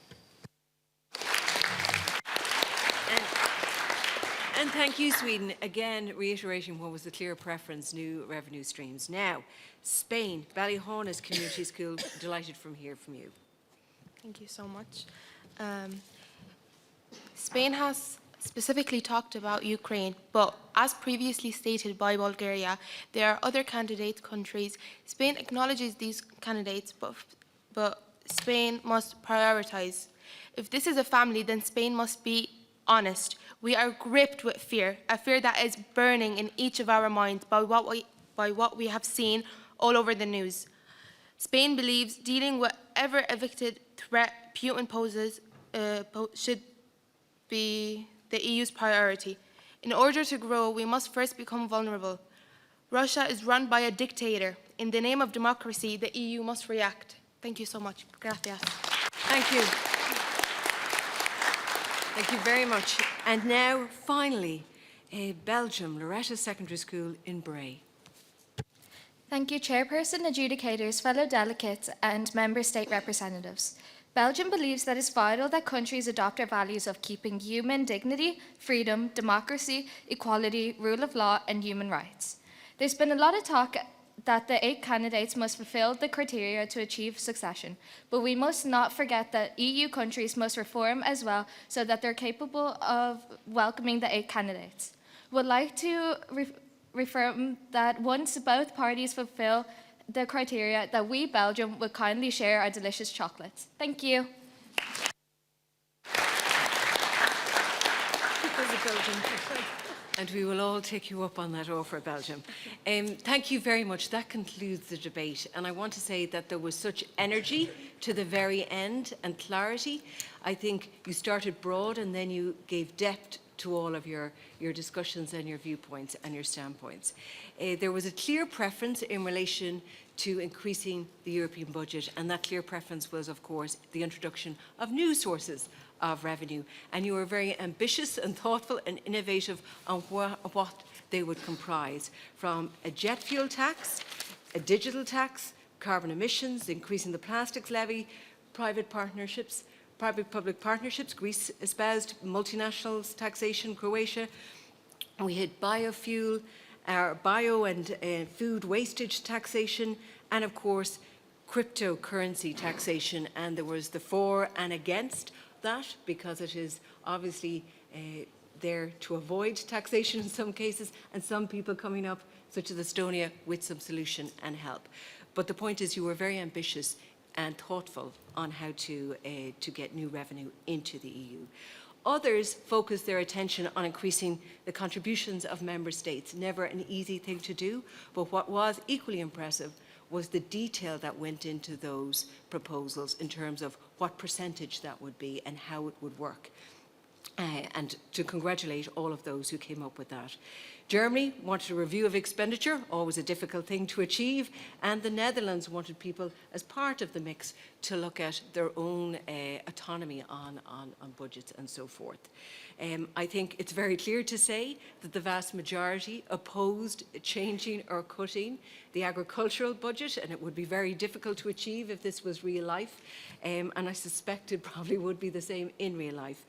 Q: And thank you, Sweden. Again, reiterating what was the clear preference, new revenue streams. Now, Spain, Ballyhaunis Community School, delighted to hear from you.
K: Thank you so much. Spain has specifically talked about Ukraine, but as previously stated by Bulgaria, there are other candidate countries. Spain acknowledges these candidates, but Spain must prioritize. If this is a family, then Spain must be honest. We are gripped with fear, a fear that is burning in each of our minds by what we have seen all over the news. Spain believes dealing with every evicted threat Putin poses should be the EU's priority. In order to grow, we must first become vulnerable. Russia is run by a dictator. In the name of democracy, the EU must react. Thank you so much. Gracias.
Q: Thank you. Thank you very much. And now, finally, Belgium, Loretto Secondary School in Bray.
T: Thank you, Chairperson, adjudicators, fellow delegates, and Member State representatives. Belgium believes that it's vital that countries adopt our values of keeping human dignity, freedom, democracy, equality, rule of law, and human rights. There's been a lot of talk that the 8 candidates must fulfill the criteria to achieve succession, but we must not forget that EU countries must reform as well so that they're capable of welcoming the 8 candidates. Would like to reaffirm that once both parties fulfill the criteria, that we, Belgium, would kindly share our delicious chocolates. Thank you.
Q: And we will all take you up on that offer, Belgium. Thank you very much. That concludes the debate. And I want to say that there was such energy to the very end and clarity. I think you started broad and then you gave depth to all of your discussions and your viewpoints and your standpoints. There was a clear preference in relation to increasing the European budget, and that clear preference was, of course, the introduction of new sources of revenue. And you were very ambitious and thoughtful and innovative on what they would comprise, from a jet fuel tax, a digital tax, carbon emissions, increasing the plastics levy, private partnerships, private-public partnerships. Greece espoused multinationals taxation, Croatia. We had biofuel, bio and food wastage taxation, and of course, cryptocurrency taxation. And there was the for and against that, because it is obviously there to avoid taxation in some cases, and some people coming up, such as Estonia, with some solution and help. But the point is, you were very ambitious and thoughtful on how to get new revenue into the EU. Others focused their attention on increasing the contributions of member states. Never an easy thing to do, but what was equally impressive was the detail that went into those proposals in terms of what percentage that would be and how it would work. And to congratulate all of those who came up with that. Germany wanted a review of expenditure, always a difficult thing to achieve, and the Netherlands wanted people, as part of the mix, to look at their own autonomy on budgets and so forth. I think it's very clear to say that the vast majority opposed changing or cutting the agricultural budget, and it would be very difficult to achieve if this was real life, and I suspect it probably would be the same in real life,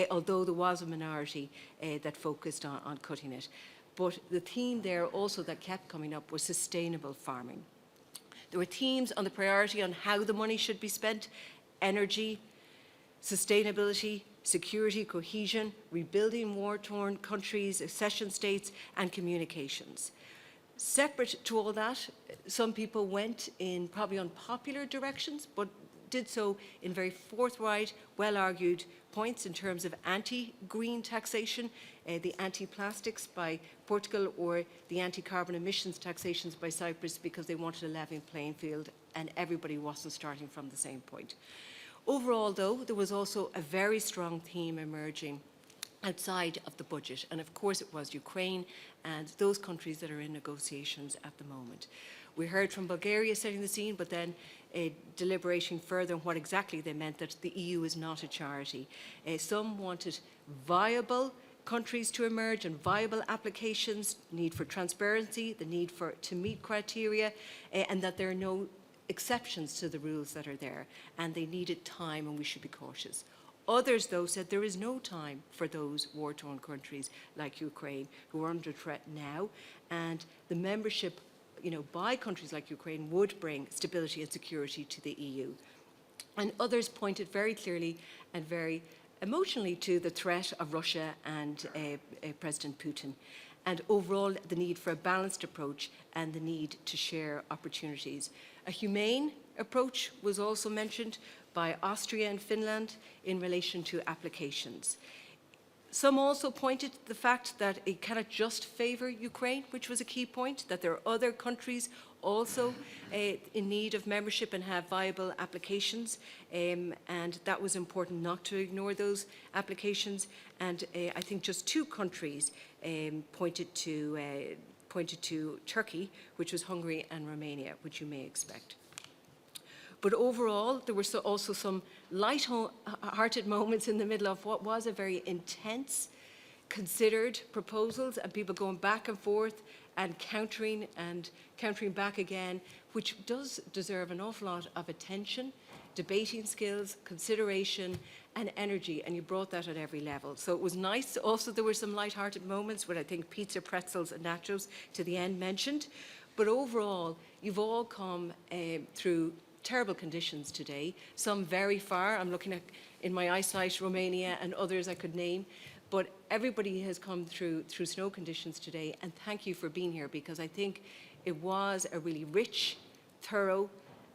Q: although there was a minority that focused on cutting it. But the theme there also that kept coming up was sustainable farming. There were themes on the priority on how the money should be spent: energy, sustainability, security, cohesion, rebuilding war-torn countries, accession states, and communications. Separate to all that, some people went in probably unpopular directions, but did so in very forthright, well-argued points in terms of anti-green taxation, the anti-plastics by Portugal, or the anti-carbon emissions taxations by Cyprus, because they wanted a level playing field and everybody wasn't starting from the same point. Overall, though, there was also a very strong theme emerging outside of the budget, and of course it was Ukraine and those countries that are in negotiations at the moment. We heard from Bulgaria setting the scene, but then deliberating further on what exactly they meant, that the EU is not a charity. Some wanted viable countries to emerge and viable applications, need for transparency, the need to meet criteria, and that there are no exceptions to the rules that are there, and they needed time and we should be cautious. Others, though, said there is no time for those war-torn countries like Ukraine who are under threat now, and the membership by countries like Ukraine would bring stability and security to the EU. And others pointed very clearly and very emotionally to the threat of Russia and President Putin, and overall the need for a balanced approach and the need to share opportunities. A humane approach was also mentioned by Austria and Finland in relation to applications. Some also pointed to the fact that it cannot just favour Ukraine, which was a key point, that there are other countries also in need of membership and have viable applications, and that was important not to ignore those applications. And I think just two countries pointed to Turkey, which was Hungary, and Romania, which you may expect. But overall, there were also some light-hearted moments in the middle of what was a very intense, considered proposals, and people going back and forth and countering back again, which does deserve an awful lot of attention, debating skills, consideration, and energy, and you brought that at every level. So it was nice. Also, there were some light-hearted moments with, I think, pizza, pretzels, and nachos to the end mentioned. But overall, you've all come through terrible conditions today, some very far. I'm looking at, in my eyesight, Romania and others I could name. But everybody has come through snow conditions today, and thank you for being here, because I think it was a really rich, thorough,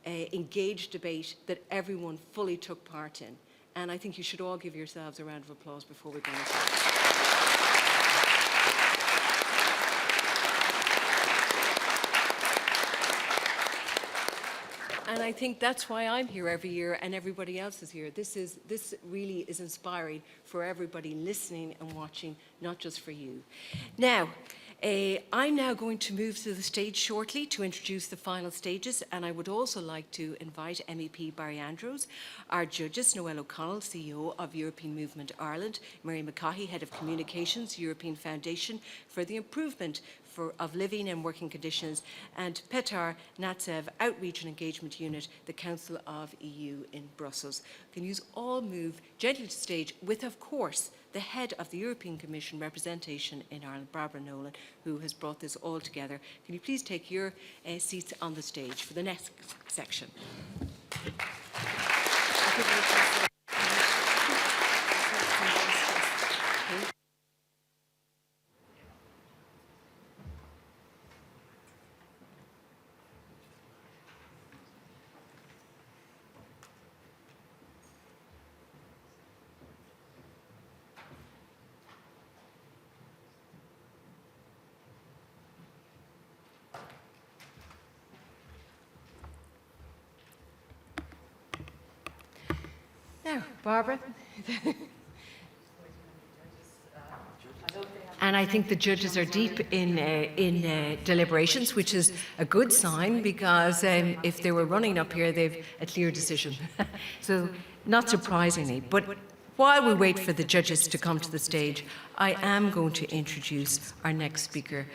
Q: engaged debate that everyone fully took part in. And I think you should all give yourselves a round of applause before we go into And I think that's why I'm here every year and everybody else is here. This really is inspiring for everybody listening and watching, not just for you. Now, I'm now going to move to the stage shortly to introduce the final stages, and I would also like to invite MEP Barry Andrews, our judges, Noel O'Connell, CEO of European Movement Ireland, Mary McCaughey, Head of Communications, European Foundation for the Improvement of Living and Working Conditions, and Petar Natsev, Outreach and Engagement Unit, the Council of EU in Brussels. Can you all move gently to the stage with, of course, the head of the European Commission representation in Ireland, Barbara Nolan, who has brought this all together. Can you please take your seats on the stage for the next section? Now, Barbara. And I think the judges are deep in deliberations, which is a good sign, because if they were running up here, they've a clear decision. So, not surprisingly. But while we wait for the judges to come to the stage, I am going to introduce our next speaker,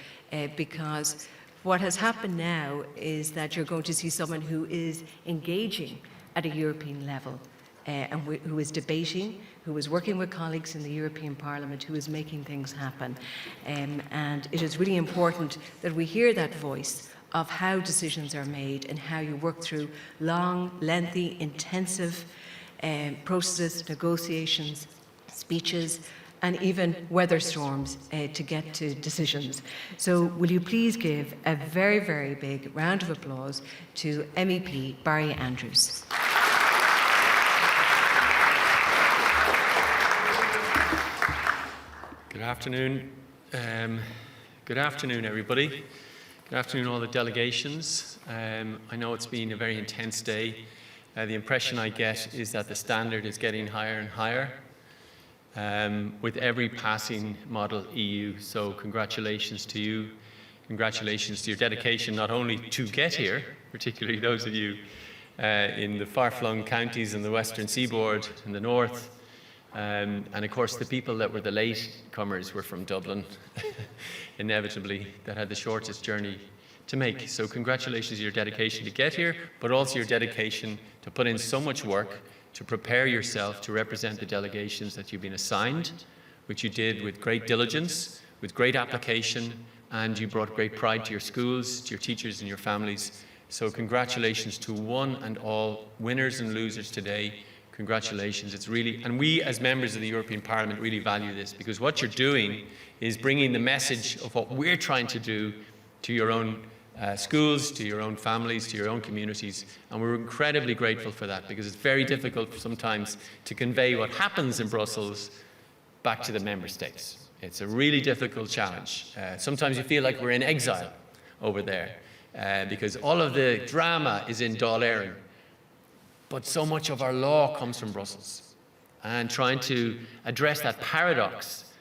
Q: because what has happened now is that you're going to see someone who is engaging at a European level. And who is debating, who is working with colleagues in the European Parliament, who is making things happen. And it is really important that we hear that voice of how decisions are made and how you work through long, lengthy, intensive processes, negotiations, speeches, and even weather storms to get to decisions. So will you please give a very, very big round of applause to MEP Barry Andrews.
R: Good afternoon. Good afternoon, everybody. Good afternoon, all the delegations. I know it's been a very intense day. The impression I get is that the standard is getting higher and higher with every passing model EU. So congratulations to you. Congratulations to your dedication not only to get here, particularly those of you in the far-flung counties in the western seaboard, in the north, and of course the people that were the late comers were from Dublin, inevitably, that had the shortest journey to make. So congratulations to your dedication to get here, but also your dedication to put in so much work to prepare yourself to represent the delegations that you've been assigned, which you did with great diligence, with great application, and you brought great pride to your schools, to your teachers and your families. So congratulations to one and all winners and losers today. Congratulations. It's really, and we as members of the European Parliament really value this, because what you're doing is bringing the message of what we're trying to do to your own schools, to your own families, to your own communities, and we're incredibly grateful for that, because it's very difficult sometimes to convey what happens in Brussels back to the member states. It's a really difficult challenge. Sometimes you feel like we're in exile over there, because all of the drama is in Dáil Éireann. But so much of our law comes from Brussels. And trying to address that paradox,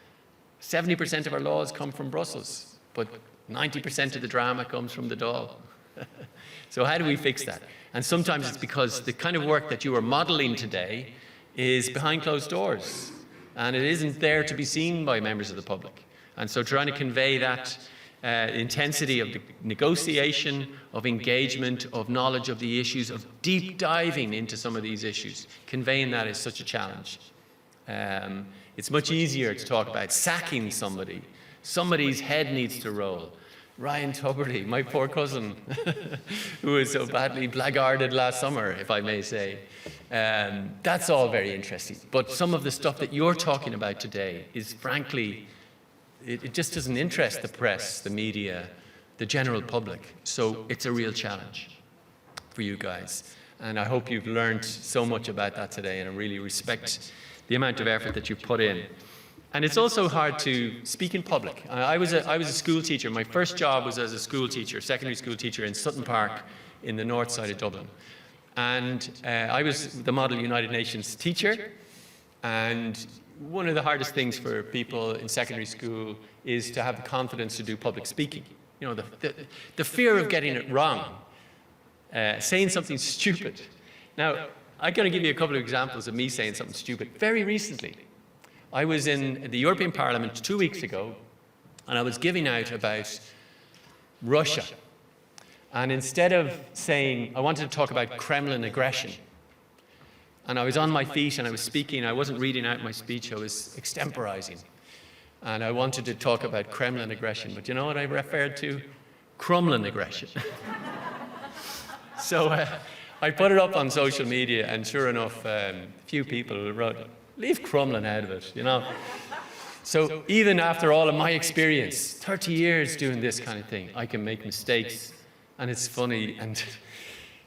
R: 70% of our laws come from Brussels, but 90% of the drama comes from the Dáil. So how do we fix that? And sometimes it's because the kind of work that you are modelling today is behind closed doors, and it isn't there to be seen by members of the public. And so trying to convey that intensity of the negotiation, of engagement, of knowledge of the issues, of deep diving into some of these issues. Conveying that is such a challenge. It's much easier to talk about sacking somebody. Somebody's head needs to roll. Ryan Tubridy, my poor cousin, who was so badly blackguarded last summer, if I may say. That's all very interesting. But some of the stuff that you're talking about today is frankly, it just doesn't interest the press, the media, the general public. So it's a real challenge for you guys. And I hope you've learned so much about that today, and I really respect the amount of effort that you've put in. And it's also hard to speak in public. I was a school teacher. My first job was as a school teacher, secondary school teacher in Sutton Park in the north side of Dublin. And I was the Model United Nations teacher, and one of the hardest things for people in secondary school is to have the confidence to do public speaking. You know, the fear of getting it wrong, saying something stupid. Now, I'm going to give you a couple of examples of me saying something stupid. Very recently, I was in the European Parliament 2 weeks ago, and I was giving out about Russia. And instead of saying, I wanted to talk about Kremlin aggression, and I was on my feet and I was speaking. I wasn't reading out my speech, I was extemporizing. And I wanted to talk about Kremlin aggression, but you know what I referred to? Crumlin aggression. So I put it up on social media, and sure enough, a few people wrote, leave Crumlin out of it, you know. So even after all of my experience, 30 years doing this kind of thing, I can make mistakes, and it's funny.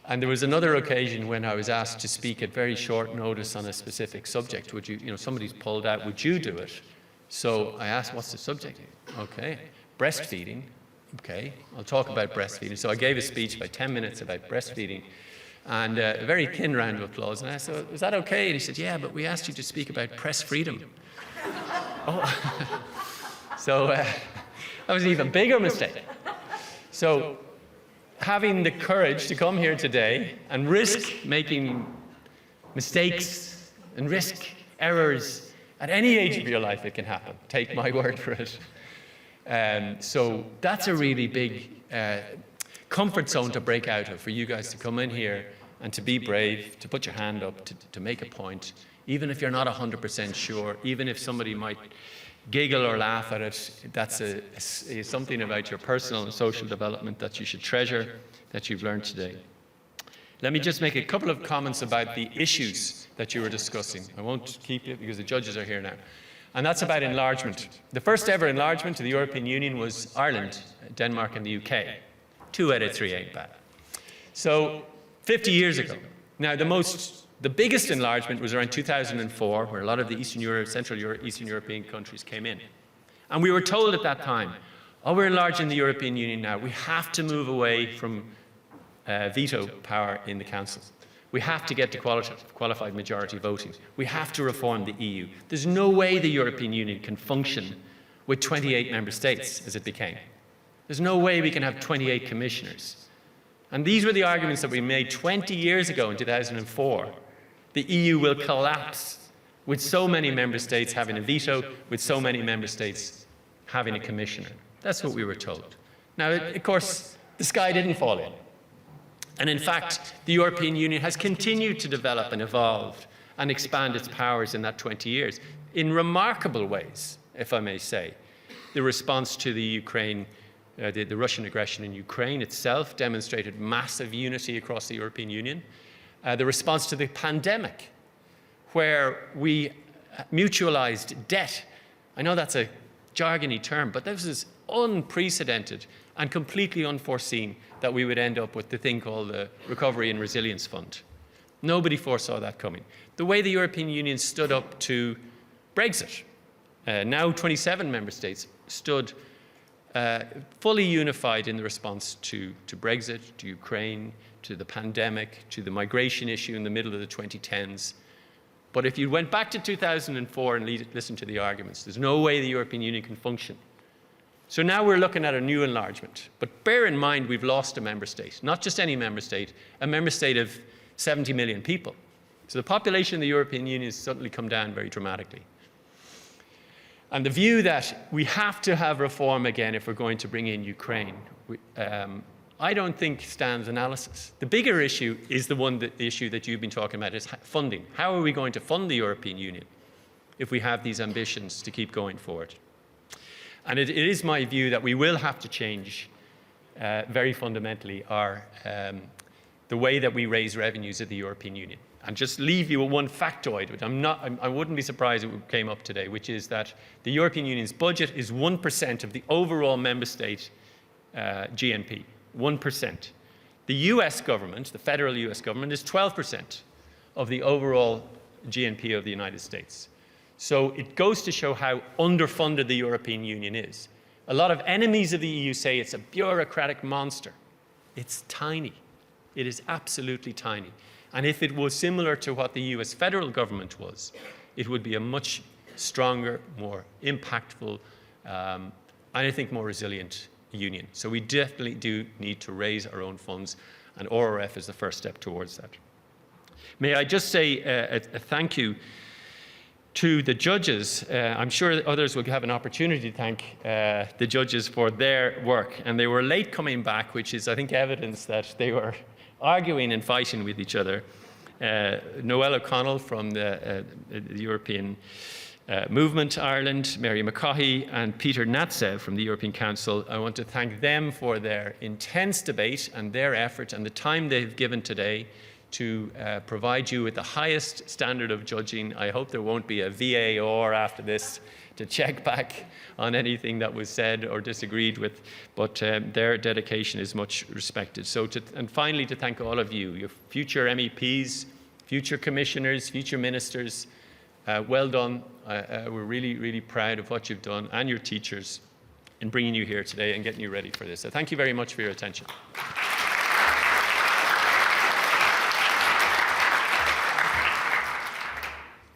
R: And there was another occasion when I was asked to speak at very short notice on a specific subject. Would you, somebody's pulled out, would you do it? So I asked, what's the subject? Okay, breastfeeding. Okay, I'll talk about breastfeeding. So I gave a speech about 10 minutes about breastfeeding. And a very thin round of applause. And I said, "Was that okay?" And he said, "Yeah, but we asked you to speak about press freedom." Oh. So that was an even bigger mistake. So having the courage to come here today and risk making mistakes and risk errors at any age of your life, it can happen. Take my word for it. So that's a really big comfort zone to break out of, for you guys to come in here and to be brave, to put your hand up, to make a point, even if you're not 100% sure, even if somebody might giggle or laugh at it. That's something about your personal and social development that you should treasure, that you've learned today. Let me just make a couple of comments about the issues that you were discussing. I won't keep you because the judges are here now. And that's about enlargement. The first ever enlargement to the European Union was Ireland, Denmark and the UK. 2 out of 3 ain't bad. So 50 years ago. Now the biggest enlargement was around 2004, where a lot of the Eastern European countries came in. And we were told at that time, oh, we're enlarging the European Union now. We have to move away from veto power in the Council. We have to get to qualified majority voting. We have to reform the EU. There's no way the European Union can function with 28 member states, as it became. There's no way we can have 28 commissioners. And these were the arguments that we made 20 years ago in 2004. The EU will collapse with so many member states having a veto, with so many member states having a commissioner. That's what we were told. Now, of course, the sky didn't fall in. And in fact, the European Union has continued to develop and evolve and expand its powers in that 20 years in remarkable ways, if I may say. The response to the Ukraine, the Russian aggression in Ukraine itself demonstrated massive unity across the European Union. The response to the pandemic, where we mutualized debt. I know that's a jargony term, but this is unprecedented and completely unforeseen that we would end up with the thing called the Recovery and Resilience Fund. Nobody foresaw that coming. The way the European Union stood up to Brexit, now 27 member states stood fully unified in the response to Brexit, to Ukraine, to the pandemic, to the migration issue in the middle of the 2010s. But if you went back to 2004 and listened to the arguments, there's no way the European Union can function. So now we're looking at a new enlargement. But bear in mind, we've lost a member state, not just any member state, a member state of 70 million people. So the population of the European Union has suddenly come down very dramatically. And the view that we have to have reform again if we're going to bring in Ukraine, I don't think stands analysis. The bigger issue is the issue that you've been talking about, is funding. How are we going to fund the European Union if we have these ambitions to keep going forward? And it is my view that we will have to change very fundamentally the way that we raise revenues at the European Union. And just leave you with one factoid, which I wouldn't be surprised if it came up today, which is that the European Union's budget is 1% of the overall member state GNP, 1%. The US government, the federal US government, is 12% of the overall GNP of the United States. So it goes to show how underfunded the European Union is. A lot of enemies of the EU say it's a bureaucratic monster. It's tiny. It is absolutely tiny. And if it was similar to what the US federal government was, it would be a much stronger, more impactful, and I think more resilient union. So we definitely do need to raise our own funds, and RRF is the first step towards that. May I just say a thank you to the judges. I'm sure others will have an opportunity to thank the judges for their work. And they were late coming back, which is, I think, evidence that they were arguing and fighting with each other. Noel O'Connell from the European Movement Ireland, Mary McCaughey, and Peter Natsev from the European Council. I want to thank them for their intense debate and their effort and the time they've given today to provide you with the highest standard of judging. I hope there won't be a VAR after this to check back on anything that was said or disagreed with, but their dedication is much respected. And finally, to thank all of you, your future MEPs, future commissioners, future ministers. Well done. We're really, really proud of what you've done, and your teachers, in bringing you here today and getting you ready for this. So thank you very much for your attention.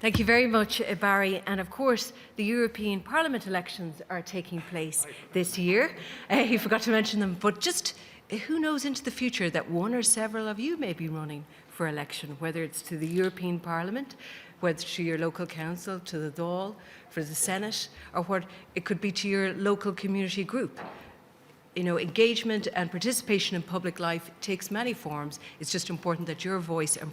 Q: Thank you very much, Barry. And of course, the European Parliament elections are taking place this year. You forgot to mention them, but just who knows into the future that one or several of you may be running for election, whether it's to the European Parliament, whether to your local council, to the Dáil, for the Senate, or what it could be to your local community group. You know, engagement and participation in public life takes many forms. It's just important that your voice and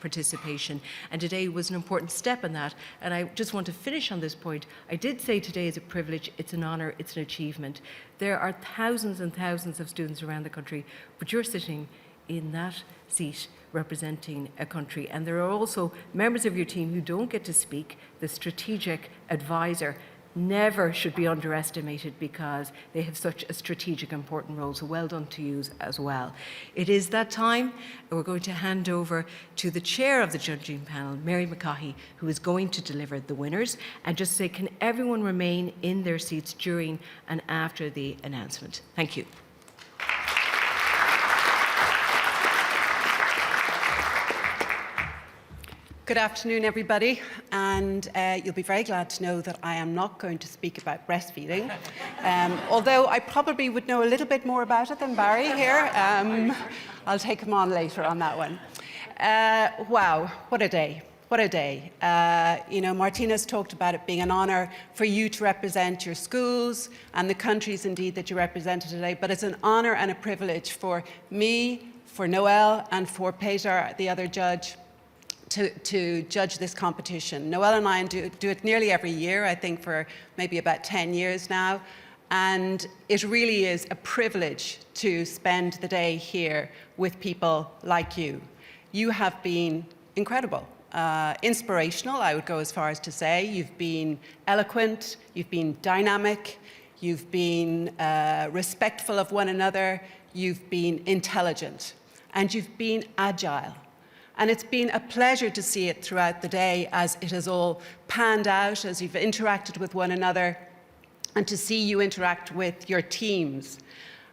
Q: participation, and today was an important step in that. And I just want to finish on this point. I did say today is a privilege, it's an honour, it's an achievement. There are thousands and thousands of students around the country, but you're sitting in that seat representing a country. And there are also members of your team who don't get to speak. The strategic advisor never should be underestimated because they have such a strategic important role. So well done to you as well. It is that time. We're going to hand over to the chair of the judging panel, Mary McCaughey, who is going to deliver the winners. And just say, can everyone remain in their seats during and after the announcement? Thank you.
I: Good afternoon, everybody, and you'll be very glad to know that I am not going to speak about breastfeeding, although I probably would know a little bit more about it than Barry here. I'll take him on later on that one. Wow, what a day. What a day. You know, Martina's talked about it being an honour for you to represent your schools and the countries, indeed, that you represented today, but it's an honour and a privilege for me, for Noel, and for Peter, the other judge, to judge this competition. Noel and I do it nearly every year, I think for maybe about 10 years now, and it really is a privilege to spend the day here with people like you. You have been incredible, inspirational, I would go as far as to say. You've been eloquent, you've been dynamic, you've been respectful of one another, you've been intelligent, and you've been agile. And it's been a pleasure to see it throughout the day as it has all panned out, as you've interacted with one another, and to see you interact with your teams.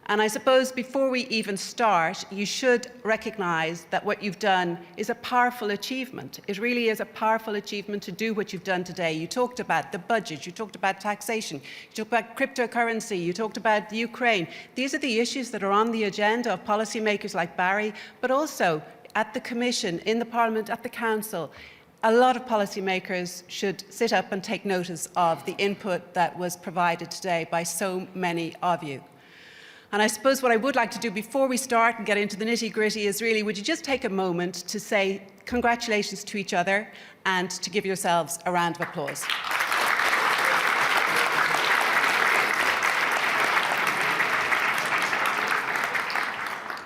I: And I suppose before we even start, you should recognise that what you've done is a powerful achievement. It really is a powerful achievement to do what you've done today. You talked about the budget, you talked about taxation, you talked about cryptocurrency, you talked about Ukraine. These are the issues that are on the agenda of policymakers like Barry, but also at the Commission, in the Parliament, at the Council. A lot of policymakers should sit up and take notice of the input that was provided today by so many of you. And I suppose what I would like to do before we start and get into the nitty-gritty is really, would you just take a moment to say congratulations to each other and to give yourselves a round of applause.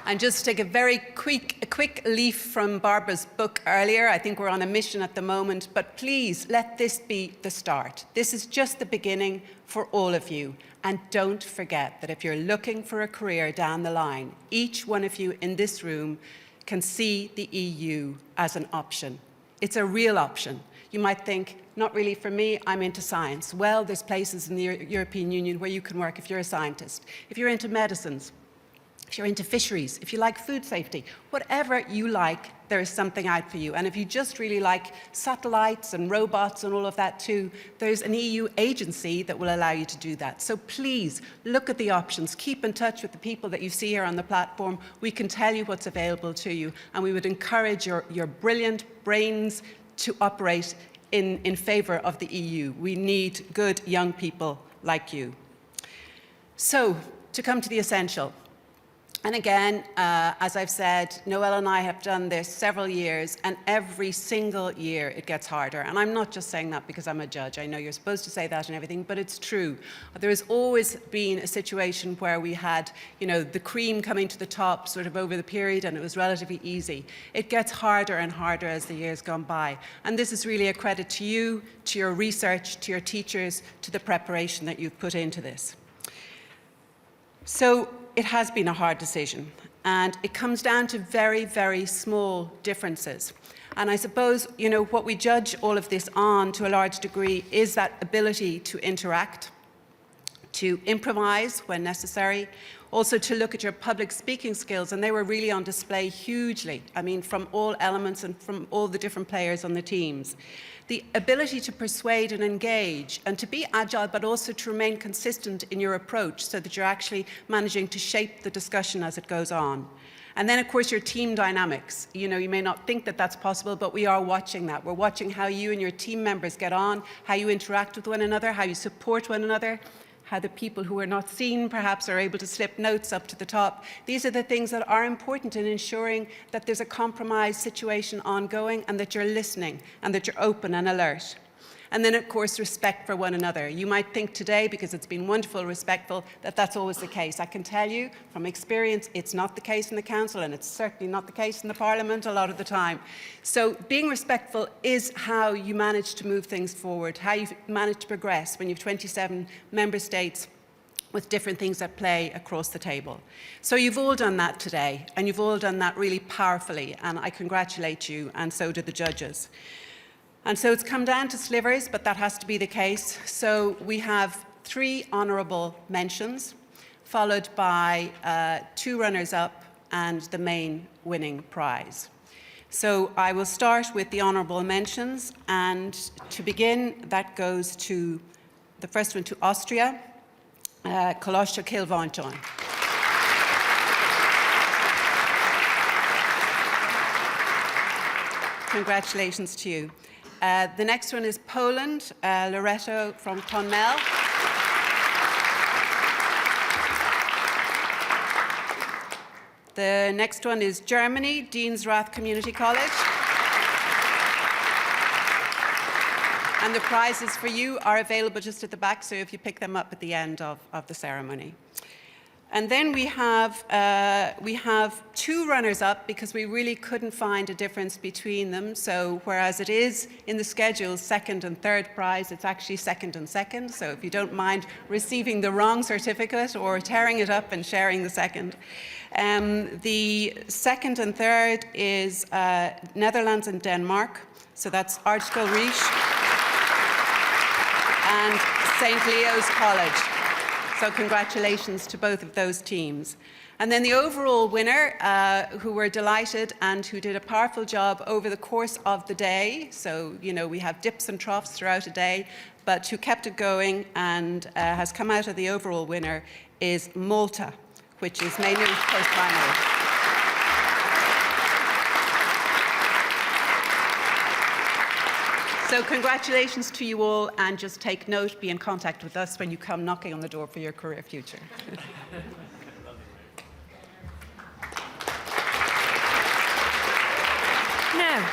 I: And just take a very quick leaf from Barbara's book earlier. I think we're on a mission at the moment, but please let this be the start. This is just the beginning for all of you. And don't forget that if you're looking for a career down the line, each one of you in this room can see the EU as an option. It's a real option. You might think, not really for me, I'm into science. Well, there's places in the European Union where you can work if you're a scientist. If you're into medicines, if you're into fisheries, if you like food safety, whatever you like, there is something out for you. And if you just really like satellites and robots and all of that too, there's an EU agency that will allow you to do that. So please look at the options. Keep in touch with the people that you see here on the platform. We can tell you what's available to you, and we would encourage your brilliant brains to operate in favour of the EU. We need good young people like you. So, to come to the essential. And again, as I've said, Noel and I have done this several years, and every single year it gets harder. And I'm not just saying that because I'm a judge. I know you're supposed to say that and everything, but it's true. There has always been a situation where we had, you know, the cream coming to the top sort of over the period, and it was relatively easy. It gets harder and harder as the years gone by. And this is really a credit to you, to your research, to your teachers, to the preparation that you've put into this. So, it has been a hard decision, and it comes down to very, very small differences. And I suppose, you know, what we judge all of this on to a large degree is that ability to interact, to improvise when necessary, also to look at your public speaking skills, and they were really on display hugely, I mean, from all elements and from all the different players on the teams. The ability to persuade and engage, and to be agile, but also to remain consistent in your approach so that you're actually managing to shape the discussion as it goes on. And then, of course, your team dynamics. You know, you may not think that that's possible, but we are watching that. We're watching how you and your team members get on, how you interact with one another, how you support one another, how the people who are not seen perhaps are able to slip notes up to the top. These are the things that are important in ensuring that there's a compromise situation ongoing and that you're listening and that you're open and alert. And then, of course, respect for one another. You might think today, because it's been wonderful, respectful, that that's always the case. I can tell you from experience, it's not the case in the Council, and it's certainly not the case in the Parliament a lot of the time. So being respectful is how you manage to move things forward, how you manage to progress when you have 27 member states with different things at play across the table. So you've all done that today, and you've all done that really powerfully, and I congratulate you, and so do the judges. And so it's come down to slivers, but that has to be the case. So we have 3 honourable mentions, followed by 2 runners-up and the main winning prize. So I will start with the honourable mentions, and to begin, that goes to the first one to Austria, Coláiste Kilváncán. Congratulations to you. The next one is Poland, Loreto from Clonmel. The next one is Germany, Dean's Rath Community College. And the prizes for you are available just at the back, so if you pick them up at the end of the ceremony. And then we have 2 runners-up because we really couldn't find a difference between them. So whereas it is in the schedule 2nd and 3rd prize, it's actually 2nd and 2nd. So if you don't mind receiving the wrong certificate or tearing it up and sharing the 2nd. The 2nd and 3rd is Netherlands and Denmark. So that's Archkel Riche and St. Leo's College. So congratulations to both of those teams. And then the overall winner, who we're delighted and who did a powerful job over the course of the day. So, you know, we have dips and troughs throughout a day, but who kept it going and has come out of the overall winner is Malta, which is mainly post-primary. So congratulations to you all, and just take note, be in contact with us when you come knocking on the door for your career future.
Q: Now,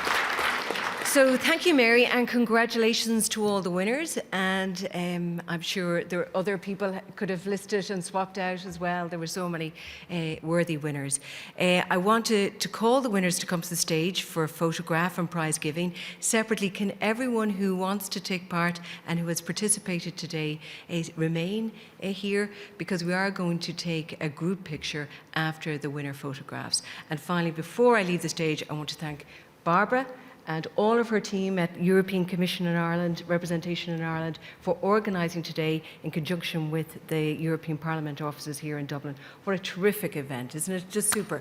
Q: so thank you, Mary, and congratulations to all the winners. And I'm sure there are other people could have listed and swapped out as well. There were so many worthy winners. I want to call the winners to come to the stage for a photograph and prize giving. Separately, can everyone who wants to take part and who has participated today remain here, because we are going to take a group picture after the winner photographs. And finally, before I leave the stage, I want to thank Barbara and all of her team at European Commission in Ireland, representation in Ireland, for organising today in conjunction with the European Parliament offices here in Dublin. What a terrific event, isn't it? Just super.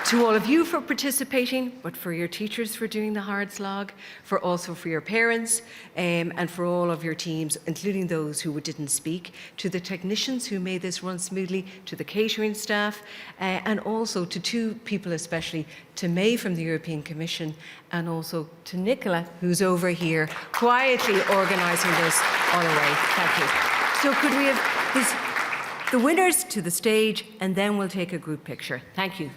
Q: To all of you for participating, but for your teachers for doing the hard slog, also for your parents, and for all of your teams, including those who didn't speak, to the technicians who made this run smoothly, to the catering staff, and also to 2 people especially, to May from the European Commission, and also to Nicola, who's over here quietly organising this all the way. Thank you. So could we have the winners to the stage, and then we'll take a group picture. Thank you.